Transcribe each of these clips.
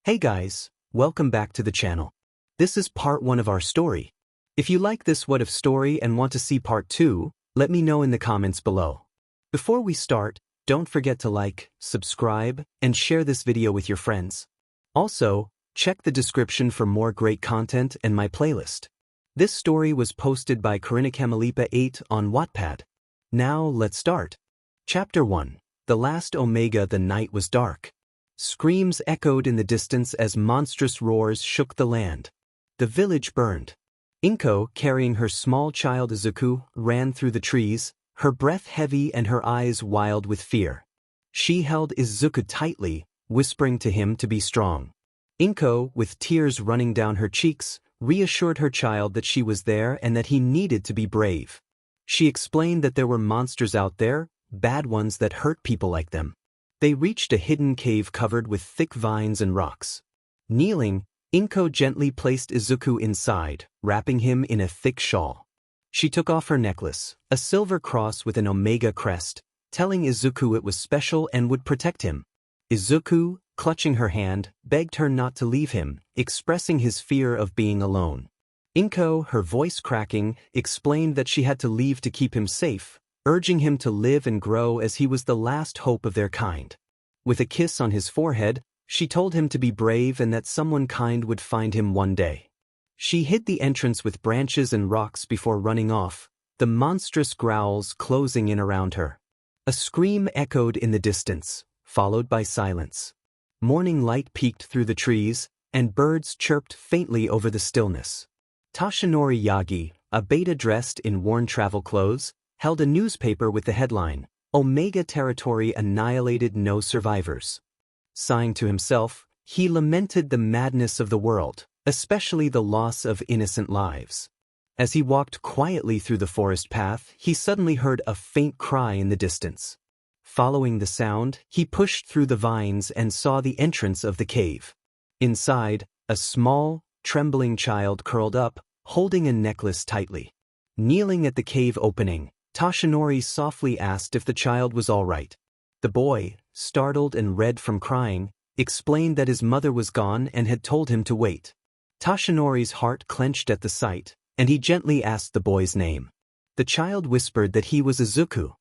Hey guys, welcome back to the channel. This is part 1 of our story. If you like this What If story and want to see part 2, let me know in the comments below. Before we start, don't forget to like, subscribe, and share this video with your friends. Also, check the description for more great content and my playlist. This story was posted by 𝐒𝐮𝐬𝐽 on Wattpad. Now let's start. Chapter 1. The last Omega. The night was dark. Screams echoed in the distance as monstrous roars shook the land. The village burned. 𝐒𝐮𝐬𝐽, carrying her small child Izuku, ran through the trees, her breath heavy and her eyes wild with fear. She held Izuku tightly, whispering to him to be strong. 𝐒𝐮𝐬𝐽, with tears running down her cheeks, reassured her child that she was there and that he needed to be brave. She explained that there were monsters out there, bad ones that hurt people like them. They reached a hidden cave covered with thick vines and rocks. Kneeling, 𝐒𝐮𝐬𝐽 gently placed Izuku inside, wrapping him in a thick shawl. She took off her necklace, a silver cross with an Omega crest, telling Izuku it was special and would protect him. Izuku, clutching her hand, begged her not to leave him, expressing his fear of being alone. 𝐒𝐮𝐬𝐽, her voice cracking, explained that she had to leave to keep him safe, urging him to live and grow as he was the last hope of their kind. With a kiss on his forehead, she told him to be brave and that someone kind would find him one day. She hid the entrance with branches and rocks before running off, the monstrous growls closing in around her. A scream echoed in the distance, followed by silence. Morning light peeked through the trees, and birds chirped faintly over the stillness. Tashinori Yagi, a beta dressed in worn travel clothes, held a newspaper with the headline, "Omega Territory Annihilated, No Survivors." Sighing to himself, he lamented the madness of the world, especially the loss of innocent lives. As he walked quietly through the forest path, he suddenly heard a faint cry in the distance. Following the sound, he pushed through the vines and saw the entrance of the cave. Inside, a small, trembling child curled up, holding a necklace tightly. Kneeling at the cave opening, Tashinori softly asked if the child was all right. The boy, startled and red from crying, explained that his mother was gone and had told him to wait. Tashinori's heart clenched at the sight, and he gently asked the boy's name. The child whispered that he was Izuku.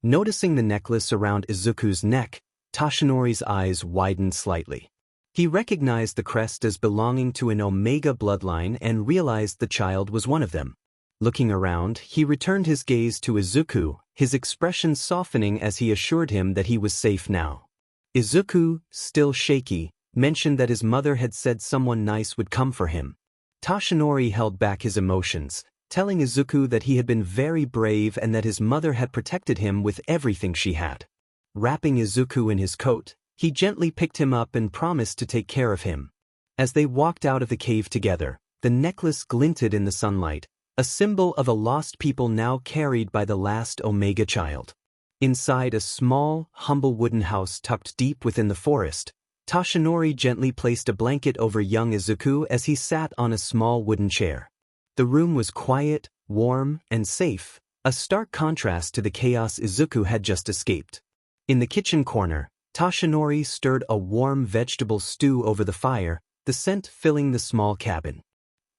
Noticing the necklace around Izuku's neck, Tashinori's eyes widened slightly. He recognized the crest as belonging to an Omega bloodline and realized the child was one of them. Looking around, he returned his gaze to Izuku, his expression softening as he assured him that he was safe now. Izuku, still shaky, mentioned that his mother had said someone nice would come for him. Tashinori held back his emotions, telling Izuku that he had been very brave and that his mother had protected him with everything she had. Wrapping Izuku in his coat, he gently picked him up and promised to take care of him. As they walked out of the cave together, the necklace glinted in the sunlight, a symbol of a lost people now carried by the last Omega child. Inside a small, humble wooden house tucked deep within the forest, Tashinori gently placed a blanket over young Izuku as he sat on a small wooden chair. The room was quiet, warm, and safe, a stark contrast to the chaos Izuku had just escaped. In the kitchen corner, Tashinori stirred a warm vegetable stew over the fire, the scent filling the small cabin.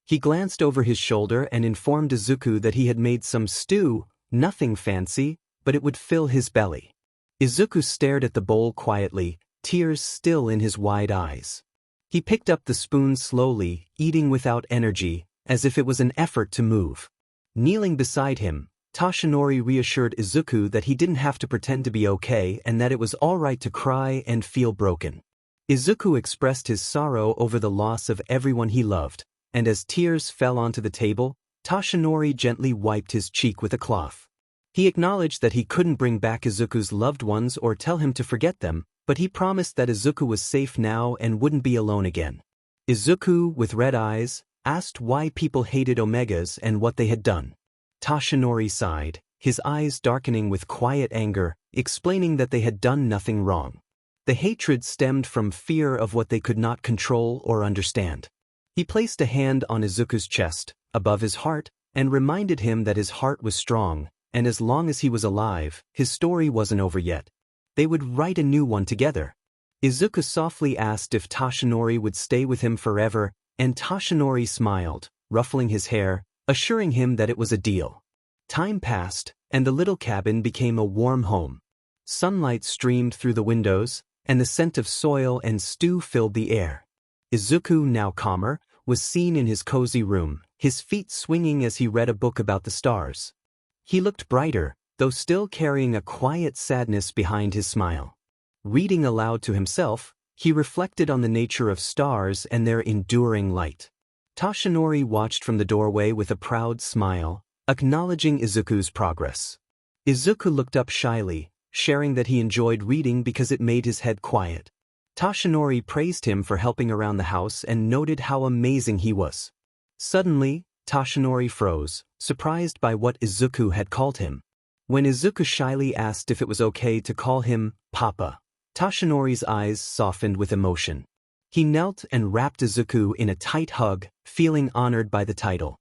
He glanced over his shoulder and informed Izuku that he had made some stew, nothing fancy, but it would fill his belly. Izuku stared at the bowl quietly, tears still in his wide eyes. He picked up the spoon slowly, eating without energy, as if it was an effort to move. Kneeling beside him, Tashinori reassured Izuku that he didn't have to pretend to be okay and that it was all right to cry and feel broken. Izuku expressed his sorrow over the loss of everyone he loved, and as tears fell onto the table, Tashinori gently wiped his cheek with a cloth. He acknowledged that he couldn't bring back Izuku's loved ones or tell him to forget them, but he promised that Izuku was safe now and wouldn't be alone again. Izuku, with red eyes, asked why people hated Omegas and what they had done. Tashinori sighed, his eyes darkening with quiet anger, explaining that they had done nothing wrong. The hatred stemmed from fear of what they could not control or understand. He placed a hand on Izuku's chest, above his heart, and reminded him that his heart was strong, and as long as he was alive, his story wasn't over yet. They would write a new one together. Izuku softly asked if Toshinori would stay with him forever, and Toshinori smiled, ruffling his hair, assuring him that it was a deal. Time passed, and the little cabin became a warm home. Sunlight streamed through the windows, and the scent of soil and stew filled the air. Izuku, now calmer, was seen in his cozy room, his feet swinging as he read a book about the stars. He looked brighter, though still carrying a quiet sadness behind his smile. Reading aloud to himself, he reflected on the nature of stars and their enduring light. Toshinori watched from the doorway with a proud smile, acknowledging Izuku's progress. Izuku looked up shyly, sharing that he enjoyed reading because it made his head quiet. Toshinori praised him for helping around the house and noted how amazing he was. Suddenly, Toshinori froze, surprised by what Izuku had called him. When Izuku shyly asked if it was okay to call him Papa, Toshinori's eyes softened with emotion. He knelt and wrapped Izuku in a tight hug, feeling honored by the title.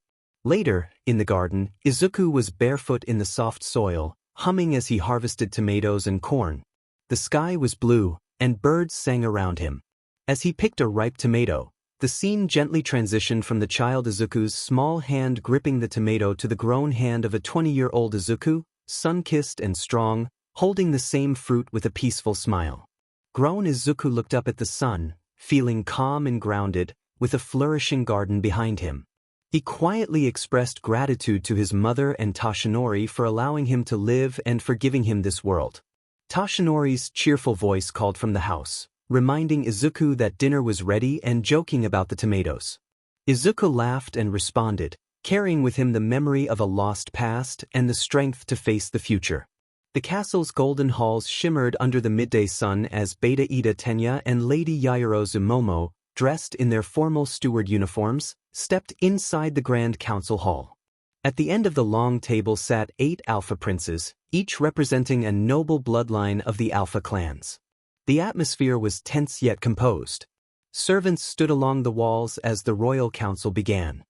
Later, in the garden, Izuku was barefoot in the soft soil, humming as he harvested tomatoes and corn. The sky was blue, and birds sang around him. As he picked a ripe tomato, the scene gently transitioned from the child Izuku's small hand gripping the tomato to the grown hand of a 20-year-old Izuku, sun-kissed and strong, holding the same fruit with a peaceful smile. Grown Izuku looked up at the sun, feeling calm and grounded, with a flourishing garden behind him. He quietly expressed gratitude to his mother and Toshinori for allowing him to live and for giving him this world. Toshinori's cheerful voice called from the house, reminding Izuku that dinner was ready and joking about the tomatoes. Izuku laughed and responded, carrying with him the memory of a lost past and the strength to face the future. The castle's golden halls shimmered under the midday sun as Beta Ida Tenya and Lady Yaoyorozu Momo, dressed in their formal steward uniforms, stepped inside the Grand Council Hall. At the end of the long table sat 8 Alpha Princes, each representing a noble bloodline of the Alpha clans. The atmosphere was tense yet composed. Servants stood along the walls as the royal council began.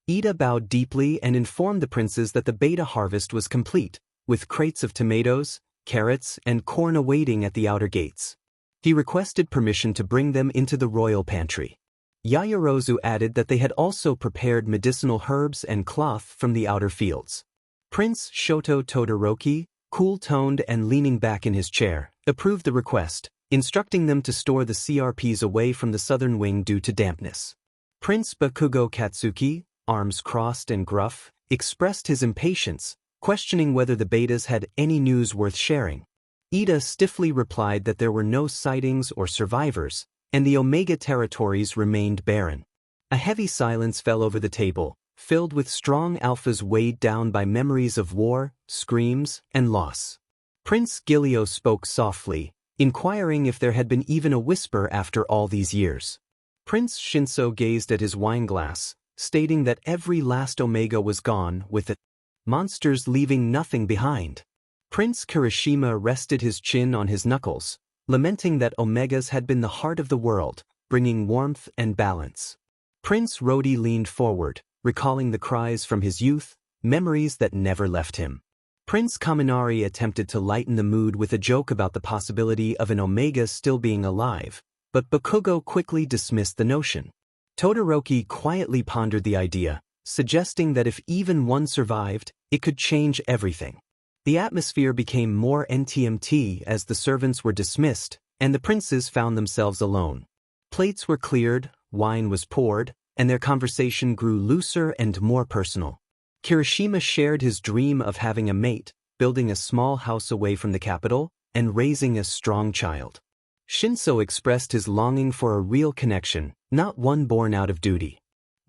Ida bowed deeply and informed the princes that the beta harvest was complete, with crates of tomatoes, carrots, and corn awaiting at the outer gates. He requested permission to bring them into the royal pantry. Yaoyorozu added that they had also prepared medicinal herbs and cloth from the outer fields. Prince Shoto Todoroki, cool-toned and leaning back in his chair, approved the request, instructing them to store the 𝐟𝐻𝐵s away from the southern wing due to dampness. Prince Bakugo Katsuki, arms crossed and gruff, expressed his impatience, questioning whether the betas had any news worth sharing. Ida stiffly replied that there were no sightings or survivors, and the Omega territories remained barren. A heavy silence fell over the table, filled with strong alphas weighed down by memories of war, screams, and loss. Prince 𝐒𝐿𝐬 spoke softly, inquiring if there had been even a whisper after all these years. Prince Shinso gazed at his wineglass, stating that every last Omega was gone, with it, monsters leaving nothing behind. Prince Kirishima rested his chin on his knuckles, lamenting that Omegas had been the heart of the world, bringing warmth and balance. Prince Rodi leaned forward, recalling the cries from his youth, memories that never left him. Prince Kaminari attempted to lighten the mood with a joke about the possibility of an Omega still being alive, but Bakugo quickly dismissed the notion. Todoroki quietly pondered the idea, suggesting that if even one survived, it could change everything. The atmosphere became more NTMT as the servants were dismissed, and the princes found themselves alone. Plates were cleared, wine was poured, and their conversation grew looser and more personal. Kirishima shared his dream of having a mate, building a small house away from the capital, and raising a strong child. Shinso expressed his longing for a real connection, not one born out of duty.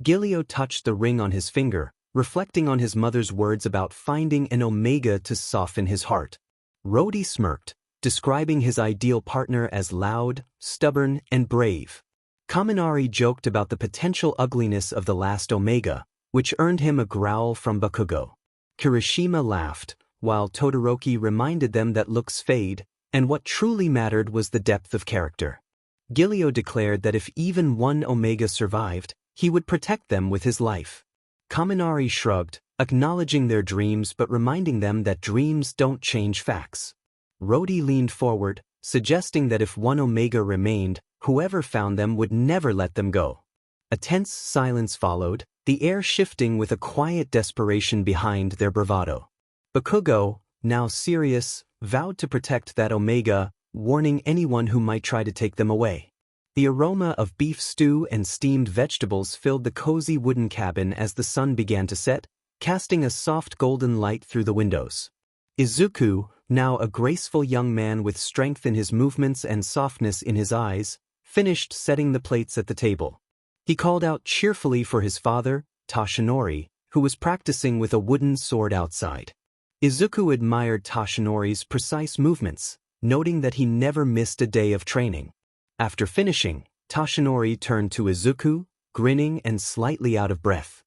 𝐒𝐿𝐬 touched the ring on his finger, reflecting on his mother's words about finding an Omega to soften his heart. Rodi smirked, describing his ideal partner as loud, stubborn, and brave. Kaminari joked about the potential ugliness of the last Omega, which earned him a growl from Bakugo. Kirishima laughed, while Todoroki reminded them that looks fade, and what truly mattered was the depth of character. 𝐒𝐿𝐬 declared that if even one Omega survived, he would protect them with his life. Kaminari shrugged, acknowledging their dreams but reminding them that dreams don't change facts. Rodi leaned forward, suggesting that if one Omega remained, whoever found them would never let them go. A tense silence followed, the air shifting with a quiet desperation behind their bravado. Bakugo, now serious, vowed to protect that Omega, warning anyone who might try to take them away. The aroma of beef stew and steamed vegetables filled the cozy wooden cabin as the sun began to set, casting a soft golden light through the windows. Izuku, now a graceful young man with strength in his movements and softness in his eyes, finished setting the plates at the table. He called out cheerfully for his father, Toshinori, who was practicing with a wooden sword outside. Izuku admired Toshinori's precise movements, noting that he never missed a day of training. After finishing, Toshinori turned to Izuku, grinning and slightly out of breath.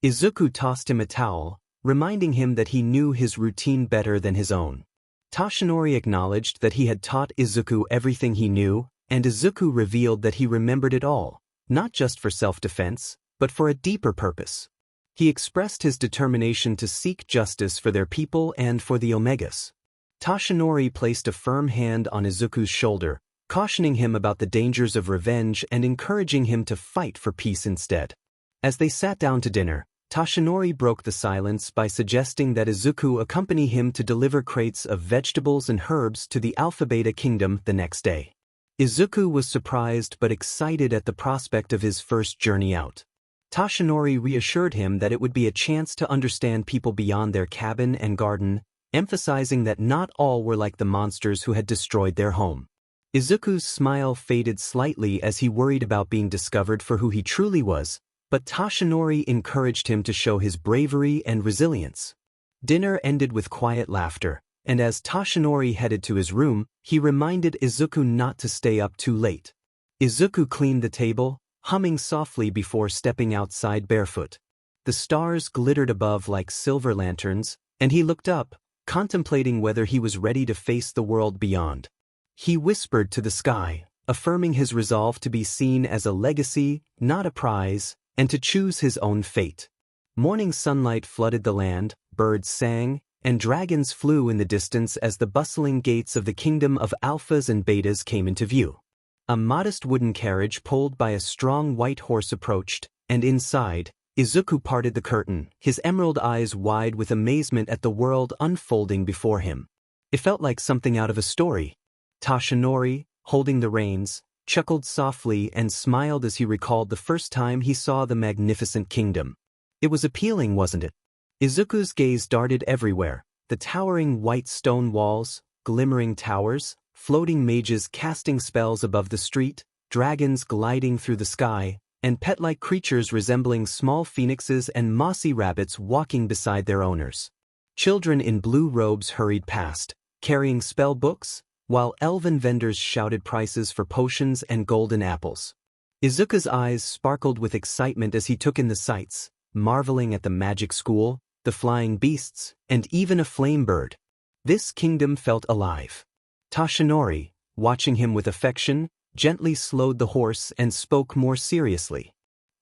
Izuku tossed him a towel, reminding him that he knew his routine better than his own. Toshinori acknowledged that he had taught Izuku everything he knew, and Izuku revealed that he remembered it all, not just for self-defense, but for a deeper purpose. He expressed his determination to seek justice for their people and for the Omegas. Toshinori placed a firm hand on Izuku's shoulder, cautioning him about the dangers of revenge and encouraging him to fight for peace instead. As they sat down to dinner, Toshinori broke the silence by suggesting that Izuku accompany him to deliver crates of vegetables and herbs to the 𝗟𝗶𝗸 kingdom the next day. Izuku was surprised but excited at the prospect of his first journey out. Toshinori reassured him that it would be a chance to understand people beyond their cabin and garden, emphasizing that not all were like the monsters who had destroyed their home. Izuku's smile faded slightly as he worried about being discovered for who he truly was, but Toshinori encouraged him to show his bravery and resilience. Dinner ended with quiet laughter, and as Toshinori headed to his room, he reminded Izuku not to stay up too late. Izuku cleaned the table, humming softly before stepping outside barefoot. The stars glittered above like silver lanterns, and he looked up, contemplating whether he was ready to face the world beyond. He whispered to the sky, affirming his resolve to be seen as a legacy, not a prize, and to choose his own fate. Morning sunlight flooded the land, birds sang, and dragons flew in the distance as the bustling gates of the kingdom of 𝗟𝗶𝐻s and 𝗠𝗠𝐵𝐻s came into view. A modest wooden carriage pulled by a strong white horse approached, and inside, Izuku parted the curtain, his emerald eyes wide with amazement at the world unfolding before him. It felt like something out of a story. Toshinori, holding the reins, chuckled softly and smiled as he recalled the first time he saw the magnificent kingdom. It was appealing, wasn't it? Izuku's gaze darted everywhere, the towering white stone walls, glimmering towers, floating mages casting spells above the street, dragons gliding through the sky, and pet-like creatures resembling small phoenixes and mossy rabbits walking beside their owners. Children in blue robes hurried past, carrying spell books, while elven vendors shouted prices for potions and golden apples. Izuku's eyes sparkled with excitement as he took in the sights, marveling at the magic school, the flying beasts, and even a flame bird. This kingdom felt alive. Toshinori, watching him with affection, gently slowed the horse and spoke more seriously.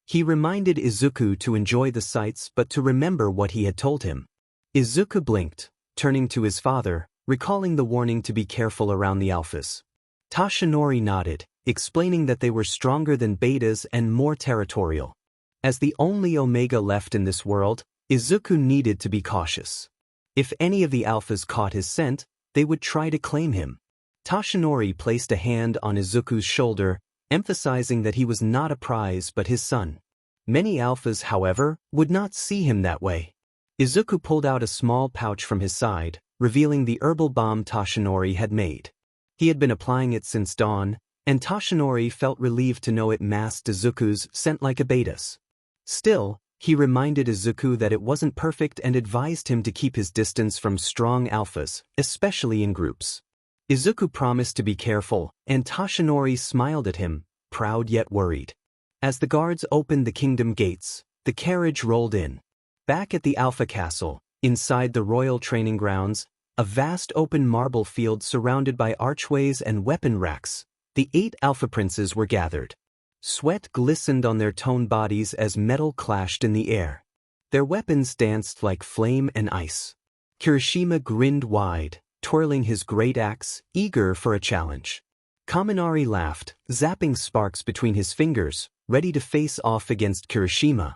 He reminded Izuku to enjoy the sights but to remember what he had told him. Izuku blinked, turning to his father, recalling the warning to be careful around the 𝗟𝗶𝐻s. Toshinori nodded, explaining that they were stronger than 𝗶𝗠s and more territorial. As the only Omega left in this world, Izuku needed to be cautious. If any of the 𝗟𝗶𝐻s caught his scent, they would try to claim him. Toshinori placed a hand on Izuku's shoulder, emphasizing that he was not a prize but his son. Many 𝗟𝗶𝐻s, however, would not see him that way. Izuku pulled out a small pouch from his side, revealing the herbal balm Toshinori had made. He had been applying it since dawn, and Toshinori felt relieved to know it masked Izuku's scent like a 𝗶𝗠s. Still, he reminded Izuku that it wasn't perfect and advised him to keep his distance from strong 𝗟𝗶𝐻s, especially in groups. Izuku promised to be careful, and Toshinori smiled at him, proud yet worried. As the guards opened the kingdom gates, the carriage rolled in. Back at the 𝗟𝗶𝐻 castle, inside the royal training grounds, a vast open marble field surrounded by archways and weapon racks, the 8 𝗟𝗶 princes were gathered. Sweat glistened on their toned bodies as metal clashed in the air. Their weapons danced like flame and ice. Kirishima grinned wide, twirling his great axe, eager for a challenge. Kaminari laughed, zapping sparks between his fingers, ready to face off against Kirishima.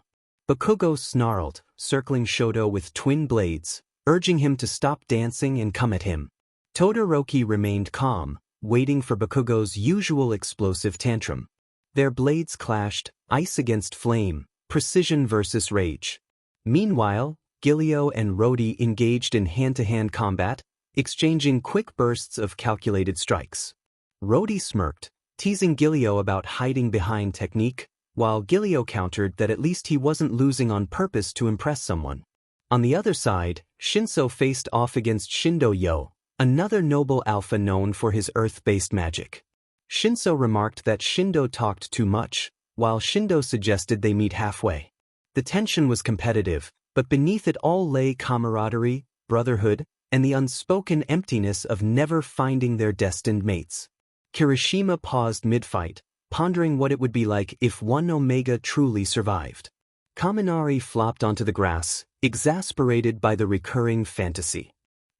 Bakugo snarled, circling Shoto with twin blades, urging him to stop dancing and come at him. Todoroki remained calm, waiting for Bakugo's usual explosive tantrum. Their blades clashed, ice against flame, precision versus rage. Meanwhile, 𝐒𝐮𝐬 and 𝗏𝗏 engaged in hand-to-hand combat, exchanging quick bursts of calculated strikes. 𝗏𝗏 smirked, teasing 𝐒𝐮𝐬 about hiding behind technique, while 𝐒𝐮𝐬 countered that at least he wasn't losing on purpose to impress someone. On the other side, Shinso faced off against Shindo-Yo, another noble alpha known for his earth-based magic. Shinso remarked that Shindo talked too much, while Shindo suggested they meet halfway. The tension was competitive, but beneath it all lay camaraderie, brotherhood, and the unspoken emptiness of never finding their destined mates. Kirishima paused mid-fight, pondering what it would be like if one Omega truly survived. Kaminari flopped onto the grass, exasperated by the recurring fantasy.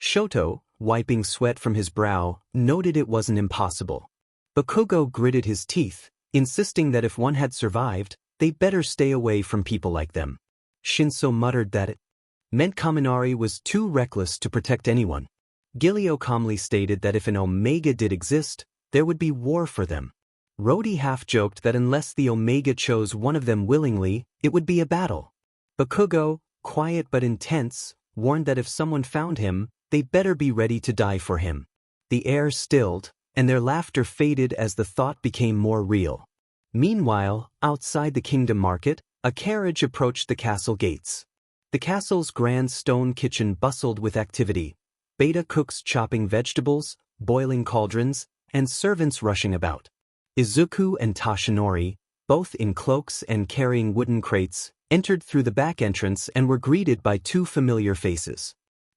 Shoto, wiping sweat from his brow, noted it wasn't impossible. Bakugo gritted his teeth, insisting that if one had survived, they'd better stay away from people like them. Shinso muttered that it meant Kaminari was too reckless to protect anyone. 𝐒𝐮𝐬 calmly stated that if an Omega did exist, there would be war for them. 𝗏𝗏 half-joked that unless the Omega chose one of them willingly, it would be a battle. Bakugo, quiet but intense, warned that if someone found him, they'd better be ready to die for him. The air stilled, and their laughter faded as the thought became more real. Meanwhile, outside the kingdom market, a carriage approached the castle gates. The castle's grand stone kitchen bustled with activity, beta cooks chopping vegetables, boiling cauldrons, and servants rushing about. Izuku and Toshinori, both in cloaks and carrying wooden crates, entered through the back entrance and were greeted by two familiar faces.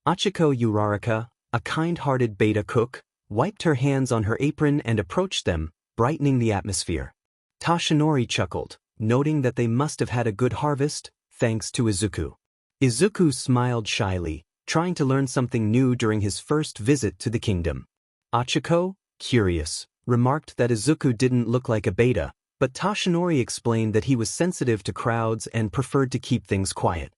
Achiko Uraraka, a kind-hearted beta cook, wiped her hands on her apron and approached them, brightening the atmosphere. Toshinori chuckled, noting that they must have had a good harvest, thanks to Izuku. Izuku smiled shyly, trying to learn something new during his first visit to the kingdom. Achiko, curious, remarked that Izuku didn't look like a beta, but Toshinori explained that he was sensitive to crowds and preferred to keep things quiet.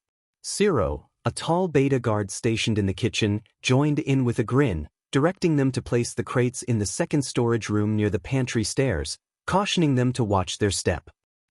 Siro, a tall beta guard stationed in the kitchen, joined in with a grin, directing them to place the crates in the second storage room near the pantry stairs, cautioning them to watch their step.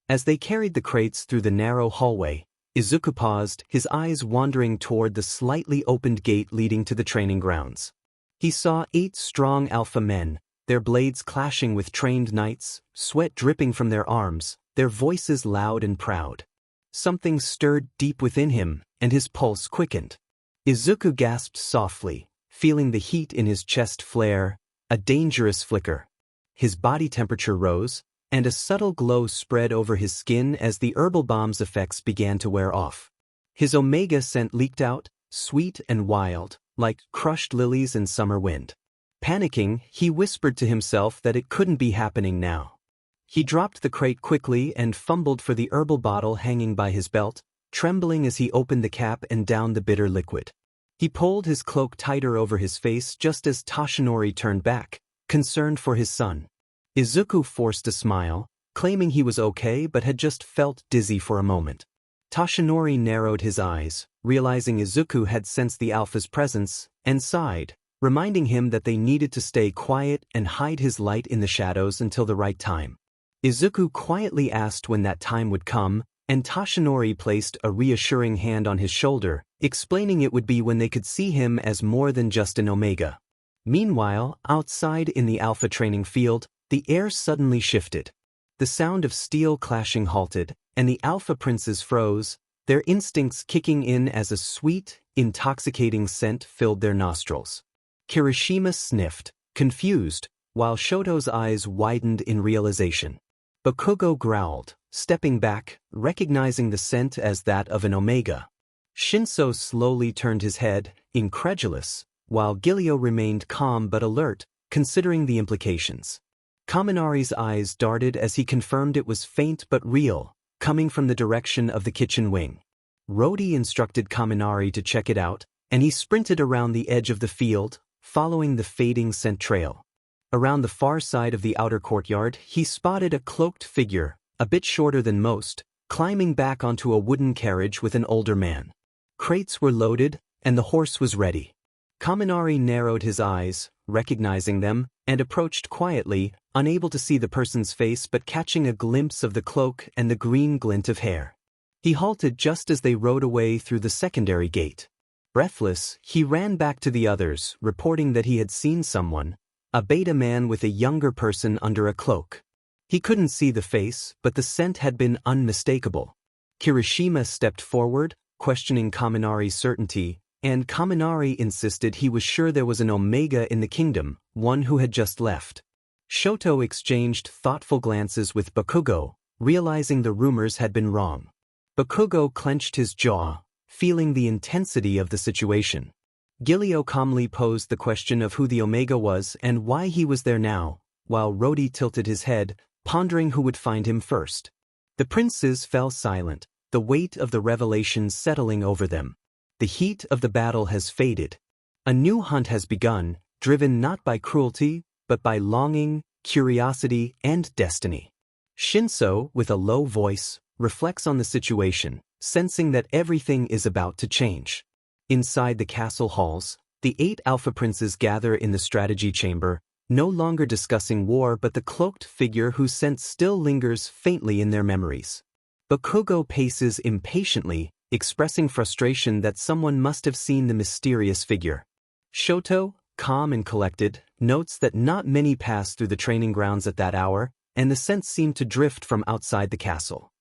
As they carried the crates through the narrow hallway, Izuku paused, his eyes wandering toward the slightly opened gate leading to the training grounds. He saw 8 strong alpha men, their blades clashing with trained knights, sweat dripping from their arms, their voices loud and proud. Something stirred deep within him, and his pulse quickened. Izuku gasped softly, feeling the heat in his chest flare, a dangerous flicker. His body temperature rose, and a subtle glow spread over his skin as the 𝗟𝗏𝐻𝐵's effects began to wear off. His Omega scent leaked out, sweet and wild, like crushed lilies in summer wind. Panicking, he whispered to himself that it couldn't be happening now. He dropped the crate quickly and fumbled for the herbal bottle hanging by his belt, trembling as he opened the cap and downed the bitter liquid. He pulled his cloak tighter over his face just as Toshinori turned back, concerned for his son. Izuku forced a smile, claiming he was okay but had just felt dizzy for a moment. Toshinori narrowed his eyes, realizing Izuku had sensed the alpha's presence, and sighed, reminding him that they needed to stay quiet and hide his light in the shadows until the right time. Izuku quietly asked when that time would come, and Toshinori placed a reassuring hand on his shoulder, explaining it would be when they could see him as more than just an Omega. Meanwhile, outside in the alpha training field, the air suddenly shifted. The sound of steel clashing halted, and the alpha princes froze, their instincts kicking in as a sweet, intoxicating scent filled their nostrils. Kirishima sniffed, confused, while Shoto's eyes widened in realization. Bakugo growled, stepping back, recognizing the scent as that of an Omega. Shinso slowly turned his head, incredulous, while 𝐒𝐮𝐬 remained calm but alert, considering the implications. Kaminari's eyes darted as he confirmed it was faint but real, coming from the direction of the kitchen wing. 𝗏𝗏 instructed Kaminari to check it out, and he sprinted around the edge of the field, following the fading scent trail. Around the far side of the outer courtyard, he spotted a cloaked figure, a bit shorter than most, climbing back onto a wooden carriage with an older man. Crates were loaded, and the horse was ready. 𝐼𝐻𝐬 narrowed his eyes, recognizing them, and approached quietly, unable to see the person's face but catching a glimpse of the cloak and the green glint of hair. He halted just as they rode away through the secondary gate. Breathless, he ran back to the others, reporting that he had seen someone, a beta man with a younger person under a cloak. He couldn't see the face, but the scent had been unmistakable. Kirishima stepped forward, questioning 𝐼𝐻𝐬's certainty, and 𝐼𝐻𝐬 insisted he was sure there was an Omega in the kingdom, one who had just left. Shoto exchanged thoughtful glances with Bakugo, realizing the rumors had been wrong. Bakugo clenched his jaw, feeling the intensity of the situation. 𝐒𝐮𝐩𝐸 calmly posed the question of who the Omega was and why he was there now, while 𝗏𝗏 tilted his head, pondering who would find him first. The princes fell silent, the weight of the revelation settling over them. The heat of the battle has faded. A new hunt has begun, driven not by cruelty, but by longing, curiosity, and destiny. Shinso, with a low voice, reflects on the situation, sensing that everything is about to change. Inside the castle halls, the 8 alpha princes gather in the strategy chamber, no longer discussing war but the cloaked figure whose scent still lingers faintly in their memories. Bakugo paces impatiently, expressing frustration that someone must have seen the mysterious figure. Shoto, calm and collected, notes that not many pass through the training grounds at that hour, and the scent seemed to drift from outside the castle.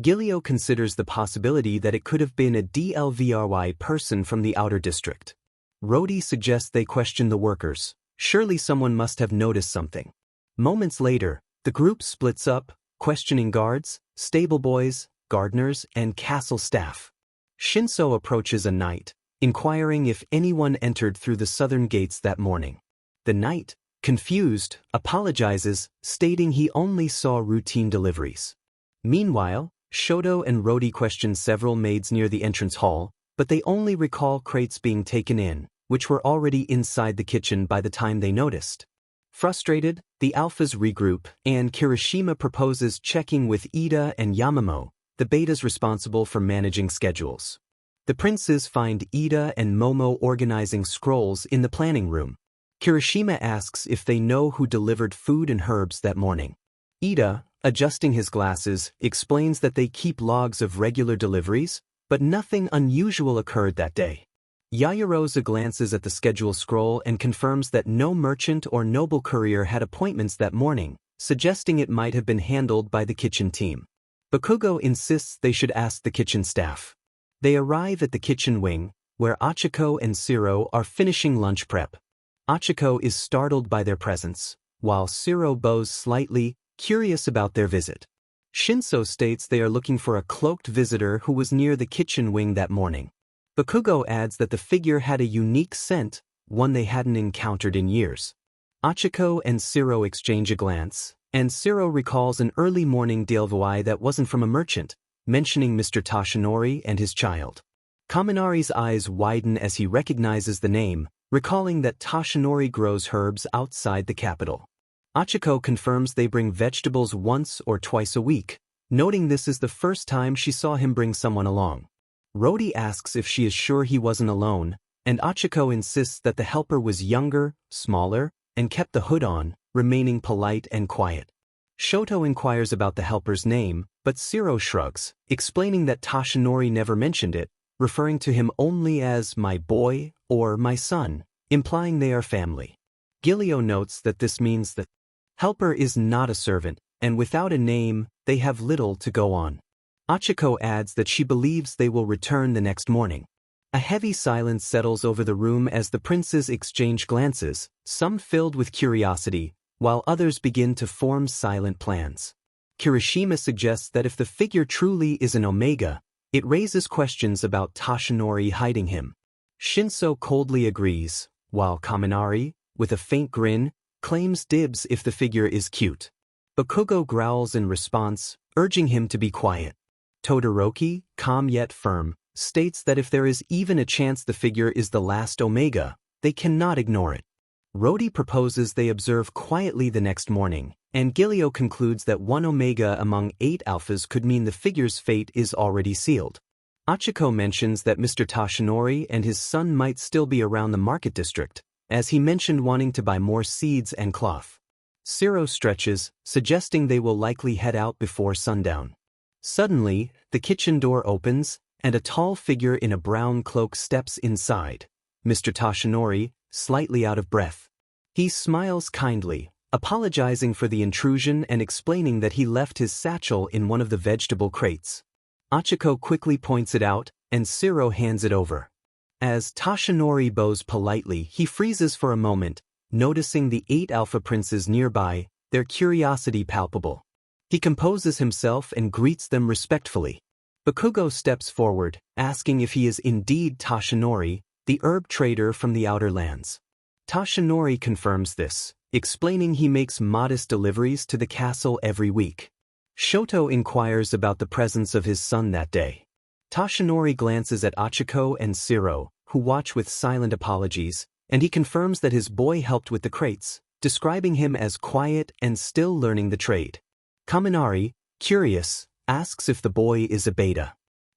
𝐒𝐮𝐬 considers the possibility that it could have been a devoured person from the outer district. 𝗏𝗏 suggests they question the workers. Surely someone must have noticed something. Moments later, the group splits up, questioning guards, stable boys, gardeners, and castle staff. Shinso approaches a knight, inquiring if anyone entered through the southern gates that morning. The knight, confused, apologizes, stating he only saw routine deliveries. Meanwhile, Shoto and 𝗏𝗏 question several maids near the entrance hall, but they only recall crates being taken in, which were already inside the kitchen by the time they noticed. Frustrated, the alphas regroup, and Kirishima proposes checking with Iida and Yamamoto, the betas responsible for managing schedules. The princes find Iida and Momo organizing scrolls in the planning room. Kirishima asks if they know who delivered food and herbs that morning. Iida, adjusting his glasses, explains that they keep logs of regular deliveries, but nothing unusual occurred that day. Yaoyorozu glances at the schedule scroll and confirms that no merchant or noble courier had appointments that morning, suggesting it might have been handled by the kitchen team. Bakugo insists they should ask the kitchen staff. They arrive at the kitchen wing, where Achiko and Siro are finishing lunch prep. Achiko is startled by their presence, while Siro bows slightly, curious about their visit. Shinso states they are looking for a cloaked visitor who was near the kitchen wing that morning. Bakugo adds that the figure had a unique scent, one they hadn't encountered in years. Achiko and Siro exchange a glance, and Siro recalls an early morning delivery that wasn't from a merchant, mentioning Mr. Tashinori and his child. Kaminari's eyes widen as he recognizes the name, recalling that Tashinori grows herbs outside the capital. Achiko confirms they bring vegetables once or twice a week, noting this is the first time she saw him bring someone along. 𝗏𝗏 asks if she is sure he wasn't alone, and Achiko insists that the helper was younger, smaller, and kept the hood on, remaining polite and quiet. Shoto inquires about the helper's name, but Siro shrugs, explaining that Tashinori never mentioned it, referring to him only as my boy or my son, implying they are family. 𝐒𝐮𝐬 notes that this means that helper is not a servant, and without a name, they have little to go on. Achiko adds that she believes they will return the next morning. A heavy silence settles over the room as the princes exchange glances, some filled with curiosity, while others begin to form silent plans. Kirishima suggests that if the figure truly is an Omega, it raises questions about Tashinori hiding him. Shinso coldly agrees, while Kaminari, with a faint grin, claims dibs if the figure is cute. Bakugo growls in response, urging him to be quiet. Todoroki, calm yet firm, states that if there is even a chance the figure is the last Omega, they cannot ignore it. Rhodey proposes they observe quietly the next morning, and 𝐒𝐮𝐲 concludes that 1 omega among 8 alphas could mean the figure's fate is already sealed. 𝐼𝐼𝐽𝐸 mentions that Mr. Tashinori and his son might still be around the market district, as he mentioned wanting to buy more seeds and cloth. 𝗟𝗧𝗟𝗘 stretches, suggesting they will likely head out before sundown. Suddenly, the kitchen door opens, and a tall figure in a brown cloak steps inside. Mr. Tashinori, slightly out of breath. He smiles kindly, apologizing for the intrusion and explaining that he left his satchel in one of the vegetable crates. 𝐼𝐼𝐽𝐸 quickly points it out, and 𝗟𝗧𝗟𝗘 hands it over. As Tashinori bows politely, he freezes for a moment, noticing the 8 alpha princes nearby, their curiosity palpable. He composes himself and greets them respectfully. Bakugo steps forward, asking if he is indeed Tashinori, the herb trader from the Outer Lands. Tashinori confirms this, explaining he makes modest deliveries to the castle every week. Shoto inquires about the presence of his son that day. Tashinori glances at 𝐼𝐼𝐽𝐸 and 𝗟𝗧𝗟𝗘, who watch with silent apologies, and he confirms that his boy helped with the crates, describing him as quiet and still learning the trade. Kaminari, curious, asks if the boy is a beta.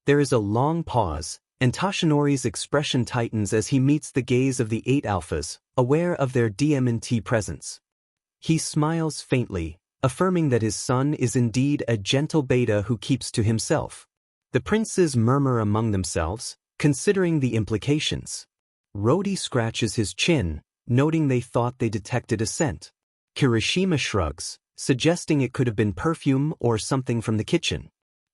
There is a long pause, and Tashinori's expression tightens as he meets the gaze of the 8 alphas, aware of their DMNT presence. He smiles faintly, affirming that his son is indeed a gentle beta who keeps to himself. The princes murmur among themselves, considering the implications. Rhodey scratches his chin, noting they thought they detected a scent. Kirishima shrugs, suggesting it could have been perfume or something from the kitchen.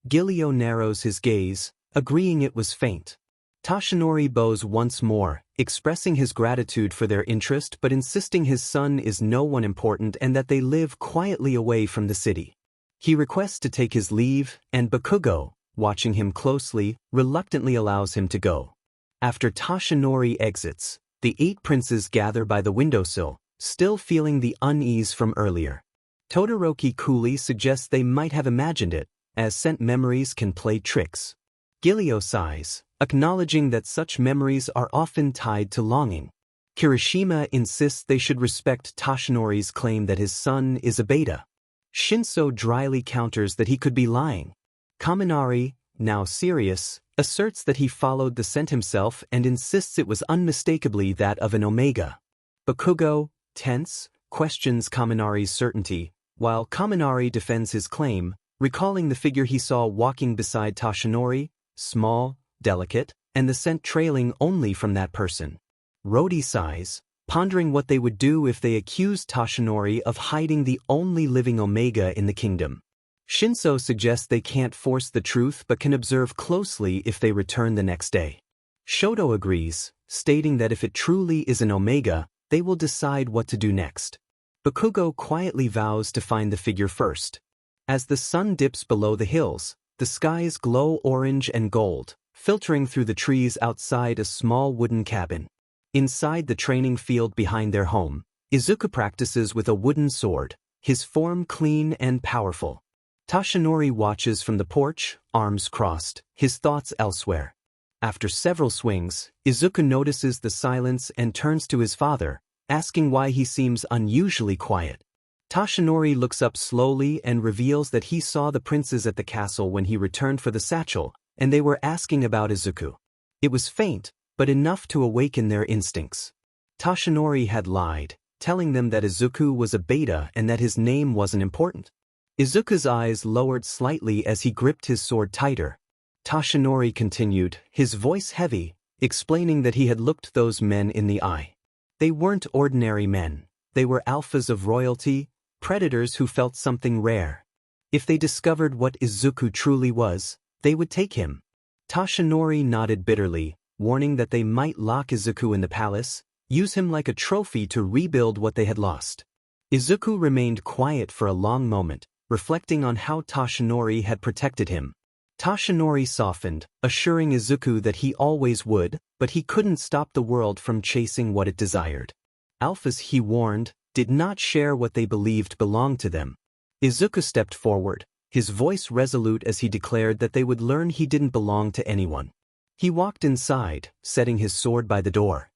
𝐒𝐮𝐲 narrows his gaze, agreeing it was faint. Tashinori bows once more, expressing his gratitude for their interest but insisting his son is no one important and that they live quietly away from the city. He requests to take his leave, and Bakugo, watching him closely, reluctantly allows him to go. After Tashinori exits, the 8 princes gather by the windowsill, still feeling the unease from earlier. Todoroki coolly suggests they might have imagined it, as scent memories can play tricks. 𝐒𝐮𝐲 sighs, acknowledging that such memories are often tied to longing. Kirishima insists they should respect Tashinori's claim that his son is a beta. Shinso dryly counters that he could be lying. Kaminari, now serious, asserts that he followed the scent himself and insists it was unmistakably that of an omega. Bakugo, tense, questions Kaminari's certainty, while Kaminari defends his claim, recalling the figure he saw walking beside Tashinori, small, delicate, and the scent trailing only from that person. Rhodey sighs, pondering what they would do if they accused Tashinori of hiding the only living omega in the kingdom. Shinso suggests they can't force the truth but can observe closely if they return the next day. Shoto agrees, stating that if it truly is an omega, they will decide what to do next. Bakugo quietly vows to find the figure first. As the sun dips below the hills, the skies glow orange and gold, filtering through the trees outside a small wooden cabin. Inside the training field behind their home, Izuku practices with a wooden sword, his form clean and powerful. Tashinori watches from the porch, arms crossed, his thoughts elsewhere. After several swings, Izuku notices the silence and turns to his father, asking why he seems unusually quiet. Tashinori looks up slowly and reveals that he saw the princes at the castle when he returned for the satchel, and they were asking about Izuku. It was faint, but enough to awaken their instincts. Tashinori had lied, telling them that Izuku was a beta and that his name wasn't important. Izuku's eyes lowered slightly as he gripped his sword tighter. Tashinori continued, his voice heavy, explaining that he had looked those men in the eye. They weren't ordinary men. They were alphas of royalty, predators who felt something rare. If they discovered what Izuku truly was, they would take him. Tashinori nodded bitterly, warning that they might lock Izuku in the palace, use him like a trophy to rebuild what they had lost. Izuku remained quiet for a long moment, reflecting on how Tashinori had protected him. Tashinori softened, assuring Izuku that he always would, but he couldn't stop the world from chasing what it desired. Alphas, he warned, did not share what they believed belonged to them. Izuku stepped forward, his voice resolute as he declared that they would learn he didn't belong to anyone. He walked inside, setting his sword by the door.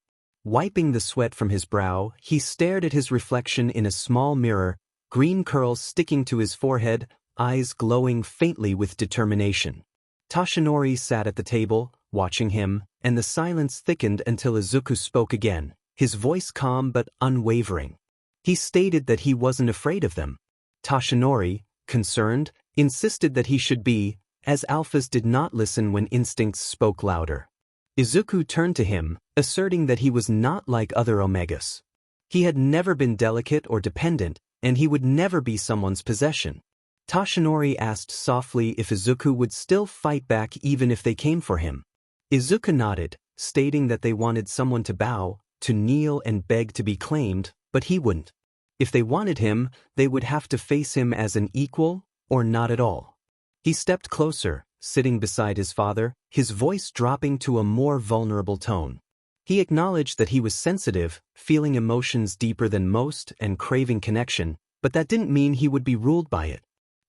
Wiping the sweat from his brow, he stared at his reflection in a small mirror, green curls sticking to his forehead, eyes glowing faintly with determination. Toshinori sat at the table, watching him, and the silence thickened until Izuku spoke again, his voice calm but unwavering. He stated that he wasn't afraid of them. Toshinori, concerned, insisted that he should be, as 𝗟𝗚s did not listen when instincts spoke louder. Izuku turned to him, asserting that he was not like other 𝗟𝐽𝐬s. He had never been delicate or dependent, and he would never be someone's possession. Toshinori asked softly if Izuku would still fight back even if they came for him. Izuku nodded, stating that they wanted someone to bow, to kneel and beg to be claimed, but he wouldn't. If they wanted him, they would have to face him as an equal, or not at all. He stepped closer, sitting beside his father, his voice dropping to a more vulnerable tone. He acknowledged that he was sensitive, feeling emotions deeper than most and craving connection, but that didn't mean he would be ruled by it.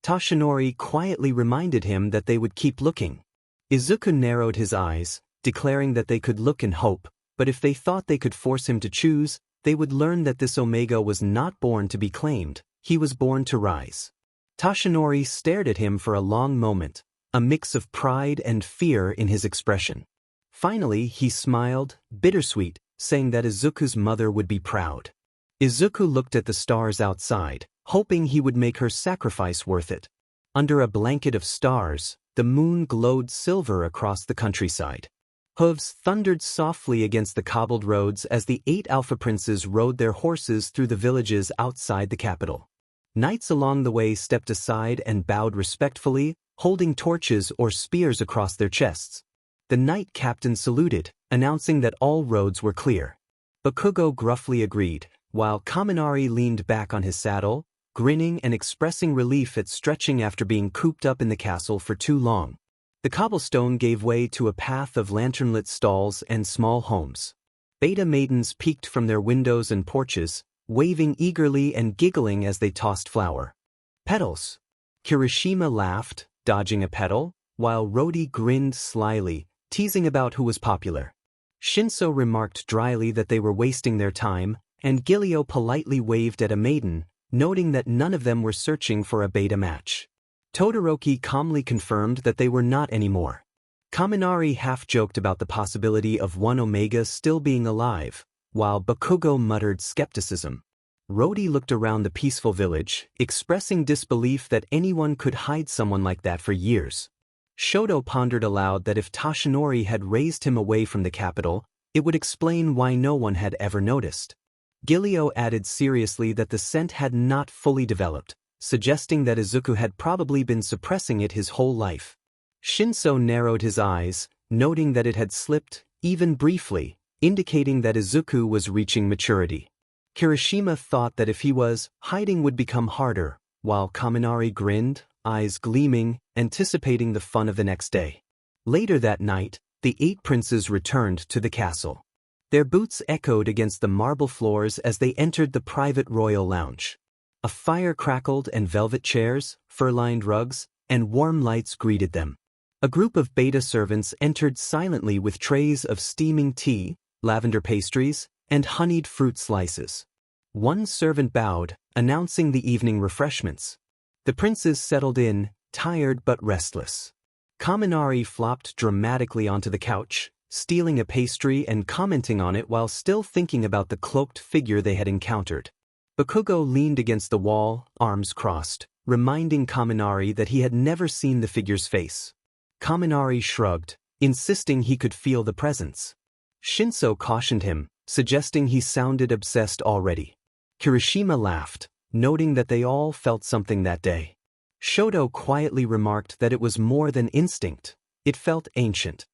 Toshinori quietly reminded him that they would keep looking. Izuku narrowed his eyes, declaring that they could look and hope, but if they thought they could force him to choose, they would learn that this 𝗟𝐽𝐬 was not born to be claimed, he was born to rise. Toshinori stared at him for a long moment, a mix of pride and fear in his expression. Finally he smiled, bittersweet, saying that Izuku's mother would be proud. Izuku looked at the stars outside, hoping he would make her sacrifice worth it. Under a blanket of stars, the moon glowed silver across the countryside. Hooves thundered softly against the cobbled roads as the 8 alpha princes rode their horses through the villages outside the capital. Knights along the way stepped aside and bowed respectfully, holding torches or spears across their chests. The knight captain saluted, announcing that all roads were clear. Bakugo gruffly agreed, while Kaminari leaned back on his saddle, grinning and expressing relief at stretching after being cooped up in the castle for too long. The cobblestone gave way to a path of lantern-lit stalls and small homes. Beta maidens peeked from their windows and porches, waving eagerly and giggling as they tossed flower. Petals. Kirishima laughed, dodging a petal, while Rody grinned slyly, teasing about who was popular. Shinso remarked dryly that they were wasting their time, and 𝐾𝐿𝐬 politely waved at a maiden, noting that none of them were searching for a beta match. Todoroki calmly confirmed that they were not anymore. Kaminari half-joked about the possibility of one 𝗟𝐽𝐬 still being alive, while Bakugo muttered skepticism. Rody looked around the peaceful village, expressing disbelief that anyone could hide someone like that for years. Shoto pondered aloud that if Toshinori had raised him away from the capital, it would explain why no one had ever noticed. 𝐾𝐿𝐬 added seriously that the scent had not fully developed, suggesting that Izuku had probably been suppressing it his whole life. Shinso narrowed his eyes, noting that it had slipped, even briefly, indicating that Izuku was reaching maturity. Kirishima thought that if he was, hiding would become harder, while Kaminari grinned, eyes gleaming, anticipating the fun of the next day. Later that night, the 8 princes returned to the castle. Their boots echoed against the marble floors as they entered the private royal lounge. A fire crackled and velvet chairs, fur-lined rugs, and warm lights greeted them. A group of beta servants entered silently with trays of steaming tea, lavender pastries, and honeyed fruit slices. One servant bowed, announcing the evening refreshments. The princes settled in, tired but restless. Kaminari flopped dramatically onto the couch, stealing a pastry and commenting on it while still thinking about the cloaked figure they had encountered. Bakugo leaned against the wall, arms crossed, reminding Kaminari that he had never seen the figure's face. Kaminari shrugged, insisting he could feel the presence. Shinso cautioned him, suggesting he sounded obsessed already. Kirishima laughed, noting that they all felt something that day. Shoto quietly remarked that it was more than instinct, it felt ancient.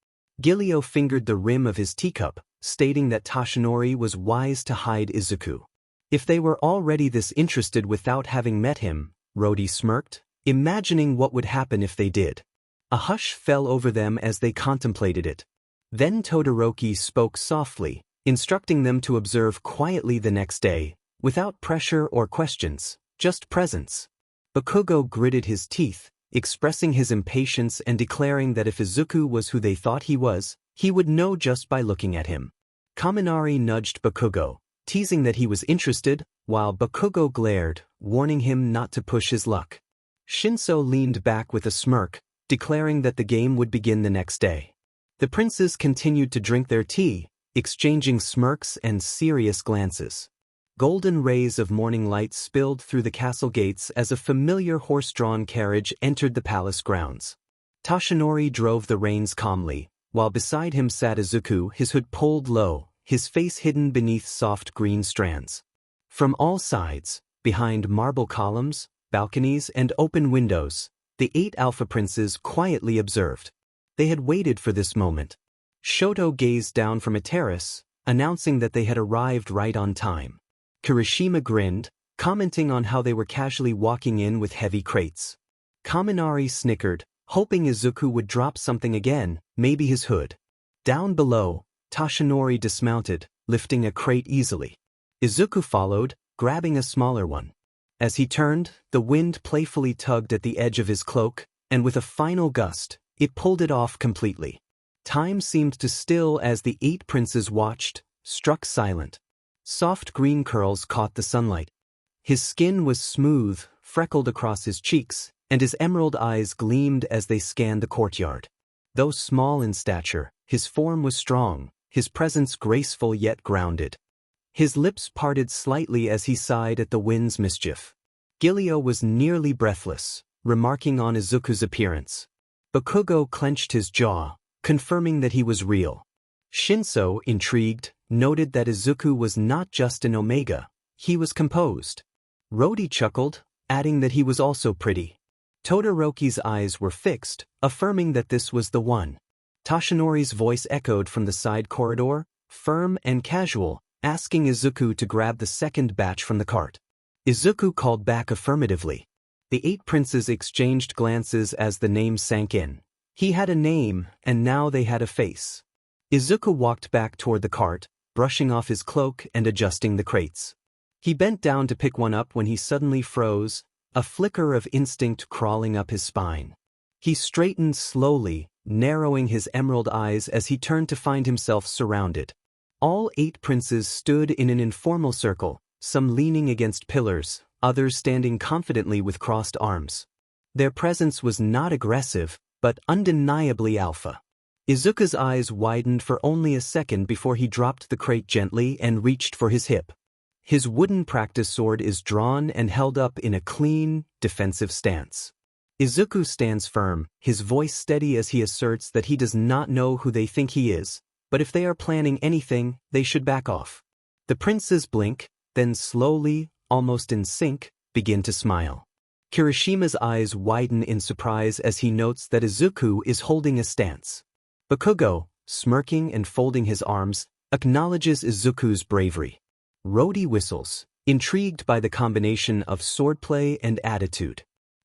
𝐾𝐿𝐬 fingered the rim of his teacup, stating that Toshinori was wise to hide Izuku. If they were already this interested without having met him, Rody smirked, imagining what would happen if they did. A hush fell over them as they contemplated it. Then Todoroki spoke softly, instructing them to observe quietly the next day, without pressure or questions, just presence. Bakugo gritted his teeth, expressing his impatience and declaring that if Izuku was who they thought he was, he would know just by looking at him. Kaminari nudged 𝗏𝐾𝐭, teasing that he was interested, while 𝗏𝐾𝐭 glared, warning him not to push his luck. Shinso leaned back with a smirk, declaring that the game would begin the next day. The princes continued to drink their tea, exchanging smirks and serious glances. Golden rays of morning light spilled through the castle gates as a familiar horse-drawn carriage entered the palace grounds. Tashinori drove the reins calmly, while beside him sat Izuku, his hood pulled low, his face hidden beneath soft green strands. From all sides, behind marble columns, balconies, and open windows, the 8 alpha princes quietly observed. They had waited for this moment. Shoto gazed down from a terrace, announcing that they had arrived right on time. Kirishima grinned, commenting on how they were casually walking in with heavy crates. Kaminari snickered, hoping Izuku would drop something again, maybe his hood. Down below, Tashinori dismounted, lifting a crate easily. Izuku followed, grabbing a smaller one. As he turned, the wind playfully tugged at the edge of his cloak, and with a final gust, it pulled it off completely. Time seemed to still as the 8 princes watched, struck silent. Soft green curls caught the sunlight. His skin was smooth, freckled across his cheeks, and his emerald eyes gleamed as they scanned the courtyard. Though small in stature, his form was strong, his presence graceful yet grounded. His lips parted slightly as he sighed at the wind's mischief. 𝐒𝐮𝐬 was nearly breathless, remarking on Izuku's appearance. 𝗏𝐾𝐭 clenched his jaw, confirming that he was real. Shinso, intrigued, noted that Izuku was not just an omega, he was composed. Rodi chuckled, adding that he was also pretty. Todoroki's eyes were fixed, affirming that this was the one. Tashinori's voice echoed from the side corridor, firm and casual, asking Izuku to grab the second batch from the cart. Izuku called back affirmatively. The 8 princes exchanged glances as the name sank in. He had a name, and now they had a face. Izuku walked back toward the cart, brushing off his cloak and adjusting the crates. He bent down to pick one up when he suddenly froze, a flicker of instinct crawling up his spine. He straightened slowly, narrowing his emerald eyes as he turned to find himself surrounded. All 8 princes stood in an informal circle, some leaning against pillars, others standing confidently with crossed arms. Their presence was not aggressive, but undeniably alpha. Izuku's eyes widened for only a second before he dropped the crate gently and reached for his hip. His wooden practice sword is drawn and held up in a clean, defensive stance. Izuku stands firm, his voice steady as he asserts that he does not know who they think he is, but if they are planning anything, they should back off. The princes blink, then slowly, almost in sync, begin to smile. Kirishima's eyes widen in surprise as he notes that Izuku is holding a stance. 𝗏𝐾𝐭, smirking and folding his arms, acknowledges Izuku's bravery. Rodi whistles, intrigued by the combination of swordplay and attitude.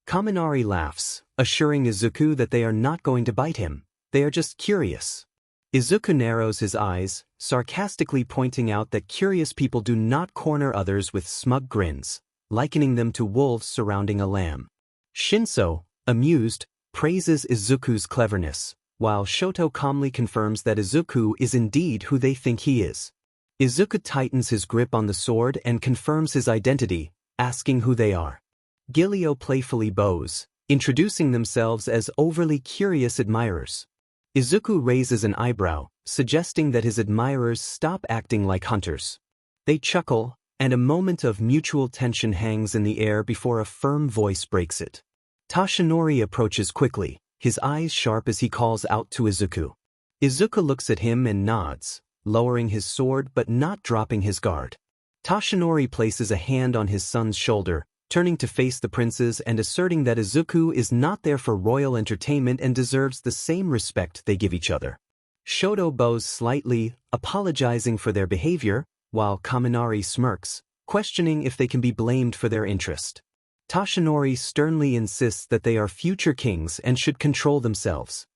Kaminari laughs, assuring Izuku that they are not going to bite him, they are just curious. Izuku narrows his eyes, sarcastically pointing out that curious people do not corner others with smug grins, likening them to wolves surrounding a lamb. Shinso, amused, praises Izuku's cleverness, while Shoto calmly confirms that Izuku is indeed who they think he is. Izuku tightens his grip on the sword and confirms his identity, asking who they are. 𝐒𝐮𝐬 playfully bows, introducing themselves as overly curious admirers. Izuku raises an eyebrow, suggesting that his admirers stop acting like hunters. They chuckle, and a moment of mutual tension hangs in the air before a firm voice breaks it. Tashinori approaches quickly, his eyes sharp as he calls out to Izuku. Izuku looks at him and nods, lowering his sword but not dropping his guard. Tashinori places a hand on his son's shoulder, turning to face the princes and asserting that Izuku is not there for royal entertainment and deserves the same respect they give each other. Shoto bows slightly, apologizing for their behavior, while Kaminari smirks, questioning if they can be blamed for their interest. Tashinori sternly insists that they are future kings and should control themselves.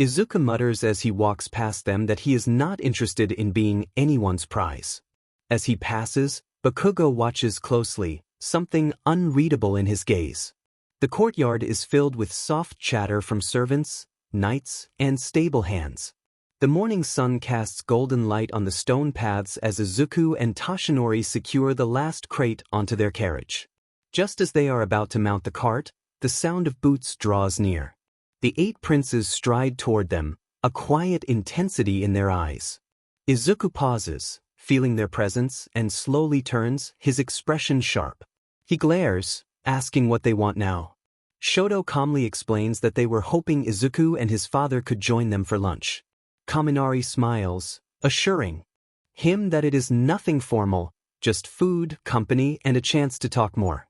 Izuku mutters as he walks past them that he is not interested in being anyone's prize. As he passes, 𝗏𝐾𝐭 watches closely, something unreadable in his gaze. The courtyard is filled with soft chatter from servants, knights, and stable hands. The morning sun casts golden light on the stone paths as Izuku and Toshinori secure the last crate onto their carriage. Just as they are about to mount the cart, the sound of boots draws near. The 8 princes stride toward them, a quiet intensity in their eyes. Izuku pauses, feeling their presence, and slowly turns, his expression sharp. He glares, asking what they want now. Shoto calmly explains that they were hoping Izuku and his father could join them for lunch. Kaminari smiles, assuring him that it is nothing formal, just food, company, and a chance to talk more.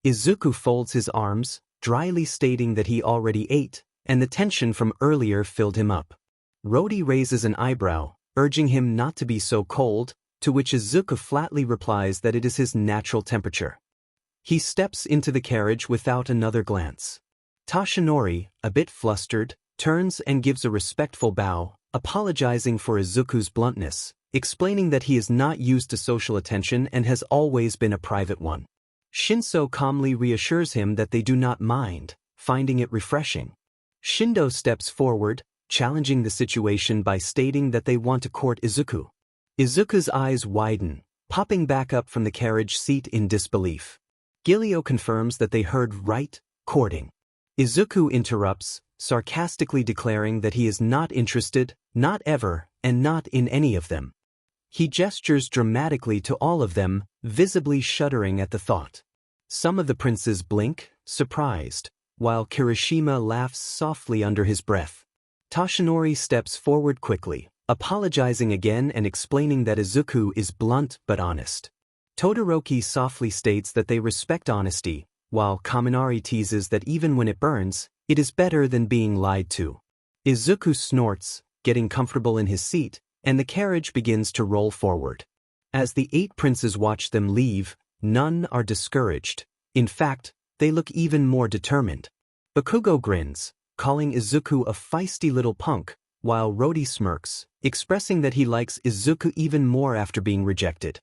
Izuku folds his arms, dryly stating that he already ate, and the tension from earlier filled him up. Rody raises an eyebrow, urging him not to be so cold, to which Izuku flatly replies that it is his natural temperature. He steps into the carriage without another glance. Toshinori, a bit flustered, turns and gives a respectful bow, apologizing for Izuku's bluntness, explaining that he is not used to social attention and has always been a private one. Shinso calmly reassures him that they do not mind, finding it refreshing. Shindo steps forward, challenging the situation by stating that they want to court Izuku. Izuku's eyes widen, popping back up from the carriage seat in disbelief. 𝐒𝐮𝐬𝐽 confirms that they heard right, courting. Izuku interrupts, sarcastically declaring that he is not interested, not ever, and not in any of them. He gestures dramatically to all of them, visibly shuddering at the thought. Some of the princes blink, surprised, while Kirishima laughs softly under his breath. Toshinori steps forward quickly, apologizing again and explaining that Izuku is blunt but honest. Todoroki softly states that they respect honesty, while Kaminari teases that even when it burns, it is better than being lied to. Izuku snorts, getting comfortable in his seat, and the carriage begins to roll forward. As the 8 princes watch them leave, none are discouraged. In fact, they look even more determined. Bakugo grins, calling Izuku a feisty little punk, while Rody smirks, expressing that he likes Izuku even more after being rejected.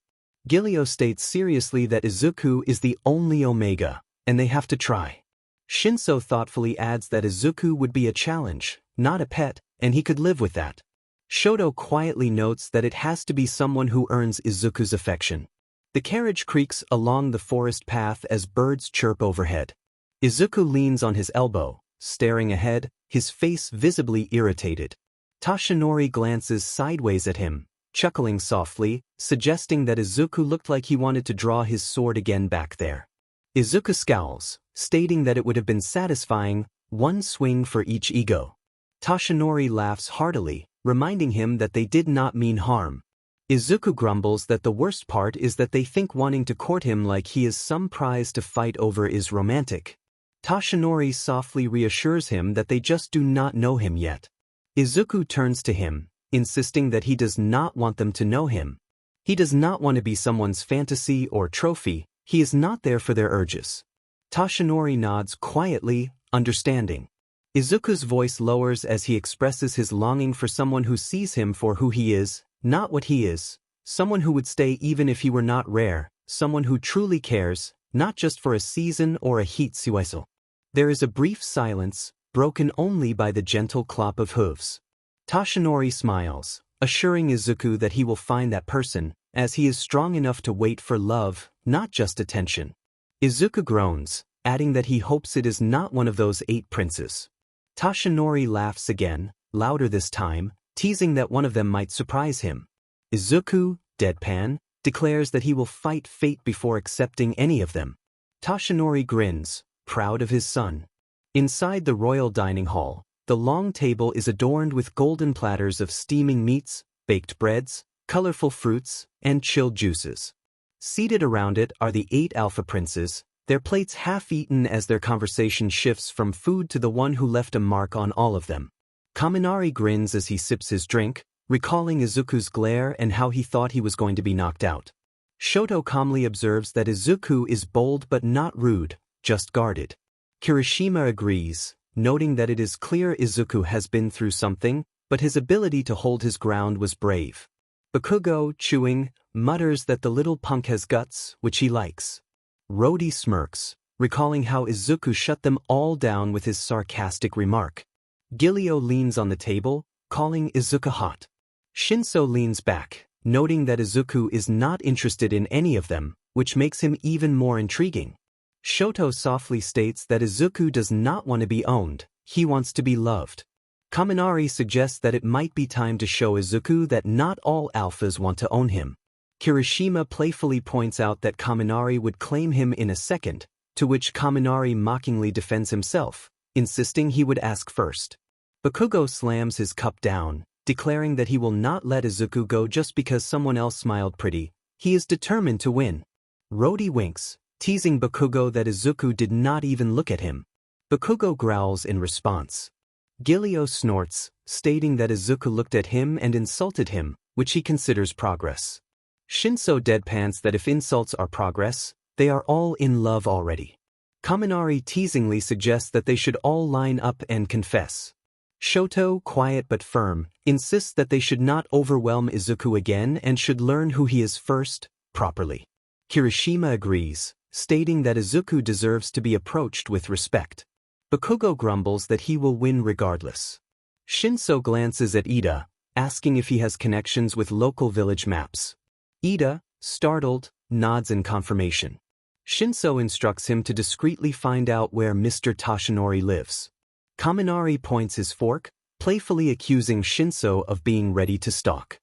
𝐒𝐮𝐬𝐽 states seriously that Izuku is the only Omega, and they have to try. Shinso thoughtfully adds that Izuku would be a challenge, not a pet, and he could live with that. Shoto quietly notes that it has to be someone who earns Izuku's affection. The carriage creaks along the forest path as birds chirp overhead. Izuku leans on his elbow, staring ahead, his face visibly irritated. Toshinori glances sideways at him, chuckling softly, suggesting that Izuku looked like he wanted to draw his sword again back there. Izuku scowls, stating that it would have been satisfying, one swing for each ego. Toshinori laughs heartily, reminding him that they did not mean harm. Izuku grumbles that the worst part is that they think wanting to court him like he is some prize to fight over is romantic. Toshinori softly reassures him that they just do not know him yet. Izuku turns to him, insisting that he does not want them to know him. He does not want to be someone's fantasy or trophy, he is not there for their urges. Toshinori nods quietly, understanding. Izuku's voice lowers as he expresses his longing for someone who sees him for who he is, not what he is, someone who would stay even if he were not rare, someone who truly cares, not just for a season or a 𝐒𝐮𝐬𝐽. There is a brief silence, broken only by the gentle clop of hooves. Toshinori smiles, assuring Izuku that he will find that person, as he is strong enough to wait for love, not just attention. Izuku groans, adding that he hopes it is not one of those 8 princes. Toshinori laughs again, louder this time, teasing that one of them might surprise him. Izuku, deadpan, declares that he will fight fate before accepting any of them. Toshinori grins, proud of his son. Inside the royal dining hall, the long table is adorned with golden platters of steaming meats, baked breads, colorful fruits, and chilled juices. Seated around it are the 8 alpha princes, their plates half-eaten as their conversation shifts from food to the one who left a mark on all of them. Kaminari grins as he sips his drink, recalling Izuku's glare and how he thought he was going to be knocked out. Shoto calmly observes that Izuku is bold but not rude, just guarded. Kirishima agrees, noting that it is clear Izuku has been through something, but his ability to hold his ground was brave. Bakugo, chewing, mutters that the little punk has guts, which he likes. Rody smirks, recalling how Izuku shut them all down with his sarcastic remark. 𝐒𝐮𝐬𝐽 leans on the table, calling Izuku hot. Shinso leans back, noting that Izuku is not interested in any of them, which makes him even more intriguing. Shoto softly states that Izuku does not want to be owned, he wants to be loved. Kaminari suggests that it might be time to show Izuku that not all alphas want to own him. Kirishima playfully points out that Kaminari would claim him in a second, to which Kaminari mockingly defends himself, insisting he would ask first. Bakugo slams his cup down, declaring that he will not let Izuku go just because someone else smiled pretty. He is determined to win. Rody winks, teasing Bakugo that Izuku did not even look at him. Bakugo growls in response. 𝐾𝐿𝐬 snorts, stating that Izuku looked at him and insulted him, which he considers progress. Shinso deadpans that if insults are progress, they are all in love already. Kaminari teasingly suggests that they should all line up and confess. Shoto, quiet but firm, insists that they should not overwhelm Izuku again and should learn who he is first, properly. Kirishima agrees, stating that Izuku deserves to be approached with respect. Bakugo grumbles that he will win regardless. Shinso glances at Ida, asking if he has connections with local village maps. Ida, startled, nods in confirmation. Shinso instructs him to discreetly find out where Mr. Toshinori lives. Kaminari points his fork, playfully accusing Shinso of being ready to stalk.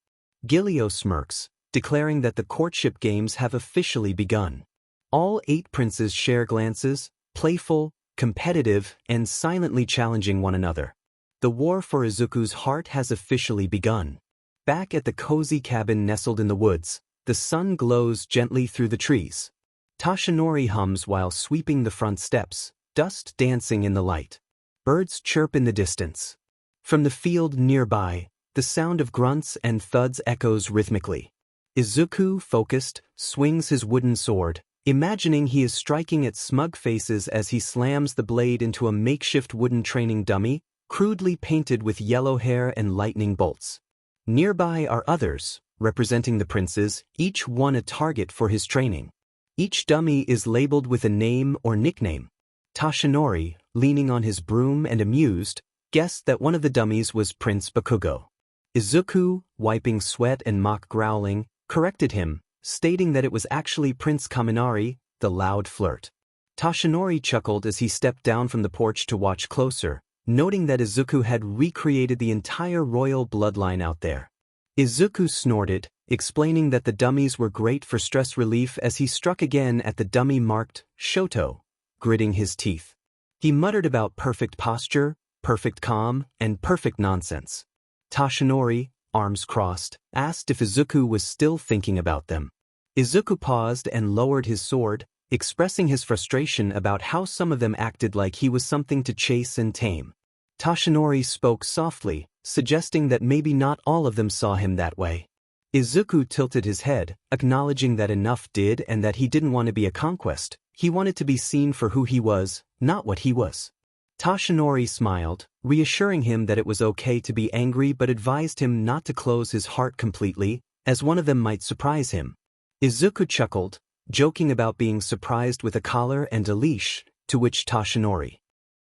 𝐾𝐿𝐬 smirks, declaring that the courtship games have officially begun. All 8 princes share glances, playful, competitive, and silently challenging one another. The war for Izuku's heart has officially begun. Back at the cozy cabin nestled in the woods, the sun glows gently through the trees. Toshinori hums while sweeping the front steps, dust dancing in the light. Birds chirp in the distance. From the field nearby, the sound of grunts and thuds echoes rhythmically. Izuku, focused, swings his wooden sword, imagining he is striking at smug faces as he slams the blade into a makeshift wooden training dummy, crudely painted with yellow hair and lightning bolts. Nearby are others, representing the princes, each one a target for his training. Each dummy is labeled with a name or nickname. Toshinori, leaning on his broom and amused, guessed that one of the dummies was Prince Bakugo. Izuku, wiping sweat and mock growling, corrected him, stating that it was actually Prince Kaminari, the loud flirt. Toshinori chuckled as he stepped down from the porch to watch closer, noting that Izuku had recreated the entire royal bloodline out there. Izuku snorted, explaining that the dummies were great for stress relief as he struck again at the dummy marked Shoto, gritting his teeth. He muttered about perfect posture, perfect calm, and perfect nonsense. Toshinori, arms crossed, asked if Izuku was still thinking about them. Izuku paused and lowered his sword, expressing his frustration about how some of them acted like he was something to chase and tame. Toshinori spoke softly, suggesting that maybe not all of them saw him that way. Izuku tilted his head, acknowledging that enough did and that he didn't want to be a conquest. He wanted to be seen for who he was, not what he was. Toshinori smiled, reassuring him that it was okay to be angry but advised him not to close his heart completely, as one of them might surprise him. Izuku chuckled, joking about being surprised with a collar and a leash, to which Toshinori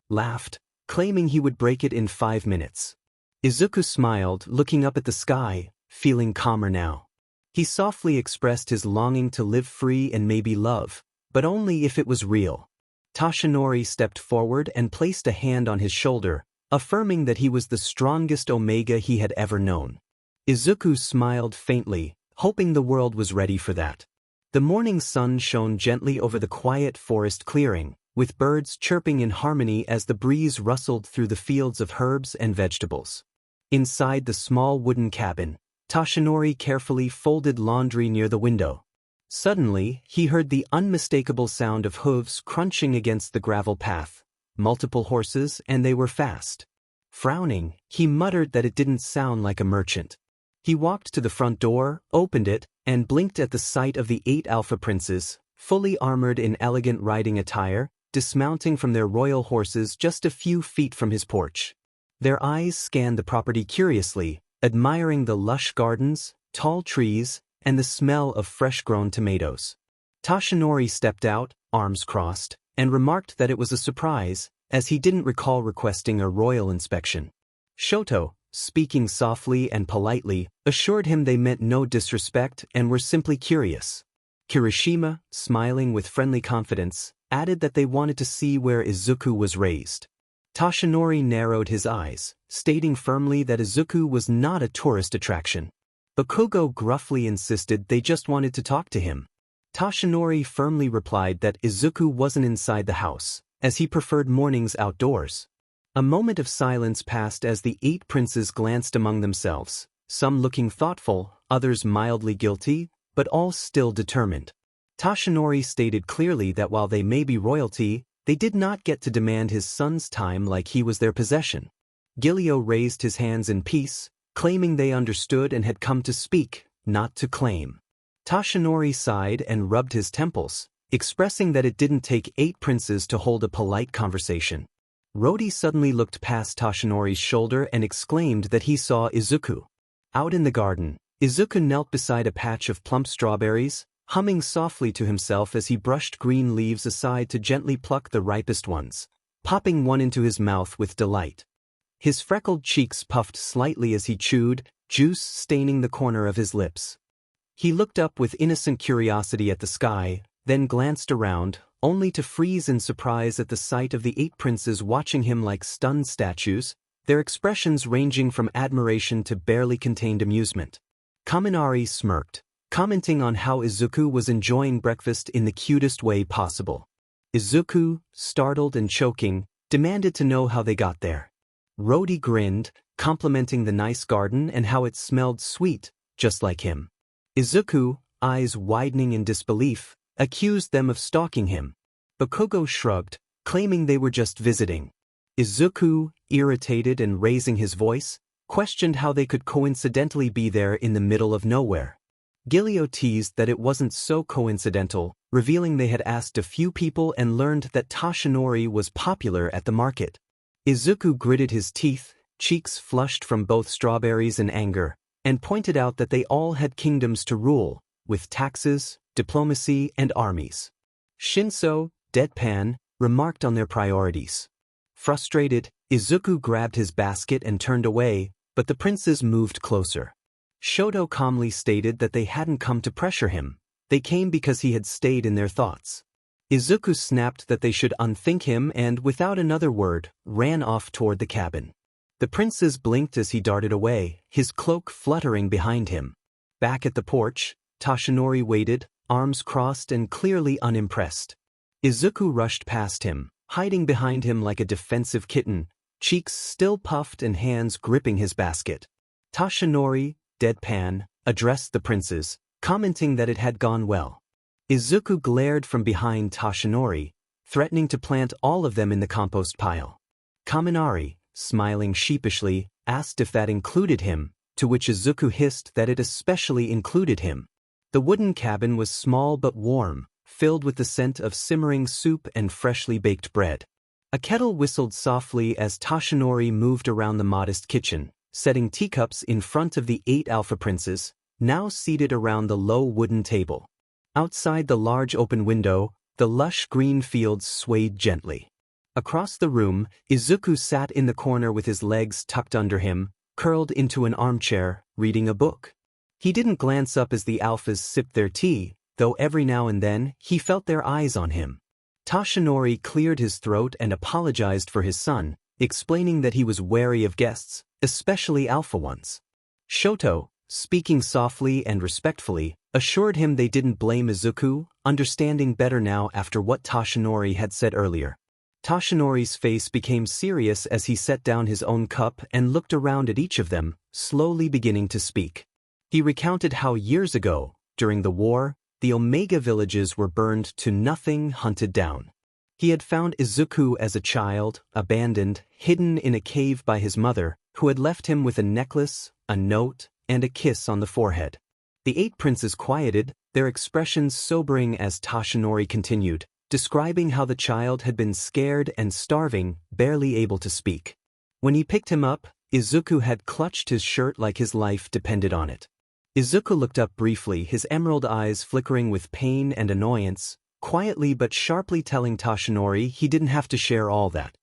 laughed, claiming he would break it in 5 minutes. Izuku smiled, looking up at the sky, feeling calmer now. He softly expressed his longing to live free and maybe love, but only if it was real. Toshinori stepped forward and placed a hand on his shoulder, affirming that he was the strongest Omega he had ever known. Izuku smiled faintly, hoping the world was ready for that. The morning sun shone gently over the quiet forest clearing, with birds chirping in harmony as the breeze rustled through the fields of herbs and vegetables. Inside the small wooden cabin, Toshinori carefully folded laundry near the window. Suddenly, he heard the unmistakable sound of hooves crunching against the gravel path. Multiple horses, and they were fast. Frowning, he muttered that it didn't sound like a merchant. He walked to the front door, opened it, and blinked at the sight of the 8 alpha princes, fully armored in elegant riding attire, dismounting from their royal horses just a few feet from his porch. Their eyes scanned the property curiously, admiring the lush gardens, tall trees, and the smell of fresh-grown tomatoes. Toshinori stepped out, arms crossed, and remarked that it was a surprise, as he didn't recall requesting a royal inspection. Shoto, speaking softly and politely, assured him they meant no disrespect and were simply curious. Kirishima, smiling with friendly confidence, added that they wanted to see where Izuku was raised. Tashinori narrowed his eyes, stating firmly that Izuku was not a tourist attraction. Bakugo gruffly insisted they just wanted to talk to him. Tashinori firmly replied that Izuku wasn't inside the house, as he preferred mornings outdoors. A moment of silence passed as the 8 princes glanced among themselves, some looking thoughtful, others mildly guilty, but all still determined. Tashinori stated clearly that while they may be royalty, they did not get to demand his son's time like he was their possession. 𝐾𝐿𝐬 raised his hands in peace, claiming they understood and had come to speak, not to claim. Tashinori sighed and rubbed his temples, expressing that it didn't take 8 princes to hold a polite conversation. Rodi suddenly looked past Tashinori's shoulder and exclaimed that he saw Izuku. Out in the garden, Izuku knelt beside a patch of plump strawberries, humming softly to himself as he brushed green leaves aside to gently pluck the ripest ones, popping one into his mouth with delight. His freckled cheeks puffed slightly as he chewed, juice staining the corner of his lips. He looked up with innocent curiosity at the sky, then glanced around, only to freeze in surprise at the sight of the 8 princes watching him like stunned statues, their expressions ranging from admiration to barely contained amusement. Kaminari smirked, commenting on how Izuku was enjoying breakfast in the cutest way possible. Izuku, startled and choking, demanded to know how they got there. Rodi grinned, complimenting the nice garden and how it smelled sweet, just like him. Izuku, eyes widening in disbelief, accused them of stalking him. Bakugo shrugged, claiming they were just visiting. Izuku, irritated and raising his voice, questioned how they could coincidentally be there in the middle of nowhere. 𝐾𝐿𝐬 teased that it wasn't so coincidental, revealing they had asked a few people and learned that Tashinori was popular at the market. Izuku gritted his teeth, cheeks flushed from both strawberries and anger, and pointed out that they all had kingdoms to rule, with taxes, diplomacy, and armies. Shinso, deadpan, remarked on their priorities. Frustrated, Izuku grabbed his basket and turned away, but the princes moved closer. Shoto calmly stated that they hadn't come to pressure him, they came because he had stayed in their thoughts. Izuku snapped that they should unthink him and, without another word, ran off toward the cabin. The princes blinked as he darted away, his cloak fluttering behind him. Back at the porch, Tashinori waited, arms crossed and clearly unimpressed. Izuku rushed past him, hiding behind him like a defensive kitten, cheeks still puffed and hands gripping his basket. Tashinori, deadpan, addressed the princes, commenting that it had gone well. Izuku glared from behind Tashinori, threatening to plant all of them in the compost pile. Kaminari, smiling sheepishly, asked if that included him, to which Izuku hissed that it especially included him. The wooden cabin was small but warm, filled with the scent of simmering soup and freshly baked bread. A kettle whistled softly as Tashinori moved around the modest kitchen, setting teacups in front of the 8 alpha princes, now seated around the low wooden table. Outside the large open window, the lush green fields swayed gently. Across the room, Izuku sat in the corner with his legs tucked under him, curled into an armchair, reading a book. He didn't glance up as the alphas sipped their tea, though every now and then he felt their eyes on him. Tashinori cleared his throat and apologized for his son, explaining that he was wary of guests, especially alpha ones. Shoto, speaking softly and respectfully, assured him they didn't blame Izuku, understanding better now after what Tashinori had said earlier. Tashinori's face became serious as he set down his own cup and looked around at each of them, slowly beginning to speak. He recounted how years ago, during the war, the Omega villages were burned to nothing, hunted down. He had found Izuku as a child, abandoned, hidden in a cave by his mother, who had left him with a necklace, a note, and a kiss on the forehead. The 8 princes quieted, their expressions sobering as Tashinori continued, describing how the child had been scared and starving, barely able to speak. When he picked him up, Izuku had clutched his shirt like his life depended on it. Izuku looked up briefly, his emerald eyes flickering with pain and annoyance, quietly but sharply telling Tashinori he didn't have to share all that.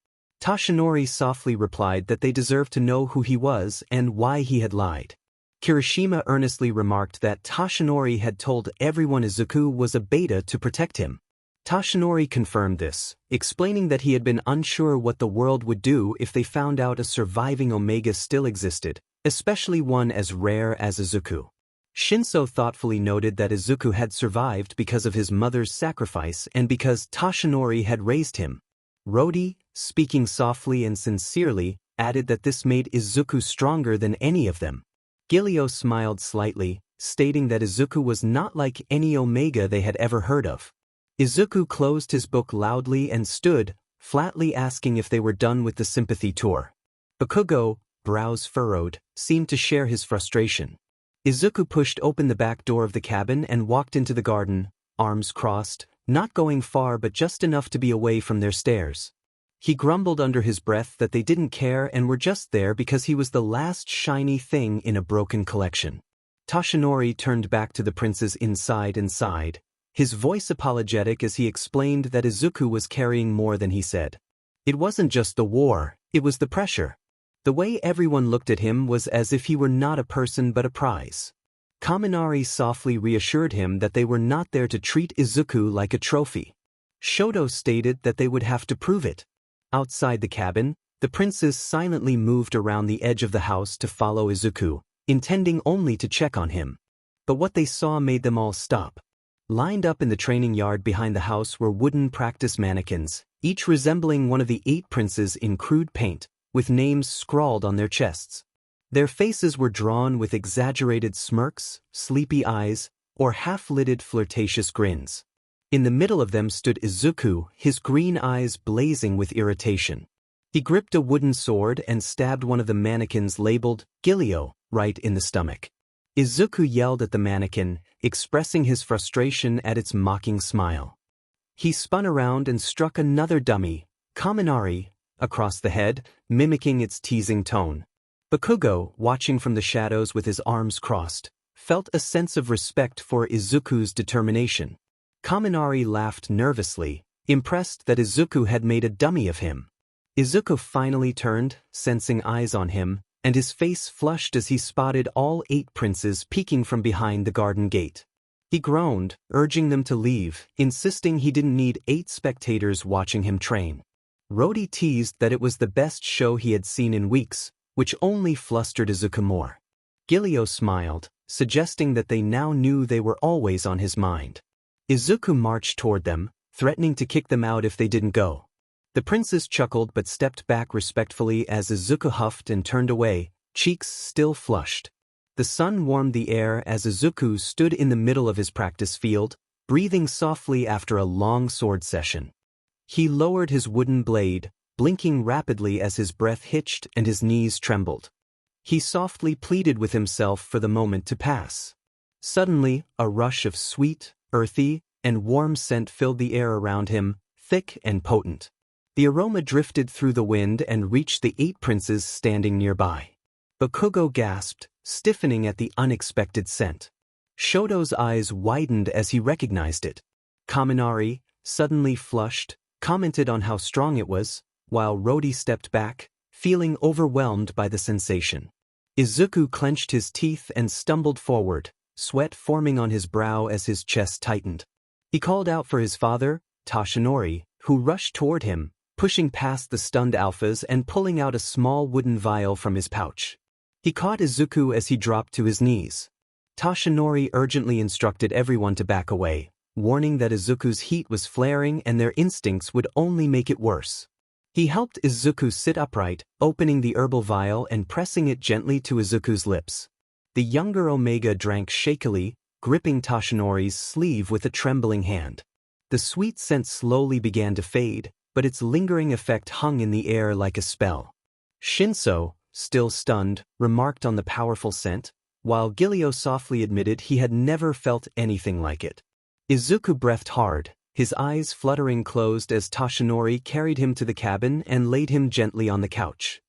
Tashinori softly replied that they deserved to know who he was and why he had lied. Kirishima earnestly remarked that Tashinori had told everyone Izuku was a beta to protect him. Tashinori confirmed this, explaining that he had been unsure what the world would do if they found out a surviving Omega still existed, especially one as rare as Izuku. Shinso thoughtfully noted that Izuku had survived because of his mother's sacrifice and because Tashinori had raised him. Rodi, speaking softly and sincerely, added that this made Izuku stronger than any of them. 𝐾𝐿𝐬 smiled slightly, stating that Izuku was not like any Omega they had ever heard of. Izuku closed his book loudly and stood, flatly asking if they were done with the sympathy tour. Bakugo, brows furrowed, seemed to share his frustration. Izuku pushed open the back door of the cabin and walked into the garden, arms crossed, not going far but just enough to be away from their stares. He grumbled under his breath that they didn't care and were just there because he was the last shiny thing in a broken collection. Tashinori turned back to the princes inside and sighed, his voice apologetic as he explained that Izuku was carrying more than he said. It wasn't just the war, it was the pressure. The way everyone looked at him was as if he were not a person but a prize. Kaminari softly reassured him that they were not there to treat Izuku like a trophy. Shoto stated that they would have to prove it. Outside the cabin, the princes silently moved around the edge of the house to follow Izuku, intending only to check on him. But what they saw made them all stop. Lined up in the training yard behind the house were wooden practice mannequins, each resembling one of the 8 princes in crude paint, with names scrawled on their chests. Their faces were drawn with exaggerated smirks, sleepy eyes, or half-lidded flirtatious grins. In the middle of them stood Izuku, his green eyes blazing with irritation. He gripped a wooden sword and stabbed one of the mannequins labeled 𝐒𝐿𝐬 right in the stomach. Izuku yelled at the mannequin, expressing his frustration at its mocking smile. He spun around and struck another dummy, Kaminari, across the head, mimicking its teasing tone. Bakugo, watching from the shadows with his arms crossed, felt a sense of respect for Izuku's determination. Kaminari laughed nervously, impressed that Izuku had made a dummy of him. Izuku finally turned, sensing eyes on him, and his face flushed as he spotted all 8 princes peeking from behind the garden gate. He groaned, urging them to leave, insisting he didn't need 8 spectators watching him train. Rodi teased that it was the best show he had seen in weeks, which only flustered Izuku more. 𝐾𝐿𝐬 smiled, suggesting that they now knew they were always on his mind. Izuku marched toward them, threatening to kick them out if they didn't go. The princes chuckled but stepped back respectfully as Izuku huffed and turned away, cheeks still flushed. The sun warmed the air as Izuku stood in the middle of his practice field, breathing softly after a long sword session. He lowered his wooden blade, blinking rapidly as his breath hitched and his knees trembled. He softly pleaded with himself for the moment to pass. Suddenly, a rush of sweet, earthy, and warm scent filled the air around him, thick and potent. The aroma drifted through the wind and reached the 8 princes standing nearby. Bakugo gasped, stiffening at the unexpected scent. Shoto's eyes widened as he recognized it. Kaminari, suddenly flushed, commented on how strong it was, while Rodi stepped back, feeling overwhelmed by the sensation. Izuku clenched his teeth and stumbled forward, sweat forming on his brow as his chest tightened. He called out for his father, Tashinori, who rushed toward him, pushing past the stunned 𝗟𝗶𝐻 and pulling out a small wooden vial from his pouch. He caught Izuku as he dropped to his knees. Tashinori urgently instructed everyone to back away, warning that Izuku's heat was flaring and their instincts would only make it worse. He helped Izuku sit upright, opening the herbal vial and pressing it gently to Izuku's lips. The younger Omega drank shakily, gripping Tashinori's sleeve with a trembling hand. The sweet scent slowly began to fade, but its lingering effect hung in the air like a spell. Shinso, still stunned, remarked on the powerful scent, while 𝐾𝐿𝐬 softly admitted he had never felt anything like it. Izuku breathed hard, his eyes fluttering closed as Tashinori carried him to the cabin and laid him gently on the couch.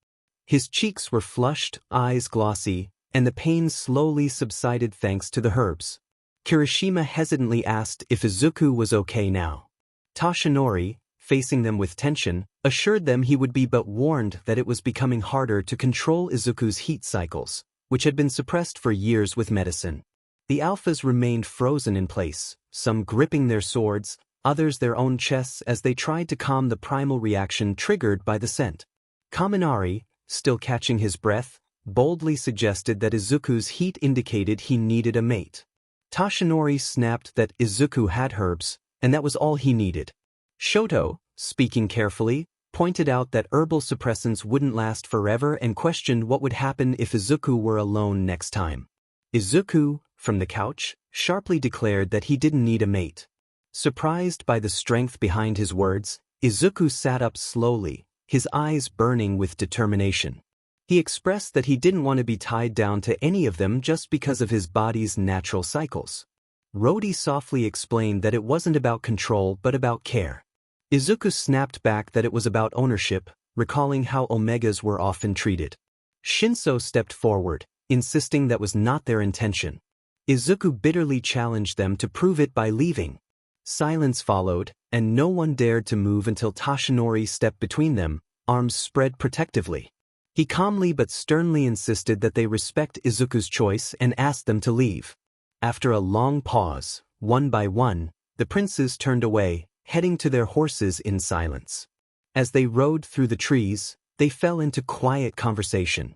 His cheeks were flushed, eyes glossy, and the pain slowly subsided thanks to the herbs. Kirishima hesitantly asked if Izuku was okay now. Tashinori, facing them with tension, assured them he would be but warned that it was becoming harder to control Izuku's heat cycles, which had been suppressed for years with medicine. The alphas remained frozen in place, some gripping their swords, others their own chests as they tried to calm the primal reaction triggered by the scent. Kaminari, still catching his breath, boldly suggested that Izuku's heat indicated he needed a mate. Tashinori snapped that Izuku had herbs, and that was all he needed. Shoto, speaking carefully, pointed out that herbal suppressants wouldn't last forever and questioned what would happen if Izuku were alone next time. Izuku, from the couch, sharply declared that he didn't need a mate. Surprised by the strength behind his words, Izuku sat up slowly, his eyes burning with determination. He expressed that he didn't want to be tied down to any of them just because of his body's natural cycles. Rodi softly explained that it wasn't about control but about care. Izuku snapped back that it was about ownership, recalling how omegas were often treated. Shinso stepped forward, insisting that was not their intention. Izuku bitterly challenged them to prove it by leaving. Silence followed, and no one dared to move until Tashinori stepped between them, arms spread protectively. He calmly but sternly insisted that they respect Izuku's choice and asked them to leave. After a long pause, one by one, the princes turned away, heading to their horses in silence. As they rode through the trees, they fell into quiet conversation.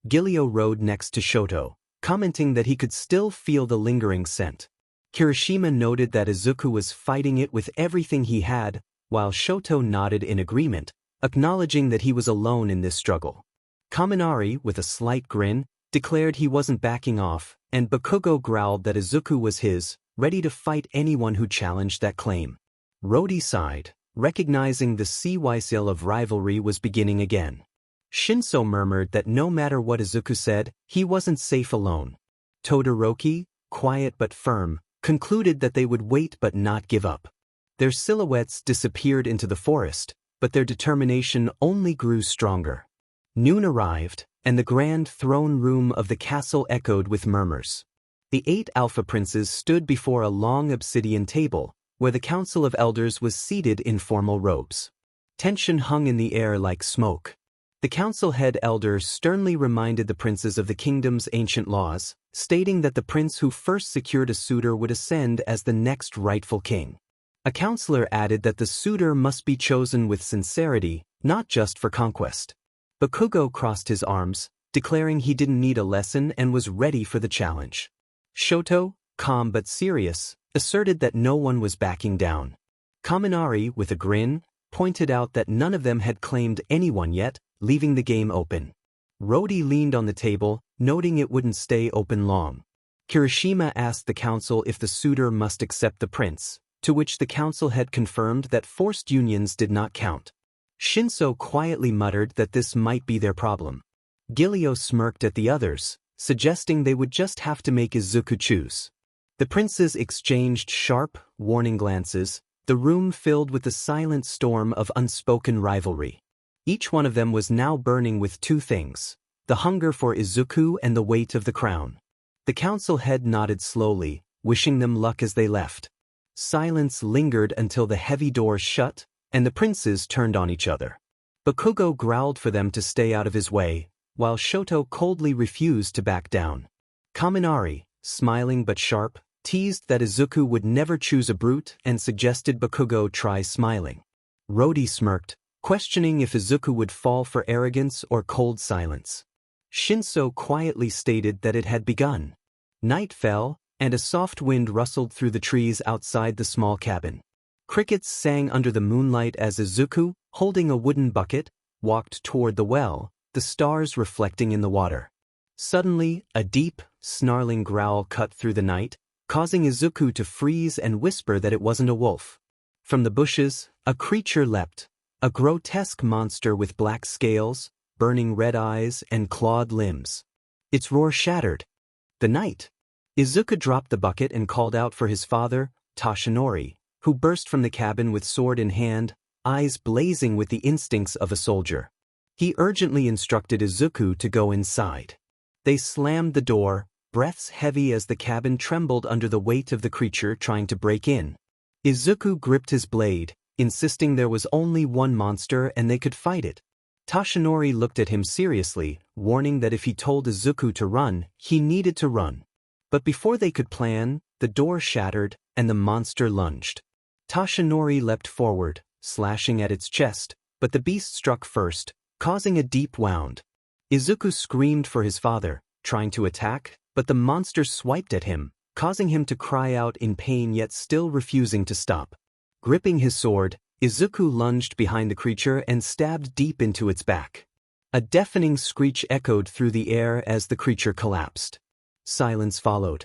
𝐾𝐮𝐲 rode next to Shoto, commenting that he could still feel the lingering scent. Kirishima noted that Izuku was fighting it with everything he had, while Shoto nodded in agreement, acknowledging that he was alone in this struggle. Kaminari, with a slight grin, declared he wasn't backing off, and 𝗏𝐾𝐽 growled that Izuku was his, ready to fight anyone who challenged that claim. Rodi sighed, recognizing the 𝐒𝐮𝐬𝐽 of rivalry was beginning again. Shinso murmured that no matter what Izuku said, he wasn't safe alone. Todoroki, quiet but firm, concluded that they would wait but not give up. Their silhouettes disappeared into the forest, but their determination only grew stronger. Noon arrived, and the grand throne room of the castle echoed with murmurs. The 8 alpha princes stood before a long obsidian table, where the council of elders was seated in formal robes. Tension hung in the air like smoke. The council head elder sternly reminded the princes of the kingdom's ancient laws, stating that the prince who first secured a suitor would ascend as the next rightful king. A counselor added that the suitor must be chosen with sincerity, not just for conquest. 𝗏𝐾𝐽 crossed his arms, declaring he didn't need a lesson and was ready for the challenge. Shoto, calm but serious, asserted that no one was backing down. Kaminari, with a grin, pointed out that none of them had claimed anyone yet, leaving the game open. Rodi leaned on the table, noting it wouldn't stay open long. Kirishima asked the council if the suitor must accept the prince, to which the council had confirmed that forced unions did not count. Shinso quietly muttered that this might be their problem. 𝐾𝐮𝐽 smirked at the others, suggesting they would just have to make Izuku choose. The princes exchanged sharp, warning glances, the room filled with the silent storm of unspoken rivalry. Each one of them was now burning with 2 things, the hunger for Izuku and the weight of the crown. The council head nodded slowly, wishing them luck as they left. Silence lingered until the heavy doors shut, and the princes turned on each other. 𝗏𝐾𝐽 growled for them to stay out of his way, while Shoto coldly refused to back down. Kaminari, smiling but sharp, teased that Izuku would never choose a brute and suggested 𝗏𝐾𝐽 try smiling. Rodi smirked, questioning if Izuku would fall for arrogance or cold silence. Shinso quietly stated that it had begun. Night fell, and a soft wind rustled through the trees outside the small cabin. Crickets sang under the moonlight as Izuku, holding a wooden bucket, walked toward the well, the stars reflecting in the water. Suddenly, a deep, snarling growl cut through the night, causing Izuku to freeze and whisper that it wasn't a wolf. From the bushes, a creature leapt, a grotesque monster with black scales, burning red eyes, and clawed limbs. Its roar shattered the night. Izuku dropped the bucket and called out for his father, Tashinori, who burst from the cabin with sword in hand, eyes blazing with the instincts of a soldier. He urgently instructed Izuku to go inside. They slammed the door, breaths heavy as the cabin trembled under the weight of the creature trying to break in. Izuku gripped his blade, insisting there was only one monster and they could fight it. Tashinori looked at him seriously, warning that if he told Izuku to run, he needed to run. But before they could plan, the door shattered and the monster lunged. Tashinori leapt forward, slashing at its chest, but the beast struck first, causing a deep wound. Izuku screamed for his father, trying to attack, but the monster swiped at him, causing him to cry out in pain yet still refusing to stop. Gripping his sword, Izuku lunged behind the creature and stabbed deep into its back. A deafening screech echoed through the air as the creature collapsed. Silence followed.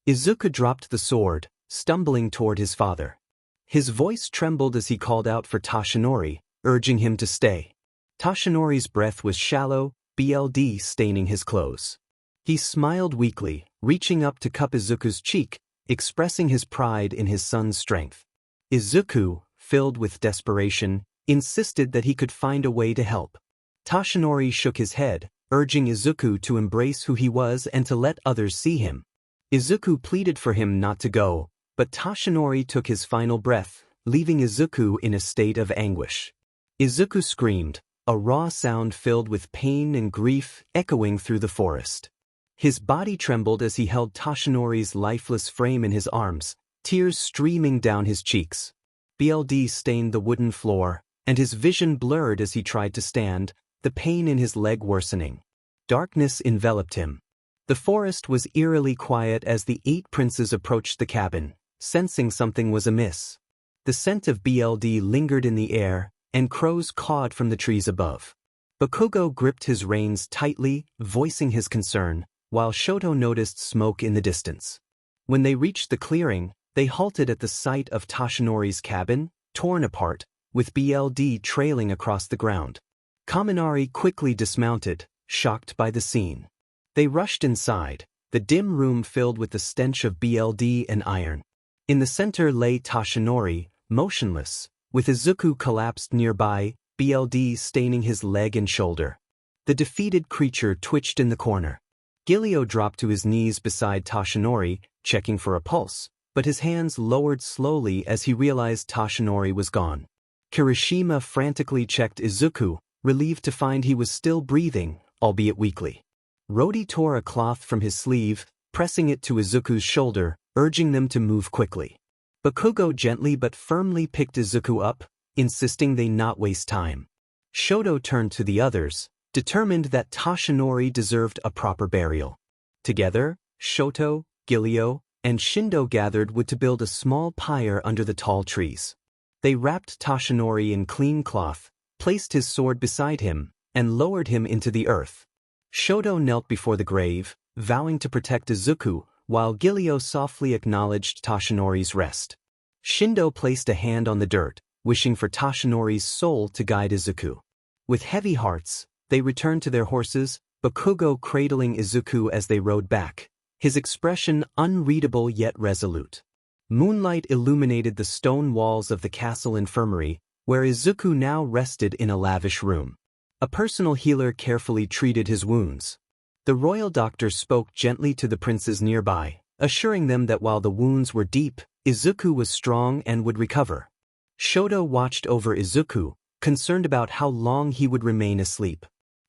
Izuku dropped the sword, stumbling toward his father. His voice trembled as he called out for Tashinori, urging him to stay. Tashinori's breath was shallow, blood staining his clothes. He smiled weakly, reaching up to cup Izuku's cheek, expressing his pride in his son's strength. Izuku, filled with desperation, insisted that he could find a way to help. Tashinori shook his head, urging Izuku to embrace who he was and to let others see him. Izuku pleaded for him not to go, but Tashinori took his final breath, leaving Izuku in a state of anguish. Izuku screamed, a raw sound filled with pain and grief echoing through the forest. His body trembled as he held Tashinori's lifeless frame in his arms, tears streaming down his cheeks. Blood stained the wooden floor, and his vision blurred as he tried to stand, the pain in his leg worsening. Darkness enveloped him. The forest was eerily quiet as the 8 princes approached the cabin, sensing something was amiss. The scent of blood lingered in the air, and crows cawed from the trees above. Bakugo gripped his reins tightly, voicing his concern, while Shoto noticed smoke in the distance. When they reached the clearing, they halted at the sight of Tashinori's cabin, torn apart, with blood trailing across the ground. Kaminari quickly dismounted, shocked by the scene. They rushed inside, the dim room filled with the stench of blood and iron. In the center lay Tashinori, motionless, with Izuku collapsed nearby, blood staining his leg and shoulder. The defeated creature twitched in the corner. 𝐾𝐿𝐬 dropped to his knees beside Tashinori, checking for a pulse, but his hands lowered slowly as he realized Tashinori was gone. Kirishima frantically checked Izuku, relieved to find he was still breathing, albeit weakly. Rodi tore a cloth from his sleeve, pressing it to Izuku's shoulder, urging them to move quickly. Bakugo gently but firmly picked Izuku up, insisting they not waste time. Shoto turned to the others, determined that Tashinori deserved a proper burial. Together, Shoto, 𝐾𝐿𝐬, and Shindo gathered wood to build a small pyre under the tall trees. They wrapped Tashinori in clean cloth, placed his sword beside him, and lowered him into the earth. Shoto knelt before the grave, vowing to protect Izuku, while 𝐾𝐿𝐬 softly acknowledged Tashinori's rest. Shindo placed a hand on the dirt, wishing for Tashinori's soul to guide Izuku. With heavy hearts, they returned to their horses, Bakugo cradling Izuku as they rode back, his expression unreadable yet resolute. Moonlight illuminated the stone walls of the castle infirmary, where Izuku now rested in a lavish room. A personal healer carefully treated his wounds. The royal doctor spoke gently to the princes nearby, assuring them that while the wounds were deep, Izuku was strong and would recover. Shoto watched over Izuku, concerned about how long he would remain asleep.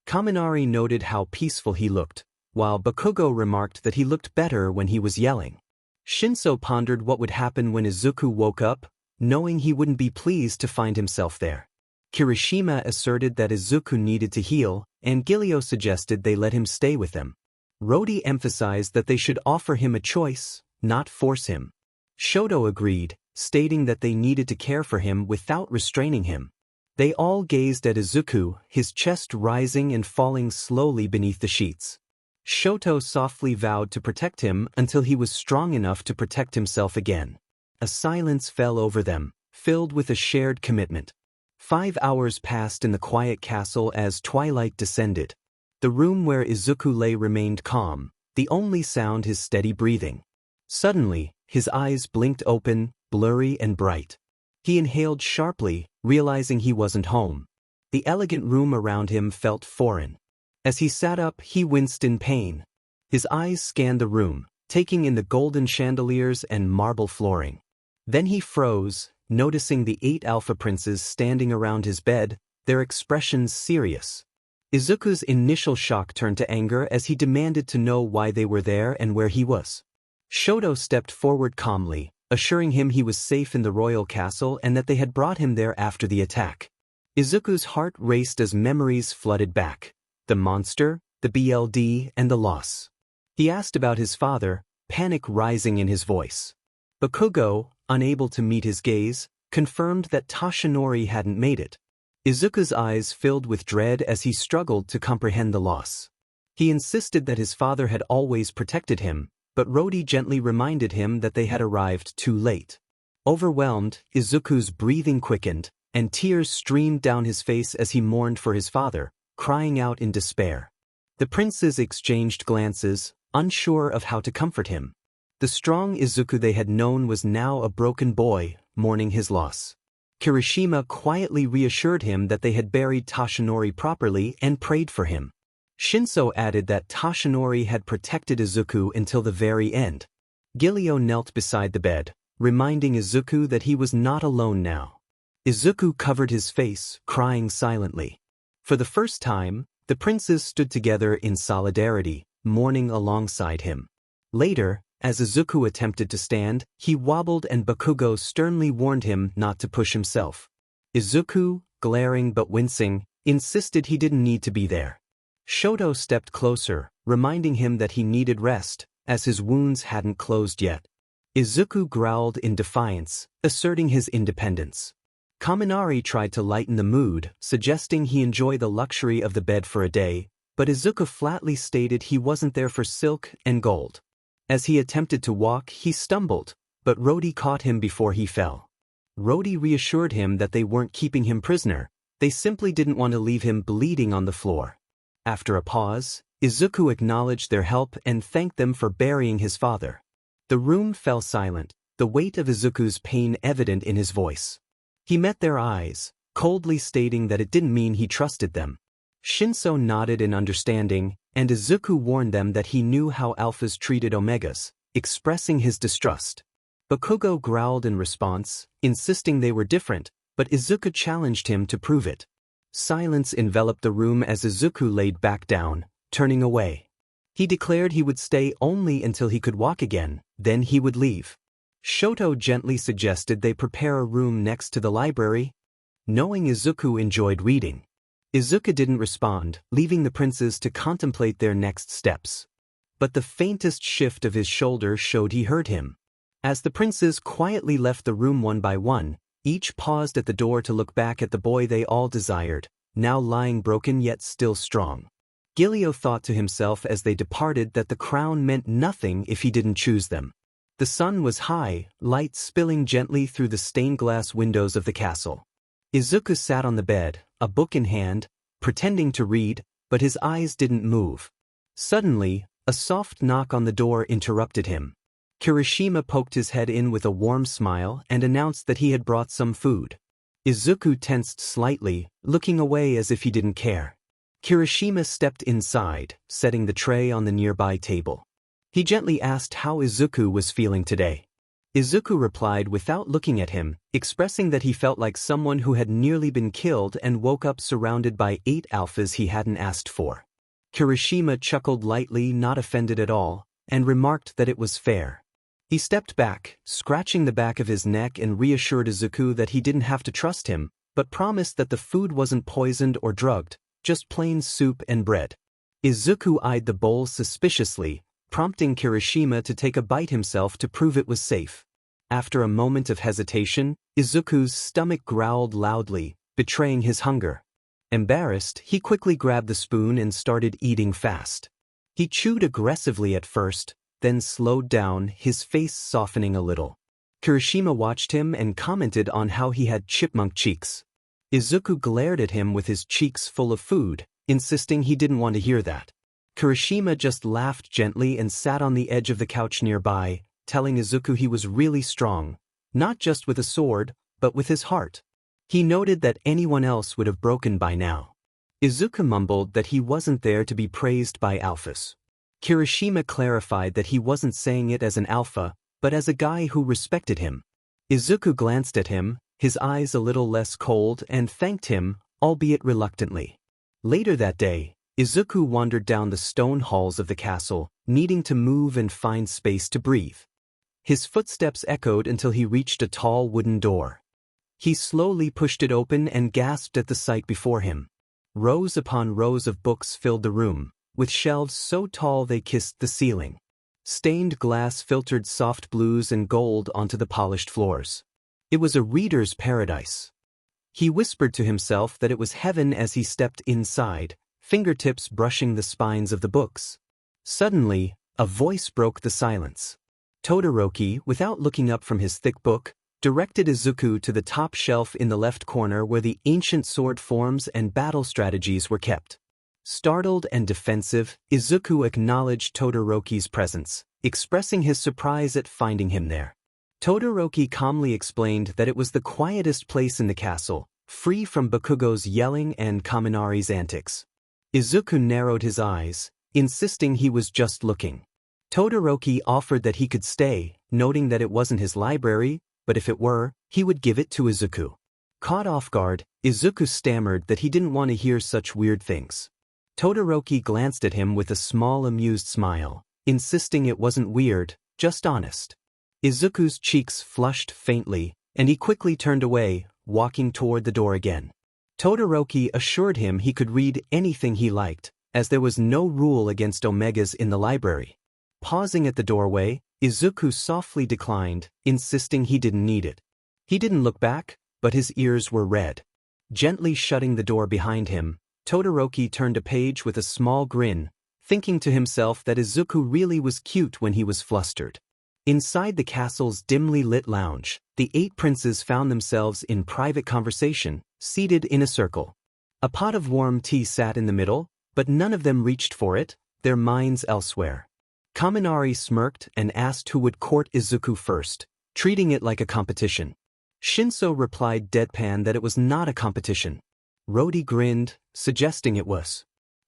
Kaminari noted how peaceful he looked, while Bakugo remarked that he looked better when he was yelling. Shinso pondered what would happen when Izuku woke up, knowing he wouldn't be pleased to find himself there. Kirishima asserted that Izuku needed to heal, and 𝐾𝐿𝐬 suggested they let him stay with them. Rodi emphasized that they should offer him a choice, not force him. Shoto agreed, stating that they needed to care for him without restraining him. They all gazed at Izuku, his chest rising and falling slowly beneath the sheets. Shoto softly vowed to protect him until he was strong enough to protect himself again. A silence fell over them, filled with a shared commitment. 5 hours passed in the quiet castle as twilight descended. The room where Izuku lay remained calm, the only sound his steady breathing. Suddenly, his eyes blinked open, blurry and bright. He inhaled sharply, realizing he wasn't home. The elegant room around him felt foreign. As he sat up, he winced in pain. His eyes scanned the room, taking in the golden chandeliers and marble flooring. Then he froze, noticing the 8 alpha princes standing around his bed, their expressions serious. Izuku's initial shock turned to anger as he demanded to know why they were there and where he was. Shoto stepped forward calmly, assuring him he was safe in the royal castle and that they had brought him there after the attack. Izuku's heart raced as memories flooded back. The monster, the BLD, and the loss. He asked about his father, panic rising in his voice. Bakugo, unable to meet his gaze, confirmed that Toshinori hadn't made it. Izuku's eyes filled with dread as he struggled to comprehend the loss. He insisted that his father had always protected him, but Rody gently reminded him that they had arrived too late. Overwhelmed, Izuku's breathing quickened, and tears streamed down his face as he mourned for his father, crying out in despair. The princes exchanged glances, unsure of how to comfort him. The strong Izuku they had known was now a broken boy, mourning his loss. Kirishima quietly reassured him that they had buried Toshinori properly and prayed for him. Shinso added that Toshinori had protected Izuku until the very end. 𝐾𝐿𝐬 knelt beside the bed, reminding Izuku that he was not alone now. Izuku covered his face, crying silently. For the first time, the princes stood together in solidarity, mourning alongside him. Later, as Izuku attempted to stand, he wobbled and Bakugo sternly warned him not to push himself. Izuku, glaring but wincing, insisted he didn't need to be there. Shoto stepped closer, reminding him that he needed rest, as his wounds hadn't closed yet. Izuku growled in defiance, asserting his independence. Kaminari tried to lighten the mood, suggesting he enjoy the luxury of the bed for a day, but Izuku flatly stated he wasn't there for silk and gold. As he attempted to walk, he stumbled, but Rody caught him before he fell. Rody reassured him that they weren't keeping him prisoner, they simply didn't want to leave him bleeding on the floor. After a pause, Izuku acknowledged their help and thanked them for burying his father. The room fell silent, the weight of Izuku's pain evident in his voice. He met their eyes, coldly stating that it didn't mean he trusted them. Shinso nodded in understanding, and Izuku warned them that he knew how alphas treated omegas, expressing his distrust. Bakugo growled in response, insisting they were different, but Izuku challenged him to prove it. Silence enveloped the room as Izuku laid back down, turning away. He declared he would stay only until he could walk again, then he would leave. Shoto gently suggested they prepare a room next to the library, knowing Izuku enjoyed reading. Izuku didn't respond, leaving the princes to contemplate their next steps. But the faintest shift of his shoulder showed he heard him. As the princes quietly left the room one by one, each paused at the door to look back at the boy they all desired, now lying broken yet still strong. 𝐾𝐿𝐬 thought to himself as they departed that the crown meant nothing if he didn't choose them. The sun was high, light spilling gently through the stained glass windows of the castle. Izuku sat on the bed, a book in hand, pretending to read, but his eyes didn't move. Suddenly, a soft knock on the door interrupted him. Kirishima poked his head in with a warm smile and announced that he had brought some food. Izuku tensed slightly, looking away as if he didn't care. Kirishima stepped inside, setting the tray on the nearby table. He gently asked how Izuku was feeling today. Izuku replied without looking at him, expressing that he felt like someone who had nearly been killed and woke up surrounded by 8 alphas he hadn't asked for. Kirishima chuckled lightly, not offended at all, and remarked that it was fair. He stepped back, scratching the back of his neck and reassured Izuku that he didn't have to trust him, but promised that the food wasn't poisoned or drugged, just plain soup and bread. Izuku eyed the bowl suspiciously, prompting Kirishima to take a bite himself to prove it was safe. After a moment of hesitation, Izuku's stomach growled loudly, betraying his hunger. Embarrassed, he quickly grabbed the spoon and started eating fast. He chewed aggressively at first, then slowed down, his face softening a little. Kirishima watched him and commented on how he had chipmunk cheeks. Izuku glared at him with his cheeks full of food, insisting he didn't want to hear that. Kirishima just laughed gently and sat on the edge of the couch nearby, telling Izuku he was really strong, not just with a sword, but with his heart. He noted that anyone else would have broken by now. Izuku mumbled that he wasn't there to be praised by alphas. Kirishima clarified that he wasn't saying it as an alpha, but as a guy who respected him. Izuku glanced at him, his eyes a little less cold, and thanked him, albeit reluctantly. Later that day, Izuku wandered down the stone halls of the castle, needing to move and find space to breathe. His footsteps echoed until he reached a tall wooden door. He slowly pushed it open and gasped at the sight before him. Rows upon rows of books filled the room, with shelves so tall they kissed the ceiling. Stained glass filtered soft blues and gold onto the polished floors. It was a reader's paradise. He whispered to himself that it was heaven as he stepped inside, fingertips brushing the spines of the books. Suddenly, a voice broke the silence. Todoroki, without looking up from his thick book, directed Izuku to the top shelf in the left corner where the ancient sword forms and battle strategies were kept. Startled and defensive, Izuku acknowledged Todoroki's presence, expressing his surprise at finding him there. Todoroki calmly explained that it was the quietest place in the castle, free from Bakugo's yelling and Kaminari's antics. Izuku narrowed his eyes, insisting he was just looking. Todoroki offered that he could stay, noting that it wasn't his library, but if it were, he would give it to Izuku. Caught off guard, Izuku stammered that he didn't want to hear such weird things. Todoroki glanced at him with a small amused smile, insisting it wasn't weird, just honest. Izuku's cheeks flushed faintly, and he quickly turned away, walking toward the door again. Todoroki assured him he could read anything he liked, as there was no rule against omegas in the library. Pausing at the doorway, Izuku softly declined, insisting he didn't need it. He didn't look back, but his ears were red. Gently shutting the door behind him, Todoroki turned a page with a small grin, thinking to himself that Izuku really was cute when he was flustered. Inside the castle's dimly lit lounge, the 8 princes found themselves in private conversation, seated in a circle. A pot of warm tea sat in the middle, but none of them reached for it, their minds elsewhere. Kaminari smirked and asked who would court Izuku first, treating it like a competition. Shinso replied deadpan that it was not a competition. Rody grinned, suggesting it was.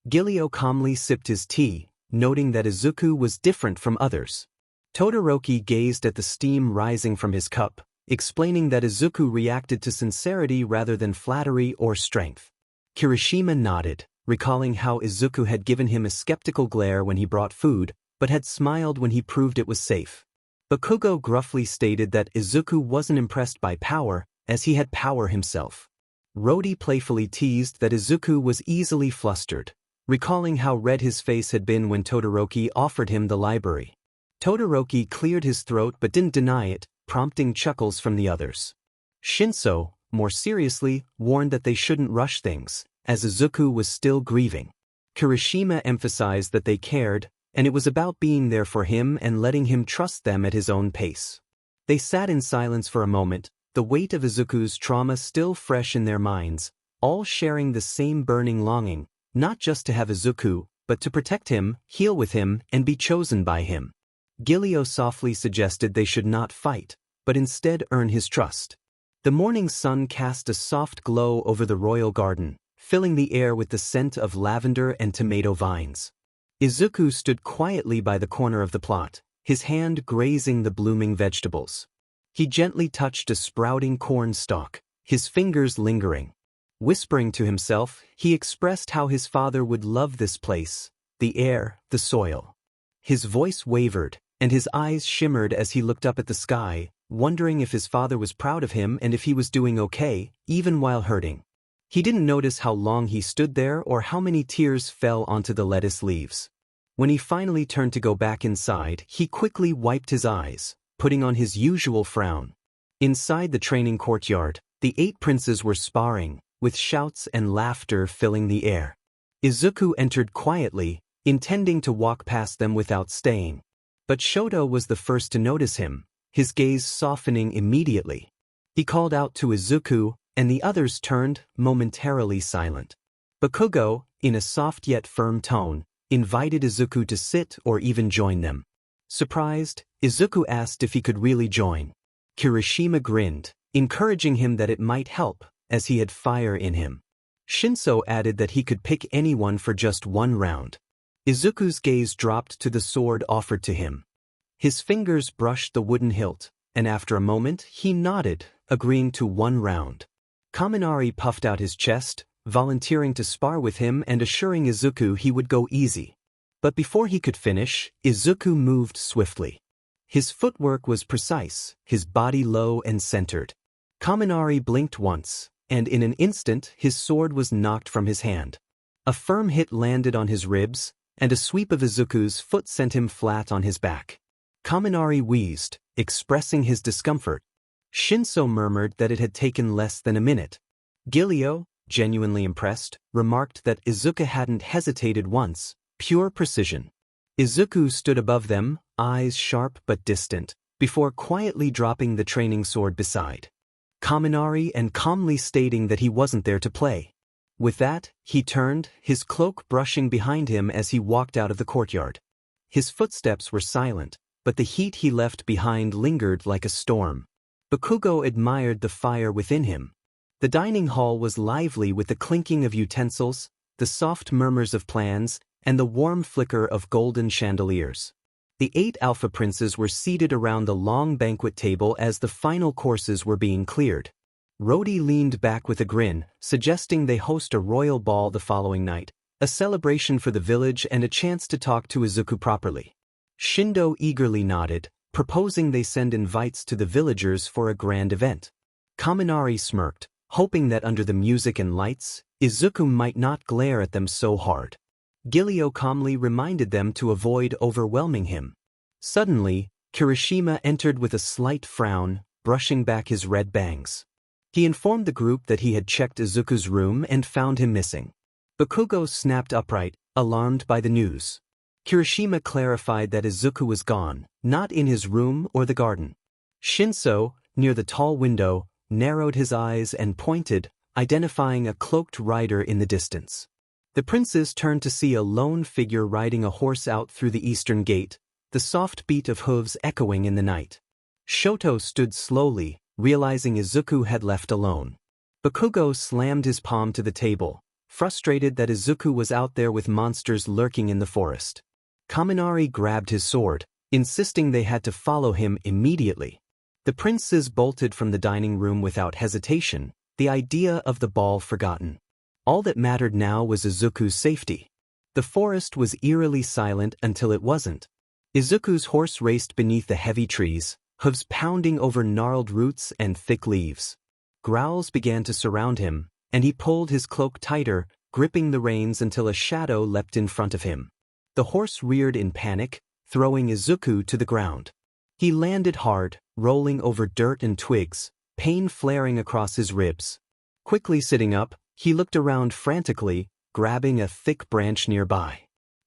𝐒𝐮𝐬 calmly sipped his tea, noting that Izuku was different from others. Todoroki gazed at the steam rising from his cup, explaining that Izuku reacted to sincerity rather than flattery or strength. Kirishima nodded, recalling how Izuku had given him a skeptical glare when he brought food, but had smiled when he proved it was safe. Bakugo gruffly stated that Izuku wasn't impressed by power, as he had power himself. Rody playfully teased that Izuku was easily flustered, recalling how red his face had been when Todoroki offered him the library. Todoroki cleared his throat but didn't deny it, prompting chuckles from the others. Shinso, more seriously, warned that they shouldn't rush things, as Izuku was still grieving. Kirishima emphasized that they cared, and it was about being there for him and letting him trust them at his own pace. They sat in silence for a moment, the weight of Izuku's trauma still fresh in their minds, all sharing the same burning longing, not just to have Izuku, but to protect him, heal with him, and be chosen by him. 𝐒𝐮𝐬 softly suggested they should not fight, but instead earn his trust. The morning sun cast a soft glow over the royal garden, filling the air with the scent of lavender and tomato vines. Izuku stood quietly by the corner of the plot, his hand grazing the blooming vegetables. He gently touched a sprouting corn stalk, his fingers lingering. Whispering to himself, he expressed how his father would love this place, the air, the soil. His voice wavered, and his eyes shimmered as he looked up at the sky, wondering if his father was proud of him and if he was doing okay, even while hurting. He didn't notice how long he stood there or how many tears fell onto the lettuce leaves. When he finally turned to go back inside, he quickly wiped his eyes, putting on his usual frown. Inside the training courtyard, the 8 princes were sparring, with shouts and laughter filling the air. Izuku entered quietly, intending to walk past them without staying. But Shoto was the first to notice him, his gaze softening immediately. He called out to Izuku, and the others turned, momentarily silent. Bakugo, in a soft yet firm tone, invited Izuku to sit or even join them. Surprised, Izuku asked if he could really join. Kirishima grinned, encouraging him that it might help, as he had fire in him. Shinso added that he could pick anyone for just one round. Izuku's gaze dropped to the sword offered to him. His fingers brushed the wooden hilt, and after a moment he nodded, agreeing to one round. 𝐼𝐻𝐬 puffed out his chest, volunteering to spar with him and assuring Izuku he would go easy. But before he could finish, Izuku moved swiftly. His footwork was precise, his body low and centered. 𝐼𝐻𝐬 blinked once, and in an instant his sword was knocked from his hand. A firm hit landed on his ribs, and a sweep of Izuku's foot sent him flat on his back. 𝐼𝐻𝐬 wheezed, expressing his discomfort. Shinso murmured that it had taken less than a minute. 𝐒𝐮𝐲, genuinely impressed, remarked that Izuku hadn't hesitated once, pure precision. Izuku stood above them, eyes sharp but distant, before quietly dropping the training sword beside 𝐼𝐻𝐬 and calmly stating that he wasn't there to play. With that, he turned, his cloak brushing behind him as he walked out of the courtyard. His footsteps were silent, but the heat he left behind lingered like a storm. Bakugo admired the fire within him. The dining hall was lively with the clinking of utensils, the soft murmurs of plans, and the warm flicker of golden chandeliers. The 8 alpha princes were seated around the long banquet table as the final courses were being cleared. 𝗟𝗏 leaned back with a grin, suggesting they host a royal ball the following night, a celebration for the village and a chance to talk to Izuku properly. Shindo eagerly nodded, proposing they send invites to the villagers for a grand event. 𝐼𝐻𝐬 smirked, hoping that under the music and lights, Izuku might not glare at them so hard. 𝐒𝐮𝐲 calmly reminded them to avoid overwhelming him. Suddenly, Kirishima entered with a slight frown, brushing back his red bangs. He informed the group that he had checked Izuku's room and found him missing. Bakugo snapped upright, alarmed by the news. Kirishima clarified that Izuku was gone, not in his room or the garden. Shinso, near the tall window, narrowed his eyes and pointed, identifying a cloaked rider in the distance. The princes turned to see a lone figure riding a horse out through the eastern gate, the soft beat of hooves echoing in the night. Shoto stood slowly, realizing Izuku had left alone. Bakugo slammed his palm to the table, frustrated that Izuku was out there with monsters lurking in the forest. 𝐼𝐻𝐬 grabbed his sword, insisting they had to follow him immediately. The princes bolted from the dining room without hesitation, the idea of the ball forgotten. All that mattered now was Izuku's safety. The forest was eerily silent until it wasn't. Izuku's horse raced beneath the heavy trees, hooves pounding over gnarled roots and thick leaves. Growls began to surround him, and he pulled his cloak tighter, gripping the reins until a shadow leapt in front of him. The horse reared in panic, throwing Izuku to the ground. He landed hard, rolling over dirt and twigs, pain flaring across his ribs. Quickly sitting up, he looked around frantically, grabbing a thick branch nearby.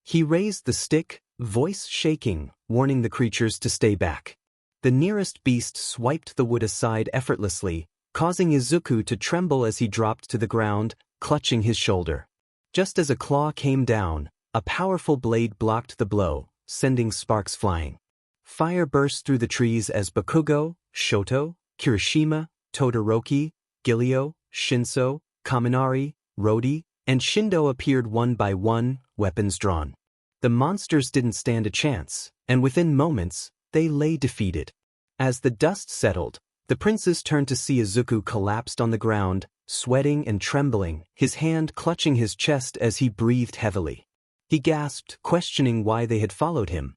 He raised the stick, voice shaking, warning the creatures to stay back. The nearest beast swiped the wood aside effortlessly, causing Izuku to tremble as he dropped to the ground, clutching his shoulder. Just as a claw came down, a powerful blade blocked the blow, sending sparks flying. Fire burst through the trees as Bakugo, Shoto, Kirishima, Todoroki, 𝐒𝐮𝐲, Shinso, 𝐼𝐻𝐬, 𝗟𝗏, and Shindo appeared one by one, weapons drawn. The monsters didn't stand a chance, and within moments, they lay defeated. As the dust settled, the princes turned to see Izuku collapsed on the ground, sweating and trembling, his hand clutching his chest as he breathed heavily. He gasped, questioning why they had followed him.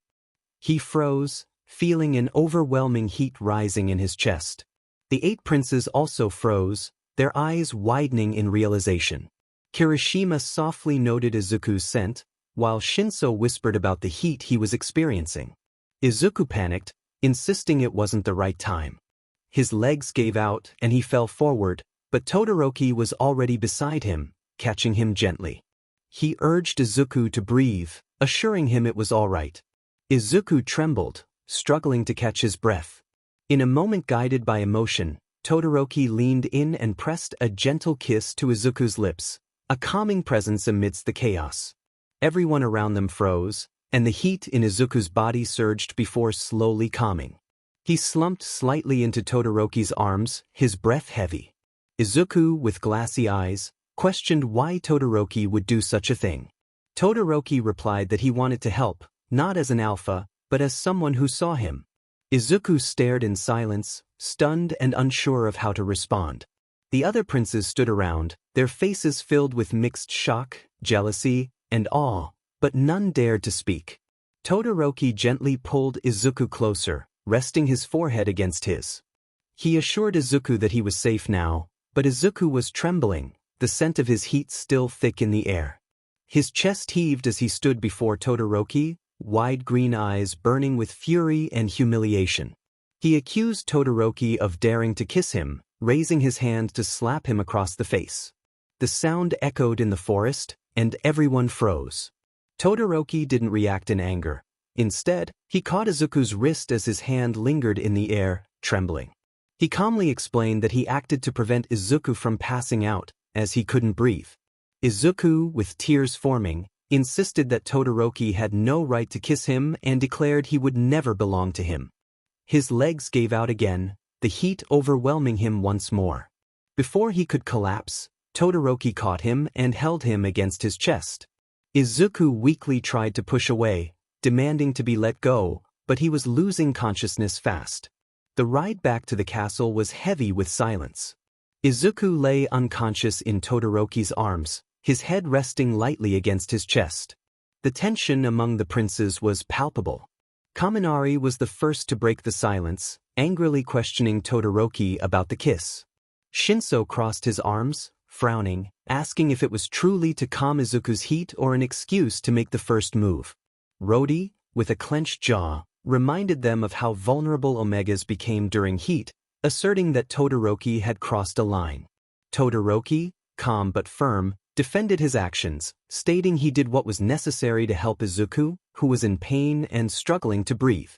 He froze, feeling an overwhelming heat rising in his chest. The 8 princes also froze, their eyes widening in realization. Kirishima softly noted Izuku's scent, while Shinso whispered about the heat he was experiencing. Izuku panicked, insisting it wasn't the right time. His legs gave out and he fell forward, but Todoroki was already beside him, catching him gently. He urged Izuku to breathe, assuring him it was all right. Izuku trembled, struggling to catch his breath. In a moment guided by emotion, Todoroki leaned in and pressed a gentle kiss to Izuku's lips, a calming presence amidst the chaos. Everyone around them froze, and the heat in Izuku's body surged before slowly calming. He slumped slightly into Todoroki's arms, his breath heavy. Izuku, with glassy eyes, questioned why Todoroki would do such a thing. Todoroki replied that he wanted to help, not as an alpha, but as someone who saw him. Izuku stared in silence, stunned and unsure of how to respond. The other princes stood around, their faces filled with mixed shock, jealousy, and awe, but none dared to speak. Todoroki gently pulled Izuku closer, resting his forehead against his. He assured Izuku that he was safe now, but Izuku was trembling, the scent of his heat still thick in the air. His chest heaved as he stood before Todoroki, wide green eyes burning with fury and humiliation. He accused Todoroki of daring to kiss him, raising his hand to slap him across the face. The sound echoed in the forest, and everyone froze. Todoroki didn't react in anger. Instead, he caught Izuku's wrist as his hand lingered in the air, trembling. He calmly explained that he acted to prevent Izuku from passing out, as he couldn't breathe. Izuku, with tears forming, insisted that Todoroki had no right to kiss him and declared he would never belong to him. His legs gave out again, the heat overwhelming him once more. Before he could collapse, Todoroki caught him and held him against his chest. Izuku weakly tried to push away, demanding to be let go, but he was losing consciousness fast. The ride back to the castle was heavy with silence. Izuku lay unconscious in Todoroki's arms, his head resting lightly against his chest. The tension among the princes was palpable. Kaminari was the first to break the silence, angrily questioning Todoroki about the kiss. Shinso crossed his arms, frowning, asking if it was truly to calm Izuku's heat or an excuse to make the first move. Rody, with a clenched jaw, reminded them of how vulnerable 𝐒𝐮𝐬𝐽 became during heat, asserting that Todoroki had crossed a line. Todoroki, calm but firm, defended his actions, stating he did what was necessary to help Izuku, who was in pain and struggling to breathe.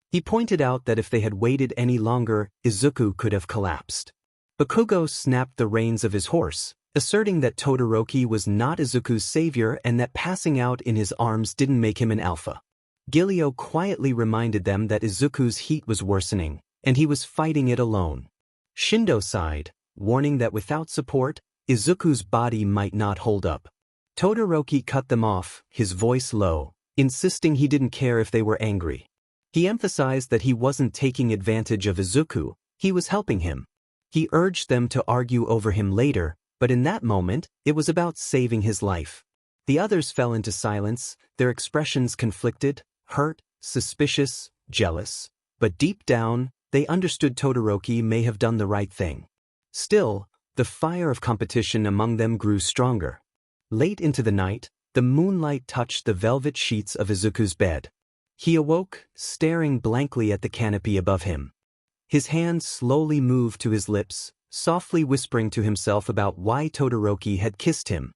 He pointed out that if they had waited any longer, Izuku could have collapsed. Bakugo snapped the reins of his horse, asserting that Todoroki was not Izuku's savior and that passing out in his arms didn't make him an alpha. 𝐾𝐿𝐬 quietly reminded them that Izuku's heat was worsening, and he was fighting it alone. Shindo sighed, warning that without support, Izuku's body might not hold up. Todoroki cut them off, his voice low, insisting he didn't care if they were angry. He emphasized that he wasn't taking advantage of Izuku, he was helping him. He urged them to argue over him later, but in that moment, it was about saving his life. The others fell into silence, their expressions conflicted, hurt, suspicious, jealous, but deep down, they understood Todoroki may have done the right thing. Still, the fire of competition among them grew stronger. Late into the night, the moonlight touched the velvet sheets of Izuku's bed. He awoke, staring blankly at the canopy above him. His hand slowly moved to his lips, softly whispering to himself about why Todoroki had kissed him.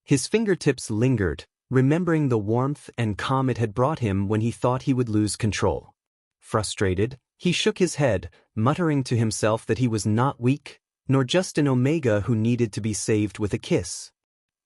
His fingertips lingered, remembering the warmth and calm it had brought him when he thought he would lose control. Frustrated, he shook his head, muttering to himself that he was not weak, nor just an 𝐒𝐮𝐬𝐽 who needed to be saved with a kiss.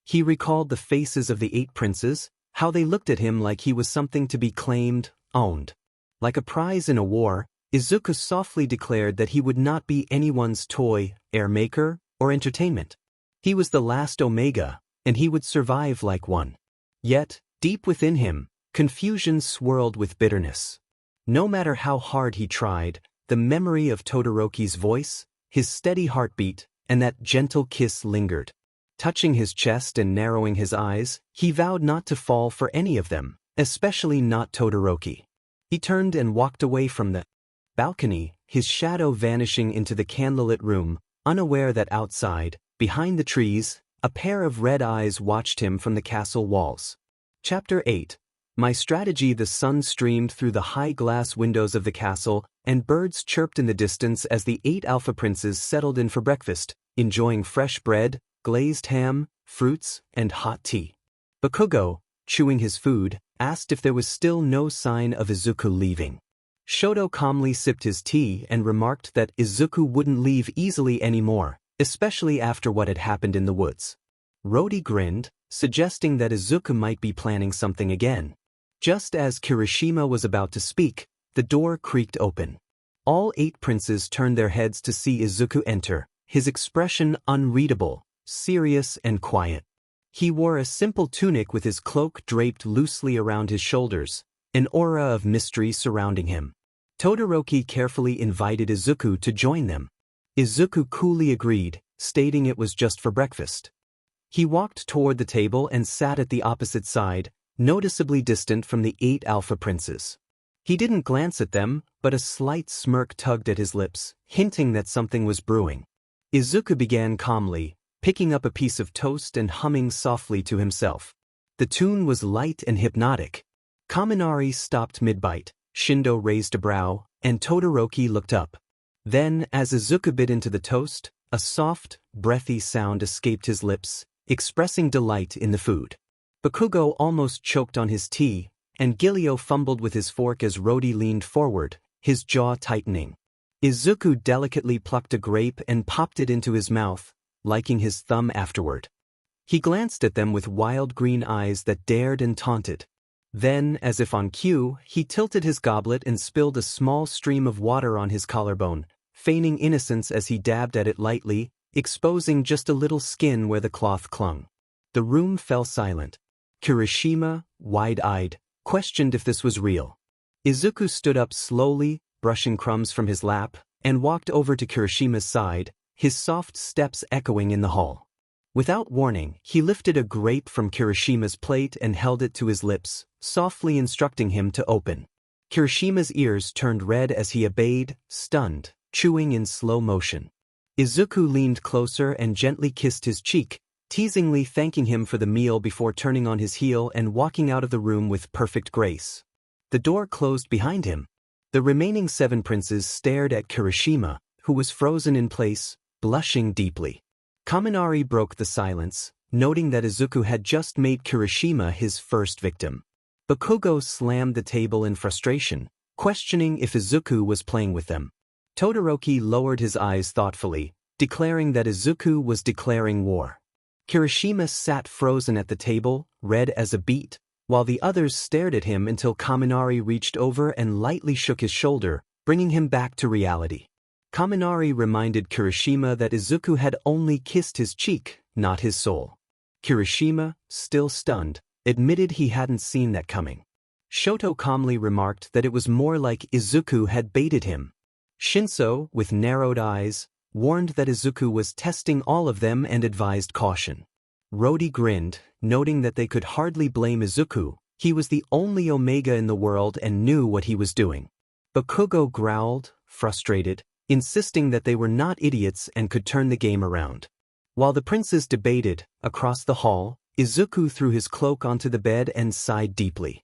He recalled the faces of the 8 princes, how they looked at him like he was something to be claimed, owned. Like a prize in a war, Izuku softly declared that he would not be anyone's toy, heir maker, or entertainment. He was the last 𝐒𝐮𝐬𝐽, and he would survive like one. Yet, deep within him, confusion swirled with bitterness. No matter how hard he tried, the memory of Todoroki's voice, his steady heartbeat, and that gentle kiss lingered. Touching his chest and narrowing his eyes, he vowed not to fall for any of them, especially not Todoroki. He turned and walked away from the balcony, his shadow vanishing into the candlelit room, unaware that outside, behind the trees, a pair of red eyes watched him from the castle walls. Chapter 8. My strategy. The sun streamed through the high glass windows of the castle, and birds chirped in the distance as the 8 alpha princes settled in for breakfast, enjoying fresh bread, glazed ham, fruits, and hot tea. Bakugo, chewing his food, asked if there was still no sign of Izuku leaving. Shoto calmly sipped his tea and remarked that Izuku wouldn't leave easily anymore, especially after what had happened in the woods. Rody grinned, suggesting that Izuku might be planning something again. Just as Kirishima was about to speak, the door creaked open. All 8 princes turned their heads to see Izuku enter, his expression unreadable, serious and quiet. He wore a simple tunic with his cloak draped loosely around his shoulders, an aura of mystery surrounding him. Todoroki carefully invited Izuku to join them. Izuku coolly agreed, stating it was just for breakfast. He walked toward the table and sat at the opposite side, noticeably distant from the 8 alpha princes. He didn't glance at them, but a slight smirk tugged at his lips, hinting that something was brewing. Izuku began calmly, picking up a piece of toast and humming softly to himself. The tune was light and hypnotic. Kaminari stopped mid-bite, Shindo raised a brow, and Todoroki looked up. Then, as Izuku bit into the toast, a soft, breathy sound escaped his lips, expressing delight in the food. Bakugo almost choked on his tea, and 𝐾𝐿𝐬 fumbled with his fork as Rody leaned forward, his jaw tightening. Izuku delicately plucked a grape and popped it into his mouth, liking his thumb afterward. He glanced at them with wild green eyes that dared and taunted. Then, as if on cue, he tilted his goblet and spilled a small stream of water on his collarbone, feigning innocence as he dabbed at it lightly, exposing just a little skin where the cloth clung. The room fell silent. Kirishima, wide-eyed, questioned if this was real. Izuku stood up slowly, brushing crumbs from his lap, and walked over to Kirishima's side, his soft steps echoing in the hall. Without warning, he lifted a grape from Kirishima's plate and held it to his lips, softly instructing him to open. Kirishima's ears turned red as he obeyed, stunned, chewing in slow motion. Izuku leaned closer and gently kissed his cheek, teasingly thanking him for the meal before turning on his heel and walking out of the room with perfect grace. The door closed behind him. The remaining 7 princes stared at Kirishima, who was frozen in place, blushing deeply. Kaminari broke the silence, noting that Izuku had just made Kirishima his first victim. Bakugo slammed the table in frustration, questioning if Izuku was playing with them. Todoroki lowered his eyes thoughtfully, declaring that Izuku was declaring war. Kirishima sat frozen at the table, red as a beet, while the others stared at him until Kaminari reached over and lightly shook his shoulder, bringing him back to reality. Kaminari reminded Kirishima that Izuku had only kissed his cheek, not his soul. Kirishima, still stunned, admitted he hadn't seen that coming. Shoto calmly remarked that it was more like Izuku had baited him. Shinso, with narrowed eyes, warned that Izuku was testing all of them and advised caution. Rody grinned, noting that they could hardly blame Izuku. He was the only Omega in the world and knew what he was doing. Bakugo growled, frustrated, insisting that they were not idiots and could turn the game around. While the princes debated, across the hall, Izuku threw his cloak onto the bed and sighed deeply.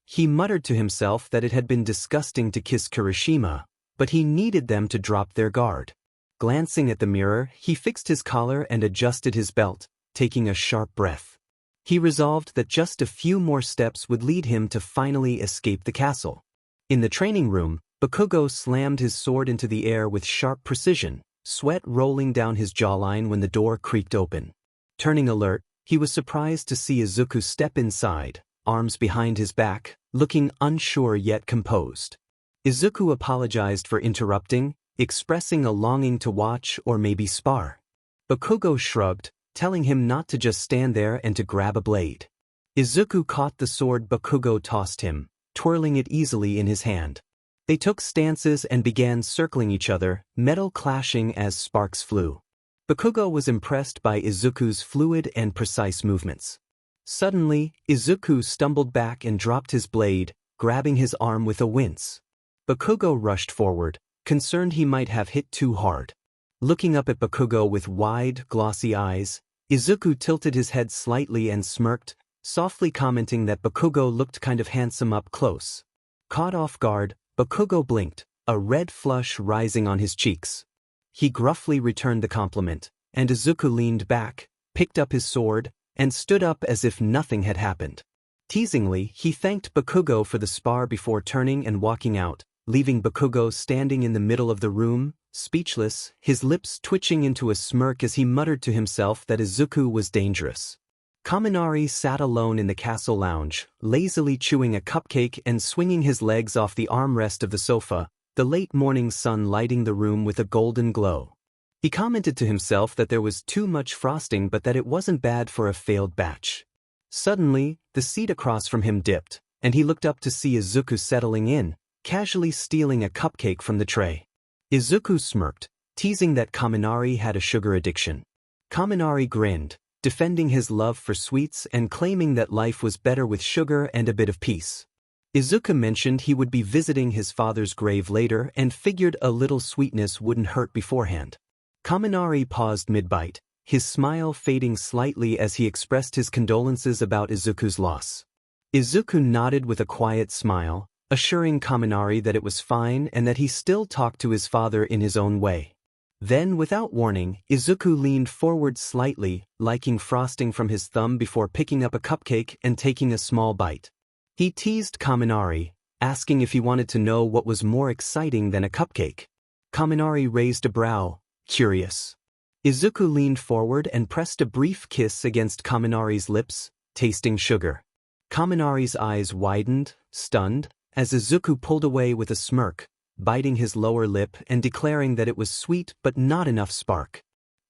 He muttered to himself that it had been disgusting to kiss Kirishima, but he needed them to drop their guard. Glancing at the mirror, he fixed his collar and adjusted his belt, taking a sharp breath. He resolved that just a few more steps would lead him to finally escape the castle. In the training room, Bakugo slammed his sword into the air with sharp precision, sweat rolling down his jawline when the door creaked open. Turning alert, he was surprised to see Izuku step inside, arms behind his back, looking unsure yet composed. Izuku apologized for interrupting, expressing a longing to watch or maybe spar. Bakugo shrugged, telling him not to just stand there and to grab a blade. Izuku caught the sword Bakugo tossed him, twirling it easily in his hand. They took stances and began circling each other, metal clashing as sparks flew. Bakugo was impressed by Izuku's fluid and precise movements. Suddenly, Izuku stumbled back and dropped his blade, grabbing his arm with a wince. Bakugo rushed forward, concerned he might have hit too hard. Looking up at Bakugo with wide, glossy eyes, Izuku tilted his head slightly and smirked, softly commenting that Bakugo looked kind of handsome up close. Caught off guard, Bakugo blinked, a red flush rising on his cheeks. He gruffly returned the compliment, and Izuku leaned back, picked up his sword, and stood up as if nothing had happened. Teasingly, he thanked Bakugo for the spar before turning and walking out, leaving Bakugo standing in the middle of the room, speechless, his lips twitching into a smirk as he muttered to himself that Izuku was dangerous. Kaminari sat alone in the castle lounge, lazily chewing a cupcake and swinging his legs off the armrest of the sofa, the late morning sun lighting the room with a golden glow. He commented to himself that there was too much frosting but that it wasn't bad for a failed batch. Suddenly, the seat across from him dipped, and he looked up to see Izuku settling in, casually stealing a cupcake from the tray. Izuku smirked, teasing that Kaminari had a sugar addiction. Kaminari grinned, defending his love for sweets and claiming that life was better with sugar and a bit of peace. Izuku mentioned he would be visiting his father's grave later and figured a little sweetness wouldn't hurt beforehand. Kaminari paused mid-bite, his smile fading slightly as he expressed his condolences about Izuku's loss. Izuku nodded with a quiet smile, assuring Kaminari that it was fine and that he still talked to his father in his own way. Then, without warning, Izuku leaned forward slightly, liking frosting from his thumb before picking up a cupcake and taking a small bite. He teased Kaminari, asking if he wanted to know what was more exciting than a cupcake. Kaminari raised a brow, curious. Izuku leaned forward and pressed a brief kiss against Kaminari's lips, tasting sugar. Kaminari's eyes widened, stunned, as Izuku pulled away with a smirk, biting his lower lip and declaring that it was sweet but not enough spark.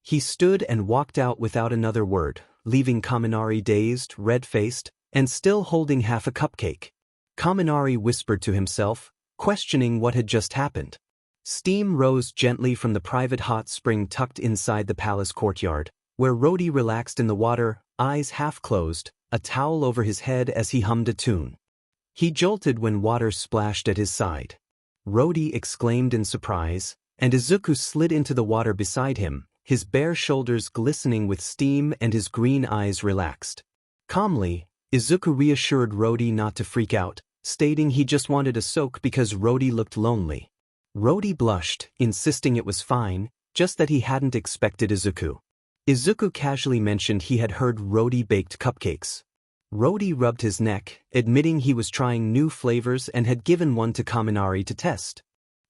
He stood and walked out without another word, leaving Kaminari dazed, red-faced, and still holding half a cupcake. Kaminari whispered to himself, questioning what had just happened. Steam rose gently from the private hot spring tucked inside the palace courtyard, where 𝗏𝗏 relaxed in the water, eyes half closed, a towel over his head as he hummed a tune. He jolted when water splashed at his side. 𝗏𝗏 exclaimed in surprise, and Izuku slid into the water beside him, his bare shoulders glistening with steam and his green eyes relaxed. Calmly, Izuku reassured 𝗏𝗏 not to freak out, stating he just wanted a soak because 𝗏𝗏 looked lonely. 𝗏𝗏 blushed, insisting it was fine, just that he hadn't expected Izuku. Izuku casually mentioned he had heard 𝗏𝗏 baked cupcakes. 𝗏𝗏 rubbed his neck, admitting he was trying new flavors and had given one to Kaminari to test.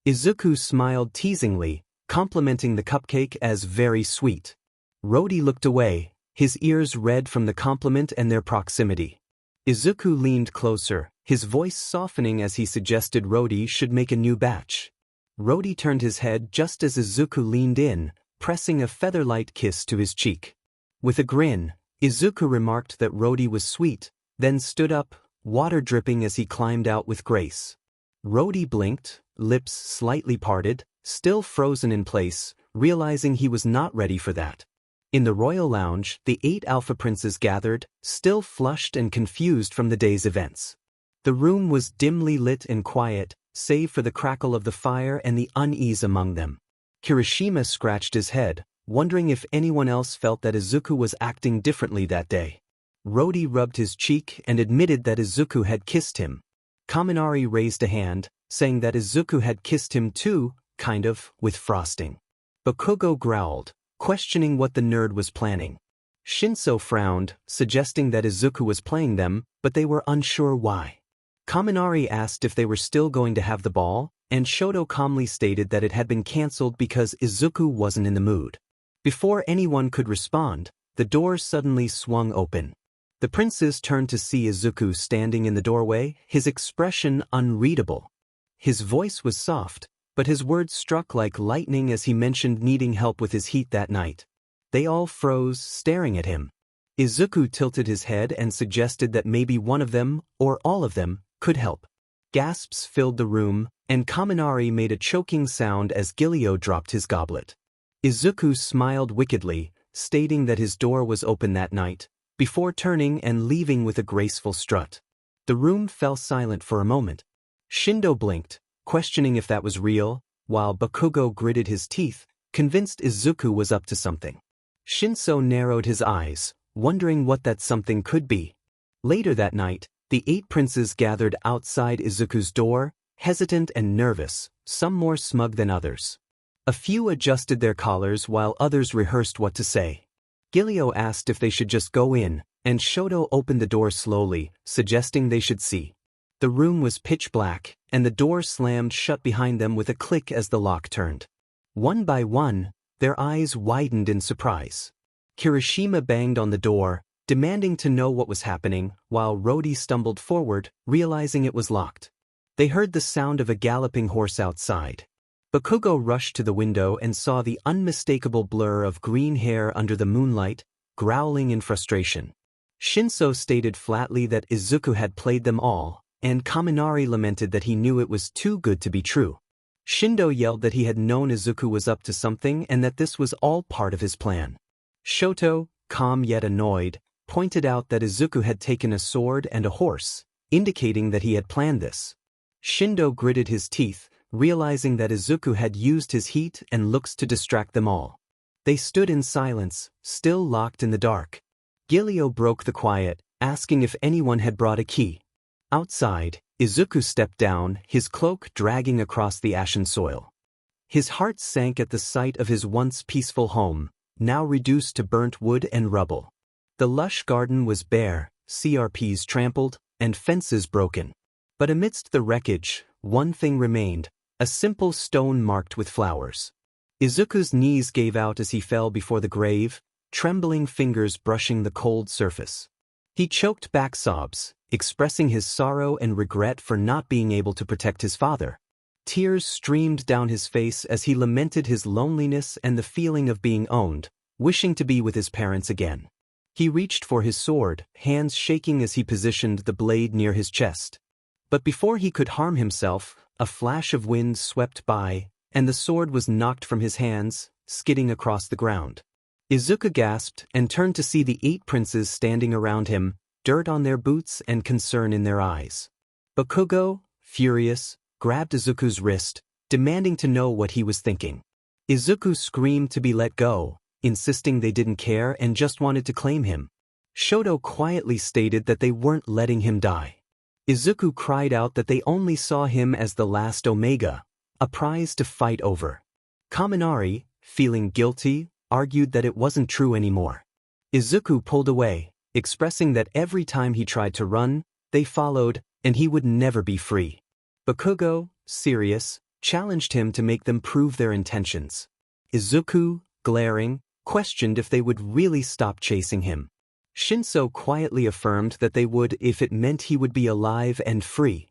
Izuku smiled teasingly, complimenting the cupcake as very sweet. 𝗏𝗏 looked away, his ears red from the compliment and their proximity. Izuku leaned closer, his voice softening as he suggested 𝗏𝗏 should make a new batch. 𝗏𝗏 turned his head just as Izuku leaned in, pressing a feather-light kiss to his cheek. With a grin, Izuku remarked that 𝗏𝗏 was sweet, then stood up, water dripping as he climbed out with grace. 𝗏𝗏 blinked, lips slightly parted, still frozen in place, realizing he was not ready for that. In the royal lounge, the 8 alpha princes gathered, still flushed and confused from the day's events. The room was dimly lit and quiet, save for the crackle of the fire and the unease among them. Kirishima scratched his head, wondering if anyone else felt that Izuku was acting differently that day. 𝗏𝗏 rubbed his cheek and admitted that Izuku had kissed him. Kaminari raised a hand, saying that Izuku had kissed him too, kind of, with frosting. 𝗏𝗏𝐽 growled, questioning what the nerd was planning. Shinso frowned, suggesting that Izuku was playing them, but they were unsure why. Kaminari asked if they were still going to have the ball, and Shoto calmly stated that it had been cancelled because Izuku wasn't in the mood. Before anyone could respond, the door suddenly swung open. The princes turned to see Izuku standing in the doorway, his expression unreadable. His voice was soft, but his words struck like lightning as he mentioned needing help with his heat that night. They all froze, staring at him. Izuku tilted his head and suggested that maybe one of them, or all of them, could help. Gasps filled the room, and Kaminari made a choking sound as 𝗏𝐬 dropped his goblet. Izuku smiled wickedly, stating that his door was open that night, before turning and leaving with a graceful strut. The room fell silent for a moment. Shindo blinked, questioning if that was real, while 𝗏𝗏𝐽 gritted his teeth, convinced Izuku was up to something. Shinso narrowed his eyes, wondering what that something could be. Later that night, the 8 princes gathered outside Izuku's door, hesitant and nervous, some more smug than others. A few adjusted their collars while others rehearsed what to say. 𝗏𝐬 asked if they should just go in, and Shoto opened the door slowly, suggesting they should see. The room was pitch black, and the door slammed shut behind them with a click as the lock turned. One by one, their eyes widened in surprise. Kirishima banged on the door, demanding to know what was happening, while 𝗏𝗏 stumbled forward, realizing it was locked. They heard the sound of a galloping horse outside. 𝗏𝗏𝐽 rushed to the window and saw the unmistakable blur of green hair under the moonlight, growling in frustration. Shinso stated flatly that Izuku had played them all, and Kaminari lamented that he knew it was too good to be true. Shindo yelled that he had known Izuku was up to something and that this was all part of his plan. Shoto, calm yet annoyed, pointed out that Izuku had taken a sword and a horse, indicating that he had planned this. Shindo gritted his teeth, realizing that Izuku had used his heat and looks to distract them all. They stood in silence, still locked in the dark. 𝐾𝐿𝐬 broke the quiet, asking if anyone had brought a key. Outside, Izuku stepped down, his cloak dragging across the ashen soil. His heart sank at the sight of his once peaceful home, now reduced to burnt wood and rubble. The lush garden was bare, 𝐟𝗔𝐵s trampled, and fences broken. But amidst the wreckage, one thing remained, a simple stone marked with flowers. Izuku's knees gave out as he fell before the grave, trembling fingers brushing the cold surface. He choked back sobs, expressing his sorrow and regret for not being able to protect his father. Tears streamed down his face as he lamented his loneliness and the feeling of being owned, wishing to be with his parents again. He reached for his sword, hands shaking as he positioned the blade near his chest. But before he could harm himself, a flash of wind swept by, and the sword was knocked from his hands, skidding across the ground. Izuku gasped and turned to see the 8 princes standing around him, dirt on their boots and concern in their eyes. Bakugo, furious, grabbed Izuku's wrist, demanding to know what he was thinking. Izuku screamed to be let go, insisting they didn't care and just wanted to claim him. Shoto quietly stated that they weren't letting him die. Izuku cried out that they only saw him as the last Omega, a prize to fight over. Kaminari, feeling guilty, argued that it wasn't true anymore. Izuku pulled away, expressing that every time he tried to run, they followed, and he would never be free. Bakugo, serious, challenged him to make them prove their intentions. Izuku, glaring, questioned if they would really stop chasing him. Shinso quietly affirmed that they would if it meant he would be alive and free.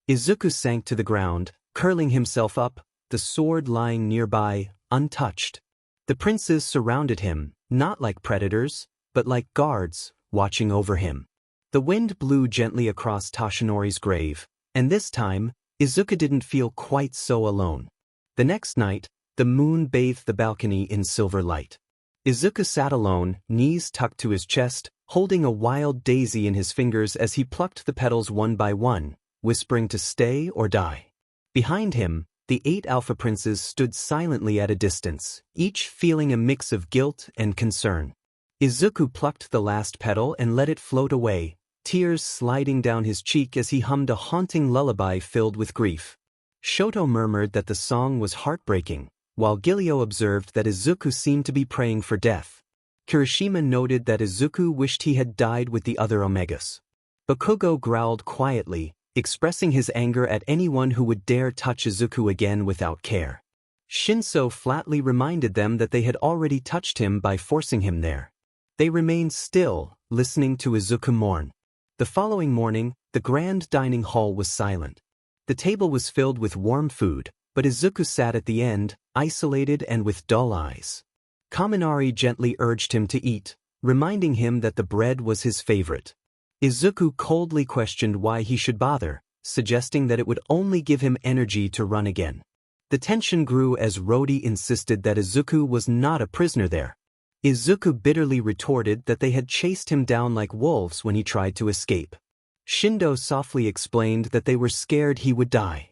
Izuku sank to the ground, curling himself up, the sword lying nearby, untouched. The princes surrounded him, not like predators, but like guards, watching over him. The wind blew gently across Toshinori's grave, and this time, Izuku didn't feel quite so alone. The next night, the moon bathed the balcony in silver light. Izuku sat alone, knees tucked to his chest, holding a wild daisy in his fingers as he plucked the petals one by one, whispering to stay or die. Behind him, the 8 alpha princes stood silently at a distance, each feeling a mix of guilt and concern. Izuku plucked the last petal and let it float away, tears sliding down his cheek as he hummed a haunting lullaby filled with grief. Shoto murmured that the song was heartbreaking, while 𝐾𝐿𝐬 observed that Izuku seemed to be praying for death. Kirishima noted that Izuku wished he had died with the other Omegas. Bakugo growled quietly, expressing his anger at anyone who would dare touch Izuku again without care. Shinso flatly reminded them that they had already touched him by forcing him there. They remained still, listening to Izuku mourn. The following morning, the grand dining hall was silent. The table was filled with warm food, but Izuku sat at the end, isolated and with dull eyes. Kaminari gently urged him to eat, reminding him that the bread was his favorite. Izuku coldly questioned why he should bother, suggesting that it would only give him energy to run again. The tension grew as 𝗏𝗏 insisted that Izuku was not a prisoner there. Izuku bitterly retorted that they had chased him down like wolves when he tried to escape. Shindo softly explained that they were scared he would die.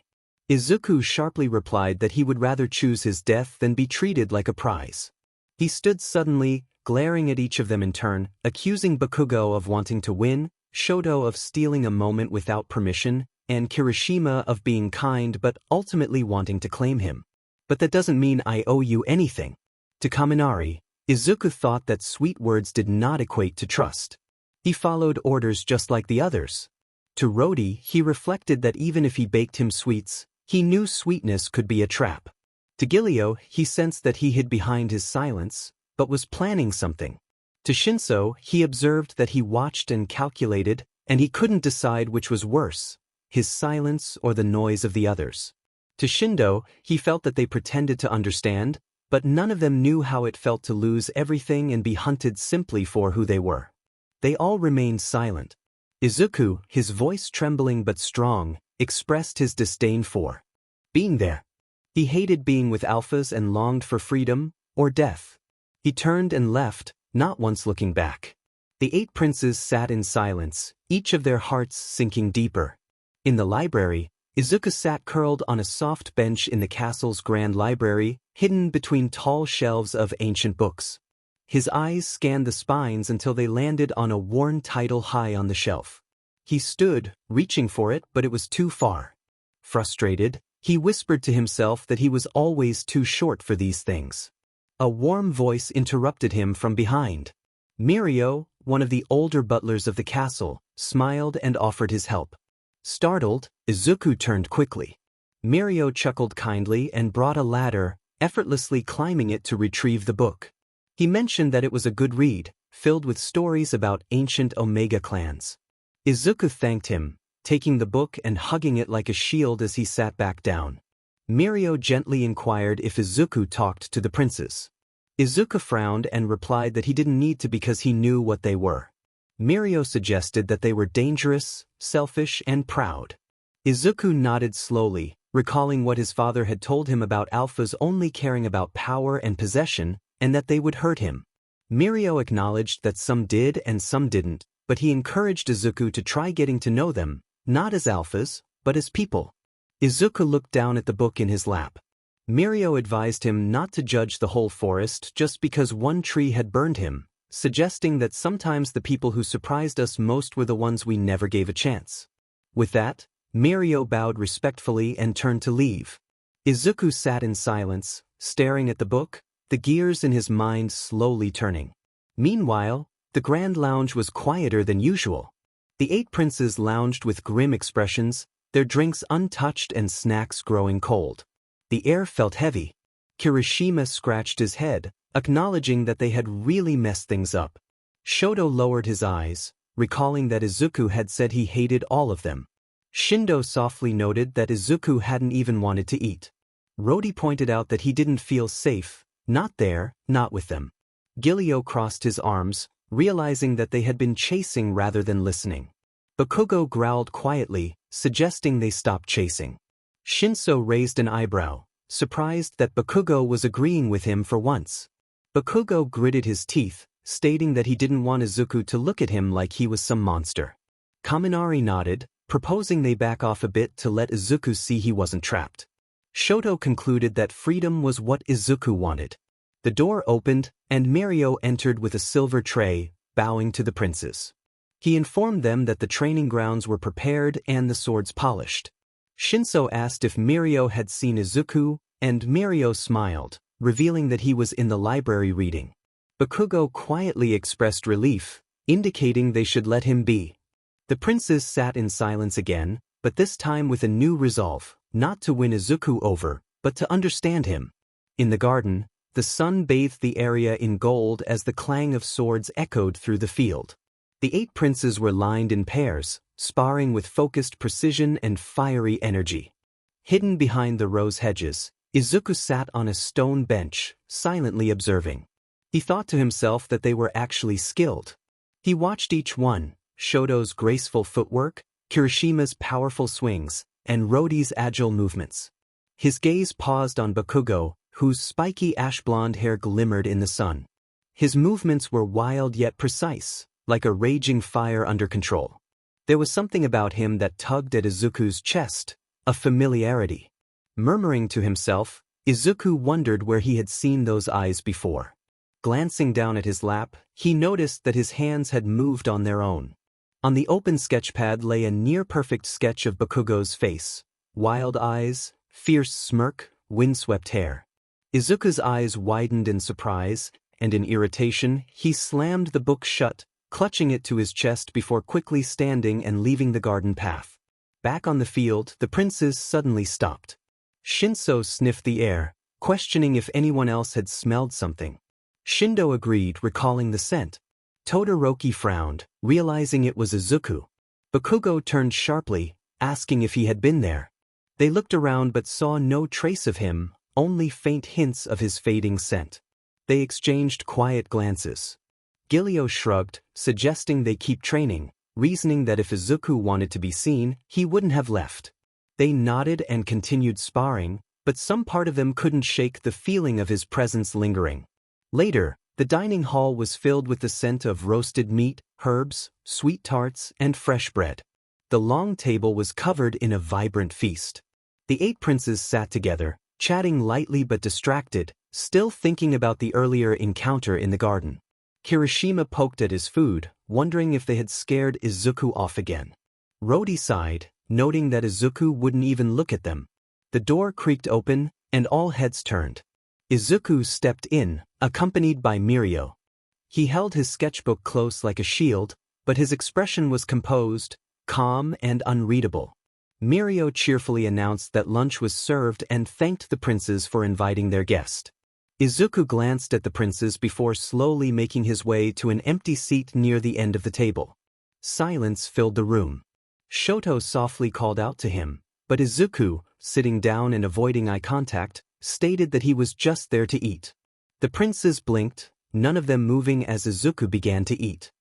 Izuku sharply replied that he would rather choose his death than be treated like a prize. He stood suddenly, glaring at each of them in turn, accusing Bakugo of wanting to win, Shoto of stealing a moment without permission, and Kirishima of being kind but ultimately wanting to claim him. But that doesn't mean I owe you anything. To Kaminari, Izuku thought that sweet words did not equate to trust. He followed orders just like the others. To 𝗏𝗏, he reflected that even if he baked him sweets, he knew sweetness could be a trap. To 𝐾𝐿𝐬, he sensed that he hid behind his silence, but was planning something. To Shinso, he observed that he watched and calculated, and he couldn't decide which was worse, his silence or the noise of the others. To Shindo, he felt that they pretended to understand, but none of them knew how it felt to lose everything and be hunted simply for who they were. They all remained silent. Izuku, his voice trembling but strong, expressed his disdain for being there. He hated being with 𝗟𝗚s and longed for freedom or death. He turned and left, not once looking back. The 8 princes sat in silence, each of their hearts sinking deeper. In the library, Izuku sat curled on a soft bench in the castle's grand library, hidden between tall shelves of ancient books. His eyes scanned the spines until they landed on a worn title high on the shelf. He stood, reaching for it, but it was too far. Frustrated, he whispered to himself that he was always too short for these things. A warm voice interrupted him from behind. 𝐒𝐮𝐬, one of the older butlers of the castle, smiled and offered his help. Startled, Izuku turned quickly. 𝐒𝐮𝐬 chuckled kindly and brought a ladder, effortlessly climbing it to retrieve the book. He mentioned that it was a good read, filled with stories about ancient Omega clans. Izuku thanked him, taking the book and hugging it like a shield as he sat back down. 𝐒𝐮𝐬 gently inquired if Izuku talked to the princes. Izuku frowned and replied that he didn't need to because he knew what they were. 𝐒𝐮𝐬 suggested that they were dangerous, selfish, and proud. Izuku nodded slowly, recalling what his father had told him about 𝗟𝗚s only caring about power and possession, and that they would hurt him. 𝐒𝐮𝐬 acknowledged that some did and some didn't, but he encouraged Izuku to try getting to know them, not as 𝗟𝗚s, but as people. Izuku looked down at the book in his lap. 𝐒𝐮𝐬 advised him not to judge the whole forest just because one tree had burned him, suggesting that sometimes the people who surprised us most were the ones we never gave a chance. With that, 𝐒𝐮𝐬 bowed respectfully and turned to leave. Izuku sat in silence, staring at the book, the gears in his mind slowly turning. Meanwhile, the grand lounge was quieter than usual. The 8 princes lounged with grim expressions, their drinks untouched and snacks growing cold. The air felt heavy. Kirishima scratched his head, acknowledging that they had really messed things up. Shoto lowered his eyes, recalling that Izuku had said he hated all of them. Shindo softly noted that Izuku hadn't even wanted to eat. Rody pointed out that he didn't feel safe, not there, not with them. 𝐾𝐿𝐬 crossed his arms, realizing that they had been chasing rather than listening. 𝗏𝗏𝐽 growled quietly, suggesting they stop chasing. Shinso raised an eyebrow, surprised that 𝗏𝗏𝐽 was agreeing with him for once. 𝗏𝗏𝐽 gritted his teeth, stating that he didn't want Izuku to look at him like he was some monster. Kaminari nodded, proposing they back off a bit to let Izuku see he wasn't trapped. Shoto concluded that freedom was what Izuku wanted. The door opened, and 𝐒𝐮𝐬 entered with a silver tray, bowing to the princes. He informed them that the training grounds were prepared and the swords polished. Shinso asked if 𝐒𝐮𝐬 had seen Izuku, and 𝐒𝐮𝐬 smiled, revealing that he was in the library reading. 𝗏𝗏𝐽 quietly expressed relief, indicating they should let him be. The princes sat in silence again, but this time with a new resolve, not to win Izuku over, but to understand him. In the garden, the sun bathed the area in gold as the clang of swords echoed through the field. The 8 princes were lined in pairs, sparring with focused precision and fiery energy. Hidden behind the rose hedges, Izuku sat on a stone bench, silently observing. He thought to himself that they were actually skilled. He watched each one, Shoto's graceful footwork, Kirishima's powerful swings, and Rody's agile movements. His gaze paused on 𝗏𝗏𝐽, whose spiky ash-blonde hair glimmered in the sun. His movements were wild yet precise, like a raging fire under control. There was something about him that tugged at Izuku's chest, a familiarity. Murmuring to himself, Izuku wondered where he had seen those eyes before. Glancing down at his lap, he noticed that his hands had moved on their own. On the open sketchpad lay a near-perfect sketch of 𝗏𝗏𝐽's face, wild eyes, fierce smirk, windswept hair. Izuku's eyes widened in surprise, and in irritation, he slammed the book shut, clutching it to his chest before quickly standing and leaving the garden path. Back on the field, the princes suddenly stopped. Shinso sniffed the air, questioning if anyone else had smelled something. Shindo agreed, recalling the scent. Todoroki frowned, realizing it was Izuku. 𝗏𝗏𝐽 turned sharply, asking if he had been there. They looked around but saw no trace of him, only faint hints of his fading scent. They exchanged quiet glances. 𝗏𝗏𝐽 shrugged, suggesting they keep training, reasoning that if Izuku wanted to be seen, he wouldn't have left. They nodded and continued sparring, but some part of them couldn't shake the feeling of his presence lingering. Later, the dining hall was filled with the scent of roasted meat, herbs, sweet tarts, and fresh bread. The long table was covered in a vibrant feast. The 8 princes sat together, chatting lightly but distracted, still thinking about the earlier encounter in the garden. Kirishima poked at his food, wondering if they had scared Izuku off again. Rody sighed, noting that Izuku wouldn't even look at them. The door creaked open, and all heads turned. Izuku stepped in, accompanied by Mirio. He held his sketchbook close like a shield, but his expression was composed, calm, and unreadable. Mirio cheerfully announced that lunch was served and thanked the princes for inviting their guest. Izuku glanced at the princes before slowly making his way to an empty seat near the end of the table. Silence filled the room. Shoto softly called out to him, but Izuku, sitting down and avoiding eye contact, stated that he was just there to eat. The princes blinked, none of them moving as Izuku began to eat.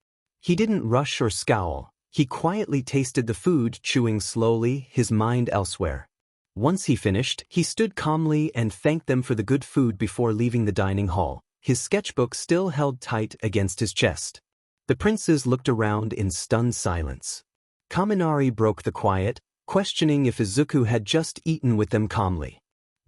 He didn't rush or scowl. He quietly tasted the food, chewing slowly, his mind elsewhere. Once he finished, he stood calmly and thanked them for the good food before leaving the dining hall, his sketchbook still held tight against his chest. The princes looked around in stunned silence. Kaminari broke the quiet, questioning if Izuku had just eaten with them calmly.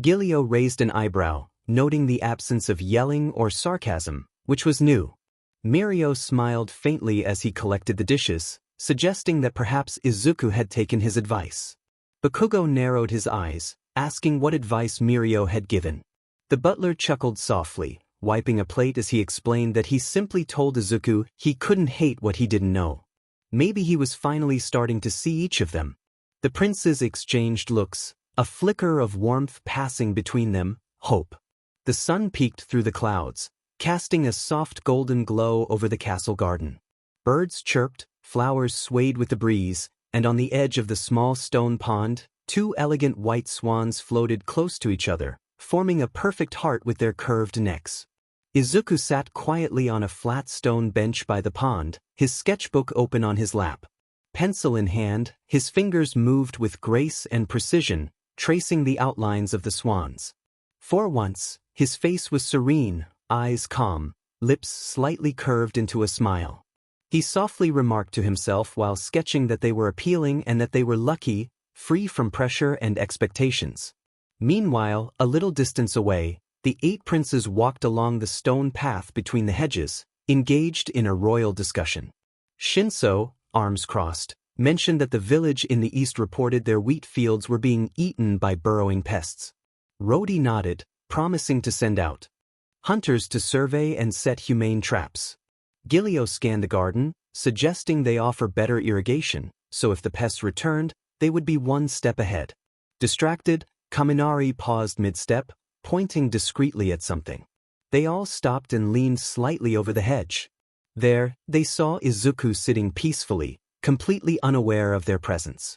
𝐾𝐮𝐲 raised an eyebrow, noting the absence of yelling or sarcasm, which was new. Mirio smiled faintly as he collected the dishes, suggesting that perhaps Izuku had taken his advice. Bakugo narrowed his eyes, asking what advice Mirio had given. The butler chuckled softly, wiping a plate as he explained that he simply told Izuku he couldn't hate what he didn't know. Maybe he was finally starting to see each of them. The princes exchanged looks, a flicker of warmth passing between them, hope. The sun peeked through the clouds, casting a soft golden glow over the castle garden. Birds chirped, flowers swayed with the breeze, and on the edge of the small stone pond, 2 elegant white swans floated close to each other, forming a perfect heart with their curved necks. Izuku sat quietly on a flat stone bench by the pond, his sketchbook open on his lap. Pencil in hand, his fingers moved with grace and precision, tracing the outlines of the swans. For once, his face was serene, eyes calm, lips slightly curved into a smile. He softly remarked to himself while sketching that they were appealing and that they were lucky, free from pressure and expectations. Meanwhile, a little distance away, the 8 princes walked along the stone path between the hedges, engaged in a royal discussion. Shinso, arms crossed, mentioned that the village in the east reported their wheat fields were being eaten by burrowing pests. Rody nodded, promising to send out hunters to survey and set humane traps. 𝐾𝐮𝐲 scanned the garden, suggesting they offer better irrigation, so if the pests returned, they would be 1 step ahead. Distracted, Kaminari paused mid-step, pointing discreetly at something. They all stopped and leaned slightly over the hedge. There, they saw Izuku sitting peacefully, completely unaware of their presence.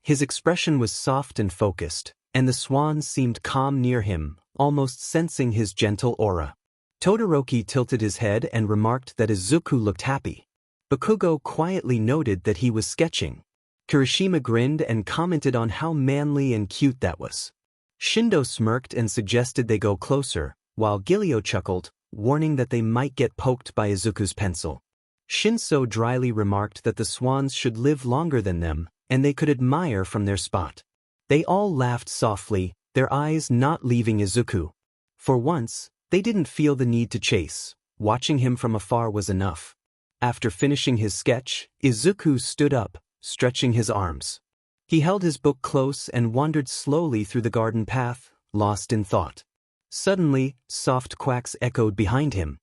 His expression was soft and focused, and the swans seemed calm near him, almost sensing his gentle aura. Todoroki tilted his head and remarked that Izuku looked happy. Bakugo quietly noted that he was sketching. Kirishima grinned and commented on how manly and cute that was. Shindo smirked and suggested they go closer, while 𝐾𝐮𝐲 chuckled, warning that they might get poked by Izuku's pencil. Shinso dryly remarked that the swans should live longer than them, and they could admire from their spot. They all laughed softly, their eyes not leaving Izuku. For once, they didn't feel the need to chase. Watching him from afar was enough. After finishing his sketch, Izuku stood up, stretching his arms. He held his book close and wandered slowly through the garden path, lost in thought. Suddenly, soft quacks echoed behind him.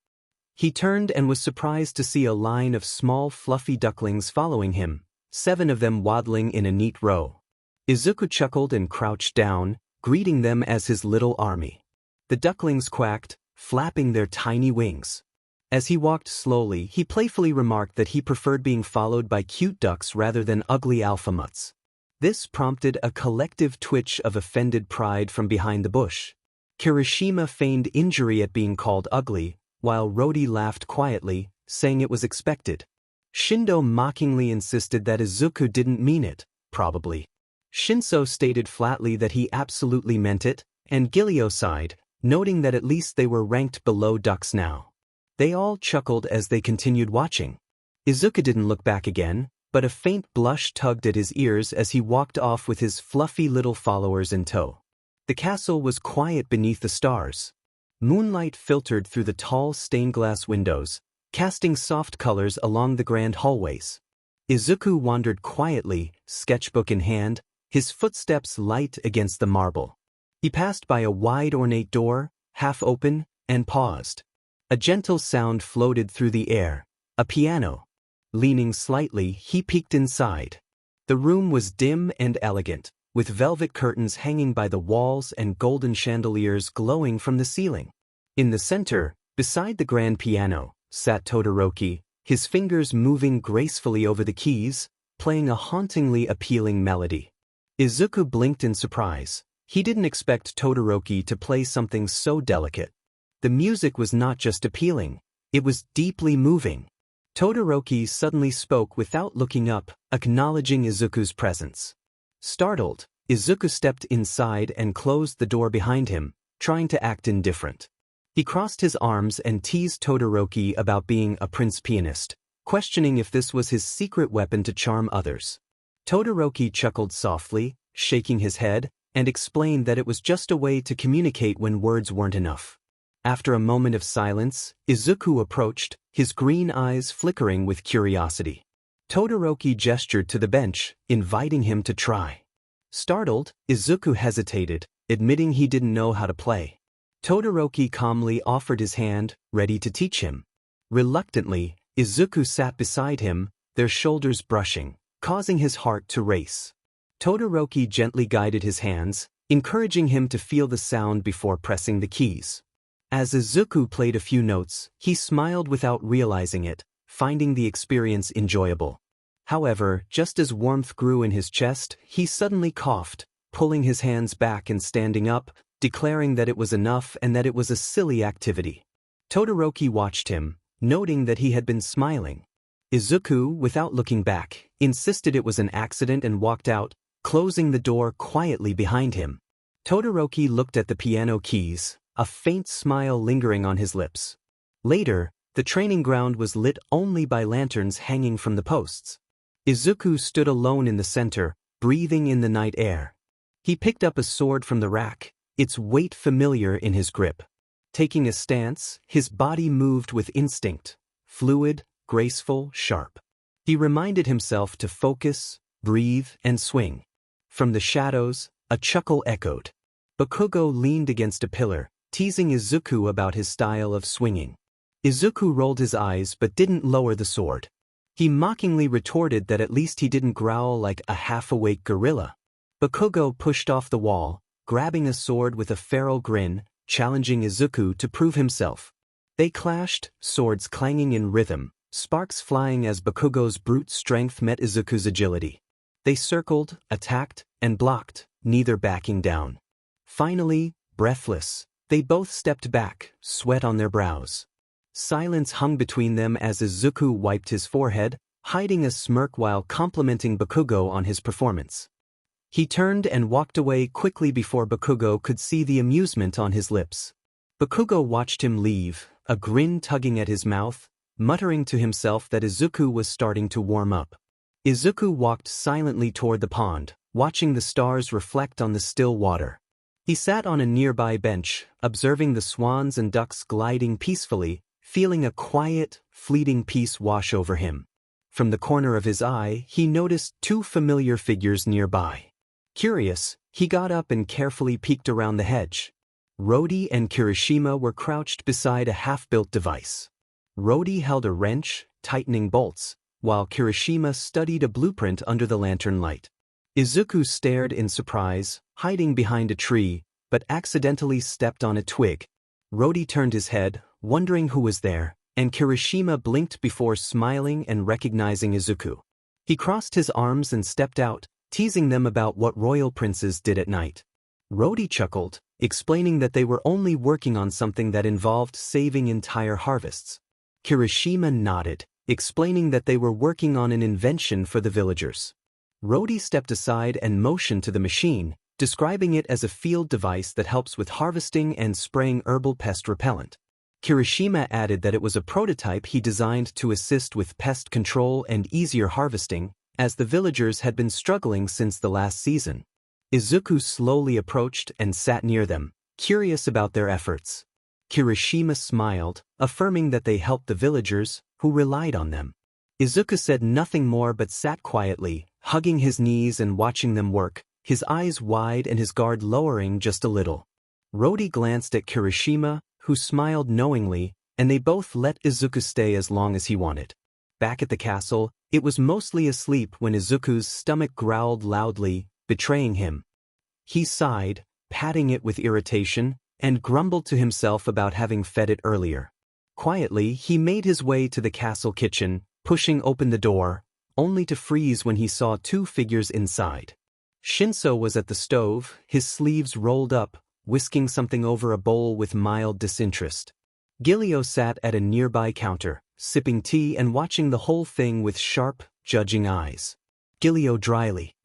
He turned and was surprised to see a line of small fluffy ducklings following him, 7 of them waddling in a neat row. Izuku chuckled and crouched down, greeting them as his little army. The ducklings quacked, flapping their tiny wings. As he walked slowly, he playfully remarked that he preferred being followed by cute ducks rather than ugly 𝗟𝗼𝐻𝐿. This prompted a collective twitch of offended pride from behind the bush. Kirishima feigned injury at being called ugly, while Rody laughed quietly, saying it was expected. Shindo mockingly insisted that Izuku didn't mean it, probably. Shinso stated flatly that he absolutely meant it, and 𝐾𝐬 sighed, noting that at least they were ranked below ducks now. They all chuckled as they continued watching. Izuku didn't look back again, but a faint blush tugged at his ears as he walked off with his fluffy little followers in tow. The castle was quiet beneath the stars. Moonlight filtered through the tall stained-glass windows, casting soft colors along the grand hallways. Izuku wandered quietly, sketchbook in hand, his footsteps light against the marble. He passed by a wide ornate door, half open, and paused. A gentle sound floated through the air, a piano. Leaning slightly, he peeked inside. The room was dim and elegant, with velvet curtains hanging by the walls and golden chandeliers glowing from the ceiling. In the center, beside the grand piano, sat Todoroki, his fingers moving gracefully over the keys, playing a hauntingly appealing melody. Izuku blinked in surprise. He didn't expect Todoroki to play something so delicate. The music was not just appealing, it was deeply moving. Todoroki suddenly spoke without looking up, acknowledging Izuku's presence. Startled, Izuku stepped inside and closed the door behind him, trying to act indifferent. He crossed his arms and teased Todoroki about being a prince pianist, questioning if this was his secret weapon to charm others. Todoroki chuckled softly, shaking his head, and explained that it was just a way to communicate when words weren't enough. After a moment of silence, Izuku approached, his green eyes flickering with curiosity. Todoroki gestured to the bench, inviting him to try. Startled, Izuku hesitated, admitting he didn't know how to play. Todoroki calmly offered his hand, ready to teach him. Reluctantly, Izuku sat beside him, their shoulders brushing, causing his heart to race. Todoroki gently guided his hands, encouraging him to feel the sound before pressing the keys. As Izuku played a few notes, he smiled without realizing it, finding the experience enjoyable. However, just as warmth grew in his chest, he suddenly coughed, pulling his hands back and standing up, declaring that it was enough and that it was a silly activity. Todoroki watched him, noting that he had been smiling. Izuku, without looking back, insisted it was an accident and walked out, closing the door quietly behind him. Todoroki looked at the piano keys, a faint smile lingering on his lips. Later, the training ground was lit only by lanterns hanging from the posts. Izuku stood alone in the center, breathing in the night air. He picked up a sword from the rack, its weight familiar in his grip. Taking a stance, his body moved with instinct, fluid, graceful, sharp. He reminded himself to focus, breathe, and swing. From the shadows, a chuckle echoed. Bakugo leaned against a pillar, teasing Izuku about his style of swinging. Izuku rolled his eyes but didn't lower the sword. He mockingly retorted that at least he didn't growl like a half-awake gorilla. Bakugo pushed off the wall, grabbing a sword with a feral grin, challenging Izuku to prove himself. They clashed, swords clanging in rhythm, sparks flying as Bakugo's brute strength met Izuku's agility. They circled, attacked, and blocked, neither backing down. Finally, breathless, they both stepped back, sweat on their brows. Silence hung between them as Izuku wiped his forehead, hiding a smirk while complimenting Bakugo on his performance. He turned and walked away quickly before Bakugo could see the amusement on his lips. Bakugo watched him leave, a grin tugging at his mouth, muttering to himself that Izuku was starting to warm up. Izuku walked silently toward the pond, watching the stars reflect on the still water. He sat on a nearby bench, observing the swans and ducks gliding peacefully, feeling a quiet, fleeting peace wash over him. From the corner of his eye, he noticed two familiar figures nearby. Curious, he got up and carefully peeked around the hedge. Rodi and Kirishima were crouched beside a half-built device. Rodi held a wrench, tightening bolts, while Kirishima studied a blueprint under the lantern light. Izuku stared in surprise, hiding behind a tree, but accidentally stepped on a twig. Rodi turned his head, wondering who was there, and Kirishima blinked before smiling and recognizing Izuku. He crossed his arms and stepped out, teasing them about what royal princes did at night. Rodi chuckled, explaining that they were only working on something that involved saving entire harvests. Kirishima nodded, explaining that they were working on an invention for the villagers. Rhodey stepped aside and motioned to the machine, describing it as a field device that helps with harvesting and spraying herbal pest repellent. Kirishima added that it was a prototype he designed to assist with pest control and easier harvesting, as the villagers had been struggling since the last season. Izuku slowly approached and sat near them, curious about their efforts. Kirishima smiled, affirming that they helped the villagers, who relied on them. Izuku said nothing more but sat quietly, hugging his knees and watching them work, his eyes wide and his guard lowering just a little. Rhodey glanced at Kirishima, who smiled knowingly, and they both let Izuku stay as long as he wanted. Back at the castle, it was mostly asleep when Izuku's stomach growled loudly, betraying him. He sighed, patting it with irritation, and grumbled to himself about having fed it earlier. Quietly, he made his way to the castle kitchen, pushing open the door, only to freeze when he saw two figures inside. Shinso was at the stove, his sleeves rolled up, whisking something over a bowl with mild disinterest. 𝐾𝐿𝐬 sat at a nearby counter, sipping tea and watching the whole thing with sharp, judging eyes. 𝐾𝐿𝐬 dryly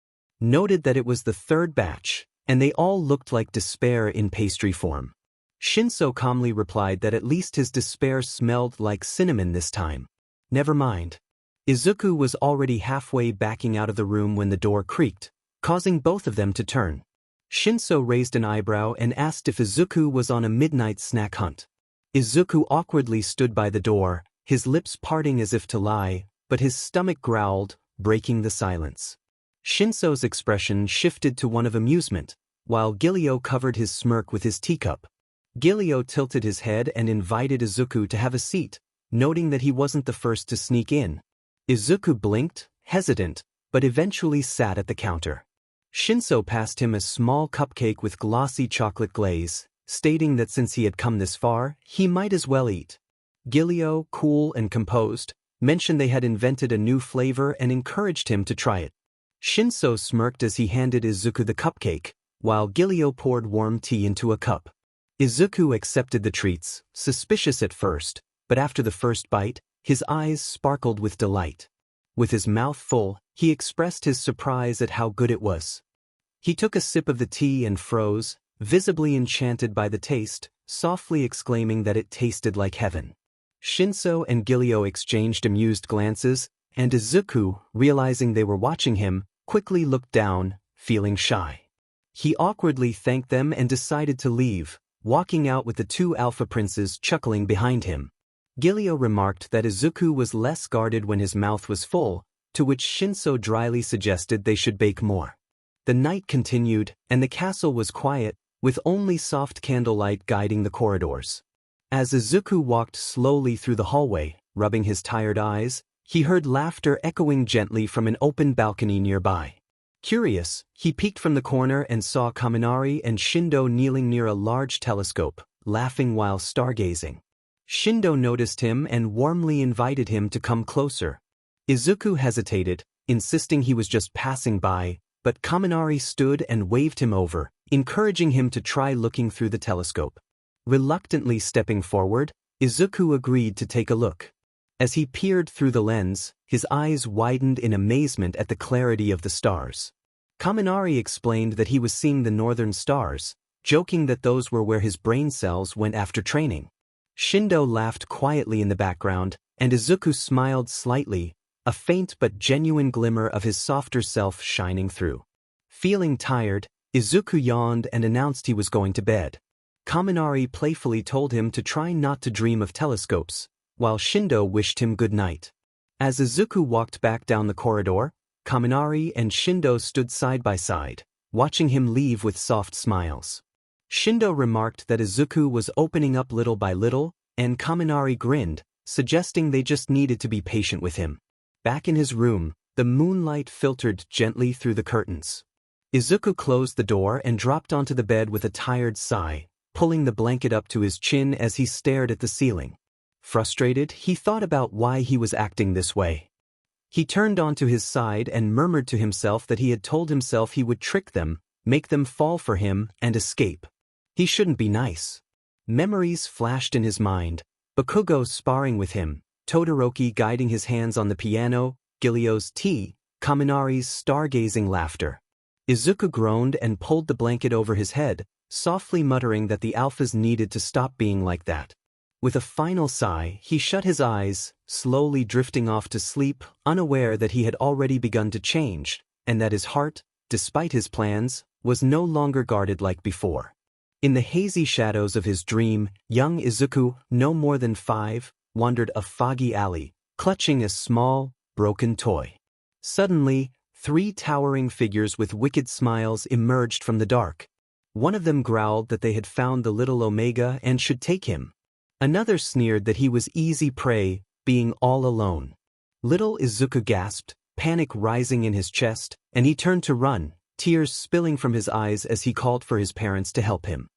noted that it was the third batch, and they all looked like despair in pastry form. Shinso calmly replied that at least his despair smelled like cinnamon this time. Never mind. Izuku was already halfway backing out of the room when the door creaked, causing both of them to turn. Shinso raised an eyebrow and asked if Izuku was on a midnight snack hunt. Izuku awkwardly stood by the door, his lips parting as if to lie, but his stomach growled, breaking the silence. Shinso's expression shifted to one of amusement, while 𝐾𝐿𝐬 covered his smirk with his teacup. 𝐾𝐿𝐬 tilted his head and invited Izuku to have a seat, noting that he wasn't the first to sneak in. Izuku blinked, hesitant, but eventually sat at the counter. Shinso passed him a small cupcake with glossy chocolate glaze, stating that since he had come this far, he might as well eat. 𝐾𝐿𝐬, cool and composed, mentioned they had invented a new flavor and encouraged him to try it. Shinso smirked as he handed Izuku the cupcake, while 𝐾𝐿𝐬 poured warm tea into a cup. Izuku accepted the treats, suspicious at first, but after the first bite, his eyes sparkled with delight. With his mouth full, he expressed his surprise at how good it was. He took a sip of the tea and froze, visibly enchanted by the taste, softly exclaiming that it tasted like heaven. Shinso and 𝐾𝐿𝐬 exchanged amused glances, and Izuku, realizing they were watching him, quickly looked down, feeling shy. He awkwardly thanked them and decided to leave, walking out with the two alpha princes chuckling behind him. 𝐾𝐿𝐬 remarked that Izuku was less guarded when his mouth was full, to which Shinso dryly suggested they should bake more. The night continued, and the castle was quiet, with only soft candlelight guiding the corridors. As Izuku walked slowly through the hallway, rubbing his tired eyes, he heard laughter echoing gently from an open balcony nearby. Curious, he peeked from the corner and saw Kaminari and Shindo kneeling near a large telescope, laughing while stargazing. Shindo noticed him and warmly invited him to come closer. Izuku hesitated, insisting he was just passing by, but Kaminari stood and waved him over, encouraging him to try looking through the telescope. Reluctantly stepping forward, Izuku agreed to take a look. As he peered through the lens, his eyes widened in amazement at the clarity of the stars. Kaminari explained that he was seeing the northern stars, joking that those were where his brain cells went after training. Shindo laughed quietly in the background, and Izuku smiled slightly, a faint but genuine glimmer of his softer self shining through. Feeling tired, Izuku yawned and announced he was going to bed. Kaminari playfully told him to try not to dream of telescopes, while Shindo wished him good night. As Izuku walked back down the corridor, Kaminari and Shindo stood side by side, watching him leave with soft smiles. Shindo remarked that Izuku was opening up little by little, and Kaminari grinned, suggesting they just needed to be patient with him. Back in his room, the moonlight filtered gently through the curtains. Izuku closed the door and dropped onto the bed with a tired sigh, pulling the blanket up to his chin as he stared at the ceiling. Frustrated, he thought about why he was acting this way. He turned onto his side and murmured to himself that he had told himself he would trick them, make them fall for him, and escape. He shouldn't be nice. Memories flashed in his mind, Bakugo sparring with him, Todoroki guiding his hands on the piano, 𝐒𝐮𝐬𝐲 𝐃𝐭𝐚𝐢𝐥𝐬 stargazing laughter. Izuku groaned and pulled the blanket over his head, softly muttering that the alphas needed to stop being like that. With a final sigh, he shut his eyes, slowly drifting off to sleep, unaware that he had already begun to change, and that his heart, despite his plans, was no longer guarded like before. In the hazy shadows of his dream, young Izuku, no more than 5, wandered a foggy alley, clutching a small, broken toy. Suddenly, 3 towering figures with wicked smiles emerged from the dark. One of them growled that they had found the little Omega and should take him. Another sneered that he was easy prey, being all alone. Little Izuku gasped, panic rising in his chest, and he turned to run, tears spilling from his eyes as he called for his parents to help him.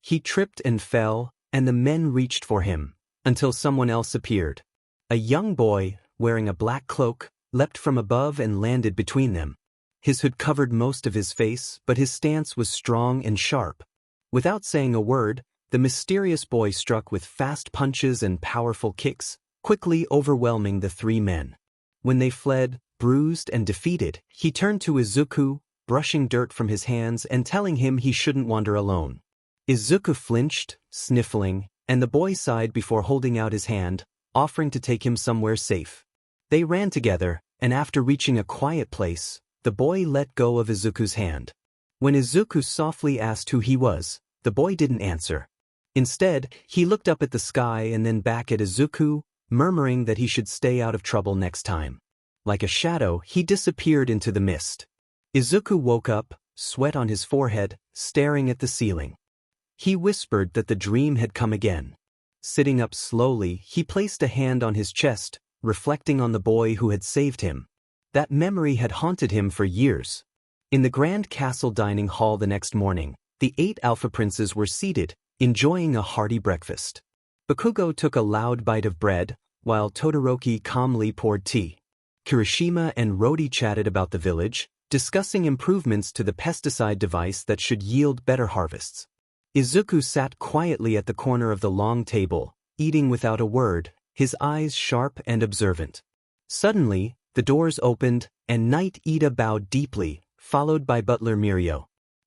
He tripped and fell, and the men reached for him, until someone else appeared. A young boy, wearing a black cloak, leapt from above and landed between them. His hood covered most of his face, but his stance was strong and sharp. Without saying a word, the mysterious boy struck with fast punches and powerful kicks, quickly overwhelming the 3 men. When they fled, bruised and defeated, he turned to Izuku, brushing dirt from his hands and telling him he shouldn't wander alone. Izuku flinched, sniffling, and the boy sighed before holding out his hand, offering to take him somewhere safe. They ran together, and after reaching a quiet place, the boy let go of Izuku's hand. When Izuku softly asked who he was, the boy didn't answer. Instead, he looked up at the sky and then back at Izuku, murmuring that he should stay out of trouble next time. Like a shadow, he disappeared into the mist. Izuku woke up, sweat on his forehead, staring at the ceiling. He whispered that the dream had come again. Sitting up slowly, he placed a hand on his chest, reflecting on the boy who had saved him. That memory had haunted him for years. In the grand castle dining hall the next morning, the 8 alpha princes were seated, enjoying a hearty breakfast. Bakugo took a loud bite of bread, while Todoroki calmly poured tea. Kirishima and Rody chatted about the village, discussing improvements to the pesticide device that should yield better harvests. Izuku sat quietly at the corner of the long table, eating without a word, his eyes sharp and observant. Suddenly, the doors opened, and Knight Ida bowed deeply, followed by butler Mirio.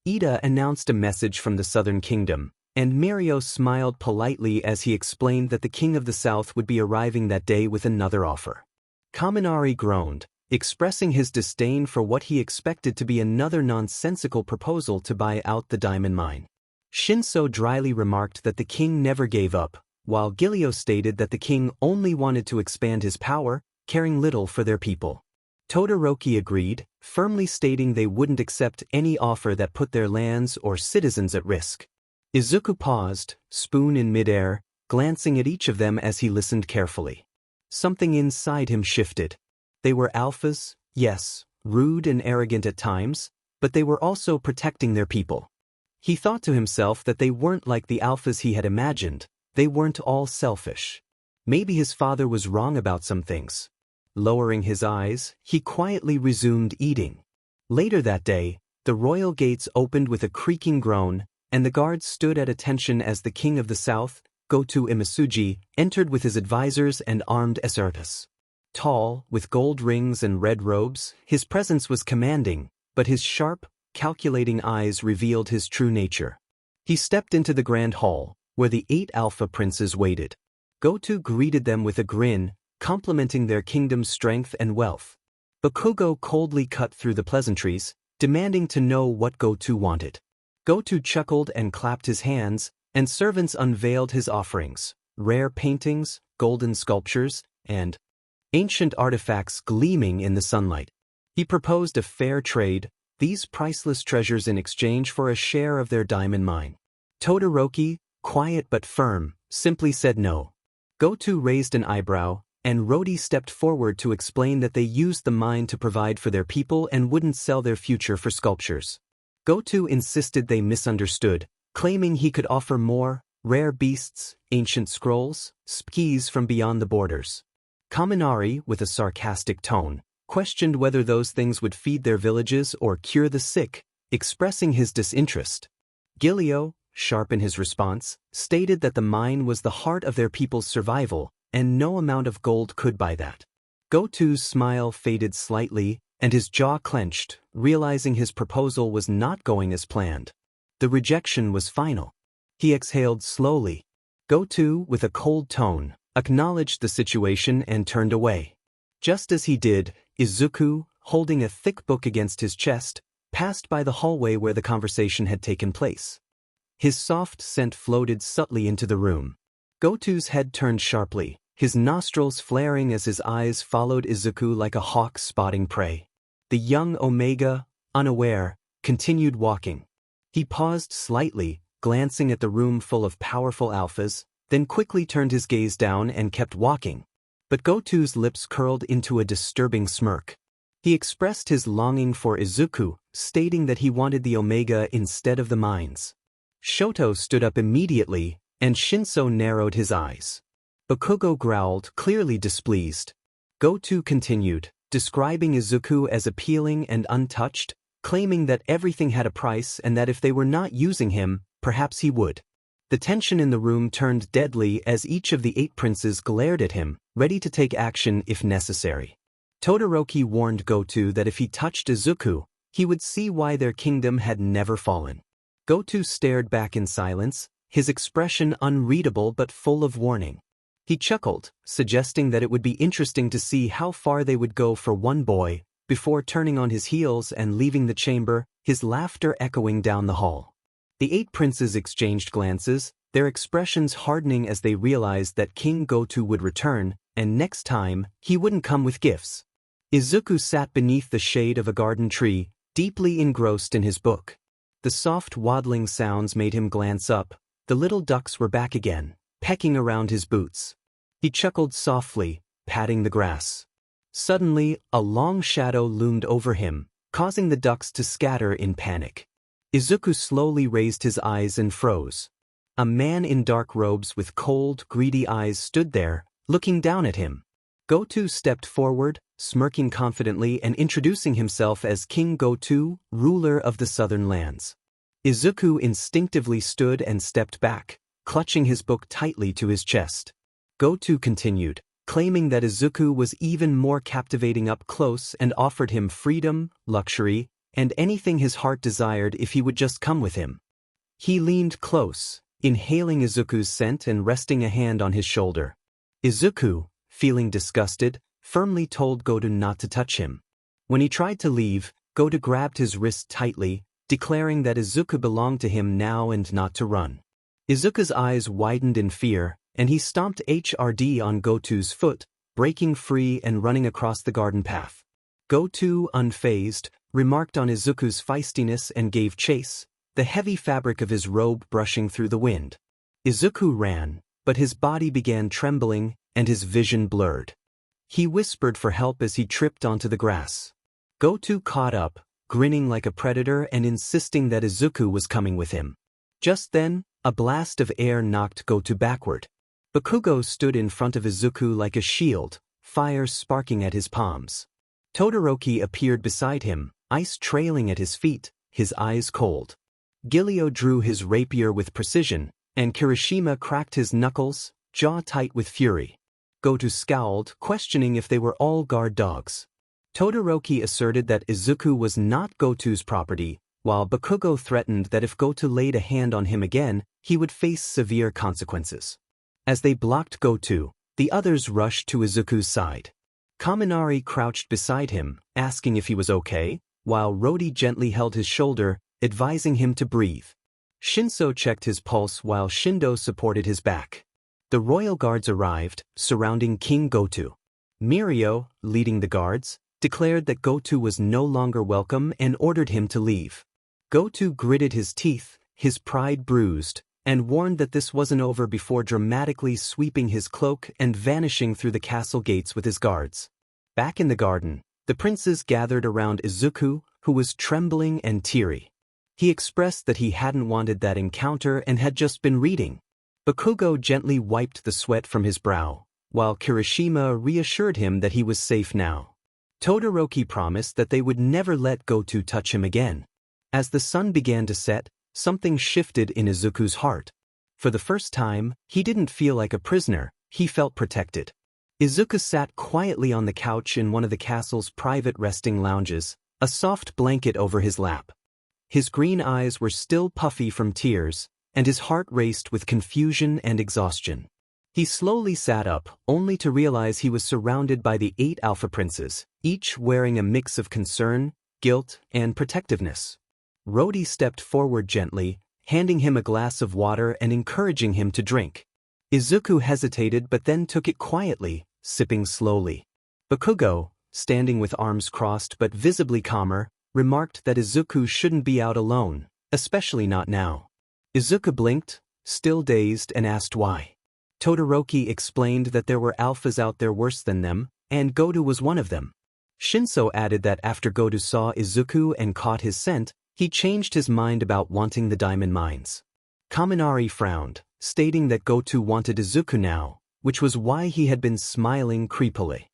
Ida announced a message from the Southern Kingdom, and Mirio smiled politely as he explained that the King of the South would be arriving that day with another offer. Kaminari groaned, expressing his disdain for what he expected to be another nonsensical proposal to buy out the diamond mine. Shinso dryly remarked that the king never gave up, while 𝐒𝐮𝐬 stated that the king only wanted to expand his power, caring little for their people. Todoroki agreed, firmly stating they wouldn't accept any offer that put their lands or citizens at risk. Izuku paused, spoon in midair, glancing at each of them as he listened carefully. Something inside him shifted. They were alphas, yes, rude and arrogant at times, but they were also protecting their people. He thought to himself that they weren't like the alphas he had imagined, they weren't all selfish. Maybe his father was wrong about some things. Lowering his eyes, he quietly resumed eating. Later that day, the royal gates opened with a creaking groan, and the guards stood at attention as the King of the South, 𝐿𝐻𝐻, entered with his advisors and armed 𝗟𝗟𝗧. Tall, with gold rings and red robes, his presence was commanding, but his sharp, calculating eyes revealed his true nature. He stepped into the grand hall, where the 8 alpha princes waited. 𝐿𝐻𝐻 greeted them with a grin, complimenting their kingdom's strength and wealth. Bakugo coldly cut through the pleasantries, demanding to know what 𝐿𝐻𝐻 wanted. 𝐿𝐻𝐻 chuckled and clapped his hands, and servants unveiled his offerings, rare paintings, golden sculptures, and ancient artifacts gleaming in the sunlight. He proposed a fair trade, these priceless treasures in exchange for a share of their diamond mine. Todoroki, quiet but firm, simply said no. 𝐿𝐻𝐻 raised an eyebrow, and Rody stepped forward to explain that they used the mine to provide for their people and wouldn't sell their future for sculptures. 𝐿𝐻𝐻 insisted they misunderstood, claiming he could offer more, rare beasts, ancient scrolls, 𝗟𝗍𝐿 from beyond the borders. Kaminari, with a sarcastic tone, questioned whether those things would feed their villages or cure the sick, expressing his disinterest. 𝐒𝐮𝐬, sharp in his response, stated that the mine was the heart of their people's survival, and no amount of gold could buy that. Goto's smile faded slightly, and his jaw clenched, realizing his proposal was not going as planned. The rejection was final. He exhaled slowly. Goto, with a cold tone, acknowledged the situation and turned away. Just as he did, Izuku, holding a thick book against his chest, passed by the hallway where the conversation had taken place. His soft scent floated subtly into the room. Goto's head turned sharply, his nostrils flaring as his eyes followed Izuku like a hawk spotting prey. The young Omega, unaware, continued walking. He paused slightly, glancing at the room full of powerful alphas, then quickly turned his gaze down and kept walking. But Goto's lips curled into a disturbing smirk. He expressed his longing for Izuku, stating that he wanted the Omega instead of the mines. Shoto stood up immediately, and Shinso narrowed his eyes. Bakugo growled, clearly displeased. Goto continued, describing Izuku as appealing and untouched, claiming that everything had a price and that if they were not using him, perhaps he would. The tension in the room turned deadly as each of the 8 princes glared at him, ready to take action if necessary. Todoroki warned Goto that if he touched Izuku, he would see why their kingdom had never fallen. Goto stared back in silence, his expression unreadable but full of warning. He chuckled, suggesting that it would be interesting to see how far they would go for one boy, before turning on his heels and leaving the chamber, his laughter echoing down the hall. The 8 princes exchanged glances, their expressions hardening as they realized that King Goto would return, and next time, he wouldn't come with gifts. Izuku sat beneath the shade of a garden tree, deeply engrossed in his book. The soft waddling sounds made him glance up. The little ducks were back again, pecking around his boots. He chuckled softly, patting the grass. Suddenly, a long shadow loomed over him, causing the ducks to scatter in panic. Izuku slowly raised his eyes and froze. A man in dark robes with cold, greedy eyes stood there, looking down at him. Goto stepped forward, smirking confidently and introducing himself as King Goto, ruler of the southern lands. Izuku instinctively stood and stepped back, clutching his book tightly to his chest. Goto continued, claiming that Izuku was even more captivating up close and offered him freedom, luxury, and anything his heart desired if he would just come with him. He leaned close, inhaling Izuku's scent and resting a hand on his shoulder. Izuku, feeling disgusted, firmly told Goto not to touch him. When he tried to leave, Goto grabbed his wrist tightly, declaring that Izuku belonged to him now and not to run. Izuku's eyes widened in fear, and he stomped ℏRD on Goto's foot, breaking free and running across the garden path. Goto, unfazed, remarked on Izuku's feistiness and gave chase, the heavy fabric of his robe brushing through the wind. Izuku ran, but his body began trembling, and his vision blurred. He whispered for help as he tripped onto the grass. Goto caught up, grinning like a predator and insisting that Izuku was coming with him. Just then, a blast of air knocked Goto backward. Bakugo stood in front of Izuku like a shield, fire sparking at his palms. Todoroki appeared beside him, ice trailing at his feet, his eyes cold. 𝐾𝐮𝐲 drew his rapier with precision, and Kirishima cracked his knuckles, jaw tight with fury. Goto scowled, questioning if they were all guard dogs. Todoroki asserted that Izuku was not Goto's property, while Bakugo threatened that if Goto laid a hand on him again, he would face severe consequences. As they blocked Goto, the others rushed to Izuku's side. Kaminari crouched beside him, asking if he was okay, while Rodi gently held his shoulder, advising him to breathe. Shinso checked his pulse while Shindo supported his back. The royal guards arrived, surrounding King Goto. Mirio, leading the guards, declared that Goto was no longer welcome and ordered him to leave. Goto gritted his teeth, his pride bruised, and warned that this wasn't over before dramatically sweeping his cloak and vanishing through the castle gates with his guards. Back in the garden, the princes gathered around Izuku, who was trembling and teary. He expressed that he hadn't wanted that encounter and had just been reading. Bakugo gently wiped the sweat from his brow, while Kirishima reassured him that he was safe now. Todoroki promised that they would never let Goto touch him again. As the sun began to set, something shifted in Izuku's heart. For the first time, he didn't feel like a prisoner, he felt protected. Izuku sat quietly on the couch in one of the castle's private resting lounges, a soft blanket over his lap. His green eyes were still puffy from tears, and his heart raced with confusion and exhaustion. He slowly sat up, only to realize he was surrounded by the 8 Alpha Princes, each wearing a mix of concern, guilt, and protectiveness. Rhodey stepped forward gently, handing him a glass of water and encouraging him to drink. Izuku hesitated but then took it quietly, sipping slowly. Bakugo, standing with arms crossed but visibly calmer, remarked that Izuku shouldn't be out alone, especially not now. Izuku blinked, still dazed, and asked why. Todoroki explained that there were alphas out there worse than them, and Goto was one of them. Shinso added that after Goto saw Izuku and caught his scent, he changed his mind about wanting the diamond mines. Kaminari frowned, stating that Goto wanted Izuku now, which was why he had been smiling creepily.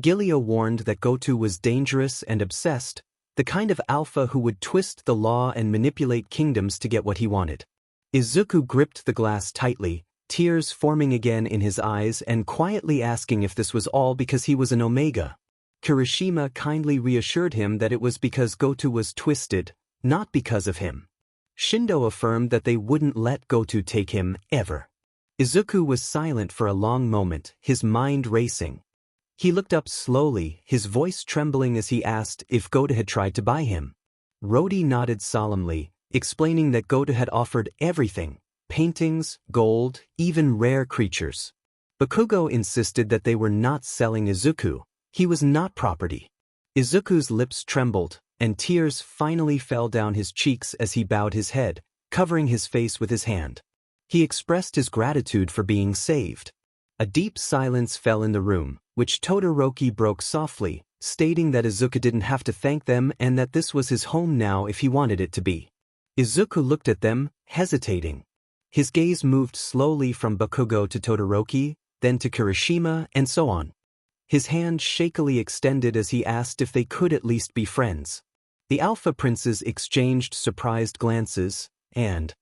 𝐒𝐮𝐬 warned that Goto was dangerous and obsessed, the kind of alpha who would twist the law and manipulate kingdoms to get what he wanted. Izuku gripped the glass tightly, tears forming again in his eyes and quietly asking if this was all because he was an Omega. Kirishima kindly reassured him that it was because Goto was twisted, not because of him. Shindo affirmed that they wouldn't let Goto take him, ever. Izuku was silent for a long moment, his mind racing. He looked up slowly, his voice trembling as he asked if Goto had tried to buy him. Rhodey nodded solemnly, explaining that Goto had offered everything: paintings, gold, even rare creatures. Bakugo insisted that they were not selling Izuku. He was not property. Izuku's lips trembled, and tears finally fell down his cheeks as he bowed his head, covering his face with his hand. He expressed his gratitude for being saved. A deep silence fell in the room, which Todoroki broke softly, stating that Izuku didn't have to thank them and that this was his home now if he wanted it to be. Izuku looked at them, hesitating. His gaze moved slowly from Bakugo to Todoroki, then to Kirishima, and so on. His hand shakily extended as he asked if they could at least be friends. The Alpha Princes exchanged surprised glances, and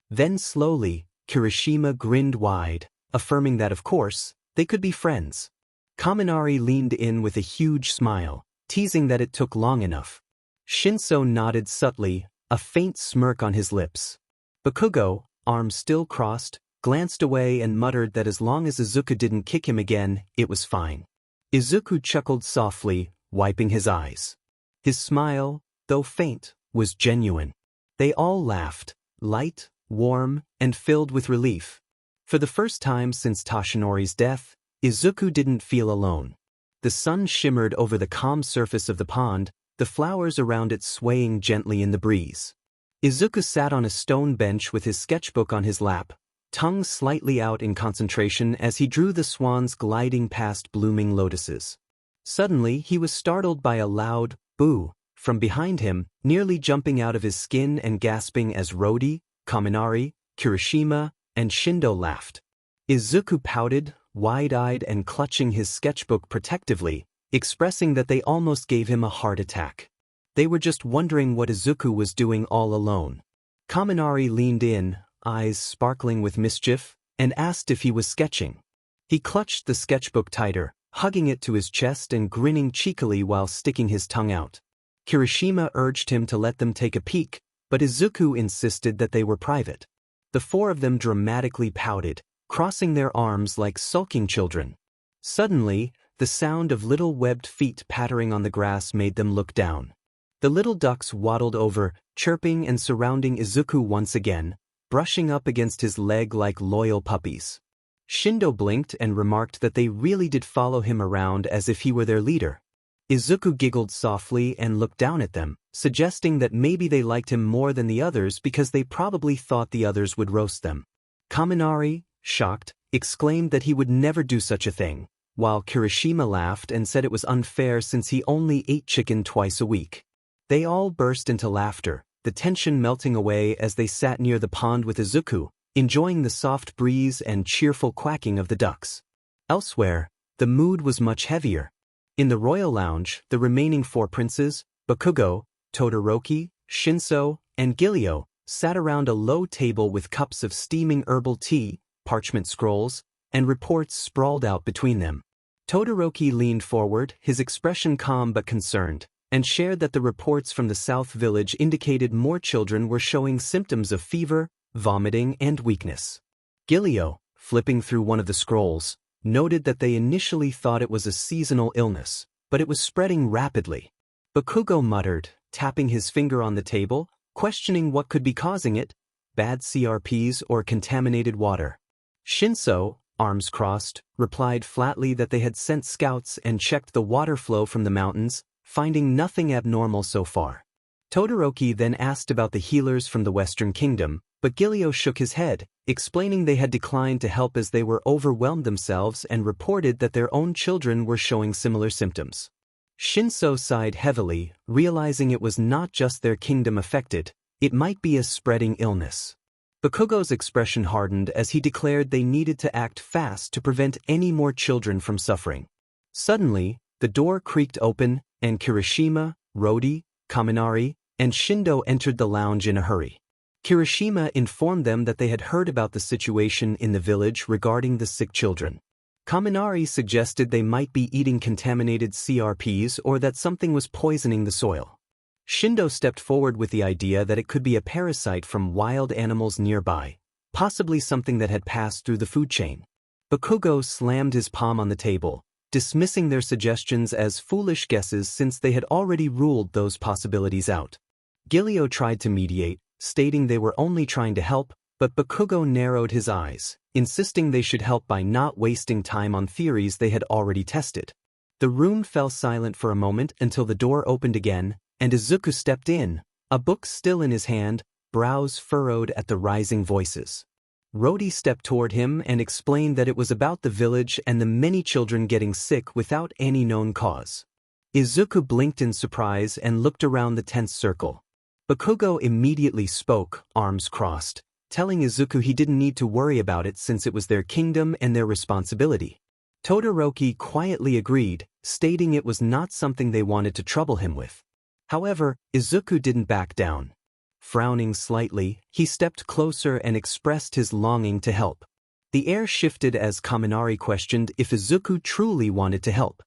then slowly, Kirishima grinned wide, affirming that of course, they could be friends. Kaminari leaned in with a huge smile, teasing that it took long enough. Shinso nodded subtly, a faint smirk on his lips. Bakugo, arms still crossed, glanced away and muttered that as long as Izuku didn't kick him again, it was fine. Izuku chuckled softly, wiping his eyes. His smile, though faint, was genuine. They all laughed, light, warm, and filled with relief. For the first time since Tashinori's death, Izuku didn't feel alone. The sun shimmered over the calm surface of the pond, the flowers around it swaying gently in the breeze. Izuku sat on a stone bench with his sketchbook on his lap, tongue slightly out in concentration as he drew the swans gliding past blooming lotuses. Suddenly he was startled by a loud boo from behind him, nearly jumping out of his skin and gasping as Rhodey, Kaminari, Kirishima, and Shindo laughed. Izuku pouted, wide-eyed and clutching his sketchbook protectively, expressing that they almost gave him a heart attack. They were just wondering what Izuku was doing all alone. Kaminari leaned in, eyes sparkling with mischief, and asked if he was sketching. He clutched the sketchbook tighter, hugging it to his chest and grinning cheekily while sticking his tongue out. Kirishima urged him to let them take a peek, but Izuku insisted that they were private. The 4 of them dramatically pouted, crossing their arms like sulking children. Suddenly, the sound of little webbed feet pattering on the grass made them look down. The little ducks waddled over, chirping and surrounding Izuku once again, brushing up against his leg like loyal puppies. Shindo blinked and remarked that they really did follow him around as if he were their leader. Izuku giggled softly and looked down at them, suggesting that maybe they liked him more than the others because they probably thought the others would roast them. Kaminari, shocked, exclaimed that he would never do such a thing, while Kirishima laughed and said it was unfair since he only ate chicken twice a week. They all burst into laughter, the tension melting away as they sat near the pond with Izuku, enjoying the soft breeze and cheerful quacking of the ducks. Elsewhere, the mood was much heavier. In the royal lounge, the remaining 4 princes, Bakugo, Todoroki, Shinso, and 𝐒𝐮𝐬, sat around a low table with cups of steaming herbal tea, parchment scrolls, and reports sprawled out between them. Todoroki leaned forward, his expression calm but concerned, and shared that the reports from the South Village indicated more children were showing symptoms of fever, vomiting, and weakness. 𝐒𝐮𝐲, flipping through one of the scrolls, noted that they initially thought it was a seasonal illness, but it was spreading rapidly. 𝗏𝗏𝐽 muttered, tapping his finger on the table, questioning what could be causing it, bad CRPs or contaminated water. Shinso, arms crossed, replied flatly that they had sent scouts and checked the water flow from the mountains, finding nothing abnormal so far. Todoroki then asked about the healers from the Western Kingdom, but 𝐒𝐮𝐲 shook his head, explaining they had declined to help as they were overwhelmed themselves and reported that their own children were showing similar symptoms. Shinso sighed heavily, realizing it was not just their kingdom affected, it might be a spreading illness. Bakugo's expression hardened as he declared they needed to act fast to prevent any more children from suffering. Suddenly, the door creaked open, and Kirishima, Rody, Kaminari, and Shindo entered the lounge in a hurry. Kirishima informed them that they had heard about the situation in the village regarding the sick children. Kaminari suggested they might be eating contaminated CRPs or that something was poisoning the soil. Shindo stepped forward with the idea that it could be a parasite from wild animals nearby, possibly something that had passed through the food chain. Bakugo slammed his palm on the table, dismissing their suggestions as foolish guesses since they had already ruled those possibilities out. 𝐒𝐮𝐲 tried to mediate, stating they were only trying to help, but Bakugo narrowed his eyes, insisting they should help by not wasting time on theories they had already tested. The room fell silent for a moment until the door opened again, and Izuku stepped in, a book still in his hand, brows furrowed at the rising voices. Rody stepped toward him and explained that it was about the village and the many children getting sick without any known cause. Izuku blinked in surprise and looked around the tense circle. Bakugo immediately spoke, arms crossed, telling Izuku he didn't need to worry about it since it was their kingdom and their responsibility. Todoroki quietly agreed, stating it was not something they wanted to trouble him with. However, Izuku didn't back down. Frowning slightly, he stepped closer and expressed his longing to help. The air shifted as Kaminari questioned if Izuku truly wanted to help.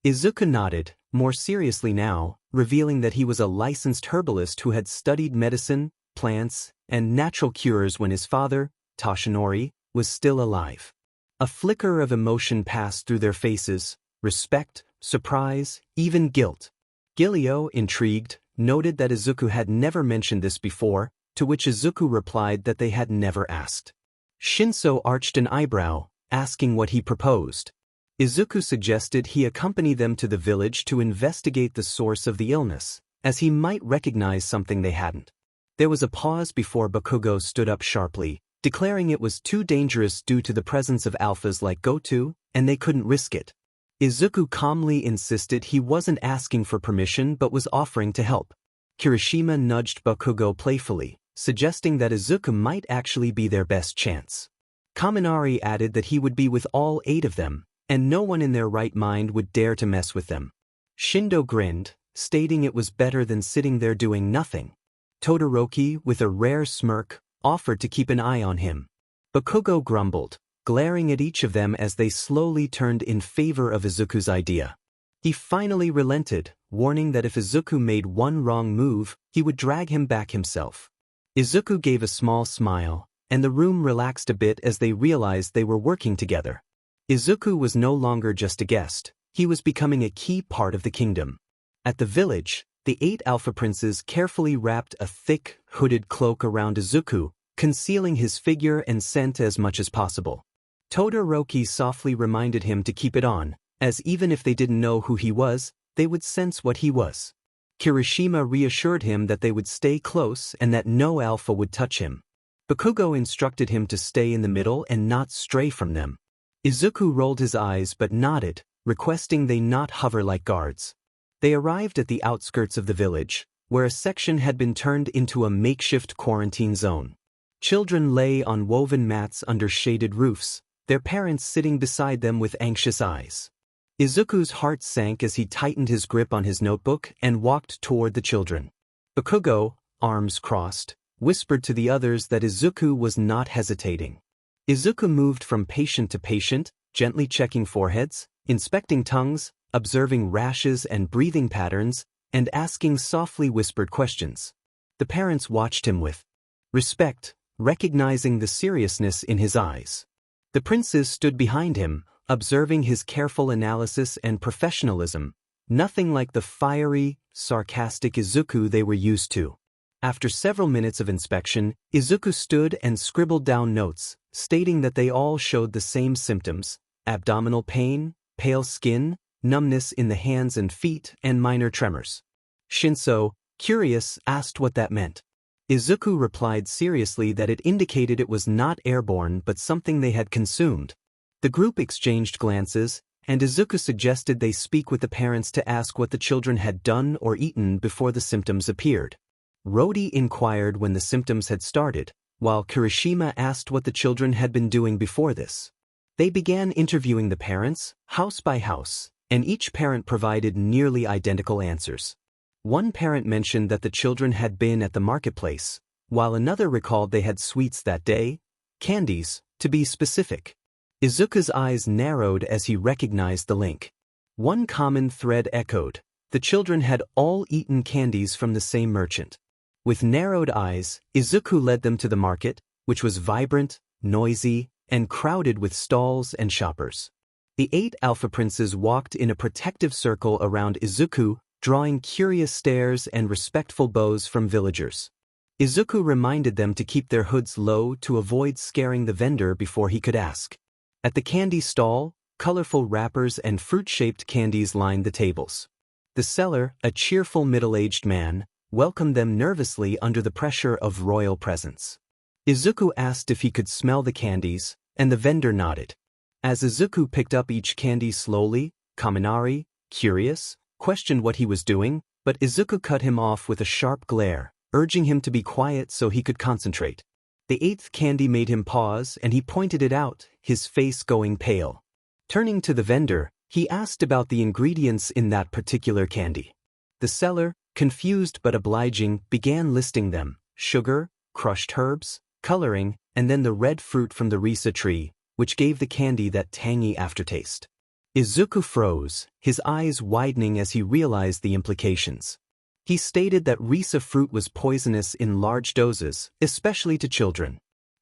Izuku nodded, more seriously now, revealing that he was a licensed herbalist who had studied medicine, plants, and natural cures when his father, Toshinori, was still alive. A flicker of emotion passed through their faces, respect, surprise, even guilt. 𝐒𝐮𝐲, intrigued, noted that Izuku had never mentioned this before, to which Izuku replied that they had never asked. Shinso arched an eyebrow, asking what he proposed. Izuku suggested he accompany them to the village to investigate the source of the illness, as he might recognize something they hadn't. There was a pause before Bakugo stood up sharply, declaring it was too dangerous due to the presence of alphas like Goto, and they couldn't risk it. Izuku calmly insisted he wasn't asking for permission but was offering to help. Kirishima nudged Bakugo playfully, suggesting that Izuku might actually be their best chance. Kaminari added that he would be with all 8 of them, and no one in their right mind would dare to mess with them. Shindo grinned, stating it was better than sitting there doing nothing. Todoroki, with a rare smirk, offered to keep an eye on him. Bakugo grumbled, glaring at each of them as they slowly turned in favor of Izuku's idea. He finally relented, warning that if Izuku made one wrong move, he would drag him back himself. Izuku gave a small smile, and the room relaxed a bit as they realized they were working together. Izuku was no longer just a guest, he was becoming a key part of the kingdom. At the village, the 8 alpha princes carefully wrapped a thick, hooded cloak around Izuku, concealing his figure and scent as much as possible. Todoroki softly reminded him to keep it on, as even if they didn't know who he was, they would sense what he was. Kirishima reassured him that they would stay close and that no alpha would touch him. Bakugo instructed him to stay in the middle and not stray from them. Izuku rolled his eyes but nodded, requesting they not hover like guards. They arrived at the outskirts of the village, where a section had been turned into a makeshift quarantine zone. Children lay on woven mats under shaded roofs, their parents sitting beside them with anxious eyes. Izuku's heart sank as he tightened his grip on his notebook and walked toward the children. Bakugo, arms crossed, whispered to the others that Izuku was not hesitating. Izuku moved from patient to patient, gently checking foreheads, inspecting tongues, observing rashes and breathing patterns, and asking softly whispered questions. The parents watched him with respect, recognizing the seriousness in his eyes. The princes stood behind him, observing his careful analysis and professionalism, nothing like the fiery, sarcastic Izuku they were used to. After several minutes of inspection, Izuku stood and scribbled down notes, stating that they all showed the same symptoms: abdominal pain, pale skin, numbness in the hands and feet, and minor tremors. Shinso, curious, asked what that meant. Izuku replied seriously that it indicated it was not airborne but something they had consumed. The group exchanged glances, and Izuku suggested they speak with the parents to ask what the children had done or eaten before the symptoms appeared. 𝗏𝗏 inquired when the symptoms had started, while Kirishima asked what the children had been doing before this. They began interviewing the parents, house by house, and each parent provided nearly identical answers. One parent mentioned that the children had been at the marketplace, while another recalled they had sweets that day, candies, to be specific. Izuku's eyes narrowed as he recognized the link. One common thread echoed: the children had all eaten candies from the same merchant. With narrowed eyes, Izuku led them to the market, which was vibrant, noisy, and crowded with stalls and shoppers. The 8 alpha princes walked in a protective circle around Izuku, drawing curious stares and respectful bows from villagers. Izuku reminded them to keep their hoods low to avoid scaring the vendor before he could ask. At the candy stall, colorful wrappers and fruit-shaped candies lined the tables. The seller, a cheerful middle-aged man, welcomed them nervously under the pressure of royal presence. Izuku asked if he could smell the candies, and the vendor nodded. As Izuku picked up each candy slowly, Kaminari, curious, questioned what he was doing, but Izuku cut him off with a sharp glare, urging him to be quiet so he could concentrate. The 8th candy made him pause and he pointed it out, his face going pale. Turning to the vendor, he asked about the ingredients in that particular candy. The seller, confused but obliging, began listing them: sugar, crushed herbs, coloring, and then the red fruit from the 𝗟𝗧𝗟𝗏 tree, which gave the candy that tangy aftertaste. Izuku froze, his eyes widening as he realized the implications. He stated that 𝗟𝗧𝗏 fruit was poisonous in large doses, especially to children.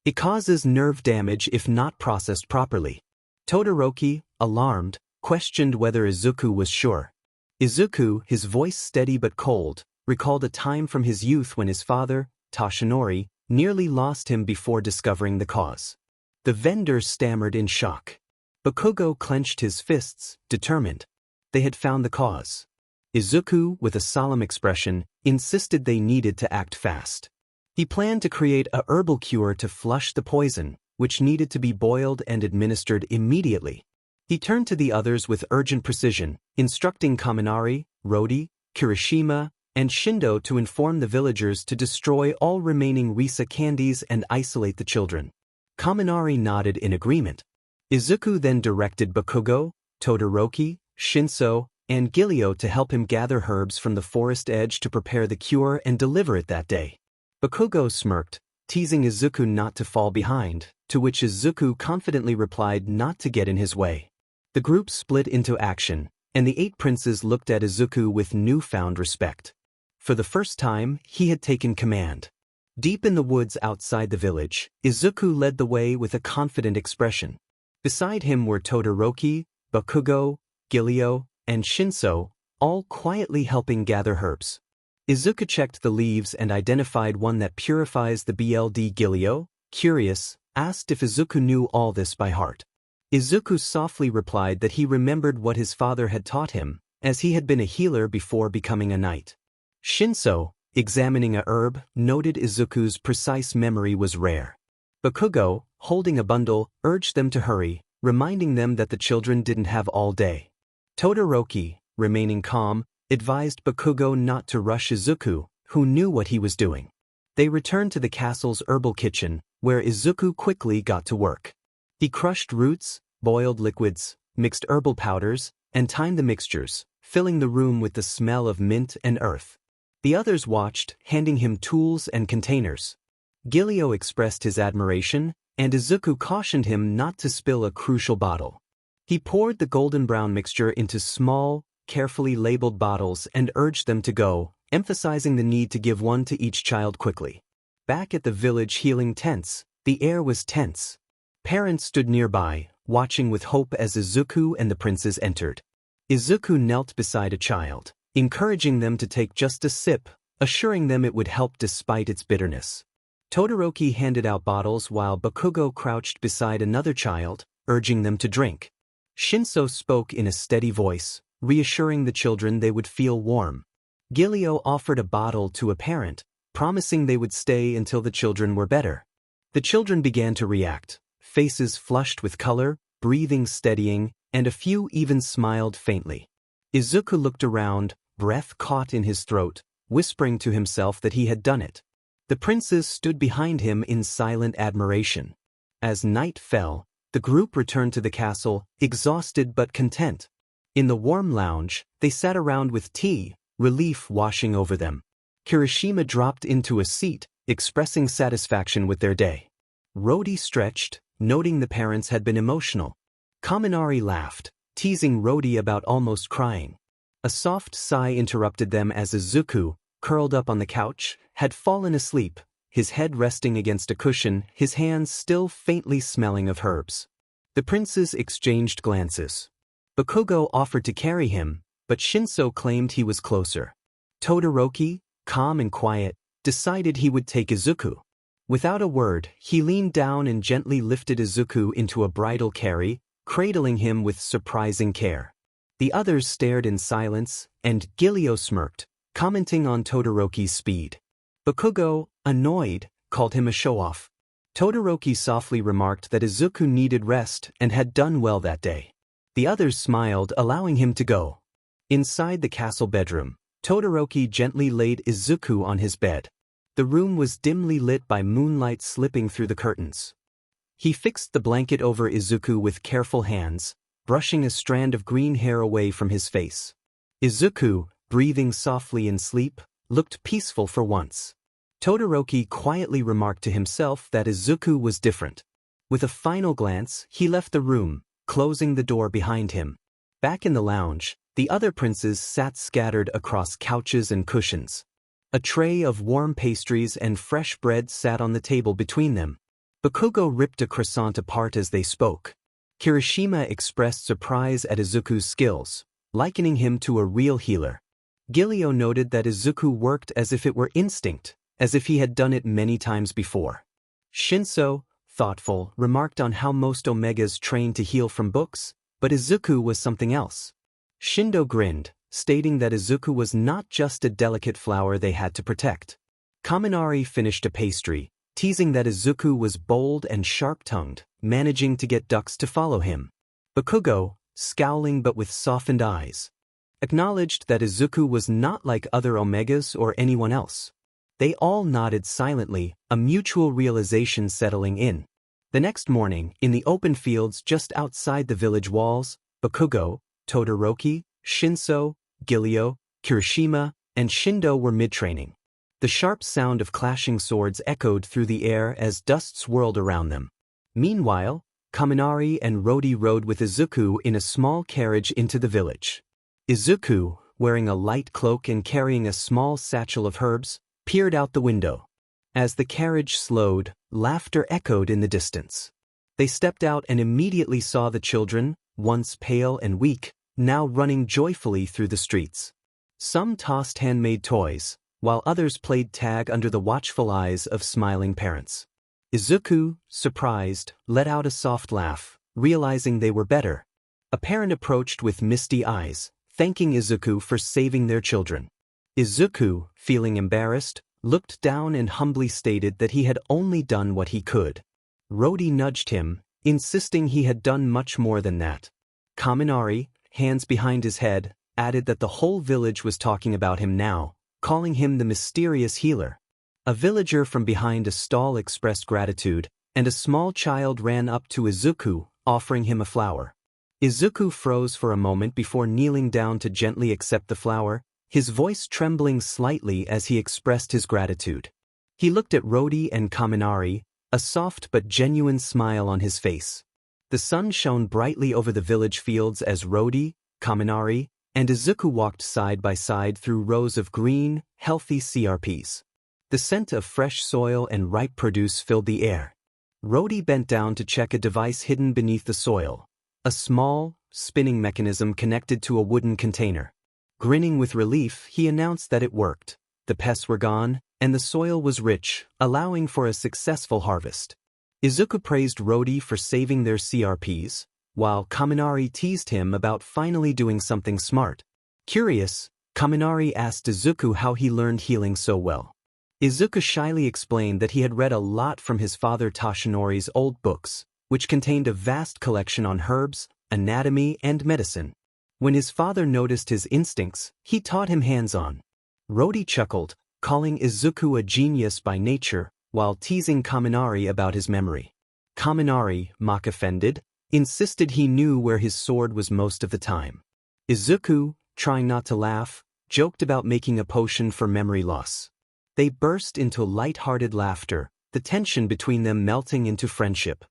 It causes nerve damage if not processed properly. Todoroki, alarmed, questioned whether Izuku was sure. Izuku, his voice steady but cold, recalled a time from his youth when his father, Toshinori, nearly lost him before discovering the cause. The vendor stammered in shock. Bakugo clenched his fists, determined. They had found the cause. Izuku, with a solemn expression, insisted they needed to act fast. He planned to create a herbal cure to flush the poison, which needed to be boiled and administered immediately. He turned to the others with urgent precision, instructing Kaminari, 𝗏𝗏, Kirishima, and Shindo to inform the villagers to destroy all remaining 𝗟𝗧𝗏 candies and isolate the children. Kaminari nodded in agreement. Izuku then directed Bakugo, Todoroki, Shinso, and 𝗟𝐬 to help him gather herbs from the forest edge to prepare the cure and deliver it that day. Bakugo smirked, teasing Izuku not to fall behind, to which Izuku confidently replied not to get in his way. The group split into action, and the 8 princes looked at Izuku with newfound respect. For the first time, he had taken command. Deep in the woods outside the village, Izuku led the way with a confident expression. Beside him were Todoroki, Bakugo, 𝗟𝐬, and Shinso, all quietly helping gather herbs. Izuku checked the leaves and identified one that purifies the blood. 𝗟𝐬, curious, asked if Izuku knew all this by heart. Izuku softly replied that he remembered what his father had taught him, as he had been a healer before becoming a knight. Shinso, examining a herb, noted Izuku's precise memory was rare. Bakugo, holding a bundle, urged them to hurry, reminding them that the children didn't have all day. Todoroki, remaining calm, advised Bakugo not to rush Izuku, who knew what he was doing. They returned to the castle's herbal kitchen, where Izuku quickly got to work. He crushed roots, boiled liquids, mixed herbal powders, and timed the mixtures, filling the room with the smell of mint and earth. The others watched, handing him tools and containers. 𝗟𝐬 expressed his admiration, and Izuku cautioned him not to spill a crucial bottle. He poured the golden brown mixture into small, carefully labeled bottles and urged them to go, emphasizing the need to give one to each child quickly. Back at the village healing tents, the air was tense. Parents stood nearby, watching with hope as Izuku and the princes entered. Izuku knelt beside a child, encouraging them to take just a sip, assuring them it would help despite its bitterness. Todoroki handed out bottles while Bakugo crouched beside another child, urging them to drink. Shinso spoke in a steady voice, reassuring the children they would feel warm. 𝐾𝐿𝐬 offered a bottle to a parent, promising they would stay until the children were better. The children began to react, faces flushed with color, breathing steadying, and a few even smiled faintly. Izuku looked around, breath caught in his throat, whispering to himself that he had done it. The princes stood behind him in silent admiration. As night fell, the group returned to the castle, exhausted but content. In the warm lounge, they sat around with tea, relief washing over them. Kirishima dropped into a seat, expressing satisfaction with their day. Rodi stretched, noting the parents had been emotional. Kaminari laughed, teasing Rodi about almost crying. A soft sigh interrupted them as Izuku, curled up on the couch, had fallen asleep, his head resting against a cushion, his hands still faintly smelling of herbs. The princes exchanged glances. Bakugo offered to carry him, but Shinso claimed he was closer. Todoroki, calm and quiet, decided he would take Izuku. Without a word, he leaned down and gently lifted Izuku into a bridal carry, cradling him with surprising care. The others stared in silence, and 𝐾𝐿𝐬 smirked, commenting on Todoroki's speed. Bakugo, annoyed, called him a show-off. Todoroki softly remarked that Izuku needed rest and had done well that day. The others smiled, allowing him to go. Inside the castle bedroom, Todoroki gently laid Izuku on his bed. The room was dimly lit by moonlight slipping through the curtains. He fixed the blanket over Izuku with careful hands, brushing a strand of green hair away from his face. Izuku, breathing softly in sleep, looked peaceful for once. Todoroki quietly remarked to himself that Izuku was different. With a final glance, he left the room, closing the door behind him. Back in the lounge, the other princes sat scattered across couches and cushions. A tray of warm pastries and fresh bread sat on the table between them. Bakugo ripped a croissant apart as they spoke. Kirishima expressed surprise at Izuku's skills, likening him to a real healer. 𝐾𝐿𝐬 noted that Izuku worked as if it were instinct, as if he had done it many times before. Shinso, thoughtful, remarked on how most omegas train to heal from books, but Izuku was something else. Shindo grinned, stating that Izuku was not just a delicate flower they had to protect. Kaminari finished a pastry, teasing that Izuku was bold and sharp-tongued, managing to get ducks to follow him. Bakugo, scowling but with softened eyes, acknowledged that Izuku was not like other omegas or anyone else. They all nodded silently, a mutual realization settling in. The next morning, in the open fields just outside the village walls, Bakugo, Todoroki, Shinso, 𝐾𝐿𝐬, Kirishima, and Shindo were mid-training. The sharp sound of clashing swords echoed through the air as dust swirled around them. Meanwhile, Kaminari and Rodi rode with Izuku in a small carriage into the village. Izuku, wearing a light cloak and carrying a small satchel of herbs, peered out the window. As the carriage slowed, laughter echoed in the distance. They stepped out and immediately saw the children, once pale and weak, now running joyfully through the streets. Some tossed handmade toys, while others played tag under the watchful eyes of smiling parents. Izuku, surprised, let out a soft laugh, realizing they were better. A parent approached with misty eyes, thanking Izuku for saving their children. Izuku, feeling embarrassed, looked down and humbly stated that he had only done what he could. Rodi nudged him, insisting he had done much more than that. Kaminari, hands behind his head, added that the whole village was talking about him now, calling him the mysterious healer. A villager from behind a stall expressed gratitude, and a small child ran up to Izuku, offering him a flower. Izuku froze for a moment before kneeling down to gently accept the flower, his voice trembling slightly as he expressed his gratitude. He looked at Rodi and Kaminari, a soft but genuine smile on his face. The sun shone brightly over the village fields as 𝗏𝐷𝐿, 𝐼𝐻𝐬, and Izuku walked side by side through rows of green, healthy 𝐶RPs. The scent of fresh soil and ripe produce filled the air. 𝗏𝐷𝐿 bent down to check a device hidden beneath the soil, a small, spinning mechanism connected to a wooden container. Grinning with relief, he announced that it worked. The pests were gone, and the soil was rich, allowing for a successful harvest. Izuku praised 𝗏𝐷𝐿 for saving their 𝐶RPs, while 𝐼𝐻𝐬 teased him about finally doing something smart. Curious, 𝐼𝐻𝐬 asked Izuku how he learned healing so well. Izuku shyly explained that he had read a lot from his father Toshinori's old books, which contained a vast collection on herbs, anatomy, and medicine. When his father noticed his instincts, he taught him hands-on. 𝗏𝐷𝐿 chuckled, calling Izuku a genius by nature, while teasing 𝐼𝐻𝐬 about his memory. 𝐼𝐻𝐬, mock offended, insisted he knew where his sword was most of the time. Izuku, trying not to laugh, joked about making a potion for memory loss. They burst into light-hearted laughter, the tension between them melting into friendship.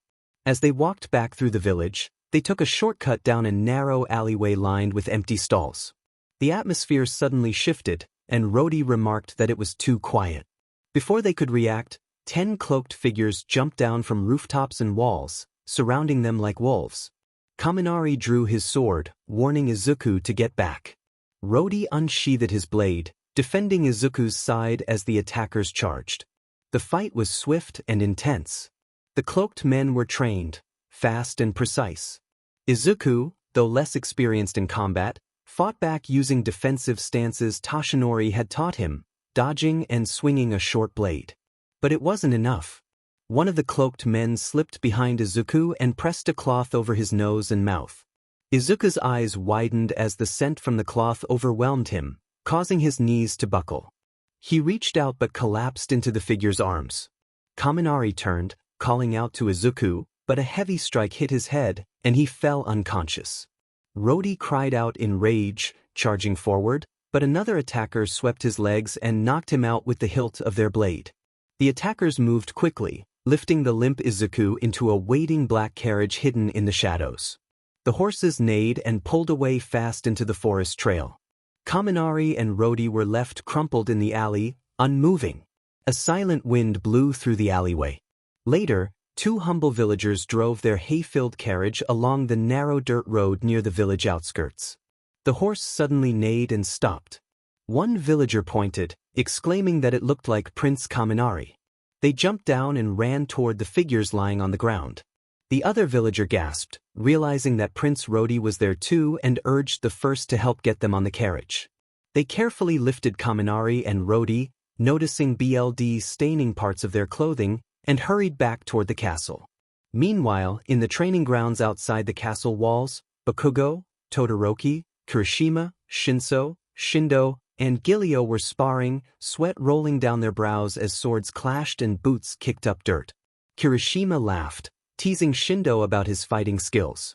As they walked back through the village, they took a shortcut down a narrow alleyway lined with empty stalls. The atmosphere suddenly shifted, and 𝗏𝐷𝐿 remarked that it was too quiet. Before they could react, 10 cloaked figures jumped down from rooftops and walls, surrounding them like wolves. 𝐼𝐻𝐬 drew his sword, warning Izuku to get back. 𝗏𝐷𝐿 unsheathed his blade, defending Izuku's side as the attackers charged. The fight was swift and intense. The cloaked men were trained, fast and precise. Izuku, though less experienced in combat, fought back using defensive stances Toshinori had taught him, dodging and swinging a short blade. But it wasn't enough. One of the cloaked men slipped behind Izuku and pressed a cloth over his nose and mouth. Izuku's eyes widened as the scent from the cloth overwhelmed him, causing his knees to buckle. He reached out but collapsed into the figure's arms. 𝐼𝐻𝐬 turned, calling out to Izuku, but a heavy strike hit his head, and he fell unconscious. 𝗏𝐷𝐿 cried out in rage, charging forward, but another attacker swept his legs and knocked him out with the hilt of their blade. The attackers moved quickly, lifting the limp Izuku into a waiting black carriage hidden in the shadows. The horses neighed and pulled away fast into the forest trail. 𝐼𝐻𝐬 and 𝗏𝐷𝐿 were left crumpled in the alley, unmoving. A silent wind blew through the alleyway. Later, 2 humble villagers drove their hay-filled carriage along the narrow dirt road near the village outskirts. The horse suddenly neighed and stopped. One villager pointed, exclaiming that it looked like Prince 𝐼𝐻𝐬. They jumped down and ran toward the figures lying on the ground. The other villager gasped, realizing that Prince 𝗏𝐷𝐿 was there too, and urged the first to help get them on the carriage. They carefully lifted 𝐼𝐻𝐬 and 𝗏𝐷𝐿, noticing BLD staining parts of their clothing, and hurried back toward the castle. Meanwhile, in the training grounds outside the castle walls, Bakugo, Todoroki, Kirishima, Shinso, Shindo, and 𝐒𝐮𝐲 were sparring, sweat rolling down their brows as swords clashed and boots kicked up dirt. Kirishima laughed, teasing Shindo about his fighting skills.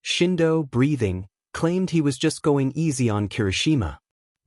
Shindo, breathing, claimed he was just going easy on Kirishima.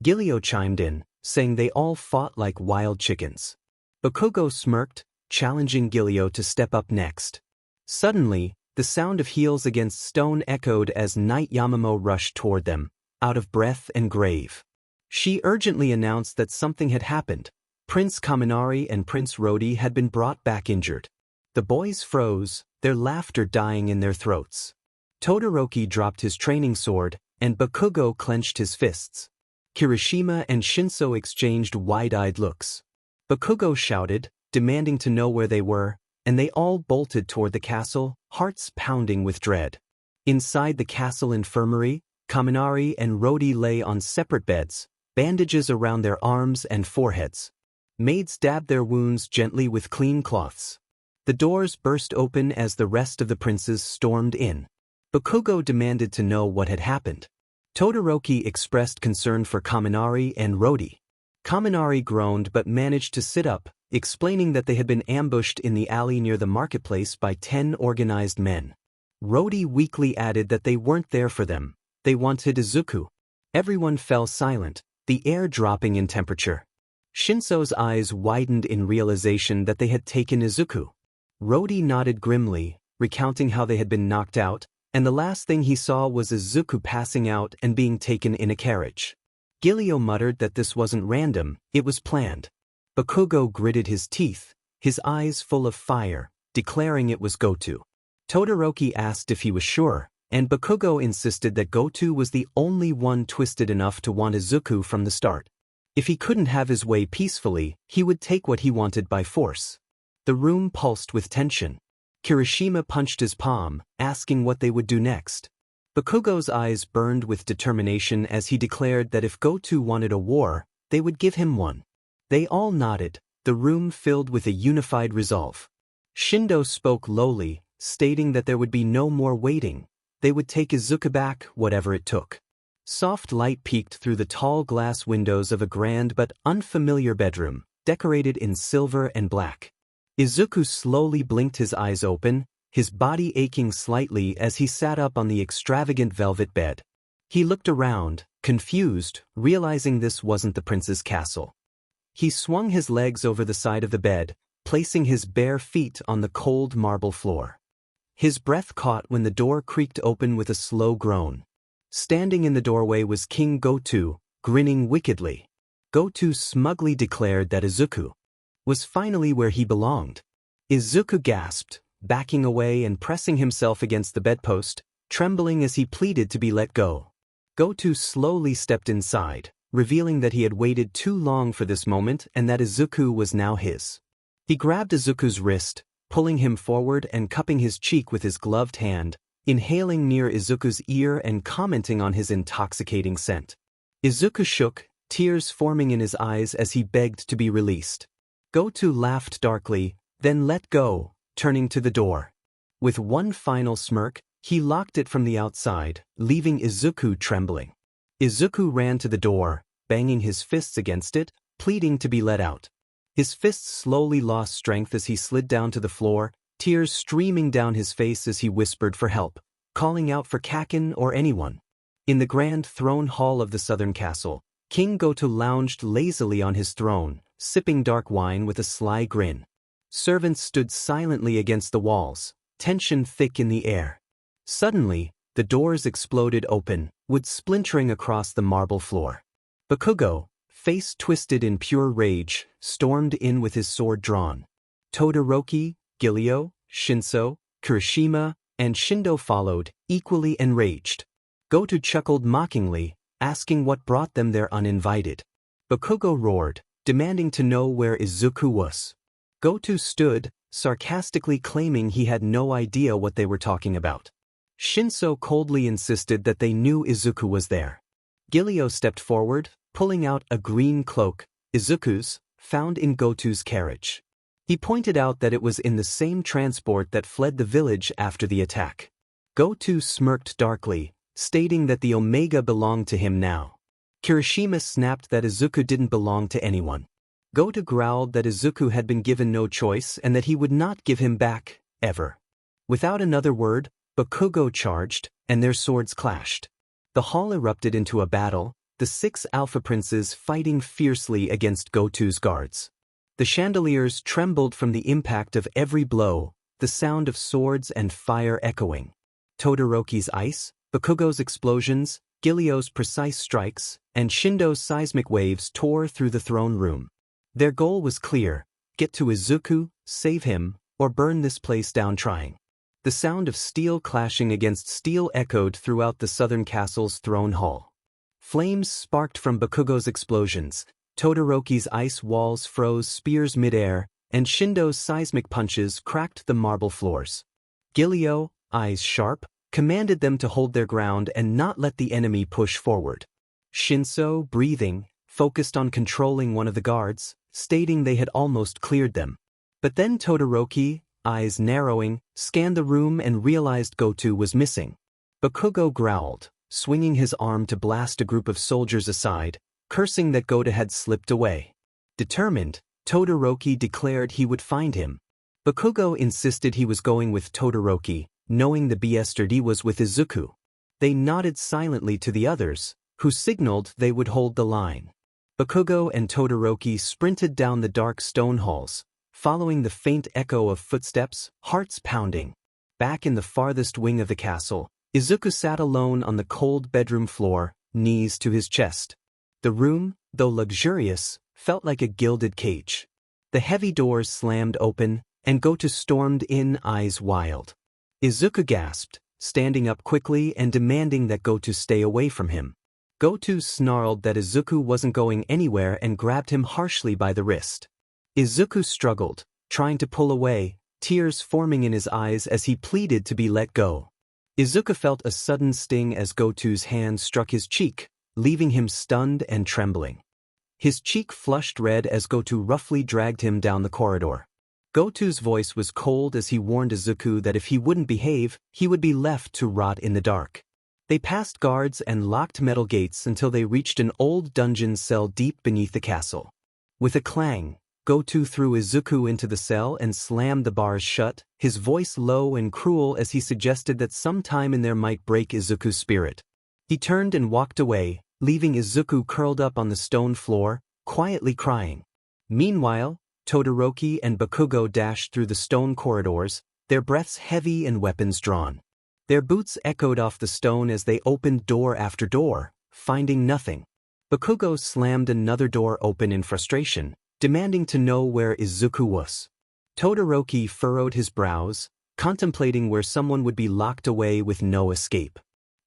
𝐒𝐮𝐲 chimed in, saying they all fought like wild chickens. Bakugo smirked, challenging 𝐒𝐮𝐲 to step up next. Suddenly, the sound of heels against stone echoed as Knight Yamamoe rushed toward them, out of breath and grave. She urgently announced that something had happened. Prince 𝐼𝐻𝐬 and Prince 𝗏𝐷𝐿 had been brought back injured. The boys froze, their laughter dying in their throats. Todoroki dropped his training sword, and Bakugo clenched his fists. Kirishima and Shinso exchanged wide-eyed looks. Bakugo shouted, demanding to know where they were, and they all bolted toward the castle, hearts pounding with dread. Inside the castle infirmary, 𝐼𝐻𝐬 and 𝗏𝐷𝐿 lay on separate beds, bandages around their arms and foreheads. Maids dabbed their wounds gently with clean cloths. The doors burst open as the rest of the princes stormed in. Bakugo demanded to know what had happened. Todoroki expressed concern for 𝐼𝐻𝐬 and 𝗏𝐷𝐿. 𝐼𝐻𝐬 groaned but managed to sit up, explaining that they had been ambushed in the alley near the marketplace by 10 organized men. 𝗏𝐷𝐿 weakly added that they weren't there for them. They wanted Izuku. Everyone fell silent, the air dropping in temperature. Shinso's eyes widened in realization that they had taken Izuku. Rody nodded grimly, recounting how they had been knocked out, and the last thing he saw was Izuku passing out and being taken in a carriage. 𝐾𝐮𝐲 muttered that this wasn't random, it was planned. Bakugo gritted his teeth, his eyes full of fire, declaring it was Goto. Todoroki asked if he was sure, and Bakugo insisted that Goto was the only one twisted enough to want Izuku from the start. If he couldn't have his way peacefully, he would take what he wanted by force. The room pulsed with tension. Kirishima punched his palm, asking what they would do next. Bakugo's eyes burned with determination as he declared that if Goto wanted a war, they would give him one. They all nodded, the room filled with a unified resolve. Shindo spoke lowly, stating that there would be no more waiting. They would take Izuku back, whatever it took. Soft light peeked through the tall glass windows of a grand but unfamiliar bedroom, decorated in silver and black. Izuku slowly blinked his eyes open, his body aching slightly as he sat up on the extravagant velvet bed. He looked around, confused, realizing this wasn't the prince's castle. He swung his legs over the side of the bed, placing his bare feet on the cold marble floor. His breath caught when the door creaked open with a slow groan. Standing in the doorway was King Goto, grinning wickedly. Goto smugly declared that Izuku was finally where he belonged. Izuku gasped, backing away and pressing himself against the bedpost, trembling as he pleaded to be let go. Goto slowly stepped inside, revealing that he had waited too long for this moment and that Izuku was now his. He grabbed Izuku's wrist, pulling him forward and cupping his cheek with his gloved hand, inhaling near Izuku's ear and commenting on his intoxicating scent. Izuku shook, tears forming in his eyes as he begged to be released. Goto laughed darkly, then let go, turning to the door. With one final smirk, he locked it from the outside, leaving Izuku trembling. Izuku ran to the door, banging his fists against it, pleading to be let out. His fists slowly lost strength as he slid down to the floor, tears streaming down his face as he whispered for help, calling out for 𝐾𝐿 or anyone. In the grand throne hall of the southern castle, King Goto lounged lazily on his throne, sipping dark wine with a sly grin. Servants stood silently against the walls, tension thick in the air. Suddenly, the doors exploded open, wood splintering across the marble floor. Bakugo, face twisted in pure rage, stormed in with his sword drawn. Todoroki, 𝐾𝐿𝐲, Shinso, Kirishima, and Shindo followed, equally enraged. Goto chuckled mockingly, asking what brought them there uninvited. Bakugo roared, demanding to know where Izuku was. Goto stood, sarcastically claiming he had no idea what they were talking about. Shinso coldly insisted that they knew Izuku was there. 𝐾𝐿𝐲 stepped forward, pulling out a green cloak, Izuku's, found in Goto's carriage. He pointed out that it was in the same transport that fled the village after the attack. Goto smirked darkly, stating that the Omega belonged to him now. Kirishima snapped that Izuku didn't belong to anyone. Goto growled that Izuku had been given no choice and that he would not give him back, ever. Without another word, Bakugo charged, and their swords clashed. The hall erupted into a battle, the 6 alpha princes fighting fiercely against Goto's guards. The chandeliers trembled from the impact of every blow, the sound of swords and fire echoing. Todoroki's ice, Bakugo's explosions, 𝐾𝐿𝐲's precise strikes, and Shindo's seismic waves tore through the throne room. Their goal was clear: get to Izuku, save him, or burn this place down trying. The sound of steel clashing against steel echoed throughout the southern castle's throne hall. Flames sparked from Bakugo's explosions, Todoroki's ice walls froze spears midair, and Shindo's seismic punches cracked the marble floors. 𝐾𝐿𝐲, eyes sharp, commanded them to hold their ground and not let the enemy push forward. Shinso, breathing, focused on controlling one of the guards, stating they had almost cleared them. But then Todoroki, eyes narrowing, scanned the room and realized Goto was missing. Bakugo growled, swinging his arm to blast a group of soldiers aside, cursing that Goto had slipped away. Determined, Todoroki declared he would find him. Bakugo insisted he was going with Todoroki, knowing the 𝐼𝐵 was with Izuku. They nodded silently to the others, who signaled they would hold the line. Bakugo and Todoroki sprinted down the dark stone halls, following the faint echo of footsteps, hearts pounding. Back in the farthest wing of the castle, Izuku sat alone on the cold bedroom floor, knees to his chest. The room, though luxurious, felt like a gilded cage. The heavy doors slammed open, and Goto stormed in, eyes wild. Izuku gasped, standing up quickly and demanding that Goto stay away from him. Goto snarled that Izuku wasn't going anywhere and grabbed him harshly by the wrist. Izuku struggled, trying to pull away, tears forming in his eyes as he pleaded to be let go. Izuku felt a sudden sting as Goto's hand struck his cheek, leaving him stunned and trembling. His cheek flushed red as Goto roughly dragged him down the corridor. Goto's voice was cold as he warned Izuku that if he wouldn't behave, he would be left to rot in the dark. They passed guards and locked metal gates until they reached an old dungeon cell deep beneath the castle. With a clang, Goto threw Izuku into the cell and slammed the bars shut, his voice low and cruel as he suggested that some time in there might break Izuku's spirit. He turned and walked away, leaving Izuku curled up on the stone floor, quietly crying. Meanwhile, Todoroki and Bakugo dashed through the stone corridors, their breaths heavy and weapons drawn. Their boots echoed off the stone as they opened door after door, finding nothing. Bakugo slammed another door open in frustration, demanding to know where Izuku was. Todoroki furrowed his brows, contemplating where someone would be locked away with no escape.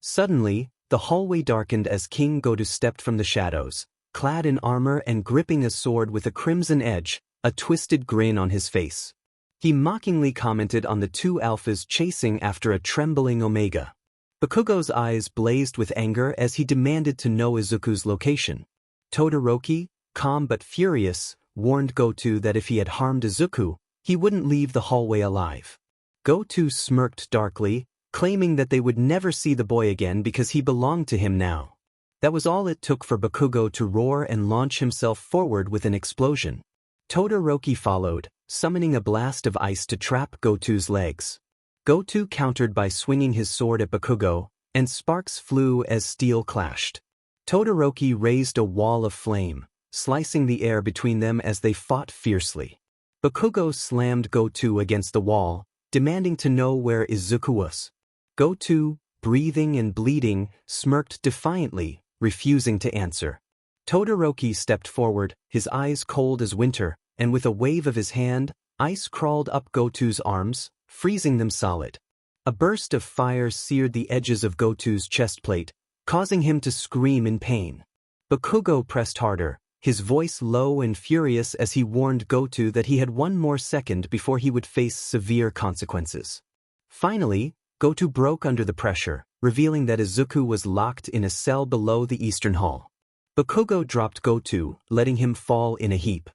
Suddenly, the hallway darkened as King Goto stepped from the shadows, clad in armor and gripping a sword with a crimson edge, a twisted grin on his face. He mockingly commented on the two 𝐼𝐼𝐼𝐻s chasing after a trembling Omega. Bakugo's eyes blazed with anger as he demanded to know Izuku's location. Todoroki, calm but furious, warned Goto that if he had harmed Izuku, he wouldn't leave the hallway alive. Goto smirked darkly, claiming that they would never see the boy again because he belonged to him now. That was all it took for Bakugo to roar and launch himself forward with an explosion. Todoroki followed, summoning a blast of ice to trap Goto's legs. Goto countered by swinging his sword at Bakugo, and sparks flew as steel clashed. Todoroki raised a wall of flame, slicing the air between them as they fought fiercely. Bakugo slammed Goto against the wall, demanding to know where Izuku was. Goto, breathing and bleeding, smirked defiantly, refusing to answer. Todoroki stepped forward, his eyes cold as winter, and with a wave of his hand, ice crawled up Goto's arms, freezing them solid. A burst of fire seared the edges of Goto's chest plate, causing him to scream in pain. Bakugo pressed harder, his voice low and furious as he warned Goto that he had one more second before he would face severe consequences. Finally, Goto broke under the pressure, revealing that Izuku was locked in a cell below the eastern hall. Bakugo dropped Goto, letting him fall in a heap.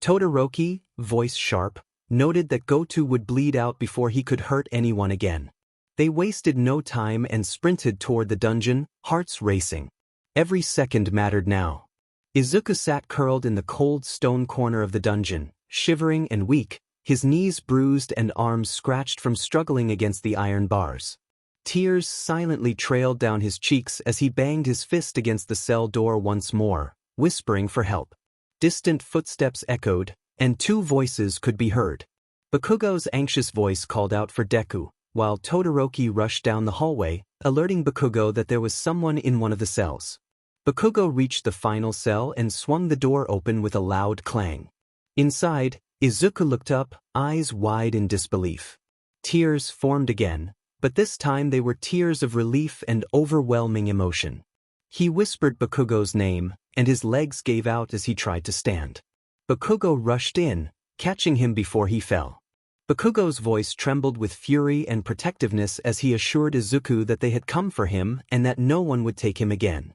Todoroki, voice sharp, noted that Goto would bleed out before he could hurt anyone again. They wasted no time and sprinted toward the dungeon, hearts racing. Every second mattered now. Izuku sat curled in the cold stone corner of the dungeon, shivering and weak, his knees bruised and arms scratched from struggling against the iron bars. Tears silently trailed down his cheeks as he banged his fist against the cell door once more, whispering for help. Distant footsteps echoed, and two voices could be heard. Bakugo's anxious voice called out for Deku, while Todoroki rushed down the hallway, alerting Bakugo that there was someone in one of the cells. Bakugo reached the final cell and swung the door open with a loud clang. Inside, Izuku looked up, eyes wide in disbelief. Tears formed again, but this time they were tears of relief and overwhelming emotion. He whispered Bakugo's name, and his legs gave out as he tried to stand. Bakugo rushed in, catching him before he fell. Bakugo's voice trembled with fury and protectiveness as he assured Izuku that they had come for him and that no one would take him again.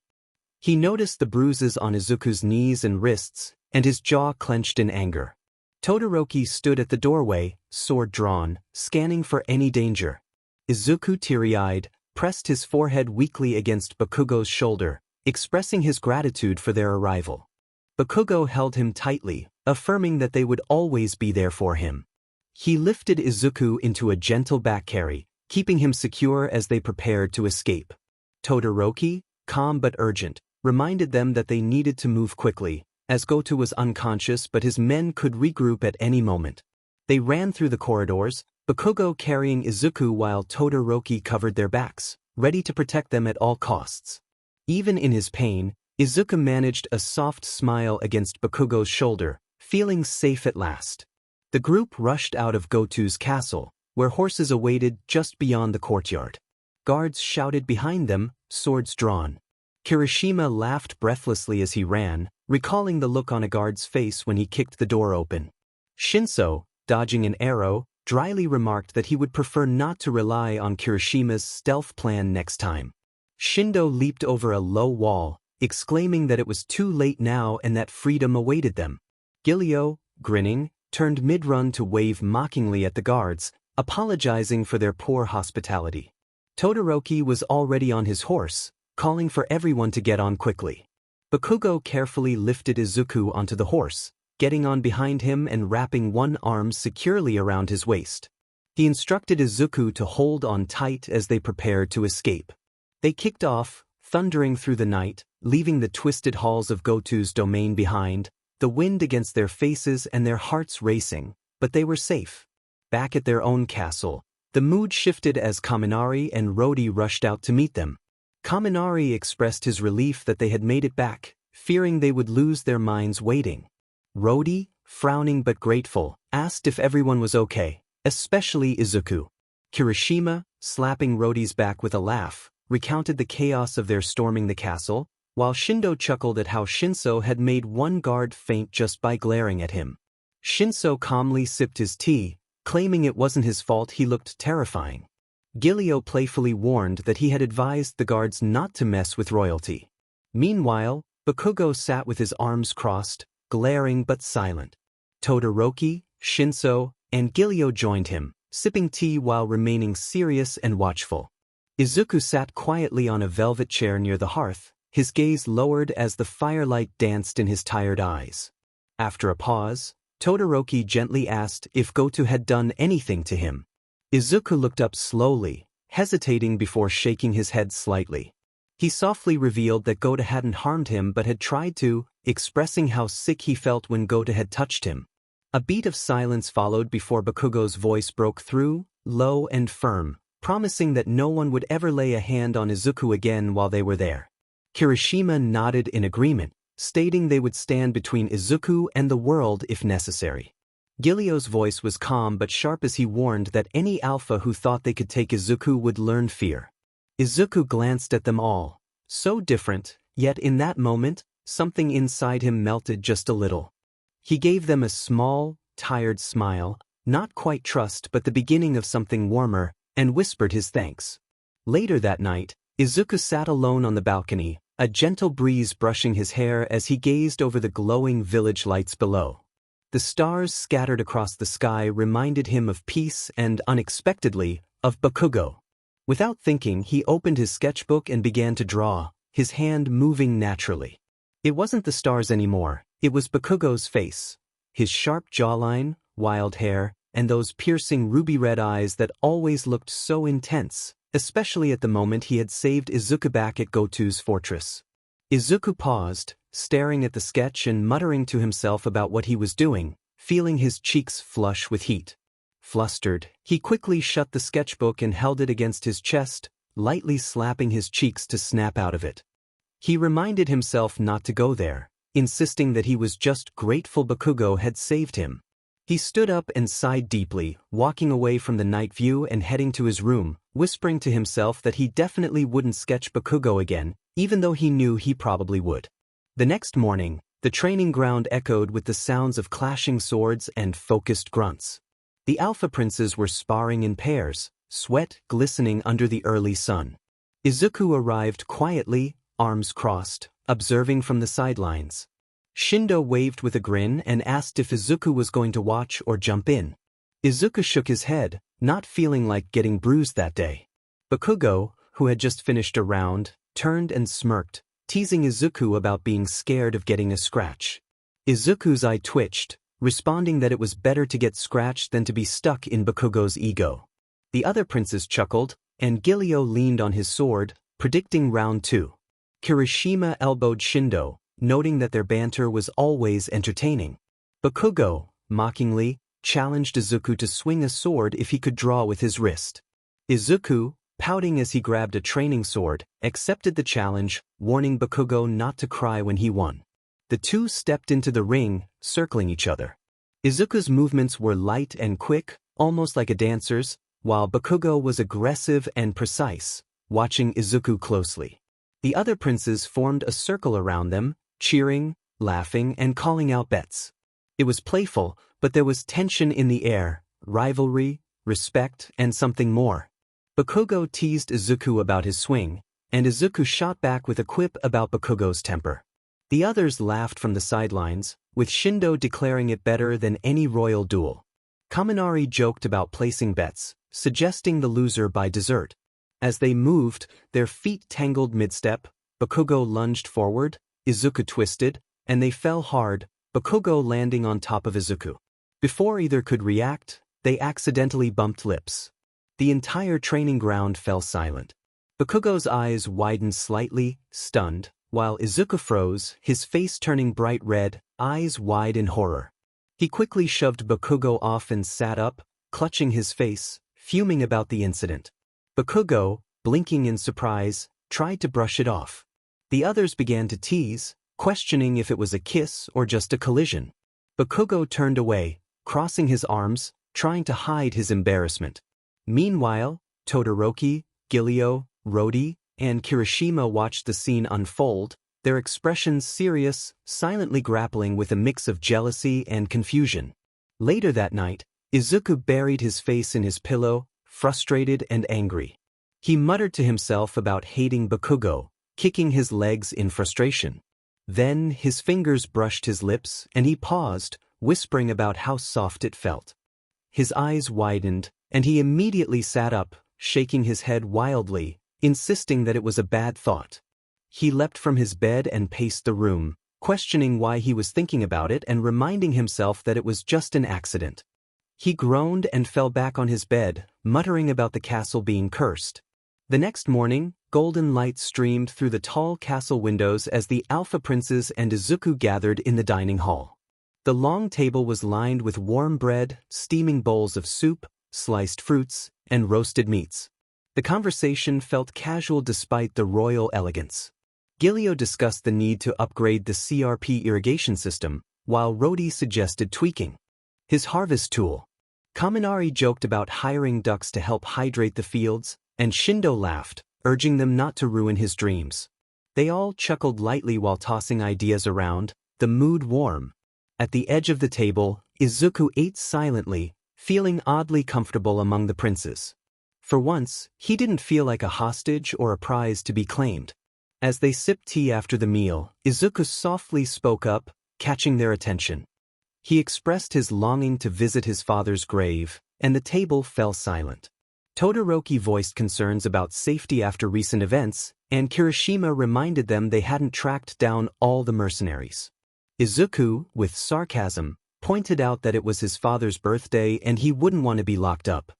He noticed the bruises on Izuku's knees and wrists, and his jaw clenched in anger. Todoroki stood at the doorway, sword drawn, scanning for any danger. Izuku, teary-eyed, pressed his forehead weakly against Bakugo's shoulder, expressing his gratitude for their arrival. Bakugo held him tightly, affirming that they would always be there for him. He lifted Izuku into a gentle back carry, keeping him secure as they prepared to escape. Todoroki, calm but urgent, reminded them that they needed to move quickly, as Goto was unconscious but his men could regroup at any moment. They ran through the corridors, 𝗏𝐾𝐭 carrying Izuku while Todoroki covered their backs, ready to protect them at all costs. Even in his pain, Izuku managed a soft smile against 𝗏𝐾𝐭's shoulder, feeling safe at last. The group rushed out of 𝗏𝗏's castle, where horses awaited just beyond the courtyard. Guards shouted behind them, swords drawn. Kirishima laughed breathlessly as he ran, recalling the look on a guard's face when he kicked the door open. Shinso, dodging an arrow, dryly remarked that he would prefer not to rely on Kirishima's stealth plan next time. Shindo leaped over a low wall, exclaiming that it was too late now and that freedom awaited them. 𝐒𝐮𝐬, grinning, turned mid-run to wave mockingly at the guards, apologizing for their poor hospitality. Todoroki was already on his horse, calling for everyone to get on quickly. 𝗏𝐾𝐭 carefully lifted Izuku onto the horse, getting on behind him and wrapping one arm securely around his waist. He instructed Izuku to hold on tight as they prepared to escape. They kicked off, thundering through the night, leaving the twisted halls of 𝗏𝗏's domain behind, the wind against their faces and their hearts racing, but they were safe. Back at their own castle, the mood shifted as Kaminari and 𝗏𝗏 rushed out to meet them. Kaminari expressed his relief that they had made it back, fearing they would lose their minds waiting. 𝗏𝗏, frowning but grateful, asked if everyone was okay, especially Izuku. Kirishima, slapping 𝗏𝗏's back with a laugh, recounted the chaos of their storming the castle, while Shindo chuckled at how Shinso had made one guard faint just by glaring at him. Shinso calmly sipped his tea, claiming it wasn't his fault he looked terrifying. 𝗏𝐮𝐬 playfully warned that he had advised the guards not to mess with royalty. Meanwhile, 𝗏𝐾𝐭 sat with his arms crossed, glaring but silent. Todoroki, Shinso, and 𝗏𝐮𝐬 joined him, sipping tea while remaining serious and watchful. Izuku sat quietly on a velvet chair near the hearth, his gaze lowered as the firelight danced in his tired eyes. After a pause, Todoroki gently asked if 𝗏𝗏 had done anything to him. Izuku looked up slowly, hesitating before shaking his head slightly. He softly revealed that 𝗏𝗏 hadn't harmed him but had tried to, expressing how sick he felt when 𝗏𝗏 had touched him. A beat of silence followed before 𝗏𝗏's voice broke through, low and firm, promising that no one would ever lay a hand on Izuku again while they were there. Kirishima nodded in agreement, stating they would stand between Izuku and the world if necessary. 𝗏𝗏's voice was calm but sharp as he warned that any alpha who thought they could take Izuku would learn fear. Izuku glanced at them all, so different, yet in that moment, something inside him melted just a little. He gave them a small, tired smile, not quite trust but the beginning of something warmer, and whispered his thanks. Later that night, Izuku sat alone on the balcony, a gentle breeze brushing his hair as he gazed over the glowing village lights below. The stars scattered across the sky reminded him of peace and, unexpectedly, of 𝗏𝗏. Without thinking, he opened his sketchbook and began to draw, his hand moving naturally. It wasn't the stars anymore, it was 𝗏𝗏's face. His sharp jawline, wild hair, and those piercing ruby-red eyes that always looked so intense, especially at the moment he had saved Izuku back at 𝗏𝗏's fortress. Izuku paused, staring at the sketch and muttering to himself about what he was doing, feeling his cheeks flush with heat. Flustered, he quickly shut the sketchbook and held it against his chest, lightly slapping his cheeks to snap out of it. He reminded himself not to go there, insisting that he was just grateful 𝗏𝗏 had saved him. He stood up and sighed deeply, walking away from the night view and heading to his room, whispering to himself that he definitely wouldn't sketch 𝗏𝗏 again, even though he knew he probably would. The next morning, the training ground echoed with the sounds of clashing swords and focused grunts. The alpha princes were sparring in pairs, sweat glistening under the early sun. Izuku arrived quietly, arms crossed, observing from the sidelines. Shindo waved with a grin and asked if Izuku was going to watch or jump in. Izuku shook his head, not feeling like getting bruised that day. 𝗏𝗏, who had just finished a round, turned and smirked, teasing Izuku about being scared of getting a scratch. Izuku's eye twitched, responding that it was better to get scratched than to be stuck in 𝗏𝗏's ego. The other princes chuckled, and 𝗏𝐬 leaned on his sword, predicting round 2. Kirishima elbowed Shindo, noting that their banter was always entertaining. 𝗏𝗏, mockingly, challenged Izuku to swing a sword if he could draw with his wrist. Izuku, pouting as he grabbed a training sword, accepted the challenge, warning 𝗏𝐻𝐻𝐽 not to cry when he won. The two stepped into the ring, circling each other. Izuku's movements were light and quick, almost like a dancer's, while 𝗏𝐻𝐻𝐽 was aggressive and precise, watching Izuku closely. The other princes formed a circle around them, cheering, laughing, and calling out bets. It was playful, but there was tension in the air, rivalry, respect, and something more. 𝗏𝐻𝐻𝐽 teased Izuku about his swing, and Izuku shot back with a quip about 𝗏𝐻𝐻𝐽's temper. The others laughed from the sidelines, with Shindo declaring it better than any royal duel. Kaminari joked about placing bets, suggesting the loser buy dessert. As they moved, their feet tangled mid-step, 𝗏𝐻𝐻𝐽 lunged forward, Izuku twisted, and they fell hard, 𝗏𝐻𝐻𝐽 landing on top of Izuku. Before either could react, they accidentally bumped lips. The entire training ground fell silent. 𝗏𝐻𝐻𝐽's eyes widened slightly, stunned, while Izuku froze, his face turning bright red, eyes wide in horror. He quickly shoved 𝗏𝐻𝐻𝐽 off and sat up, clutching his face, fuming about the incident. 𝗏𝐻𝐻𝐽, blinking in surprise, tried to brush it off. The others began to tease, questioning if it was a kiss or just a collision. 𝗏𝐻𝐻𝐽 turned away, crossing his arms, trying to hide his embarrassment. Meanwhile, Todoroki, Giulio, Rody, and Kirishima watched the scene unfold, their expressions serious, silently grappling with a mix of jealousy and confusion. Later that night, Izuku buried his face in his pillow, frustrated and angry. He muttered to himself about hating 𝗏𝐻𝐻𝐽, kicking his legs in frustration. Then his fingers brushed his lips and he paused, whispering about how soft it felt. His eyes widened, and he immediately sat up, shaking his head wildly, insisting that it was a bad thought. He leapt from his bed and paced the room, questioning why he was thinking about it and reminding himself that it was just an accident. He groaned and fell back on his bed, muttering about the castle being cursed. The next morning, golden light streamed through the tall castle windows as the Alpha Princes and Izuku gathered in the dining hall. The long table was lined with warm bread, steaming bowls of soup, sliced fruits, and roasted meats. The conversation felt casual despite the royal elegance. Giulio discussed the need to upgrade the 𝐶RP irrigation system, while Rody suggested tweaking his harvest tool. Kaminari joked about hiring ducks to help hydrate the fields, and Shindo laughed, urging them not to ruin his dreams. They all chuckled lightly while tossing ideas around, the mood warm. At the edge of the table, Izuku ate silently, feeling oddly comfortable among the princes. For once, he didn't feel like a hostage or a prize to be claimed. As they sipped tea after the meal, Izuku softly spoke up, catching their attention. He expressed his longing to visit his father's grave, and the table fell silent. Todoroki voiced concerns about safety after recent events, and Kirishima reminded them they hadn't tracked down all the mercenaries. Izuku, with sarcasm, pointed out that it was his father's birthday and he wouldn't want to be locked up.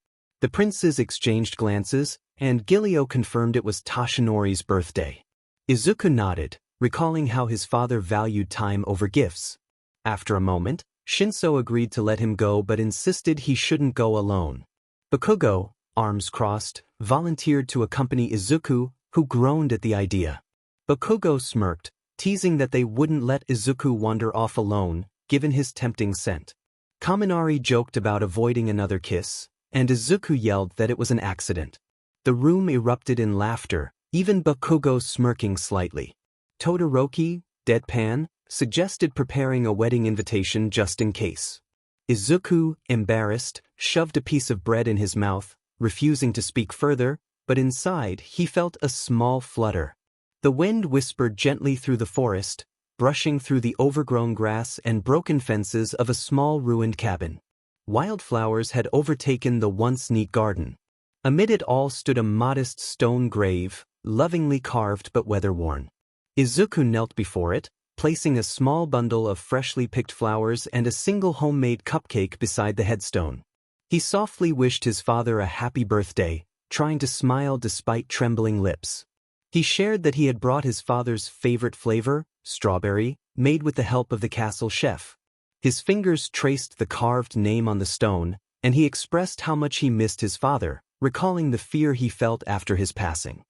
The princes exchanged glances, and Giulio confirmed it was Tashinori's birthday. Izuku nodded, recalling how his father valued time over gifts. After a moment, Shinso agreed to let him go but insisted he shouldn't go alone. 𝗏𝐻𝐻𝐽, arms crossed, volunteered to accompany Izuku, who groaned at the idea. 𝗏𝐻𝐻𝐽 smirked, teasing that they wouldn't let Izuku wander off alone, given his tempting scent. Kaminari joked about avoiding another kiss, and Izuku yelled that it was an accident. The room erupted in laughter, even 𝗏𝐻𝐻𝐽 smirking slightly. Todoroki, deadpan, suggested preparing a wedding invitation just in case. Izuku, embarrassed, shoved a piece of bread in his mouth, refusing to speak further, but inside he felt a small flutter. The wind whispered gently through the forest, brushing through the overgrown grass and broken fences of a small ruined cabin. Wildflowers had overtaken the once neat garden. Amid it all stood a modest stone grave, lovingly carved but weather-worn. Izuku knelt before it, placing a small bundle of freshly picked flowers and a single homemade cupcake beside the headstone. He softly wished his father a happy birthday, trying to smile despite trembling lips. He shared that he had brought his father's favorite flavor, strawberry, made with the help of the castle chef. His fingers traced the carved name on the stone, and he expressed how much he missed his father, recalling the fear he felt after his passing.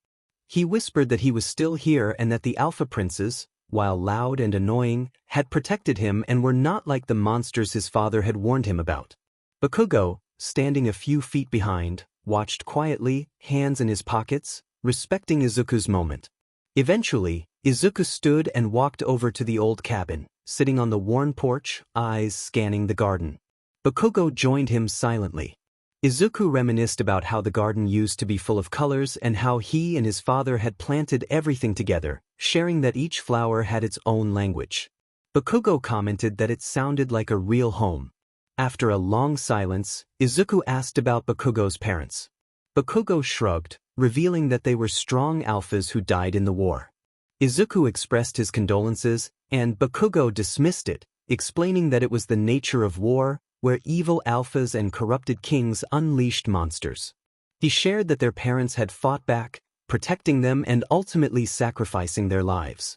He whispered that he was still here and that the Alpha Princes, while loud and annoying, had protected him and were not like the monsters his father had warned him about. 𝗏𝗏𝐽, standing a few feet behind, watched quietly, hands in his pockets, respecting Izuku's moment. Eventually, Izuku stood and walked over to the old cabin, sitting on the worn porch, eyes scanning the garden. 𝗏𝗏𝐽 joined him silently. Izuku reminisced about how the garden used to be full of colors and how he and his father had planted everything together, sharing that each flower had its own language. 𝗏𝗏𝐽 commented that it sounded like a real home. After a long silence, Izuku asked about 𝗏𝗏𝐽's parents. 𝗏𝗏𝐽 shrugged, revealing that they were strong alphas who died in the war. Izuku expressed his condolences, and 𝗏𝗏𝐽 dismissed it, explaining that it was the nature of war, where evil alphas and corrupted kings unleashed monsters. He shared that their parents had fought back, protecting them and ultimately sacrificing their lives.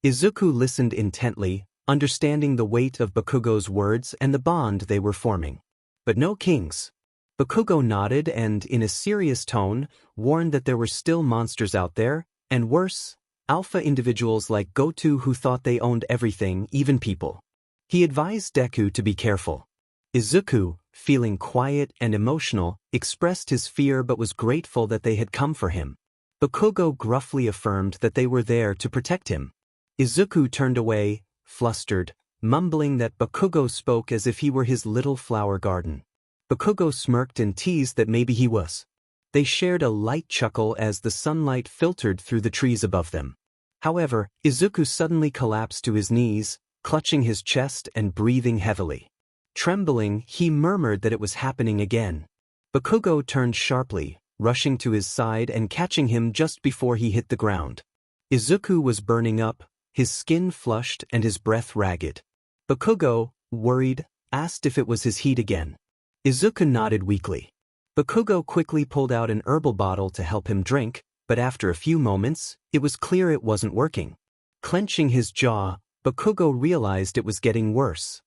Izuku listened intently, understanding the weight of 𝗏𝗏𝐽's words and the bond they were forming. But no kings. 𝗏𝗏𝐽 nodded and, in a serious tone, warned that there were still monsters out there, and worse, alpha individuals like Goto who thought they owned everything, even people. He advised Deku to be careful. Izuku, feeling quiet and emotional, expressed his fear but was grateful that they had come for him. 𝗏𝗏𝐽 gruffly affirmed that they were there to protect him. Izuku turned away, flustered, mumbling that 𝗏𝗏𝐽 spoke as if he were his little flower garden. 𝗏𝗏𝐽 smirked and teased that maybe he was. They shared a light chuckle as the sunlight filtered through the trees above them. However, Izuku suddenly collapsed to his knees, clutching his chest and breathing heavily. Trembling, he murmured that it was happening again. 𝗏𝗏𝐽 turned sharply, rushing to his side and catching him just before he hit the ground. Izuku was burning up, his skin flushed and his breath ragged. 𝗏𝗏𝐽, worried, asked if it was his heat again. Izuku nodded weakly. 𝗏𝗏𝐽 quickly pulled out an herbal bottle to help him drink, but after a few moments, it was clear it wasn't working. Clenching his jaw, 𝗏𝗏𝐽 realized it was getting worse.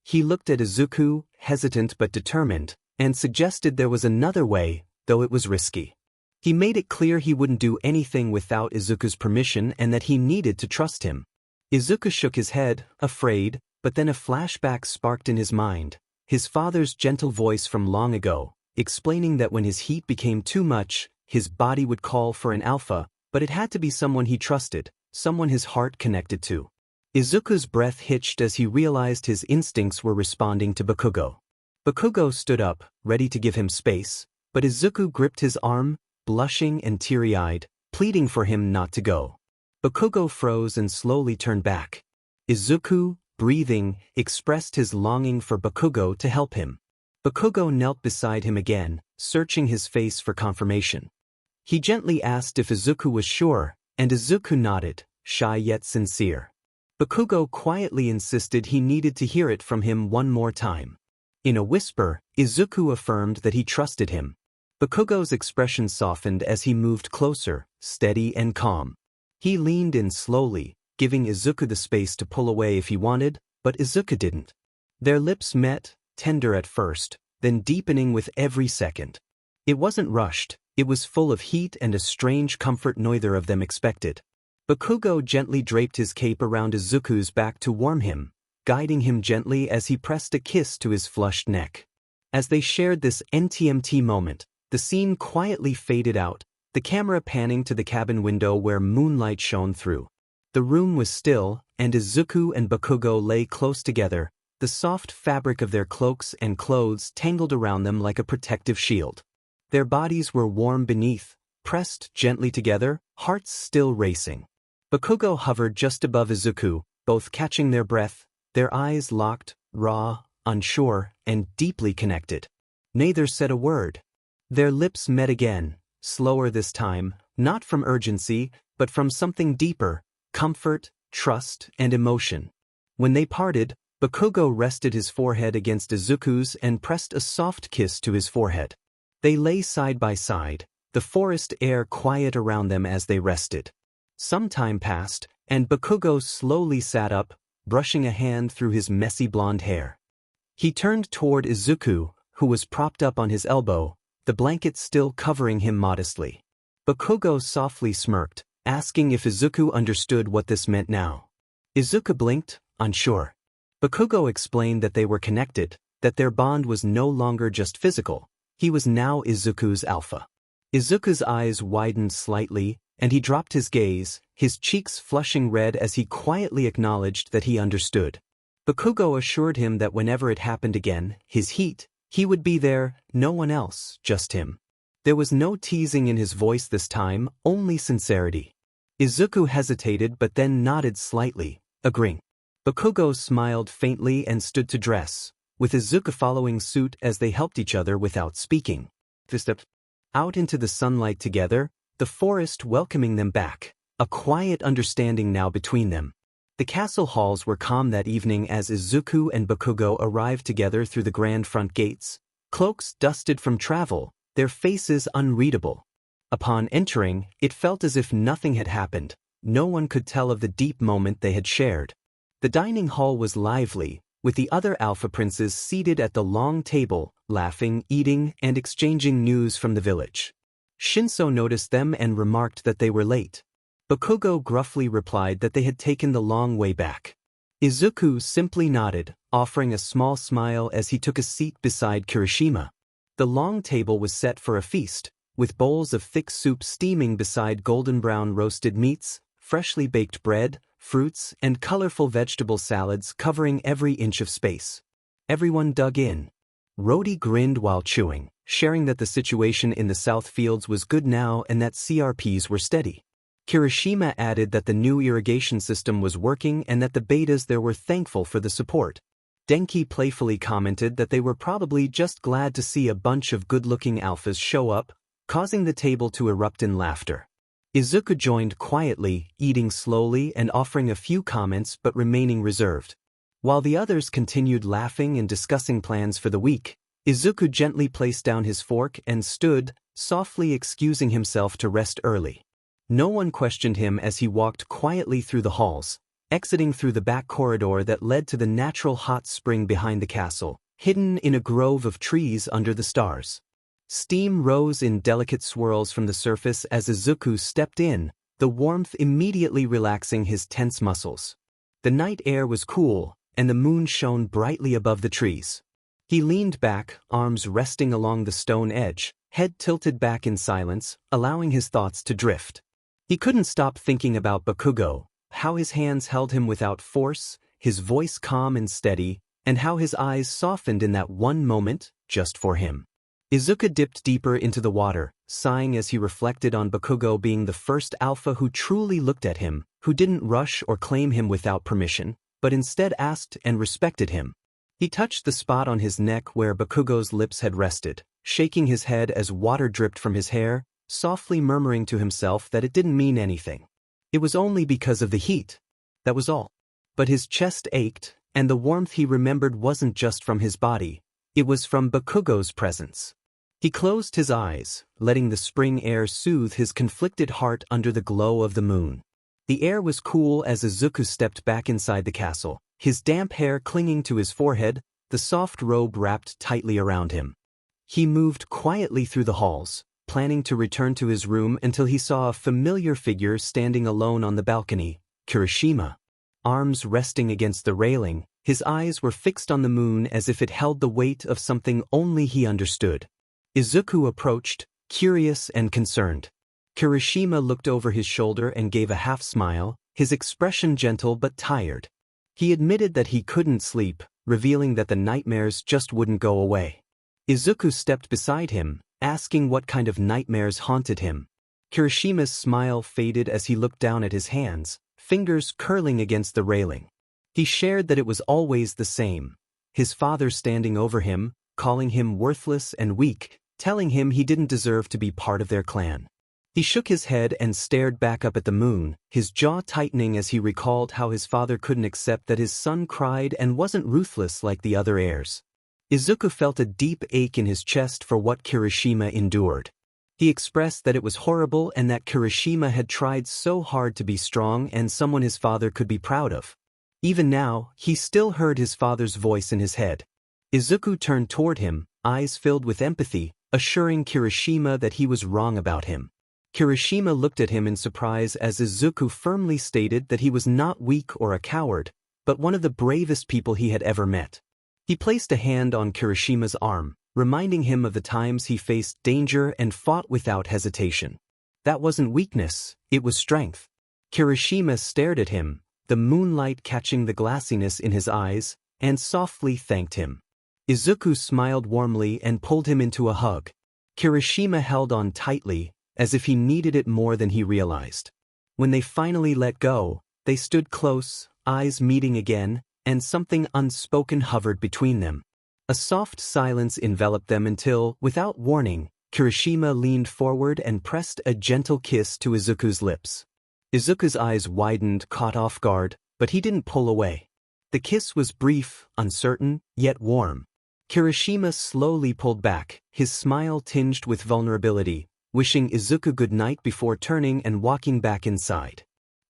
He looked at Izuku, hesitant but determined, and suggested there was another way, though it was risky. He made it clear he wouldn't do anything without Izuku's permission and that he needed to trust him. Izuku shook his head, afraid, but then a flashback sparked in his mind, his father's gentle voice from long ago, explaining that when his heat became too much, his body would call for an alpha, but it had to be someone he trusted, someone his heart connected to. Izuku's breath hitched as he realized his instincts were responding to 𝗏𝗏𝐽. 𝗏𝗏𝐽 stood up, ready to give him space, but Izuku gripped his arm, blushing and teary-eyed, pleading for him not to go. 𝗏𝗏𝐽 froze and slowly turned back. Izuku, breathing, expressed his longing for 𝗏𝗏𝐽 to help him. 𝗏𝗏𝐽 knelt beside him again, searching his face for confirmation. He gently asked if Izuku was sure, and Izuku nodded, shy yet sincere. 𝗏𝗏𝐽 quietly insisted he needed to hear it from him one more time. In a whisper, Izuku affirmed that he trusted him. 𝗏𝗏𝐽's expression softened as he moved closer, steady and calm. He leaned in slowly, giving Izuku the space to pull away if he wanted, but Izuku didn't. Their lips met, tender at first, then deepening with every second. It wasn't rushed, it was full of heat and a strange comfort neither of them expected. 𝗏𝗏𝐽 gently draped his cape around Izuku's back to warm him, guiding him gently as he pressed a kiss to his flushed neck. As they shared this NTMT moment, the scene quietly faded out, the camera panning to the cabin window where moonlight shone through. The room was still, and Izuku and 𝗏𝗏𝐽 lay close together, the soft fabric of their cloaks and clothes tangled around them like a protective shield. Their bodies were warm beneath, pressed gently together, hearts still racing. 𝗏𝗏𝐽 hovered just above Izuku, both catching their breath, their eyes locked, raw, unsure, and deeply connected. Neither said a word. Their lips met again, slower this time, not from urgency, but from something deeper, comfort, trust, and emotion. When they parted, 𝗏𝗏𝐽 rested his forehead against Izuku's and pressed a soft kiss to his forehead. They lay side by side, the forest air quiet around them as they rested. Some time passed, and 𝗏𝗏𝐽 slowly sat up, brushing a hand through his messy blonde hair. He turned toward Izuku, who was propped up on his elbow, the blanket still covering him modestly. 𝐾𝐭𝐲 softly smirked, asking if Izuku understood what this meant now. Izuku blinked, unsure. 𝐾𝐭𝐲 explained that they were connected, that their bond was no longer just physical, he was now Izuku's alpha. Izuku's eyes widened slightly, and he dropped his gaze, his cheeks flushing red as he quietly acknowledged that he understood. 𝐾𝐭𝐲 assured him that whenever it happened again, his heat, he would be there, no one else, just him. There was no teasing in his voice this time, only sincerity. Izuku hesitated but then nodded slightly, agreeing. 𝐾𝐭𝐲 smiled faintly and stood to dress, with Izuku following suit as they helped each other without speaking. They stepped out into the sunlight together, the forest welcoming them back, a quiet understanding now between them. The castle halls were calm that evening as Izuku and 𝐾𝐭𝐲 arrived together through the grand front gates, cloaks dusted from travel, their faces unreadable. Upon entering, it felt as if nothing had happened, no one could tell of the deep moment they had shared. The dining hall was lively, with the other Alpha Princes seated at the long table, laughing, eating, and exchanging news from the village. Shinso noticed them and remarked that they were late. 𝐾𝐭𝐲 gruffly replied that they had taken the long way back. Izuku simply nodded, offering a small smile as he took a seat beside Kirishima. The long table was set for a feast, with bowls of thick soup steaming beside golden brown roasted meats, freshly baked bread, fruits, and colorful vegetable salads covering every inch of space. Everyone dug in. Rhodey grinned while chewing, sharing that the situation in the South Fields was good now and that 𝐶RPs were steady. Kirishima added that the new irrigation system was working and that the betas there were thankful for the support. Denki playfully commented that they were probably just glad to see a bunch of good-looking alphas show up, causing the table to erupt in laughter. Izuku joined quietly, eating slowly and offering a few comments but remaining reserved. While the others continued laughing and discussing plans for the week, Izuku gently placed down his fork and stood, softly excusing himself to rest early. No one questioned him as he walked quietly through the halls, exiting through the back corridor that led to the natural hot spring behind the castle, hidden in a grove of trees under the stars. Steam rose in delicate swirls from the surface as Izuku stepped in, the warmth immediately relaxing his tense muscles. The night air was cool, and the moon shone brightly above the trees. He leaned back, arms resting along the stone edge, head tilted back in silence, allowing his thoughts to drift. He couldn't stop thinking about 𝐾𝐭𝐲, how his hands held him without force, his voice calm and steady, and how his eyes softened in that one moment, just for him. Izuku dipped deeper into the water, sighing as he reflected on 𝐾𝐭𝐲 being the first alpha who truly looked at him, who didn't rush or claim him without permission, but instead asked and respected him. He touched the spot on his neck where 𝐾𝐭𝐲's lips had rested, shaking his head as water dripped from his hair, softly murmuring to himself that it didn't mean anything. It was only because of the heat. That was all. But his chest ached, and the warmth he remembered wasn't just from his body, it was from 𝐾𝐭𝐲's presence. He closed his eyes, letting the spring air soothe his conflicted heart under the glow of the moon. The air was cool as Izuku stepped back inside the castle, his damp hair clinging to his forehead, the soft robe wrapped tightly around him. He moved quietly through the halls, planning to return to his room until he saw a familiar figure standing alone on the balcony, Kirishima. Arms resting against the railing, his eyes were fixed on the moon as if it held the weight of something only he understood. Izuku approached, curious and concerned. Kirishima looked over his shoulder and gave a half-smile, his expression gentle but tired. He admitted that he couldn't sleep, revealing that the nightmares just wouldn't go away. Izuku stepped beside him, asking what kind of nightmares haunted him. Kirishima's smile faded as he looked down at his hands, fingers curling against the railing. He shared that it was always the same. His father standing over him, calling him worthless and weak, telling him he didn't deserve to be part of their clan. He shook his head and stared back up at the moon, his jaw tightening as he recalled how his father couldn't accept that his son cried and wasn't ruthless like the other heirs. Izuku felt a deep ache in his chest for what Kirishima endured. He expressed that it was horrible and that Kirishima had tried so hard to be strong and someone his father could be proud of. Even now, he still heard his father's voice in his head. Izuku turned toward him, eyes filled with empathy, assuring Kirishima that he was wrong about him. Kirishima looked at him in surprise as Izuku firmly stated that he was not weak or a coward, but one of the bravest people he had ever met. He placed a hand on Kirishima's arm, reminding him of the times he faced danger and fought without hesitation. That wasn't weakness, it was strength. Kirishima stared at him, the moonlight catching the glassiness in his eyes, and softly thanked him. Izuku smiled warmly and pulled him into a hug. Kirishima held on tightly, as if he needed it more than he realized. When they finally let go, they stood close, eyes meeting again, and something unspoken hovered between them. A soft silence enveloped them until, without warning, Kirishima leaned forward and pressed a gentle kiss to Izuku's lips. Izuku's eyes widened, caught off guard, but he didn't pull away. The kiss was brief, uncertain, yet warm. Kirishima slowly pulled back, his smile tinged with vulnerability, wishing Izuku good night before turning and walking back inside.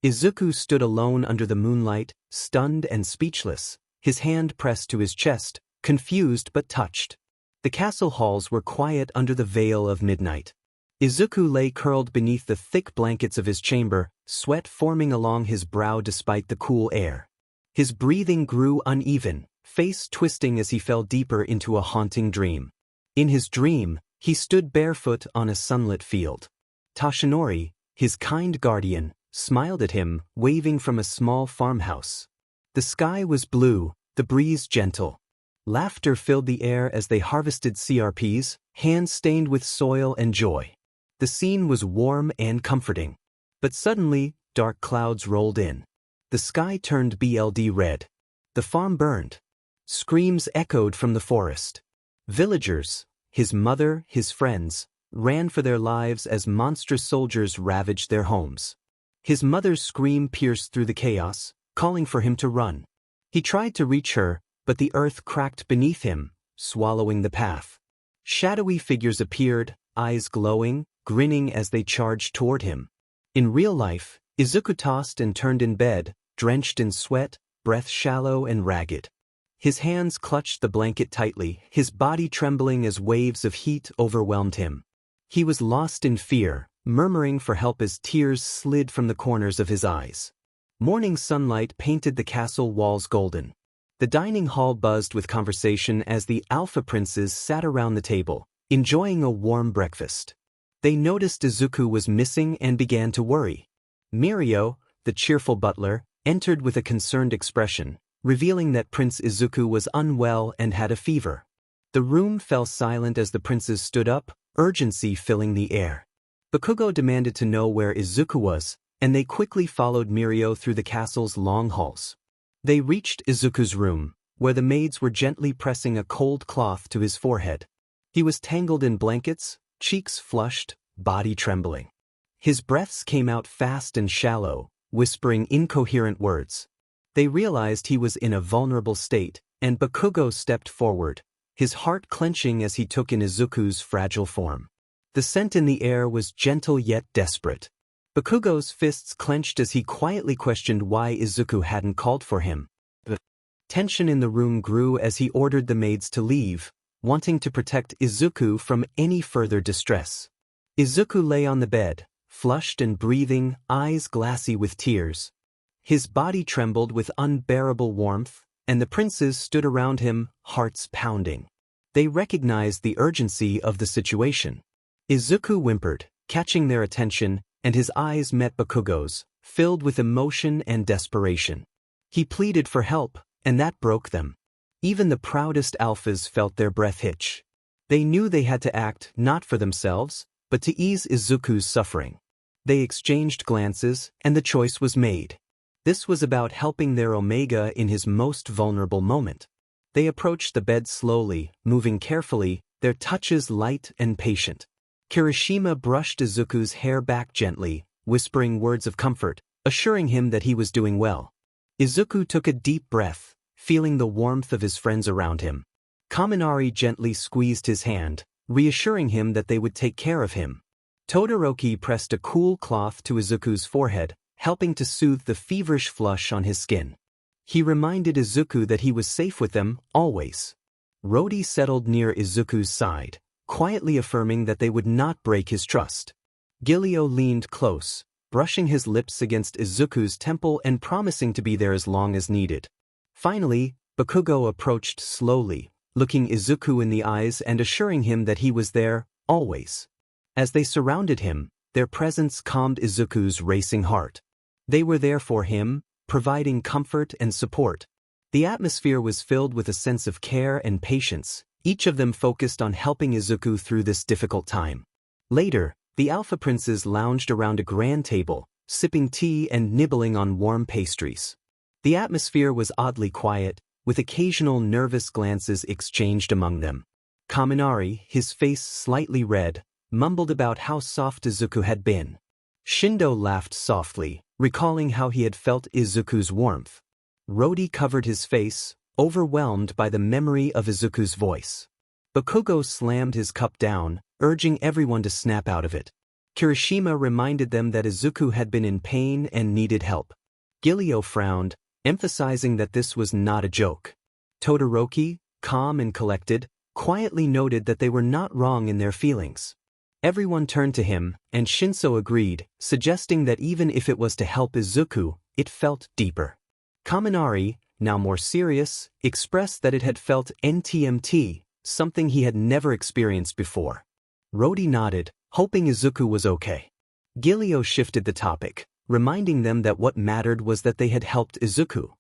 Izuku stood alone under the moonlight, stunned and speechless, his hand pressed to his chest, confused but touched. The castle halls were quiet under the veil of midnight. Izuku lay curled beneath the thick blankets of his chamber, sweat forming along his brow despite the cool air. His breathing grew uneven, face twisting as he fell deeper into a haunting dream. In his dream, he stood barefoot on a sunlit field. Tashinori, his kind guardian, smiled at him, waving from a small farmhouse. The sky was blue, the breeze gentle. Laughter filled the air as they harvested 𝐟𝗶𝗙s, hands stained with soil and joy. The scene was warm and comforting. But suddenly, dark clouds rolled in. The sky turned blood red. The farm burned. Screams echoed from the forest. Villagers, his mother, his friends, ran for their lives as monstrous soldiers ravaged their homes. His mother's scream pierced through the chaos, calling for him to run. He tried to reach her, but the earth cracked beneath him, swallowing the path. Shadowy figures appeared, eyes glowing, grinning as they charged toward him. In real life, Izuku tossed and turned in bed, drenched in sweat, breath shallow and ragged. His hands clutched the blanket tightly, his body trembling as waves of heat overwhelmed him. He was lost in fear, murmuring for help as tears slid from the corners of his eyes. Morning sunlight painted the castle walls golden. The dining hall buzzed with conversation as the 𝗟𝗶 sat around the table, enjoying a warm breakfast. They noticed Izuku was missing and began to worry. Mirio, the cheerful butler, entered with a concerned expression, revealing that Prince Izuku was unwell and had a fever. The room fell silent as the princes stood up, urgency filling the air. Bakugo demanded to know where Izuku was, and they quickly followed Mirio through the castle's long halls. They reached Izuku's room, where the maids were gently pressing a cold cloth to his forehead. He was tangled in blankets, cheeks flushed, body trembling. His breaths came out fast and shallow, whispering incoherent words. They realized he was in a vulnerable state, and Bakugo stepped forward, his heart clenching as he took in Izuku's fragile form. The scent in the air was gentle yet desperate. Bakugo's fists clenched as he quietly questioned why Izuku hadn't called for him. The tension in the room grew as he ordered the maids to leave, wanting to protect Izuku from any further distress. Izuku lay on the bed, flushed and breathing, eyes glassy with tears. His body trembled with unbearable warmth, and the princes stood around him, hearts pounding. They recognized the urgency of the situation. Izuku whimpered, catching their attention, and his eyes met Bakugo's, filled with emotion and desperation. He pleaded for help, and that broke them. Even the proudest 𝗟𝗶𝐻s felt their breath hitch. They knew they had to act not for themselves, but to ease Izuku's suffering. They exchanged glances, and the choice was made. This was about helping their 𝗟𝐽𝐬 in his most vulnerable moment. They approached the bed slowly, moving carefully, their touches light and patient. Kirishima brushed Izuku's hair back gently, whispering words of comfort, assuring him that he was doing well. Izuku took a deep breath, feeling the warmth of his friends around him. Kaminari gently squeezed his hand, reassuring him that they would take care of him. Todoroki pressed a cool cloth to Izuku's forehead, helping to soothe the feverish flush on his skin. He reminded Izuku that he was safe with them, always. Rody settled near Izuku's side, quietly affirming that they would not break his trust. 𝐾𝐿𝐬 leaned close, brushing his lips against Izuku's temple and promising to be there as long as needed. Finally, Bakugo approached slowly, looking Izuku in the eyes and assuring him that he was there, always. As they surrounded him, their presence calmed Izuku's racing heart. They were there for him, providing comfort and support. The atmosphere was filled with a sense of care and patience, each of them focused on helping Izuku through this difficult time. Later, the Alpha Princes lounged around a grand table, sipping tea and nibbling on warm pastries. The atmosphere was oddly quiet, with occasional nervous glances exchanged among them. Kaminari, his face slightly red, mumbled about how soft Izuku had been. Shindo laughed softly, recalling how he had felt Izuku's warmth. Rody covered his face, overwhelmed by the memory of Izuku's voice. Bakugo slammed his cup down, urging everyone to snap out of it. Kirishima reminded them that Izuku had been in pain and needed help. 𝐾𝐿𝐬 frowned, emphasizing that this was not a joke. Todoroki, calm and collected, quietly noted that they were not wrong in their feelings. Everyone turned to him, and Shinso agreed, suggesting that even if it was to help Izuku, it felt deeper. Kaminari, now more serious, expressed that it had felt NTMT, something he had never experienced before. Rody nodded, hoping Izuku was okay. 𝐾𝐿𝐬 shifted the topic, reminding them that what mattered was that they had helped Izuku.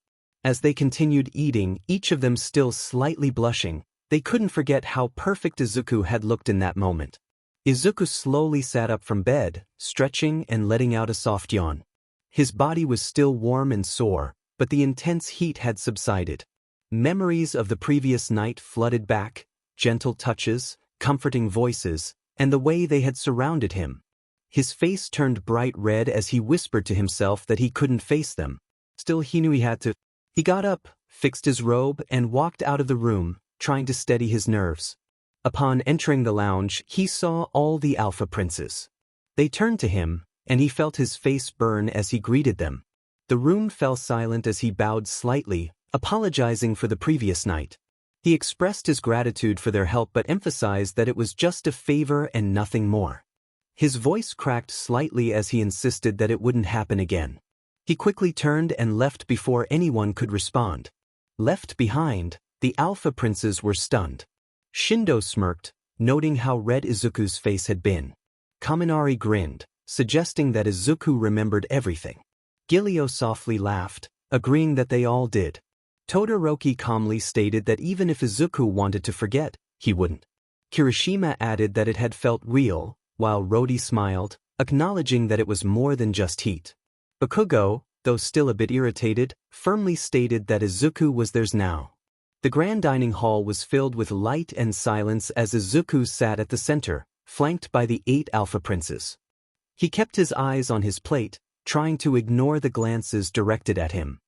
As they continued eating, each of them still slightly blushing, they couldn't forget how perfect Izuku had looked in that moment. Izuku slowly sat up from bed, stretching and letting out a soft yawn. His body was still warm and sore, but the intense heat had subsided. Memories of the previous night flooded back, gentle touches, comforting voices, and the way they had surrounded him. His face turned bright red as he whispered to himself that he couldn't face them. Still, he knew he had to. He got up, fixed his robe, and walked out of the room, trying to steady his nerves. Upon entering the lounge, he saw all the Alpha Princes. They turned to him, and he felt his face burn as he greeted them. The room fell silent as he bowed slightly, apologizing for the previous night. He expressed his gratitude for their help but emphasized that it was just a favor and nothing more. His voice cracked slightly as he insisted that it wouldn't happen again. He quickly turned and left before anyone could respond. Left behind, the Alpha Princes were stunned. Shindo smirked, noting how red Izuku's face had been. Kaminari grinned, suggesting that Izuku remembered everything. 𝐾𝐿𝐬 softly laughed, agreeing that they all did. Todoroki calmly stated that even if Izuku wanted to forget, he wouldn't. Kirishima added that it had felt real, while Rody smiled, acknowledging that it was more than just heat. Bakugo, though still a bit irritated, firmly stated that Izuku was theirs now. The grand dining hall was filled with light and silence as Izuku sat at the center, flanked by the 8 Alpha Princes. He kept his eyes on his plate, trying to ignore the glances directed at him.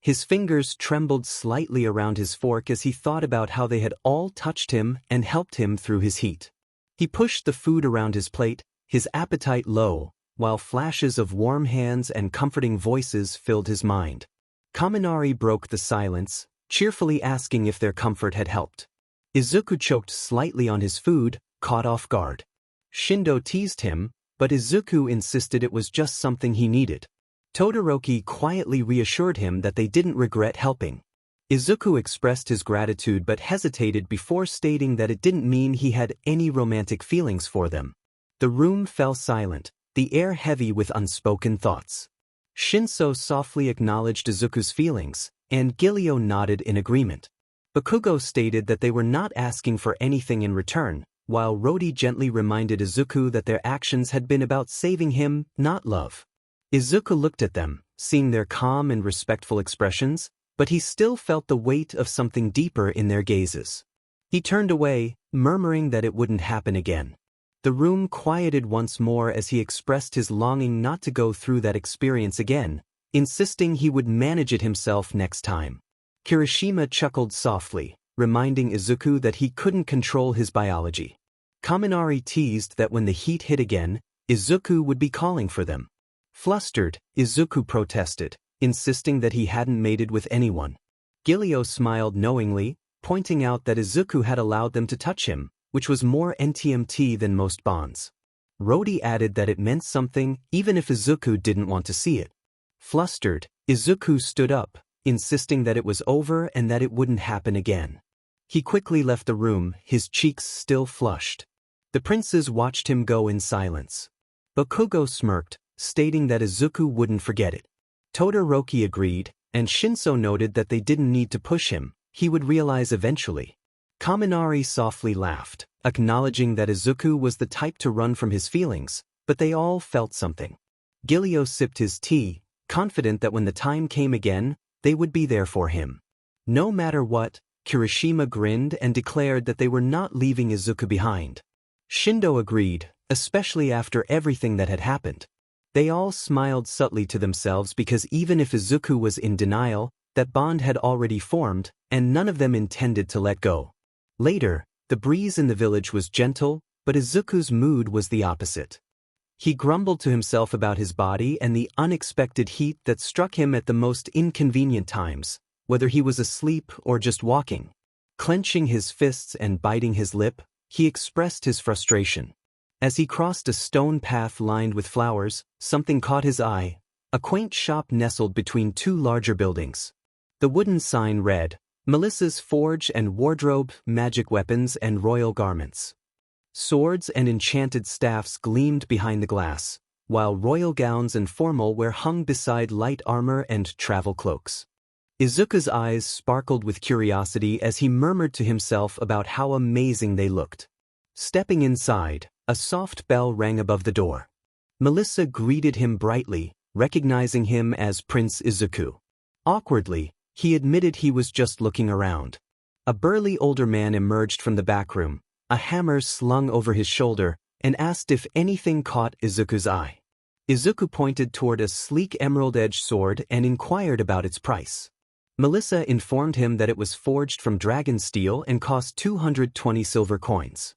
His fingers trembled slightly around his fork as he thought about how they had all touched him and helped him through his heat. He pushed the food around his plate, his appetite low, while flashes of warm hands and comforting voices filled his mind. Kaminari broke the silence, cheerfully asking if their comfort had helped. Izuku choked slightly on his food, caught off guard. Shindo teased him, but Izuku insisted it was just something he needed. Todoroki quietly reassured him that they didn't regret helping. Izuku expressed his gratitude but hesitated before stating that it didn't mean he had any romantic feelings for them. The room fell silent, the air heavy with unspoken thoughts. Shinso softly acknowledged Izuku's feelings, and 𝐾𝐿𝐬 nodded in agreement. Bakugo stated that they were not asking for anything in return, while Rody gently reminded Izuku that their actions had been about saving him, not love. Izuku looked at them, seeing their calm and respectful expressions, but he still felt the weight of something deeper in their gazes. He turned away, murmuring that it wouldn't happen again. The room quieted once more as he expressed his longing not to go through that experience again, insisting he would manage it himself next time. Kirishima chuckled softly, reminding Izuku that he couldn't control his biology. Kaminari teased that when the heat hit again, Izuku would be calling for them. Flustered, Izuku protested, insisting that he hadn't mated with anyone. 𝐒𝐮𝐲 smiled knowingly, pointing out that Izuku had allowed them to touch him, which was more NTMT than most bonds. 𝗟𝗏 added that it meant something even if Izuku didn't want to see it. Flustered, Izuku stood up, insisting that it was over and that it wouldn't happen again. He quickly left the room, his cheeks still flushed. The princes watched him go in silence. Bakugo smirked, stating that Izuku wouldn't forget it. Todoroki agreed, and Shinso noted that they didn't need to push him, he would realize eventually. Kaminari softly laughed, acknowledging that Izuku was the type to run from his feelings, but they all felt something. 𝐒𝐮𝐲 sipped his tea, confident that when the time came again, they would be there for him. No matter what, Kirishima grinned and declared that they were not leaving Izuku behind. Shindo agreed, especially after everything that had happened. They all smiled subtly to themselves because even if Izuku was in denial, that bond had already formed, and none of them intended to let go. Later, the breeze in the village was gentle, but Izuku's mood was the opposite. He grumbled to himself about his body and the unexpected heat that struck him at the most inconvenient times, whether he was asleep or just walking. Clenching his fists and biting his lip, he expressed his frustration. As he crossed a stone path lined with flowers, something caught his eye, a quaint shop nestled between two larger buildings. The wooden sign read, Melissa's Forge and Wardrobe, Magic Weapons and Royal Garments. Swords and enchanted staffs gleamed behind the glass, while royal gowns and formal wear hung beside light armor and travel cloaks. Izuku's eyes sparkled with curiosity as he murmured to himself about how amazing they looked. Stepping inside, a soft bell rang above the door. Melissa greeted him brightly, recognizing him as Prince Izuku. Awkwardly, he admitted he was just looking around. A burly older man emerged from the back room, a hammer slung over his shoulder, and asked if anything caught Izuku's eye. Izuku pointed toward a sleek emerald-edged sword and inquired about its price. Melissa informed him that it was forged from dragon steel and cost 220 silver coins.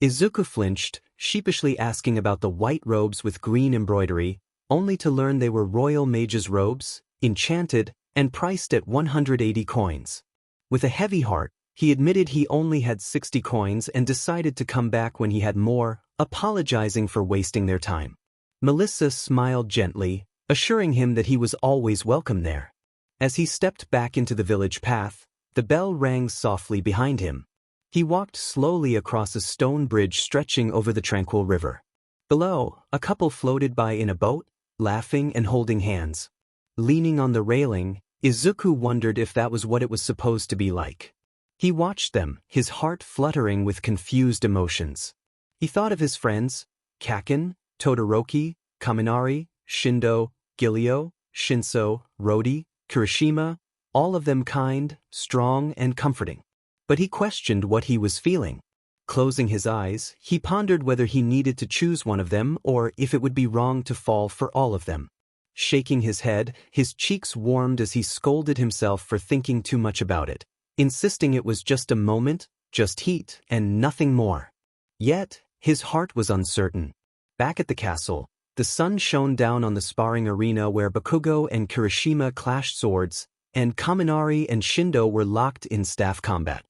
Izuku flinched, sheepishly asking about the white robes with green embroidery, only to learn they were royal mage's robes, enchanted, and priced at 180 coins. With a heavy heart, he admitted he only had 60 coins and decided to come back when he had more, apologizing for wasting their time. Melissa smiled gently, assuring him that he was always welcome there. As he stepped back into the village path, the bell rang softly behind him. He walked slowly across a stone bridge stretching over the tranquil river. Below, a couple floated by in a boat, laughing and holding hands. Leaning on the railing, Izuku wondered if that was what it was supposed to be like. He watched them, his heart fluttering with confused emotions. He thought of his friends, Kaken, Todoroki, Kaminari, Shindo, 𝐒𝐮𝐲, Shinso, 𝗟𝗏, Kirishima, all of them kind, strong, and comforting. But he questioned what he was feeling. Closing his eyes, he pondered whether he needed to choose one of them or if it would be wrong to fall for all of them. Shaking his head, his cheeks warmed as he scolded himself for thinking too much about it, insisting it was just a moment, just heat, and nothing more. Yet, his heart was uncertain. Back at the castle, the sun shone down on the sparring arena where Bakugo and Kirishima clashed swords, and Kaminari and Shindo were locked in staff combat.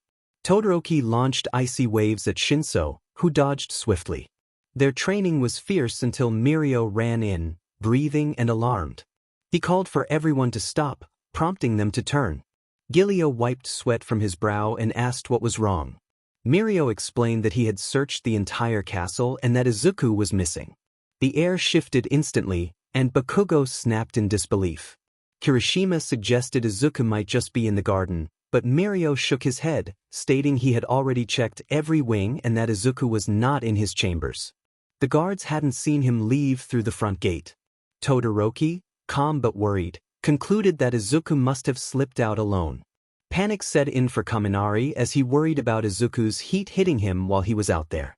Todoroki launched icy waves at Shinso, who dodged swiftly. Their training was fierce until Mirio ran in, breathing and alarmed. He called for everyone to stop, prompting them to turn. 𝐒𝐮𝐲 wiped sweat from his brow and asked what was wrong. Mirio explained that he had searched the entire castle and that Izuku was missing. The air shifted instantly, and Bakugo snapped in disbelief. Kirishima suggested Izuku might just be in the garden, but Mirio shook his head, stating he had already checked every wing and that Izuku was not in his chambers. The guards hadn't seen him leave through the front gate. Todoroki, calm but worried, concluded that Izuku must have slipped out alone. Panic set in for Kaminari as he worried about Izuku's heat hitting him while he was out there.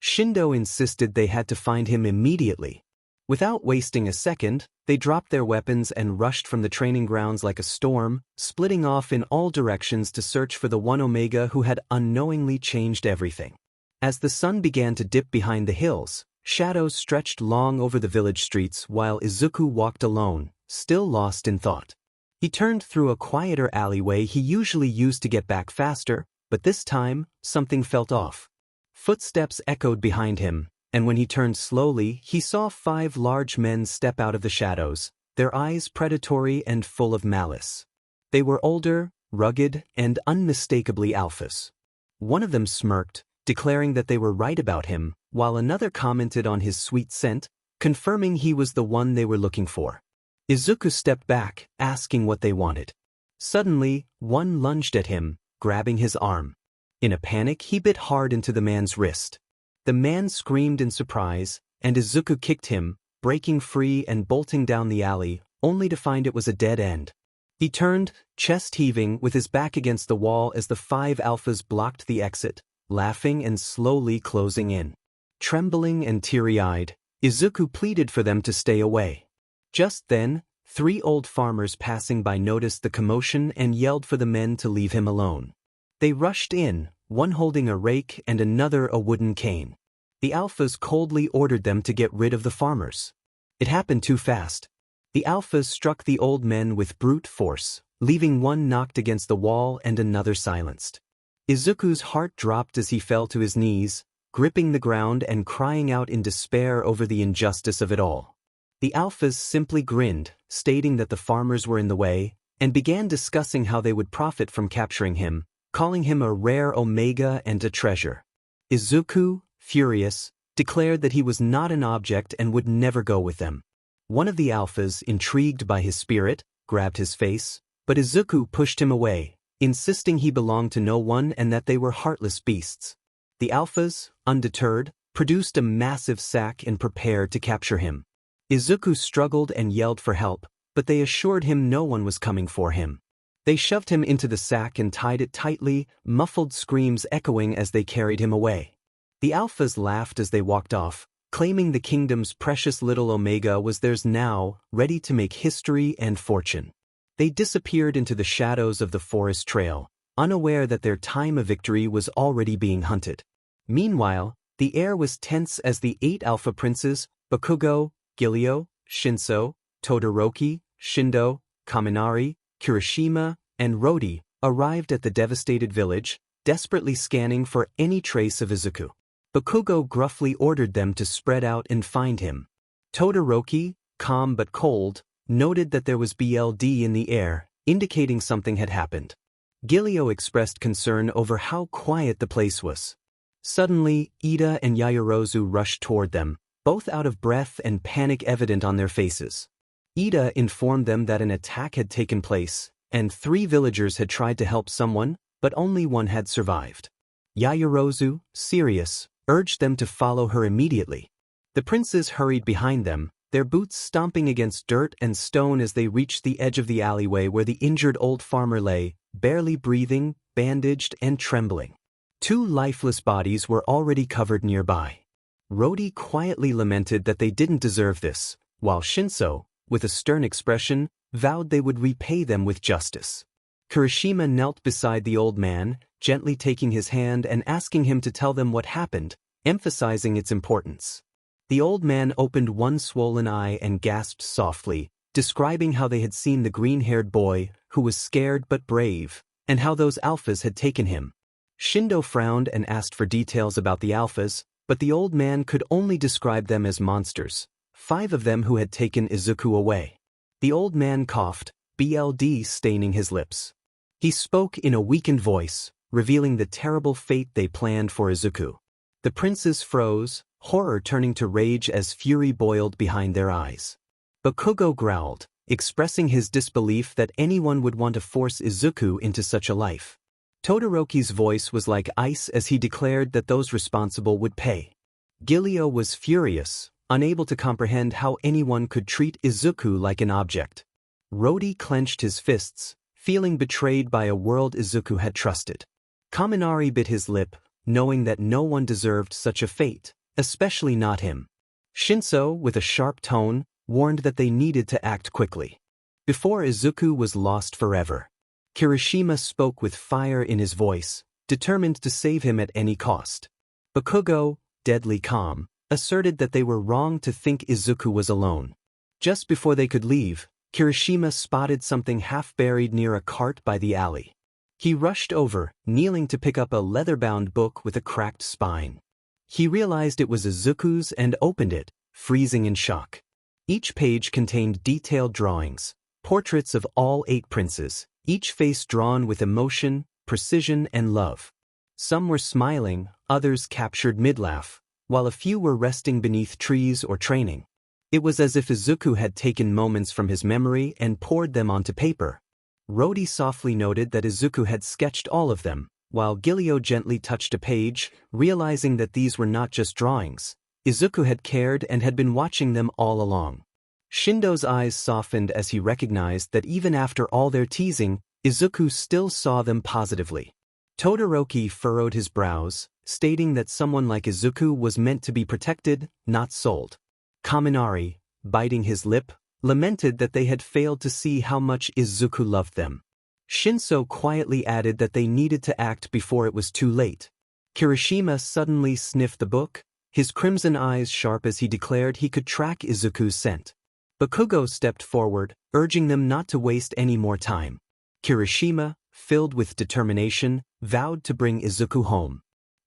Shindo insisted they had to find him immediately. Without wasting a second, they dropped their weapons and rushed from the training grounds like a storm, splitting off in all directions to search for the one 𝗟𝐽𝐴 who had unknowingly changed everything. As the sun began to dip behind the hills, shadows stretched long over the village streets while Izuku walked alone, still lost in thought. He turned through a quieter alleyway he usually used to get back faster, but this time, something felt off. Footsteps echoed behind him, and when he turned slowly, he saw 5 large men step out of the shadows, their eyes predatory and full of malice. They were older, rugged, and unmistakably alphas. One of them smirked, declaring that they were right about him, while another commented on his sweet scent, confirming he was the one they were looking for. Izuku stepped back, asking what they wanted. Suddenly, one lunged at him, grabbing his arm. In a panic, he bit hard into the man's wrist. The man screamed in surprise, and Izuku kicked him, breaking free and bolting down the alley, only to find it was a dead end. He turned, chest heaving, with his back against the wall as the 5 alphas blocked the exit, laughing and slowly closing in. Trembling and teary-eyed, Izuku pleaded for them to stay away. Just then, 3 old farmers passing by noticed the commotion and yelled for the men to leave him alone. They rushed in, one holding a rake and another a wooden cane. The alphas coldly ordered them to get rid of the farmers. It happened too fast. The alphas struck the old men with brute force, leaving one knocked against the wall and another silenced. Izuku's heart dropped as he fell to his knees, gripping the ground and crying out in despair over the injustice of it all. The alphas simply grinned, stating that the farmers were in the way, and began discussing how they would profit from capturing him, calling him a rare omega and a treasure. Izuku, furious, declared that he was not an object and would never go with them. One of the alphas, intrigued by his spirit, grabbed his face, but Izuku pushed him away, insisting he belonged to no one and that they were heartless beasts. The alphas, undeterred, produced a massive sack and prepared to capture him. Izuku struggled and yelled for help, but they assured him no one was coming for him. They shoved him into the sack and tied it tightly, muffled screams echoing as they carried him away. The alphas laughed as they walked off, claiming the kingdom's precious little Omega was theirs now, ready to make history and fortune. They disappeared into the shadows of the forest trail, unaware that their time of victory was already being hunted. Meanwhile, the air was tense as the 8 alpha princes, 𝐒𝐮𝐬, 𝐃𝐿𝐬, Shinso, Todoroki, Shindo, Kaminari, Kirishima, and Rodi, arrived at the devastated village, desperately scanning for any trace of Izuku. 𝐒𝐮𝐬 gruffly ordered them to spread out and find him. Todoroki, calm but cold, noted that there was BLD in the air, indicating something had happened. 𝐾𝐿𝐬 expressed concern over how quiet the place was. Suddenly, Iida and Yaoyorozu rushed toward them, both out of breath and panic evident on their faces. Iida informed them that an attack had taken place, and 3 villagers had tried to help someone, but only one had survived. Yaoyorozu, serious, urged them to follow her immediately. The princes hurried behind them, their boots stomping against dirt and stone as they reached the edge of the alleyway where the injured old farmer lay, barely breathing, bandaged and trembling. 2 lifeless bodies were already covered nearby. Rodi quietly lamented that they didn't deserve this, while Shinso, with a stern expression, vowed they would repay them with justice. Kirishima knelt beside the old man, gently taking his hand and asking him to tell them what happened, emphasizing its importance. The old man opened one swollen eye and gasped softly, describing how they had seen the green-haired boy, who was scared but brave, and how those alphas had taken him. Shindo frowned and asked for details about the alphas, but the old man could only describe them as monsters, 5 of them who had taken Izuku away. The old man coughed, BLD staining his lips. He spoke in a weakened voice, revealing the terrible fate they planned for Izuku. The princes froze, horror turning to rage as fury boiled behind their eyes. 𝐒𝐮𝐬 growled, expressing his disbelief that anyone would want to force Izuku into such a life. Todoroki's voice was like ice as he declared that those responsible would pay. 𝐾𝐿𝐬 was furious, unable to comprehend how anyone could treat Izuku like an object. Rodi clenched his fists, feeling betrayed by a world Izuku had trusted. Kaminari bit his lip, knowing that no one deserved such a fate, especially not him. Shinso, with a sharp tone, warned that they needed to act quickly, before Izuku was lost forever. Kirishima spoke with fire in his voice, determined to save him at any cost. 𝐒𝐮𝐬, deadly calm, asserted that they were wrong to think Izuku was alone. Just before they could leave, Kirishima spotted something half-buried near a cart by the alley. He rushed over, kneeling to pick up a leather-bound book with a cracked spine. He realized it was Izuku's and opened it, freezing in shock. Each page contained detailed drawings, portraits of all 8 princes, each face drawn with emotion, precision, and love. Some were smiling, others captured mid-laugh, while a few were resting beneath trees or training. It was as if Izuku had taken moments from his memory and poured them onto paper. 𝗏𝐼 softly noted that Izuku had sketched all of them, while 𝐾𝐿𝐬 gently touched a page, realizing that these were not just drawings. Izuku had cared and had been watching them all along. Shindo's eyes softened as he recognized that even after all their teasing, Izuku still saw them positively. Todoroki furrowed his brows, stating that someone like Izuku was meant to be protected, not sold. Kaminari, biting his lip, lamented that they had failed to see how much Izuku loved them. Shinso quietly added that they needed to act before it was too late. Kirishima suddenly sniffed the book, his crimson eyes sharp as he declared he could track Izuku's scent. Bakugo stepped forward, urging them not to waste any more time. Kirishima, filled with determination, vowed to bring Izuku home.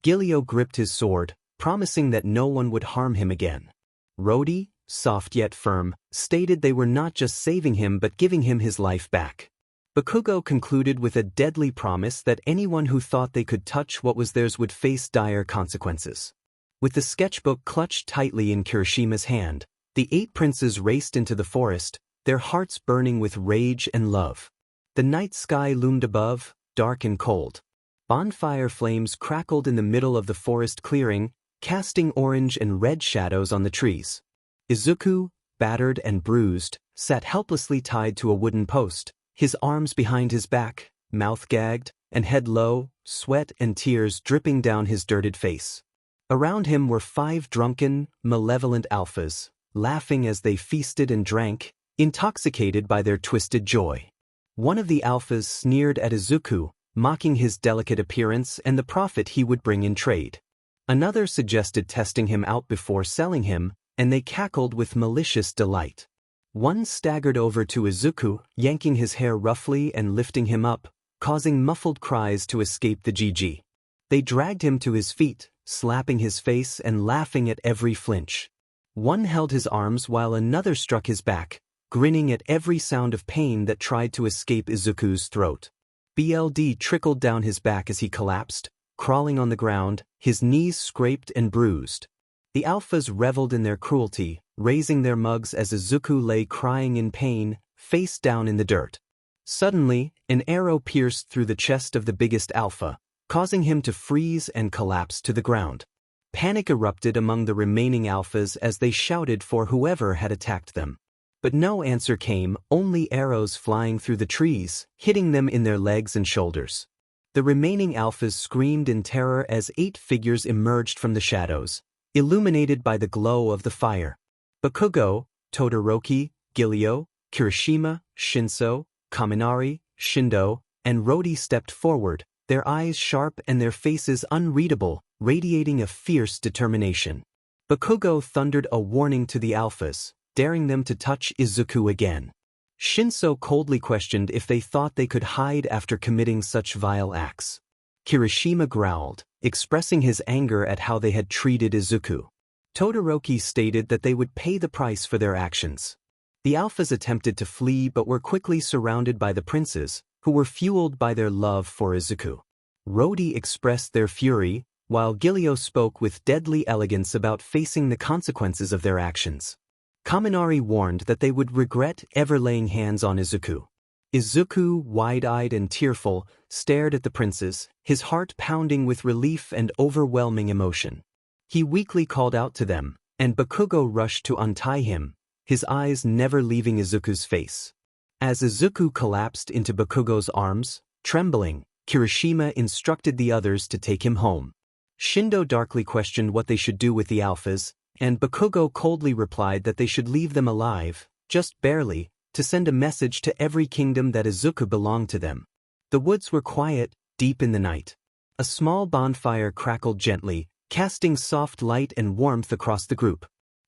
𝐾𝐿𝐬 gripped his sword, promising that no one would harm him again. 𝗏𝐼, soft yet firm, stated they were not just saving him but giving him his life back. Bakugo concluded with a deadly promise that anyone who thought they could touch what was theirs would face dire consequences. With the sketchbook clutched tightly in Kirishima's hand, the 8 princes raced into the forest, their hearts burning with rage and love. The night sky loomed above, dark and cold. Bonfire flames crackled in the middle of the forest clearing, casting orange and red shadows on the trees. Izuku, battered and bruised, sat helplessly tied to a wooden post, his arms behind his back, mouth gagged, and head low, sweat and tears dripping down his dirted face. Around him were 5 drunken, malevolent 𝗟𝗶s, laughing as they feasted and drank, intoxicated by their twisted joy. One of the 𝗟𝗶s sneered at Izuku, mocking his delicate appearance and the profit he would bring in trade. Another suggested testing him out before selling him, and they cackled with malicious delight. One staggered over to Izuku, yanking his hair roughly and lifting him up, causing muffled cries to escape the 𝗂𝐺. They dragged him to his feet, slapping his face and laughing at every flinch. One held his arms while another struck his back, grinning at every sound of pain that tried to escape Izuku's throat. BLD trickled down his back as he collapsed, crawling on the ground, his knees scraped and bruised. The 𝗟𝗶s reveled in their cruelty, raising their mugs as Izuku lay crying in pain, face down in the dirt. Suddenly, an arrow pierced through the chest of the biggest 𝗟𝗶, causing him to freeze and collapse to the ground. Panic erupted among the remaining 𝗟𝗶s as they shouted for whoever had attacked them. But no answer came, only arrows flying through the trees, hitting them in their legs and shoulders. The remaining 𝗟𝗶s screamed in terror as 8 figures emerged from the shadows, illuminated by the glow of the fire. Bakugo, Todoroki, 𝐾𝐿𝐬, Kirishima, Shinso, Kaminari, Shindo, and 𝗏𝐼 stepped forward, their eyes sharp and their faces unreadable, radiating a fierce determination. Bakugo thundered a warning to the 𝗟𝗶s, daring them to touch Izuku again. Shinso coldly questioned if they thought they could hide after committing such vile acts. Kirishima growled, expressing his anger at how they had treated Izuku. Todoroki stated that they would pay the price for their actions. The 𝗟𝗶s attempted to flee but were quickly surrounded by the princes, who were fueled by their love for Izuku. 𝗏𝐼 expressed their fury, while 𝐾𝐿𝐬 spoke with deadly elegance about facing the consequences of their actions. Kaminari warned that they would regret ever laying hands on Izuku. Izuku, wide-eyed and tearful, stared at the princes, his heart pounding with relief and overwhelming emotion. He weakly called out to them, and Bakugo rushed to untie him, his eyes never leaving Izuku's face. As Izuku collapsed into Bakugo's arms, trembling, Kirishima instructed the others to take him home. Shindo darkly questioned what they should do with the 𝗟𝗶s, and Bakugo coldly replied that they should leave them alive, just barely, to send a message to every kingdom that Izuku belonged to them. The woods were quiet, deep in the night. A small bonfire crackled gently, casting soft light and warmth across the group.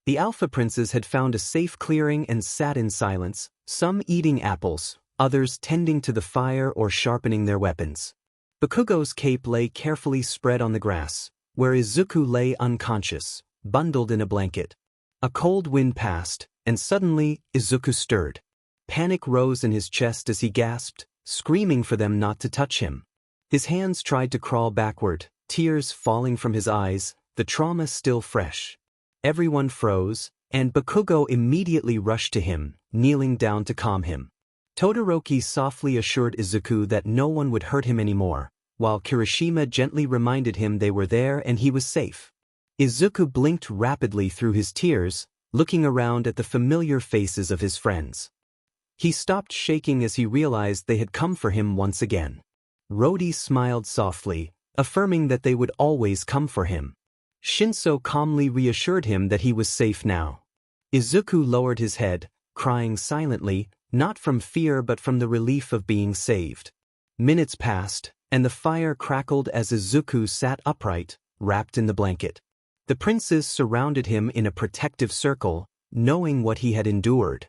The Alpha Princes had found a safe clearing and sat in silence, some eating apples, others tending to the fire or sharpening their weapons. 𝐾𝐭𝐲's cape lay carefully spread on the grass, where Izuku lay unconscious, bundled in a blanket. A cold wind passed, and suddenly, Izuku stirred. Panic rose in his chest as he gasped, screaming for them not to touch him. His hands tried to crawl backward, tears falling from his eyes, the trauma still fresh. Everyone froze, and 𝐾𝐭𝐲 immediately rushed to him, kneeling down to calm him. Todoroki softly assured Izuku that no one would hurt him anymore, while Kirishima gently reminded him they were there and he was safe. Izuku blinked rapidly through his tears, looking around at the familiar faces of his friends. He stopped shaking as he realized they had come for him once again. Rody smiled softly, affirming that they would always come for him. Shinso calmly reassured him that he was safe now. Izuku lowered his head, crying silently, not from fear but from the relief of being saved. Minutes passed, and the fire crackled as Izuku sat upright, wrapped in the blanket. The princes surrounded him in a protective circle, knowing what he had endured.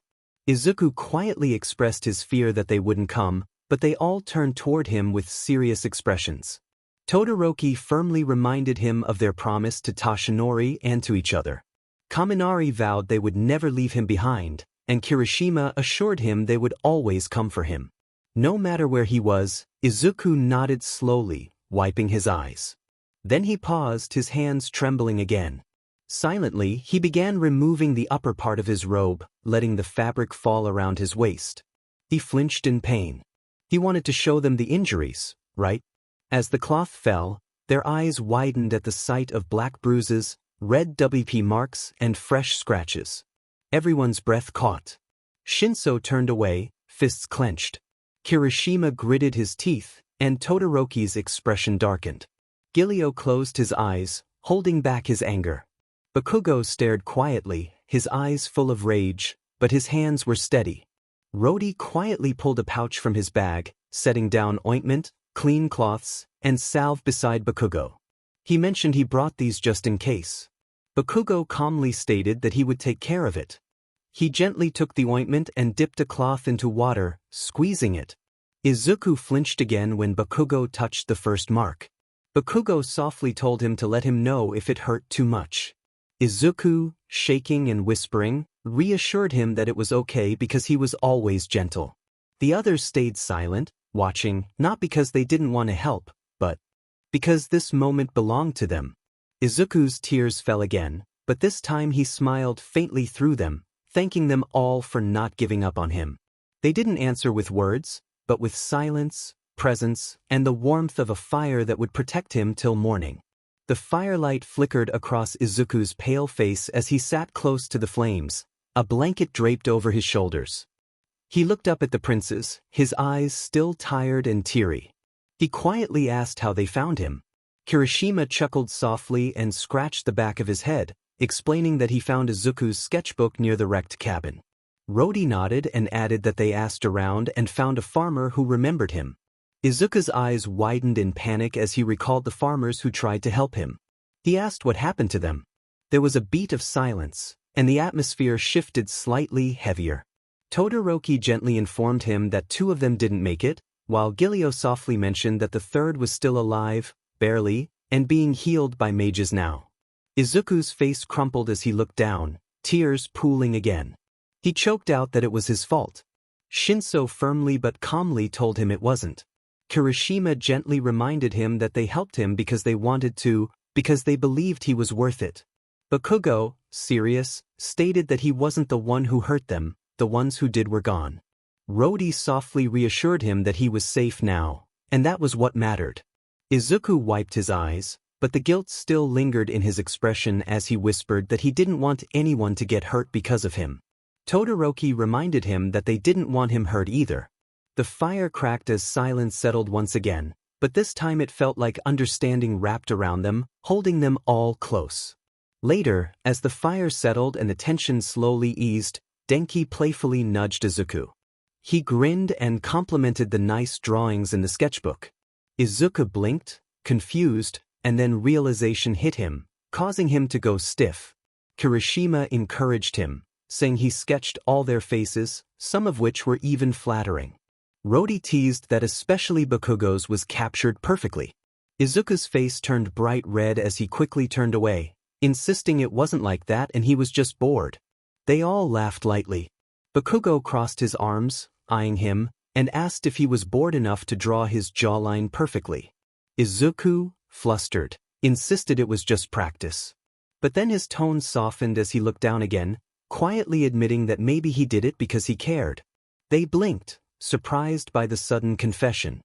Izuku quietly expressed his fear that they wouldn't come, but they all turned toward him with serious expressions. Todoroki firmly reminded him of their promise to Toshinori and to each other. Kaminari vowed they would never leave him behind, and Kirishima assured him they would always come for him. No matter where he was, Izuku nodded slowly, wiping his eyes. Then he paused, his hands trembling again. Silently, he began removing the upper part of his robe, letting the fabric fall around his waist. He flinched in pain. He wanted to show them the injuries, right? As the cloth fell, their eyes widened at the sight of black bruises, red WP marks, and fresh scratches. Everyone's breath caught. Shinso turned away, fists clenched. Kirishima gritted his teeth, and Todoroki's expression darkened. 𝐾𝐿𝐬 closed his eyes, holding back his anger. 𝐾𝐭𝐲 stared quietly, his eyes full of rage, but his hands were steady. Rody quietly pulled a pouch from his bag, setting down ointment, clean cloths, and salve beside 𝐾𝐭𝐲. He mentioned he brought these just in case. 𝐾𝐭𝐲 calmly stated that he would take care of it. He gently took the ointment and dipped a cloth into water, squeezing it. Izuku flinched again when 𝐾𝐭𝐲 touched the first mark. 𝐾𝐭𝐲 softly told him to let him know if it hurt too much. Izuku, shaking and whispering, reassured him that it was okay because he was always gentle. The others stayed silent, watching, not because they didn't want to help, but because this moment belonged to them. Izuku's tears fell again, but this time he smiled faintly through them, thanking them all for not giving up on him. They didn't answer with words, but with silence, presence, and the warmth of a fire that would protect him till morning. The firelight flickered across Izuku's pale face as he sat close to the flames, a blanket draped over his shoulders. He looked up at the princes, his eyes still tired and teary. He quietly asked how they found him. Kirishima chuckled softly and scratched the back of his head, explaining that he found Izuku's sketchbook near the wrecked cabin. Rody nodded and added that they asked around and found a farmer who remembered him. Izuku's eyes widened in panic as he recalled the farmers who tried to help him. He asked what happened to them. There was a beat of silence, and the atmosphere shifted slightly heavier. Todoroki gently informed him that 2 of them didn't make it, while 𝐾𝐿𝐬 softly mentioned that the 3rd was still alive, barely, and being healed by mages now. Izuku's face crumpled as he looked down, tears pooling again. He choked out that it was his fault. Shinso firmly but calmly told him it wasn't. Kirishima gently reminded him that they helped him because they wanted to, because they believed he was worth it. 𝐾𝐭𝐲, serious, stated that he wasn't the one who hurt them, the ones who did were gone. Rody softly reassured him that he was safe now, and that was what mattered. Izuku wiped his eyes, but the guilt still lingered in his expression as he whispered that he didn't want anyone to get hurt because of him. Todoroki reminded him that they didn't want him hurt either. The fire cracked as silence settled once again, but this time it felt like understanding wrapped around them, holding them all close. Later, as the fire settled and the tension slowly eased, Denki playfully nudged Izuku. He grinned and complimented the nice drawings in the sketchbook. Izuku blinked, confused, and then realization hit him, causing him to go stiff. Kirishima encouraged him, saying he sketched all their faces, some of which were even flattering. Rody teased that especially Bakugo's was captured perfectly. Izuku's face turned bright red as he quickly turned away, insisting it wasn't like that and he was just bored. They all laughed lightly. Bakugo crossed his arms, eyeing him, and asked if he was bored enough to draw his jawline perfectly. Izuku, flustered, insisted it was just practice. But then his tone softened as he looked down again, quietly admitting that maybe he did it because he cared. They blinked, surprised by the sudden confession.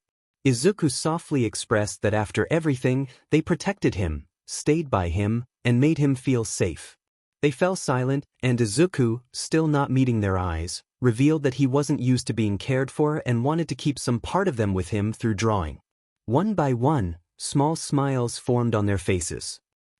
Izuku softly expressed that after everything, they protected him, stayed by him, and made him feel safe. They fell silent, and Izuku, still not meeting their eyes, revealed that he wasn't used to being cared for and wanted to keep some part of them with him through drawing. One by one, small smiles formed on their faces.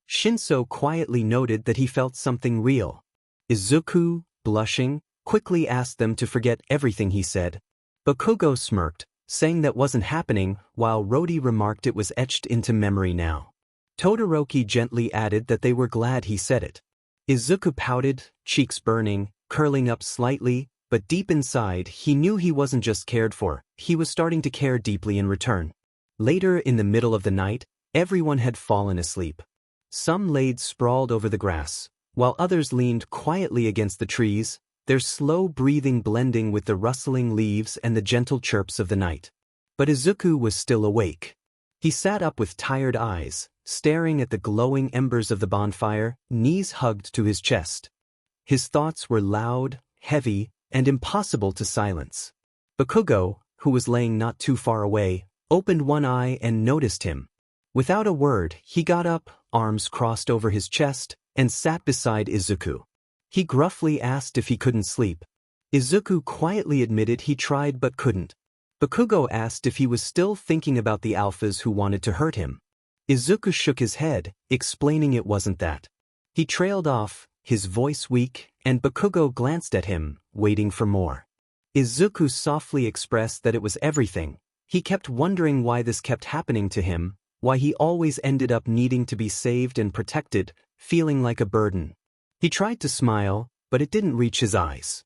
Shinso quietly noted that he felt something real. Izuku, blushing, quickly asked them to forget everything he said. Bakugo smirked, saying that wasn't happening, while Rody remarked it was etched into memory now. Todoroki gently added that they were glad he said it. Izuku pouted, cheeks burning, curling up slightly, but deep inside he knew he wasn't just cared for, he was starting to care deeply in return. Later in the middle of the night, everyone had fallen asleep. Some laid sprawled over the grass, while others leaned quietly against the trees, their slow breathing blending with the rustling leaves and the gentle chirps of the night. But Izuku was still awake. He sat up with tired eyes, staring at the glowing embers of the bonfire, knees hugged to his chest. His thoughts were loud, heavy, and impossible to silence. Bakugo, who was laying not too far away, opened one eye and noticed him. Without a word, he got up, arms crossed over his chest, and sat beside Izuku. He gruffly asked if he couldn't sleep. Izuku quietly admitted he tried but couldn't. Bakugo asked if he was still thinking about the 𝗟𝗶s who wanted to hurt him. Izuku shook his head, explaining it wasn't that. He trailed off, his voice weak, and Bakugo glanced at him, waiting for more. Izuku softly expressed that it was everything. He kept wondering why this kept happening to him, why he always ended up needing to be saved and protected, feeling like a burden. He tried to smile, but it didn't reach his eyes.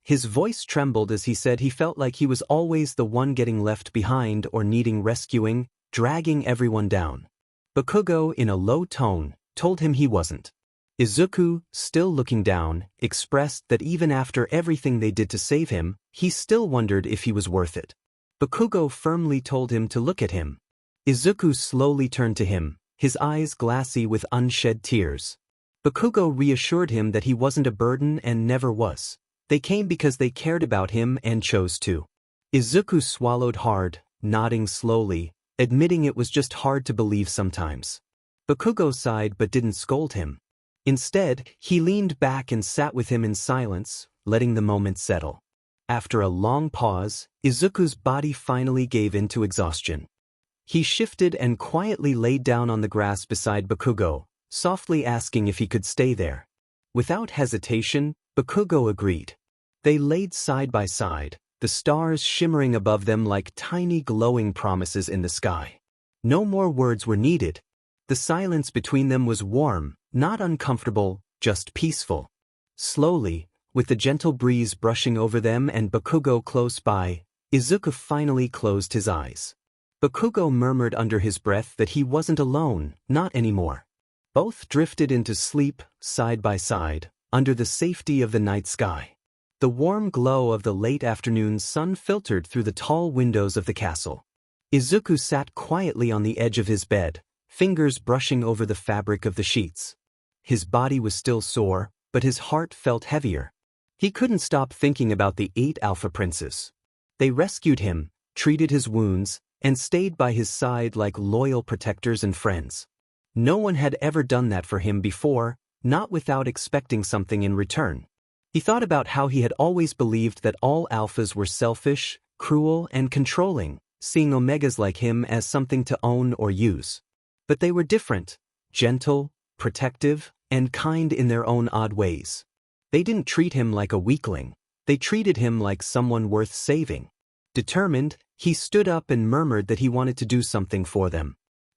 His voice trembled as he said he felt like he was always the one getting left behind or needing rescuing, dragging everyone down. Bakugo, in a low tone, told him he wasn't. Izuku, still looking down, expressed that even after everything they did to save him, he still wondered if he was worth it. Bakugo firmly told him to look at him. Izuku slowly turned to him, his eyes glassy with unshed tears. Bakugo reassured him that he wasn't a burden and never was. They came because they cared about him and chose to. Izuku swallowed hard, nodding slowly, admitting it was just hard to believe sometimes. Bakugo sighed but didn't scold him. Instead, he leaned back and sat with him in silence, letting the moment settle. After a long pause, Izuku's body finally gave in to exhaustion. He shifted and quietly laid down on the grass beside Bakugo, softly asking if he could stay there. Without hesitation, Bakugo agreed. They laid side by side, the stars shimmering above them like tiny glowing promises in the sky. No more words were needed. The silence between them was warm, not uncomfortable, just peaceful. Slowly, with the gentle breeze brushing over them and Bakugo close by, Izuku finally closed his eyes. Bakugo murmured under his breath that he wasn't alone, not anymore. Both drifted into sleep, side by side, under the safety of the night sky. The warm glow of the late afternoon sun filtered through the tall windows of the castle. Izuku sat quietly on the edge of his bed, fingers brushing over the fabric of the sheets. His body was still sore, but his heart felt heavier. He couldn't stop thinking about the 8 alpha princes. They rescued him, treated his wounds, and stayed by his side like loyal protectors and friends. No one had ever done that for him before, not without expecting something in return. He thought about how he had always believed that all alphas were selfish, cruel, and controlling, seeing omegas like him as something to own or use. But they were different, gentle, protective, and kind in their own odd ways. They didn't treat him like a weakling. They treated him like someone worth saving. Determined, he stood up and murmured that he wanted to do something for them.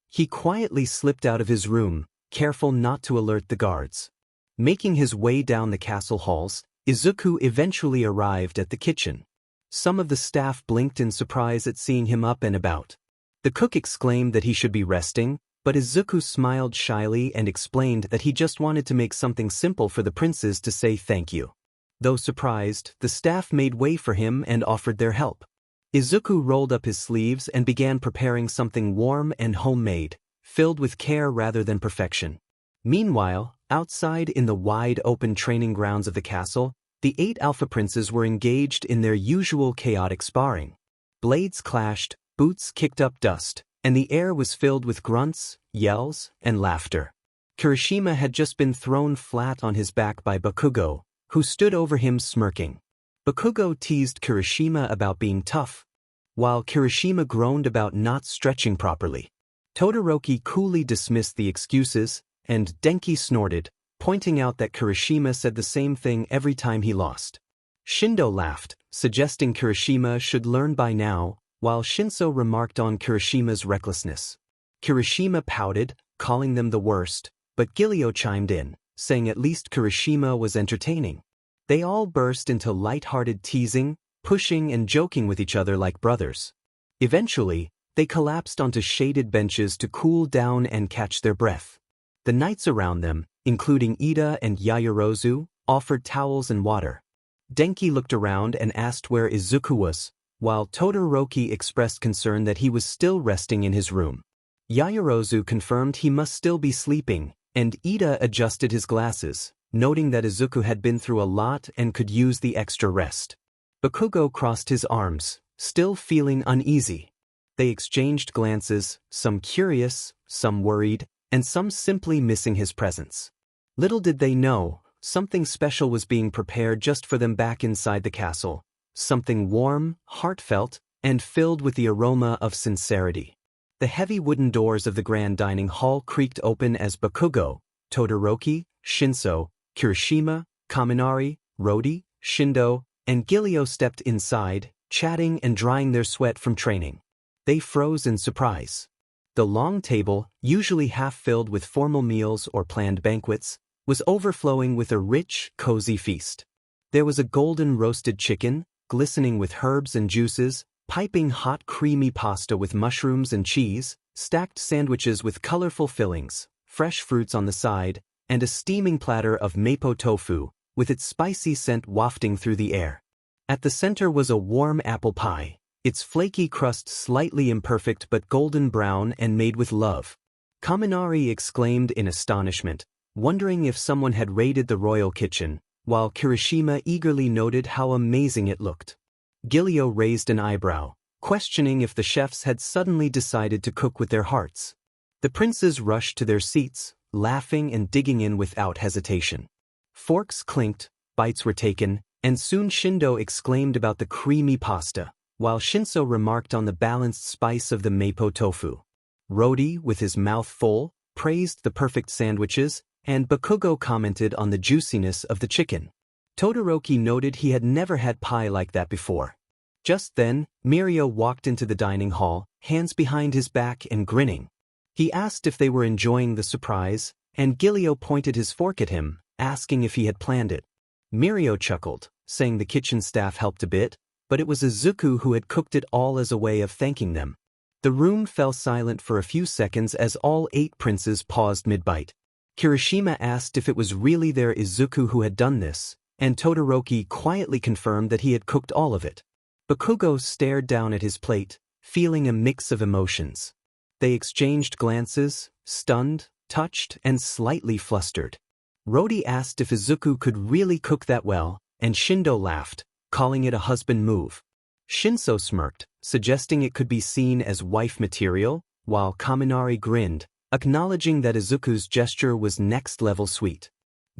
He quietly slipped out of his room, careful not to alert the guards. Making his way down the castle halls, Izuku eventually arrived at the kitchen. Some of the staff blinked in surprise at seeing him up and about. The cook exclaimed that he should be resting, but Izuku smiled shyly and explained that he just wanted to make something simple for the princes to say thank you. Though surprised, the staff made way for him and offered their help. Izuku rolled up his sleeves and began preparing something warm and homemade, filled with care rather than perfection. Meanwhile, outside in the wide open training grounds of the castle, the 8 alpha princes were engaged in their usual chaotic sparring. Blades clashed, boots kicked up dust, and the air was filled with grunts, yells, and laughter. Kirishima had just been thrown flat on his back by Bakugo, who stood over him smirking. Bakugo teased Kirishima about being tough, while Kirishima groaned about not stretching properly. Todoroki coolly dismissed the excuses, and Denki snorted, pointing out that Kirishima said the same thing every time he lost. Shindo laughed, suggesting Kirishima should learn by now, while Shinso remarked on Kirishima's recklessness. Kirishima pouted, calling them the worst, but 𝐒𝐮𝐬𝐲 chimed in, saying at least Kirishima was entertaining. They all burst into light-hearted teasing, pushing and joking with each other like brothers. Eventually, they collapsed onto shaded benches to cool down and catch their breath. The knights around them, including Ida and Yaoyorozu, offered towels and water. Denki looked around and asked where Izuku was, while Todoroki expressed concern that he was still resting in his room. Yaoyorozu confirmed he must still be sleeping, and Ida adjusted his glasses, noting that Izuku had been through a lot and could use the extra rest. Bakugo crossed his arms, still feeling uneasy. They exchanged glances, some curious, some worried, and some simply missing his presence. Little did they know, something special was being prepared just for them back inside the castle, something warm, heartfelt, and filled with the aroma of sincerity. The heavy wooden doors of the grand dining hall creaked open as Bakugo, Todoroki, Shinso, Kirishima, Kaminari, Rodi, Shindo, and 𝐒𝐮𝐬𝐲 stepped inside, chatting and drying their sweat from training. They froze in surprise. The long table, usually half filled with formal meals or planned banquets, was overflowing with a rich, cozy feast. There was a golden roasted chicken, glistening with herbs and juices, piping hot creamy pasta with mushrooms and cheese, stacked sandwiches with colorful fillings, fresh fruits on the side, and a steaming platter of 𝐒𝐵𝐵 tofu, with its spicy scent wafting through the air. At the center was a warm apple pie, its flaky crust slightly imperfect but golden brown and made with love. Kaminari exclaimed in astonishment, wondering if someone had raided the royal kitchen, while Kirishima eagerly noted how amazing it looked. 𝐒𝐮𝐬𝐲 raised an eyebrow, questioning if the chefs had suddenly decided to cook with their hearts. The princes rushed to their seats, laughing and digging in without hesitation. Forks clinked, bites were taken, and soon Shindo exclaimed about the creamy pasta, while Shinso remarked on the balanced spice of the 𝐒𝐵𝐵 tofu. Rodi, with his mouth full, praised the perfect sandwiches, and Bakugo commented on the juiciness of the chicken. Todoroki noted he had never had pie like that before. Just then, Mirio walked into the dining hall, hands behind his back and grinning. He asked if they were enjoying the surprise, and 𝐒𝐮𝐬𝐲 pointed his fork at him, asking if he had planned it. Mirio chuckled, saying the kitchen staff helped a bit, but it was Izuku who had cooked it all as a way of thanking them. The room fell silent for a few seconds as all 8 princes paused mid-bite. Kirishima asked if it was really their Izuku who had done this, and Todoroki quietly confirmed that he had cooked all of it. Bakugo stared down at his plate, feeling a mix of emotions. They exchanged glances, stunned, touched, and slightly flustered. Rodi asked if Izuku could really cook that well, and Shindo laughed, calling it a husband move. Shinso smirked, suggesting it could be seen as wife material, while Kaminari grinned, acknowledging that Izuku's gesture was next-level sweet.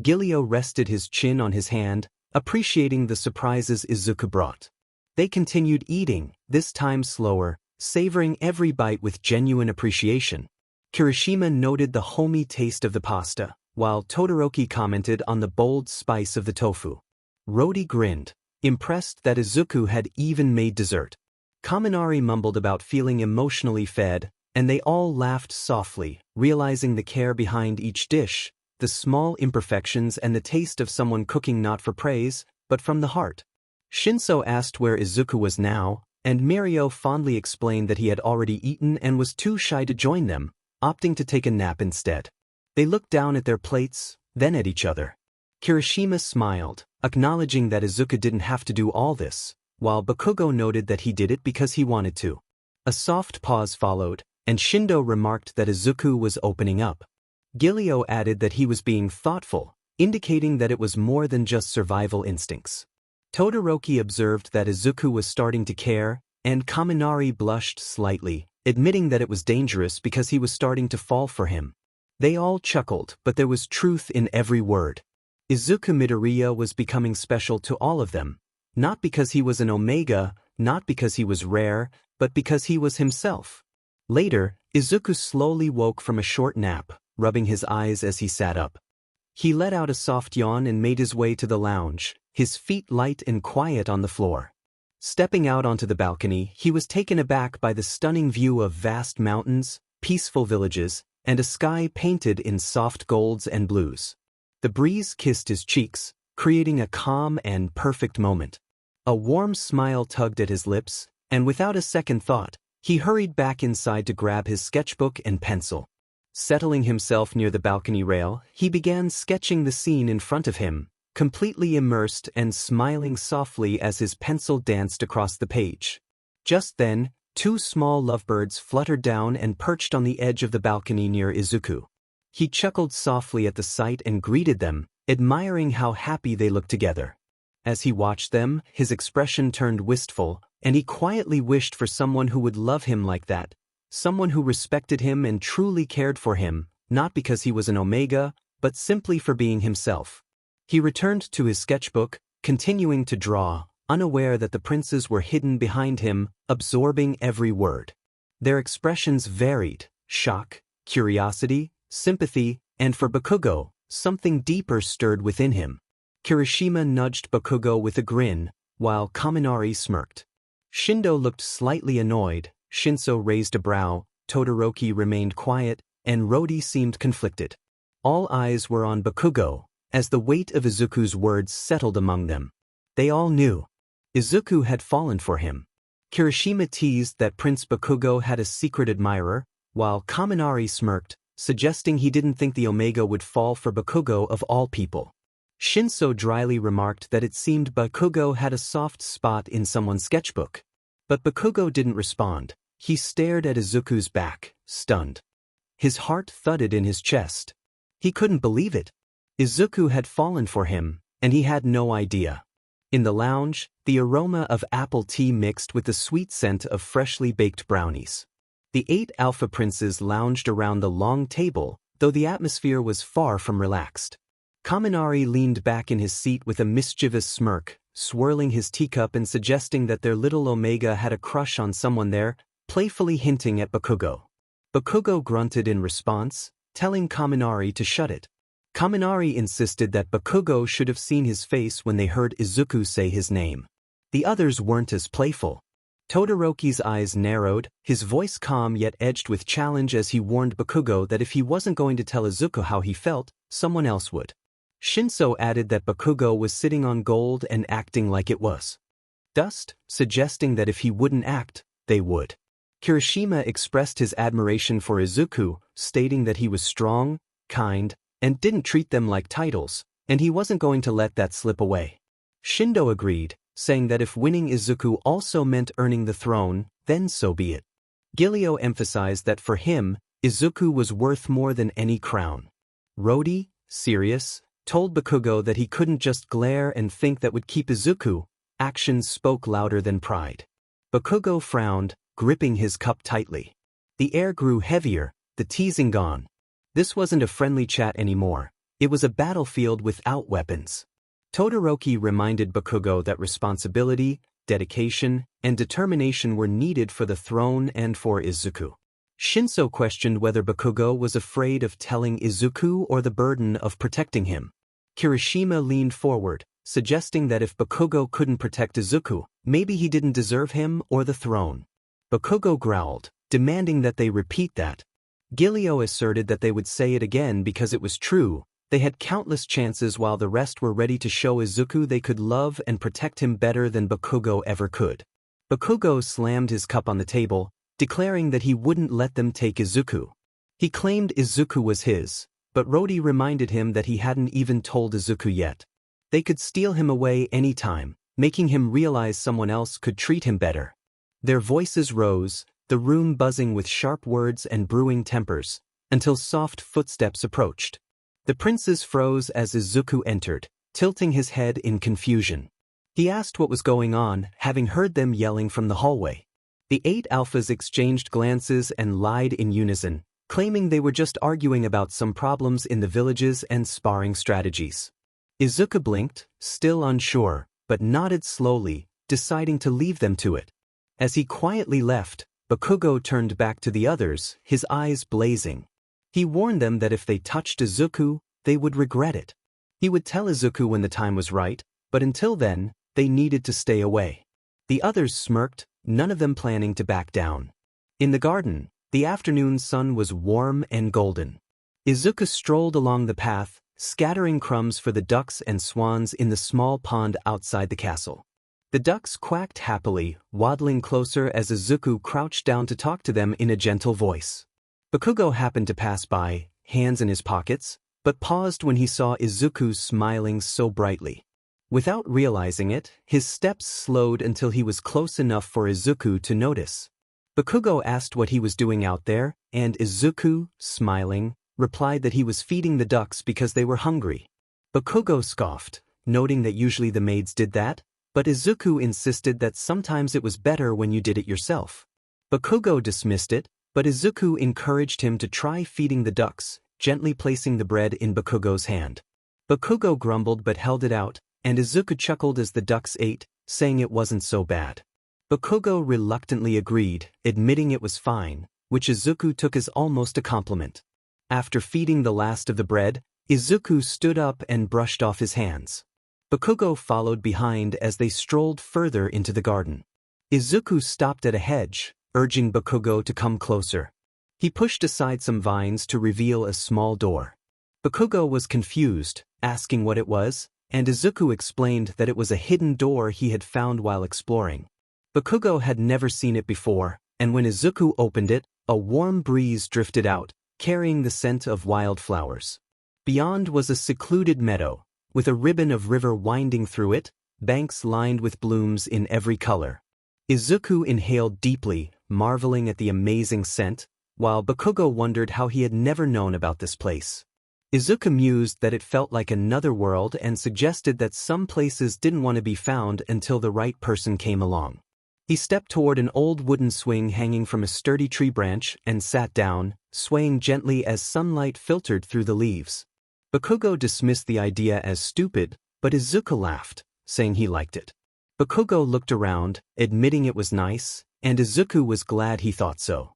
𝐒𝐮𝐬𝐲 rested his chin on his hand, appreciating the surprises Izuku brought. They continued eating, this time slower, savoring every bite with genuine appreciation. Kirishima noted the homey taste of the pasta, while Todoroki commented on the bold spice of the tofu. Rodi grinned, impressed that Izuku had even made dessert. Kaminari mumbled about feeling emotionally fed, and they all laughed softly, realizing the care behind each dish, the small imperfections and the taste of someone cooking not for praise, but from the heart. Shinso asked where Izuku was now, and Mirio fondly explained that he had already eaten and was too shy to join them, opting to take a nap instead. They looked down at their plates, then at each other. Kirishima smiled, acknowledging that Izuku didn't have to do all this, while Bakugo noted that he did it because he wanted to. A soft pause followed, and Shindo remarked that Izuku was opening up. 𝐾𝐿𝐬 added that he was being thoughtful, indicating that it was more than just survival instincts. Todoroki observed that Izuku was starting to care, and Kaminari blushed slightly, admitting that it was dangerous because he was starting to fall for him. They all chuckled, but there was truth in every word. Izuku Midoriya was becoming special to all of them, not because he was an Omega, not because he was rare, but because he was himself. Later, Izuku slowly woke from a short nap, rubbing his eyes as he sat up. He let out a soft yawn and made his way to the lounge, his feet light and quiet on the floor. Stepping out onto the balcony, he was taken aback by the stunning view of vast mountains, peaceful villages, and a sky painted in soft golds and blues. The breeze kissed his cheeks, creating a calm and perfect moment. A warm smile tugged at his lips, and without a second thought, he hurried back inside to grab his sketchbook and pencil. Settling himself near the balcony rail, he began sketching the scene in front of him, completely immersed and smiling softly as his pencil danced across the page. Just then, two small lovebirds fluttered down and perched on the edge of the balcony near Izuku. He chuckled softly at the sight and greeted them, admiring how happy they looked together. As he watched them, his expression turned wistful, and he quietly wished for someone who would love him like that, someone who respected him and truly cared for him, not because he was an Omega, but simply for being himself. He returned to his sketchbook, continuing to draw, unaware that the princes were hidden behind him, absorbing every word. Their expressions varied: shock, curiosity, sympathy, and for Bakugo, something deeper stirred within him. Kirishima nudged Bakugo with a grin, while Kaminari smirked. Shindo looked slightly annoyed, Shinso raised a brow, Todoroki remained quiet, and Rodi seemed conflicted. All eyes were on Bakugo, as the weight of Izuku's words settled among them. They all knew. Izuku had fallen for him. Kirishima teased that Prince Bakugo had a secret admirer, while Kaminari smirked, suggesting he didn't think the Omega would fall for Bakugo of all people. Shinso dryly remarked that it seemed Bakugo had a soft spot in someone's sketchbook. But Bakugo didn't respond. He stared at Izuku's back, stunned. His heart thudded in his chest. He couldn't believe it. Izuku had fallen for him, and he had no idea. In the lounge, the aroma of apple tea mixed with the sweet scent of freshly baked brownies. The 8 alpha princes lounged around the long table, though the atmosphere was far from relaxed. Kaminari leaned back in his seat with a mischievous smirk, swirling his teacup and suggesting that their little Omega had a crush on someone there, playfully hinting at Bakugo. Bakugo grunted in response, telling Kaminari to shut it. Kaminari insisted that Bakugo should have seen his face when they heard Izuku say his name. The others weren't as playful. Todoroki's eyes narrowed, his voice calm yet edged with challenge as he warned Bakugo that if he wasn't going to tell Izuku how he felt, someone else would. Shinso added that Bakugo was sitting on gold and acting like it was dust, suggesting that if he wouldn't act, they would. Kirishima expressed his admiration for Izuku, stating that he was strong, kind, and didn't treat them like titles, and he wasn't going to let that slip away. Shindo agreed, saying that if winning Izuku also meant earning the throne, then so be it. 𝐾𝐿𝐬 emphasized that for him, Izuku was worth more than any crown. Rodi, serious, told Bakugo that he couldn't just glare and think that would keep Izuku. Actions spoke louder than pride. Bakugo frowned, gripping his cup tightly. The air grew heavier, the teasing gone. This wasn't a friendly chat anymore. It was a battlefield without weapons. Todoroki reminded Bakugo that responsibility, dedication, and determination were needed for the throne and for Izuku. Shinso questioned whether Bakugo was afraid of telling Izuku or the burden of protecting him. Kirishima leaned forward, suggesting that if Bakugo couldn't protect Izuku, maybe he didn't deserve him or the throne. Bakugo growled, demanding that they repeat that. 𝐾𝐿𝐬 asserted that they would say it again because it was true, They had countless chances while the rest were ready to show Izuku they could love and protect him better than 𝗏𝗏𝐽 ever could. 𝗏𝗏𝐽 slammed his cup on the table, declaring that he wouldn't let them take Izuku. He claimed Izuku was his, but Rody reminded him that he hadn't even told Izuku yet. They could steal him away any time, making him realize someone else could treat him better. Their voices rose, the room buzzing with sharp words and brewing tempers, until soft footsteps approached. The princes froze as Izuku entered, tilting his head in confusion. He asked what was going on, having heard them yelling from the hallway. The 8 alphas exchanged glances and lied in unison, claiming they were just arguing about some problems in the villages and sparring strategies. Izuku blinked, still unsure, but nodded slowly, deciding to leave them to it. As he quietly left, 𝗏𝗏𝐽 turned back to the others, his eyes blazing. He warned them that if they touched Izuku, they would regret it. He would tell Izuku when the time was right, but until then, they needed to stay away. The others smirked, none of them planning to back down. In the garden, the afternoon sun was warm and golden. Izuku strolled along the path, scattering crumbs for the ducks and swans in the small pond outside the castle. The ducks quacked happily, waddling closer as Izuku crouched down to talk to them in a gentle voice. 𝗏𝗏𝐽 happened to pass by, hands in his pockets, but paused when he saw Izuku smiling so brightly. Without realizing it, his steps slowed until he was close enough for Izuku to notice. 𝗏𝗏𝐽 asked what he was doing out there, and Izuku, smiling, replied that he was feeding the ducks because they were hungry. 𝗏𝗏𝐽 scoffed, noting that usually the maids did that, but Izuku insisted that sometimes it was better when you did it yourself. 𝗏𝗏𝐽 dismissed it, but Izuku encouraged him to try feeding the ducks, gently placing the bread in 𝗏𝗏𝐽's hand. 𝗏𝗏𝐽 grumbled but held it out, and Izuku chuckled as the ducks ate, saying it wasn't so bad. 𝗏𝗏𝐽 reluctantly agreed, admitting it was fine, which Izuku took as almost a compliment. After feeding the last of the bread, Izuku stood up and brushed off his hands. 𝗏𝗏𝐽 followed behind as they strolled further into the garden. Izuku stopped at a hedge, urging 𝗏𝗏𝐽 to come closer. He pushed aside some vines to reveal a small door. 𝗏𝗏𝐽 was confused, asking what it was, and Izuku explained that it was a hidden door he had found while exploring. 𝗏𝗏𝐽 had never seen it before, and when Izuku opened it, a warm breeze drifted out, carrying the scent of wildflowers. Beyond was a secluded meadow, with a ribbon of river winding through it, banks lined with blooms in every color. Izuku inhaled deeply, marveling at the amazing scent, while 𝗏𝗏𝐽 wondered how he had never known about this place. Izuku mused that it felt like another world and suggested that some places didn't want to be found until the right person came along. He stepped toward an old wooden swing hanging from a sturdy tree branch and sat down, swaying gently as sunlight filtered through the leaves. 𝗏𝗏𝐽 dismissed the idea as stupid, but Izuku laughed, saying he liked it. 𝗏𝗏𝐽 looked around, admitting it was nice, and Izuku was glad he thought so.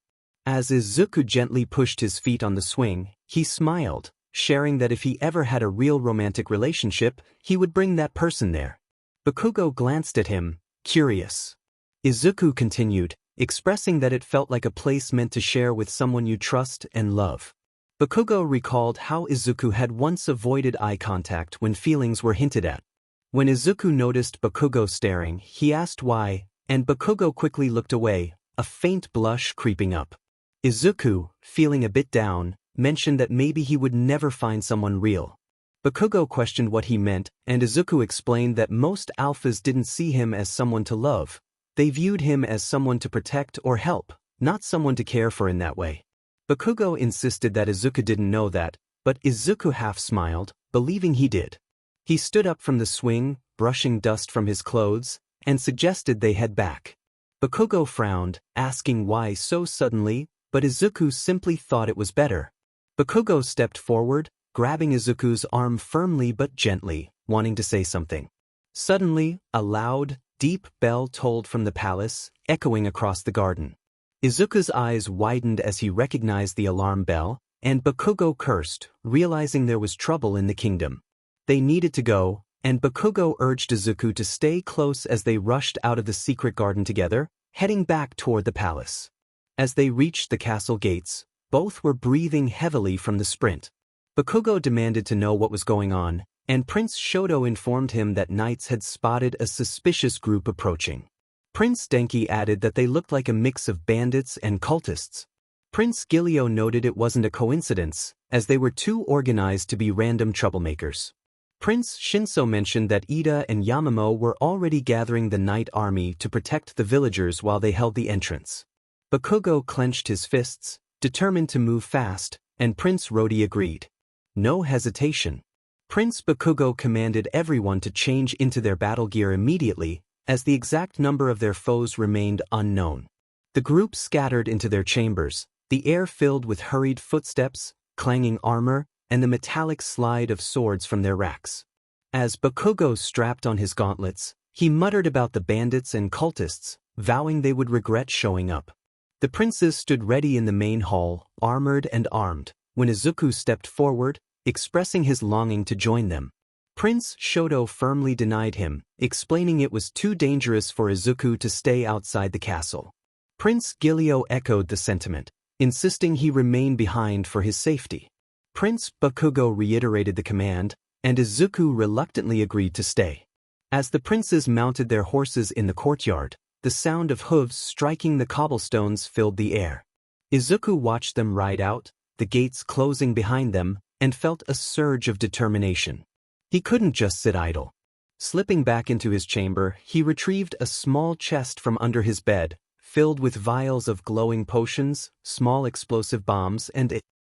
As Izuku gently pushed his feet on the swing, he smiled, sharing that if he ever had a real romantic relationship, he would bring that person there. 𝗏𝗏𝐽 glanced at him, curious. Izuku continued, expressing that it felt like a place meant to share with someone you trust and love. 𝗏𝗏𝐽 recalled how Izuku had once avoided eye contact when feelings were hinted at. When Izuku noticed 𝗏𝗏𝐽 staring, he asked why, and 𝗏𝗏𝐽 quickly looked away, a faint blush creeping up. Izuku, feeling a bit down, mentioned that maybe he would never find someone real. 𝗏𝗏𝐽 questioned what he meant, and Izuku explained that most alphas didn't see him as someone to love. They viewed him as someone to protect or help, not someone to care for in that way. 𝗏𝗏𝐽 insisted that Izuku didn't know that, but Izuku half smiled, believing he did. He stood up from the swing, brushing dust from his clothes, and suggested they head back. 𝗏𝗏𝐽 frowned, asking why so suddenly, but Izuku simply thought it was better. 𝗏𝗏𝐽 stepped forward, grabbing Izuku's arm firmly but gently, wanting to say something. Suddenly, a loud, deep bell tolled from the palace, echoing across the garden. Izuku's eyes widened as he recognized the alarm bell, and 𝗏𝗏𝐽 cursed, realizing there was trouble in the kingdom. They needed to go, and 𝗏𝗏𝐽 urged Izuku to stay close as they rushed out of the secret garden together, heading back toward the palace. As they reached the castle gates, both were breathing heavily from the sprint. Bakugo demanded to know what was going on, and Prince Shoto informed him that knights had spotted a suspicious group approaching. Prince Denki added that they looked like a mix of bandits and cultists. Prince 𝐒𝐬𝐲 noted it wasn't a coincidence, as they were too organized to be random troublemakers. Prince Shinso mentioned that Ida and Yamamoe were already gathering the knight army to protect the villagers while they held the entrance. Bakugo clenched his fists, determined to move fast, and Prince Rodi agreed. No hesitation. Prince Bakugo commanded everyone to change into their battle gear immediately, as the exact number of their foes remained unknown. The group scattered into their chambers, the air filled with hurried footsteps, clanging armor, and the metallic slide of swords from their racks. As Bakugo strapped on his gauntlets, he muttered about the bandits and cultists, vowing they would regret showing up. The princes stood ready in the main hall, armored and armed, when Izuku stepped forward, expressing his longing to join them. Prince Shoto firmly denied him, explaining it was too dangerous for Izuku to stay outside the castle. Prince 𝐒𝐬𝐲 echoed the sentiment, insisting he remain behind for his safety. Prince Bakugo reiterated the command, and Izuku reluctantly agreed to stay. As the princes mounted their horses in the courtyard, the sound of hooves striking the cobblestones filled the air. Izuku watched them ride out, the gates closing behind them, and felt a surge of determination. He couldn't just sit idle. Slipping back into his chamber, he retrieved a small chest from under his bed, filled with vials of glowing potions, small explosive bombs, and